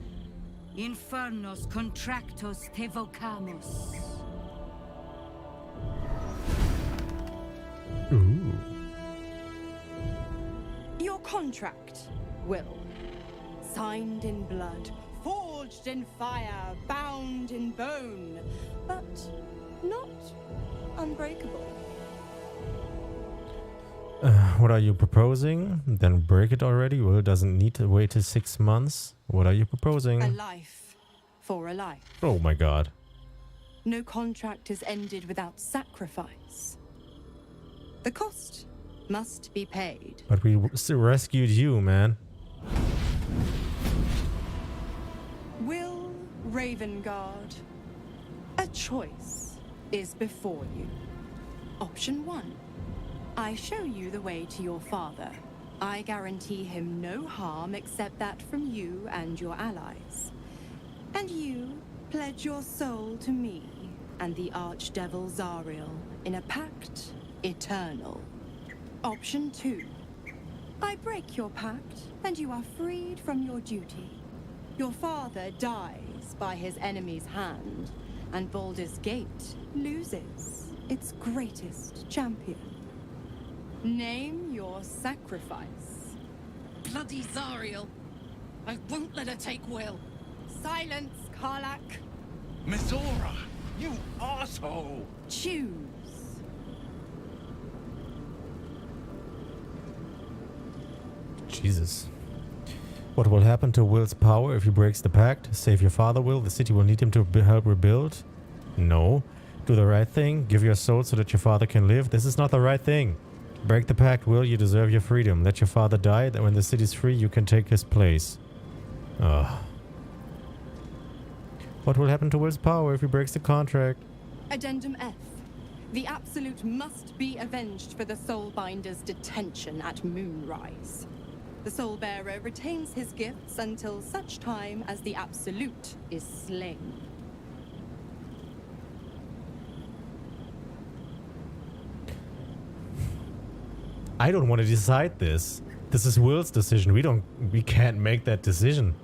Infernos contractus te vocamus. Ooh. Your contract, Will. Signed in blood, forged in fire, bound in bone, but not unbreakable. What are you proposing? Then break it already. Will doesn't need to wait till 6 months. What are you proposing? A life for a life. Oh my god. No contract is ended without sacrifice. The cost must be paid. But we rescued you, man. Will Ravengard, a choice is before you. Option 1. I show you the way to your father. I guarantee him no harm except that from you and your allies. And you pledge your soul to me and the Archdevil Zariel in a pact eternal. Option 2. I break your pact and you are freed from your duty. Your father dies by his enemy's hand, and Baldur's Gate loses its greatest champion. Name your sacrifice. Bloody Zariel. I won't let her take Will. Silence, Karlach. Mizora, you asshole! Choose. Jesus. What will happen to Will's power if he breaks the pact? Save your father, Will? The city will need him to help rebuild? No. Do the right thing. Give your soul so that your father can live. This is not the right thing. Break the pact, Will. You deserve your freedom. Let your father die. Then when the city's free, you can take his place. Ugh. What will happen to Will's power if he breaks the contract? Addendum F. The Absolute must be avenged for the Soulbinder's detention at Moonrise. The Soulbearer retains his gifts until such time as the Absolute is slain. I don't want to decide this. This is Will's decision. We can't make that decision.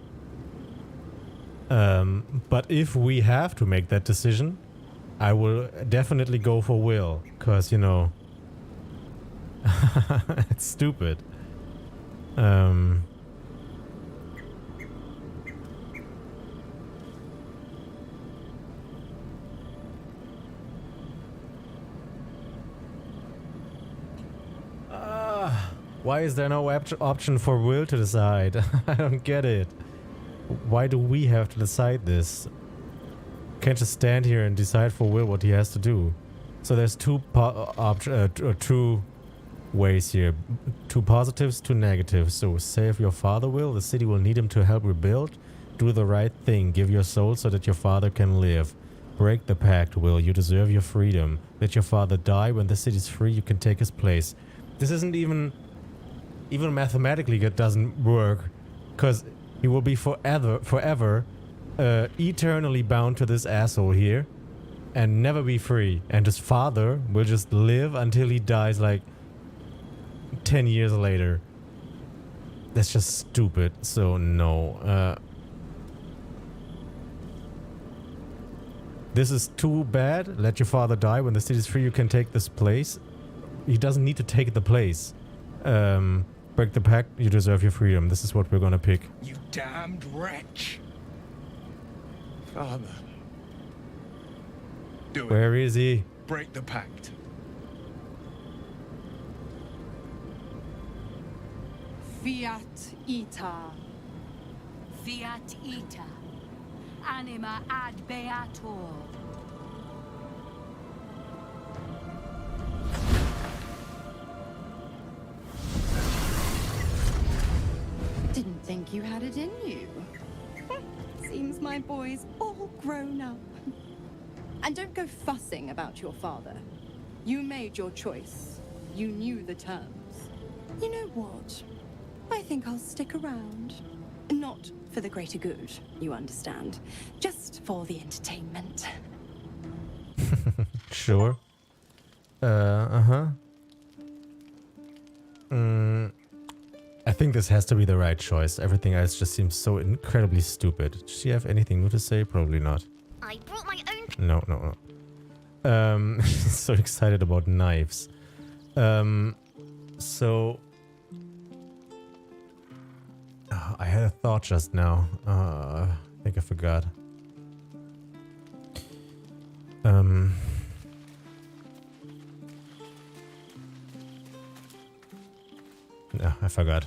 But if we have to make that decision, I will definitely go for Will. Cause, you know, it's stupid. Why is there no option for Will to decide? I don't get it. Why do we have to decide this? Can't just stand here and decide for Will what he has to do. So there's two ways here. 2 positives, 2 negatives. So save your father, Will. The city will need him to help rebuild. Do the right thing. Give your soul so that your father can live. Break the pact, Will. You deserve your freedom. Let your father die. When the city's free, you can take his place. This isn't even mathematically, it doesn't work. Because he will be forever, eternally bound to this asshole here. And never be free. And his father will just live until he dies like 10 years later. That's just stupid. So no. This is too bad. Let your father die. When the city's free, you can take this place. He doesn't need to take the place. Break the pact. You deserve your freedom. This is what we're gonna pick. You damned wretch. Father. Do it. Where is he? Break the pact. Fiat ita. Fiat ita. Anima ad beator. Didn't think you had it in you. Seems my boy's all grown up. And don't go fussing about your father. You made your choice. You knew the terms. You know what? I think I'll stick around. Not for the greater good, you understand. Just for the entertainment. Sure. I think this has to be the right choice. Everything else just seems so incredibly stupid. Does she have anything new to say? Probably not. I brought my own. No. So excited about knives. So I had a thought just now. I think I forgot. No, I forgot.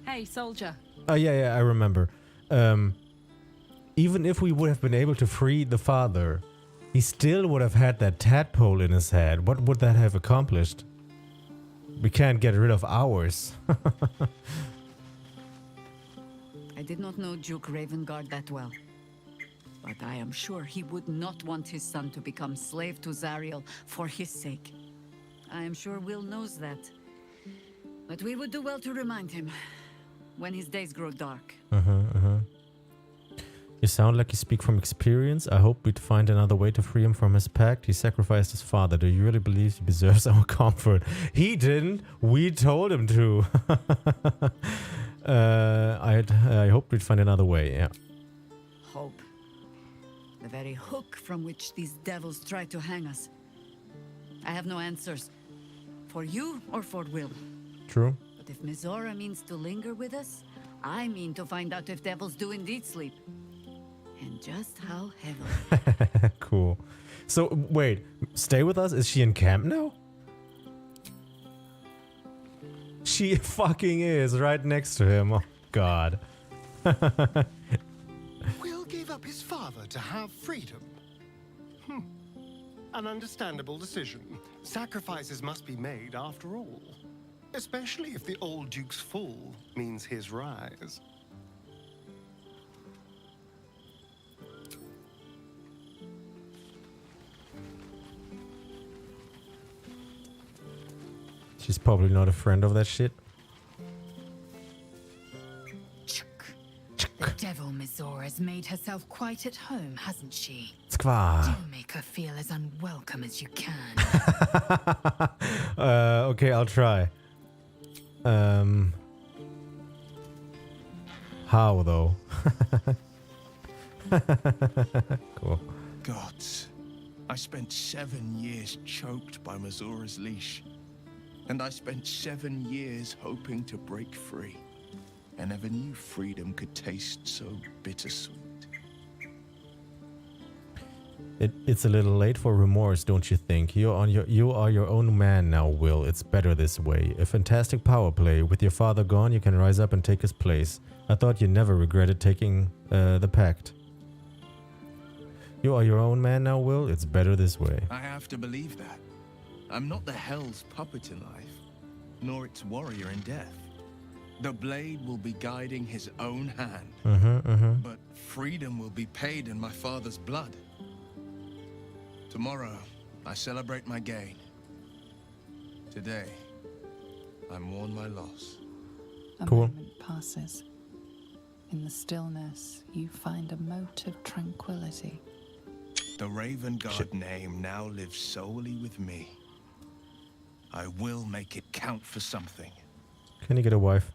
Hey, soldier. Oh, yeah, I remember. Even if we would have been able to free the father, he still would have had that tadpole in his head. What would that have accomplished? We can't get rid of ours. I did not know Duke Ravengard that well. But I am sure he would not want his son to become slave to Zariel for his sake. I am sure Will knows that. But we would do well to remind him when his days grow dark. You sound like you speak from experience. I hope we'd find another way to free him from his pact. He sacrificed his father. Do you really believe he deserves our comfort? He didn't. We told him to. I hope we'd find another way, yeah. Hope. The very hook from which these devils try to hang us. I have no answers. For you or for Will. True. But if Mizora means to linger with us, I mean to find out if devils do indeed sleep. And just how heavily. Cool. So, wait. Stay with us? Is she in camp now? She fucking is right next to him. Oh, God. Will gave up his father to have freedom. An understandable decision. Sacrifices must be made after all. Especially if the old Duke's fall means his rise. She's probably not a friend of that shit. The devil Mizora's made herself quite at home, hasn't she? Skwa. Do make her feel as unwelcome as you can. Okay, I'll try. How though? Cool. Gods, I spent 7 years choked by Mizora's leash. And I spent 7 years hoping to break free. I never knew freedom could taste so bittersweet. It's a little late for remorse, don't you think? You are your own man now, Will. It's better this way. A fantastic power play. With your father gone, you can rise up and take his place. I thought you never regretted taking the pact. You are your own man now, Will. It's better this way. I have to believe that. I'm not the Hell's puppet in life, nor its warrior in death. The blade will be guiding his own hand, but freedom will be paid in my father's blood. Tomorrow, I celebrate my gain. Today, I mourn my loss. A moment passes. In the stillness, you find a mote of tranquility. The Raven God name now lives solely with me. I will make it count for something. Can you get a wife?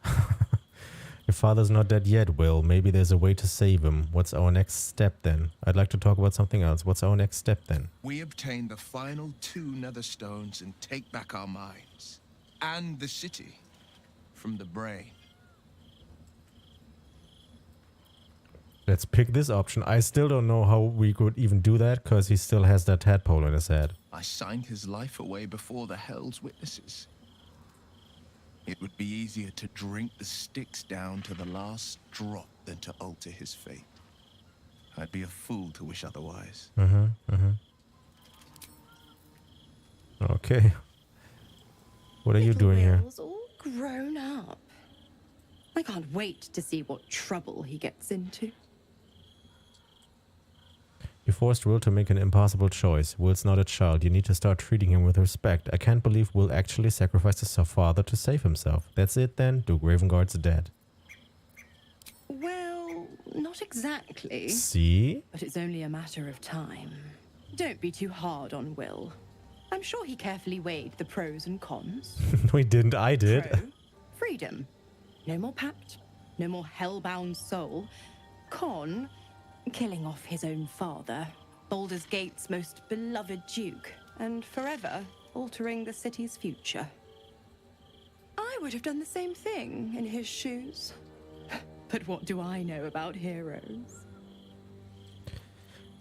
Your father's not dead yet, Will. Maybe there's a way to save him. What's our next step then? I'd like to talk about something else. What's our next step then? We obtain the final 2 nether stones and take back our minds. And the city from the brain. Let's pick this option. I still don't know how we could even do that, because he still has that tadpole in his head. I signed his life away before the Hell's witnesses. It would be easier to drink the sticks down to the last drop than to alter his fate. I'd be a fool to wish otherwise. Okay. What are you doing here? Will's all grown up. I can't wait to see what trouble he gets into. You forced Will to make an impossible choice. Will's not a child. You need to start treating him with respect. I can't believe Will actually sacrificed his father to save himself. That's it then? Duke Ravengard's dead. Well, not exactly. See? But it's only a matter of time. Don't be too hard on Will. I'm sure he carefully weighed the pros and cons. No, he didn't. I did. Pro, freedom. No more pact. No more hellbound soul. Con, killing off his own father, Baldur's Gate's most beloved duke, and forever altering the city's future. I would have done the same thing in his shoes. But what do I know about heroes?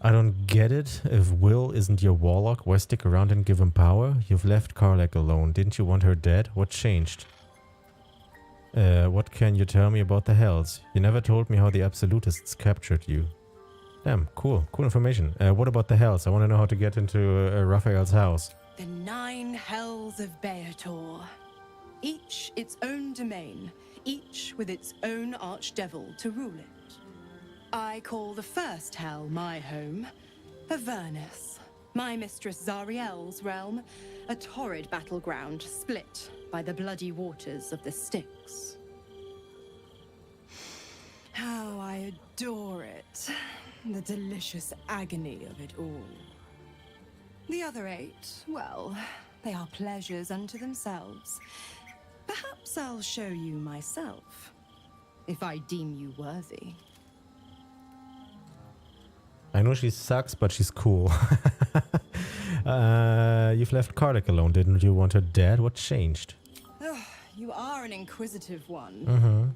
I don't get it. If Will isn't your warlock, why stick around and give him power? You've left Karlach alone. Didn't you want her dead? What changed? What can you tell me about the Hells? You never told me how the Absolutists captured you. Damn, cool. Cool information. What about the Hells? I want to know how to get into Raphael's house. The 9 Hells of Beator. Each its own domain, each with its own archdevil to rule it. I call the first hell my home, Avernus. My mistress Zariel's realm, a torrid battleground split by the bloody waters of the Styx. How I adore it. The delicious agony of it all. The other 8, well, they are pleasures unto themselves. Perhaps I'll show you myself, if I deem you worthy. I know she sucks, but she's cool. You've left Karlach alone. Didn't you want her dead? What changed? Ugh, you are an inquisitive one.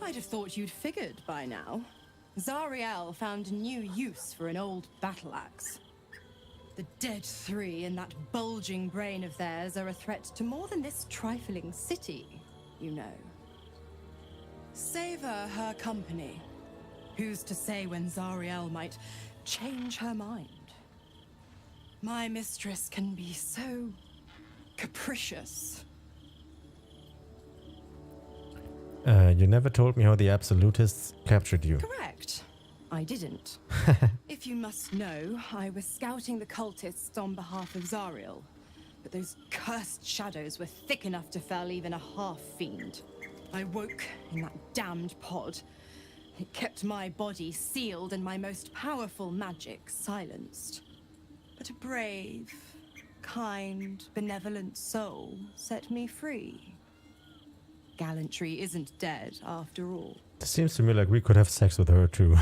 I'd have thought you'd figured by now. Zariel found a new use for an old battle axe. The dead 3 in that bulging brain of theirs are a threat to more than this trifling city, you know. Savor her company. Who's to say when Zariel might change her mind? My mistress can be so capricious. You never told me how the Absolutists captured you. Correct. I didn't. If you must know, I was scouting the cultists on behalf of Zariel. But those cursed shadows were thick enough to fell even a half-fiend. I woke in that damned pod. It kept my body sealed and my most powerful magic silenced. But a brave, kind, benevolent soul set me free. Gallantry isn't dead after all. It seems to me like we could have sex with her too.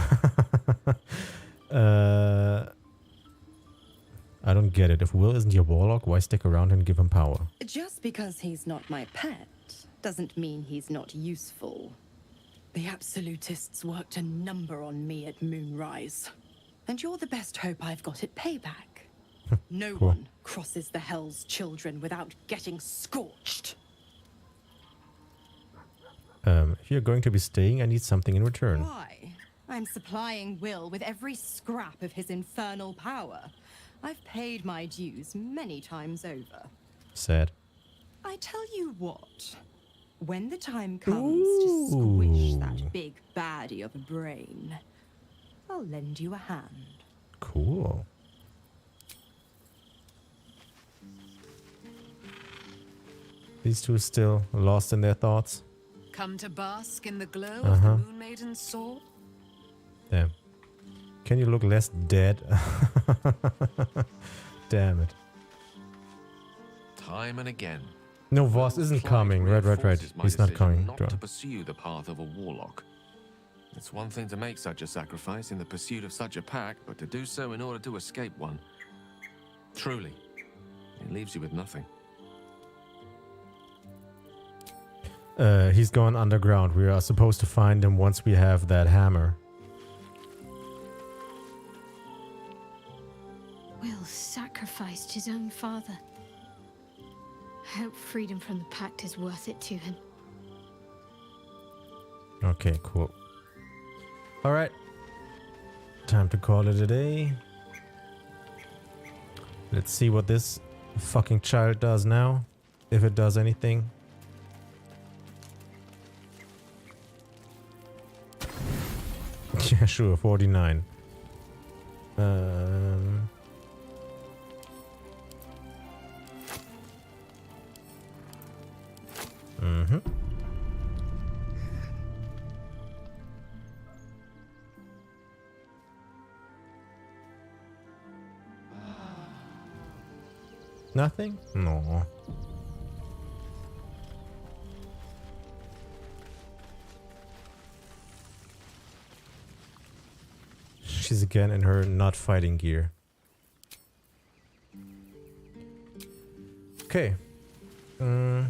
I don't get it. If Will isn't your warlock, why stick around and give him power? Just because he's not my pet doesn't mean he's not useful. The Absolutists worked a number on me at Moonrise. And you're the best hope I've got at payback. No one crosses the Hell's children without getting scorched. If you're going to be staying, I need something in return. Why? I'm supplying Will with every scrap of his infernal power. I've paid my dues many times over. Sad. I tell you what, when the time comes to squish that big baddie of a brain, I'll lend you a hand. Cool. These two still lost in their thoughts. Come to bask in the glow of the Moon Maiden's sword? Damn. Can you look less dead? Damn it. Time and again. No, Voss isn't coming. Right. He's not coming. Not to pursue the path of a warlock. It's one thing to make such a sacrifice in the pursuit of such a pack, but to do so in order to escape one. Truly, it leaves you with nothing. He's gone underground. We are supposed to find him once we have that hammer. Will sacrificed his own father. I hope freedom from the pact is worth it to him. Okay, cool. Alright. Time to call it a day. Let's see what this fucking child does now. If it does anything. Yeah, sure, 49. Nothing? No. She's again in her not fighting gear. Okay. I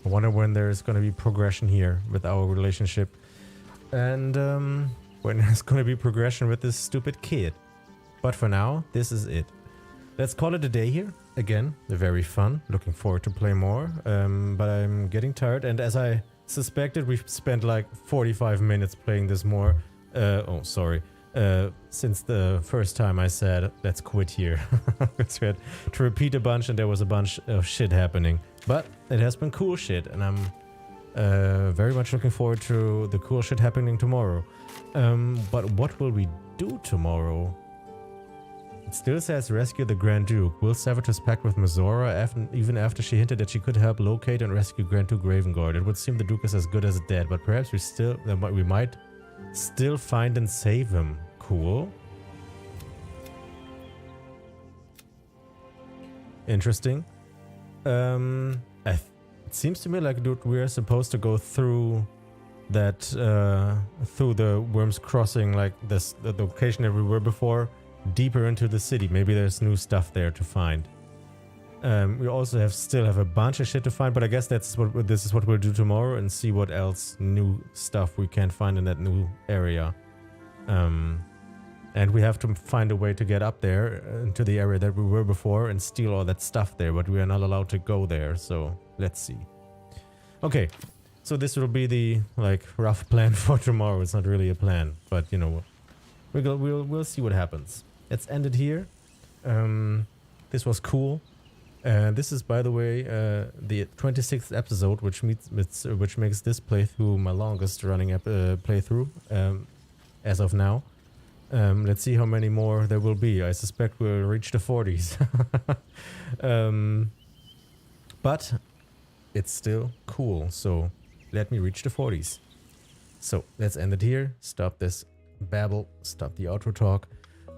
wonder when there's gonna be progression here with our relationship. And when there's gonna be progression with this stupid kid. But for now, this is it. Let's call it a day here. Again, very fun. Looking forward to play more. But I'm getting tired. And as I suspected, we've spent like 45 minutes playing this more. Since the first time I said, let's quit here. Because we had to repeat a bunch and there was a bunch of shit happening. But it has been cool shit. And I'm very much looking forward to the cool shit happening tomorrow. But what will we do tomorrow? It still says rescue the Grand Duke. Will Sevatus pact with Mizora even after she hinted that she could help locate and rescue Grand Duke Ravengard? It would seem the Duke is as good as dead, but perhaps we might still find and save him. Cool. Interesting. It seems to me like we are supposed to go through that through the Wyrm's Crossing, like the location that we were before. Deeper into the city. Maybe there's new stuff there to find. We also still have a bunch of shit to find, but I guess this is what we'll do tomorrow and see what else new stuff we can find in that new area. And we have to find a way to get up there into the area that we were before and steal all that stuff there, but we are not allowed to go there, so let's see. Okay, so this will be the rough plan for tomorrow. It's not really a plan, but you know, we'll see what happens. Let's end it here. This was cool. This is, by the way, the 26th episode, which makes this playthrough my longest running playthrough as of now. Let's see how many more there will be. I suspect we'll reach the 40s. But it's still cool, so let me reach the 40s. So let's end it here. Stop this babble. Stop the outro talk.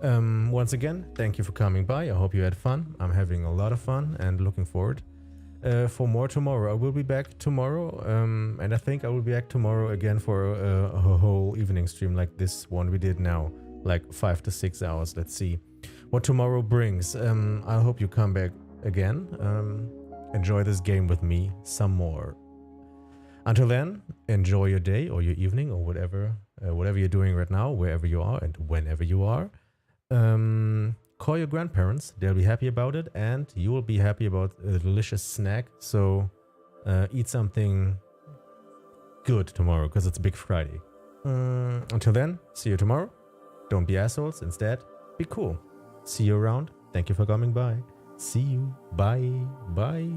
Once again, thank you for coming by. I hope you had fun. I'm having a lot of fun and looking forward for more tomorrow. I will be back tomorrow, and I think I will be back tomorrow again for a whole evening stream like this one we did now, like 5 to 6 hours. Let's see what tomorrow brings. I hope you come back again. Enjoy this game with me some more. Until then, enjoy your day or your evening or whatever you're doing right now, wherever you are and whenever you are. Call your grandparents. They'll be happy about it, and you will be happy about a delicious snack. So eat something good tomorrow, because it's Big Friday. Until then, see you tomorrow. Don't be assholes. Instead, be cool. See you around. Thank you for coming by. See you. Bye. Bye.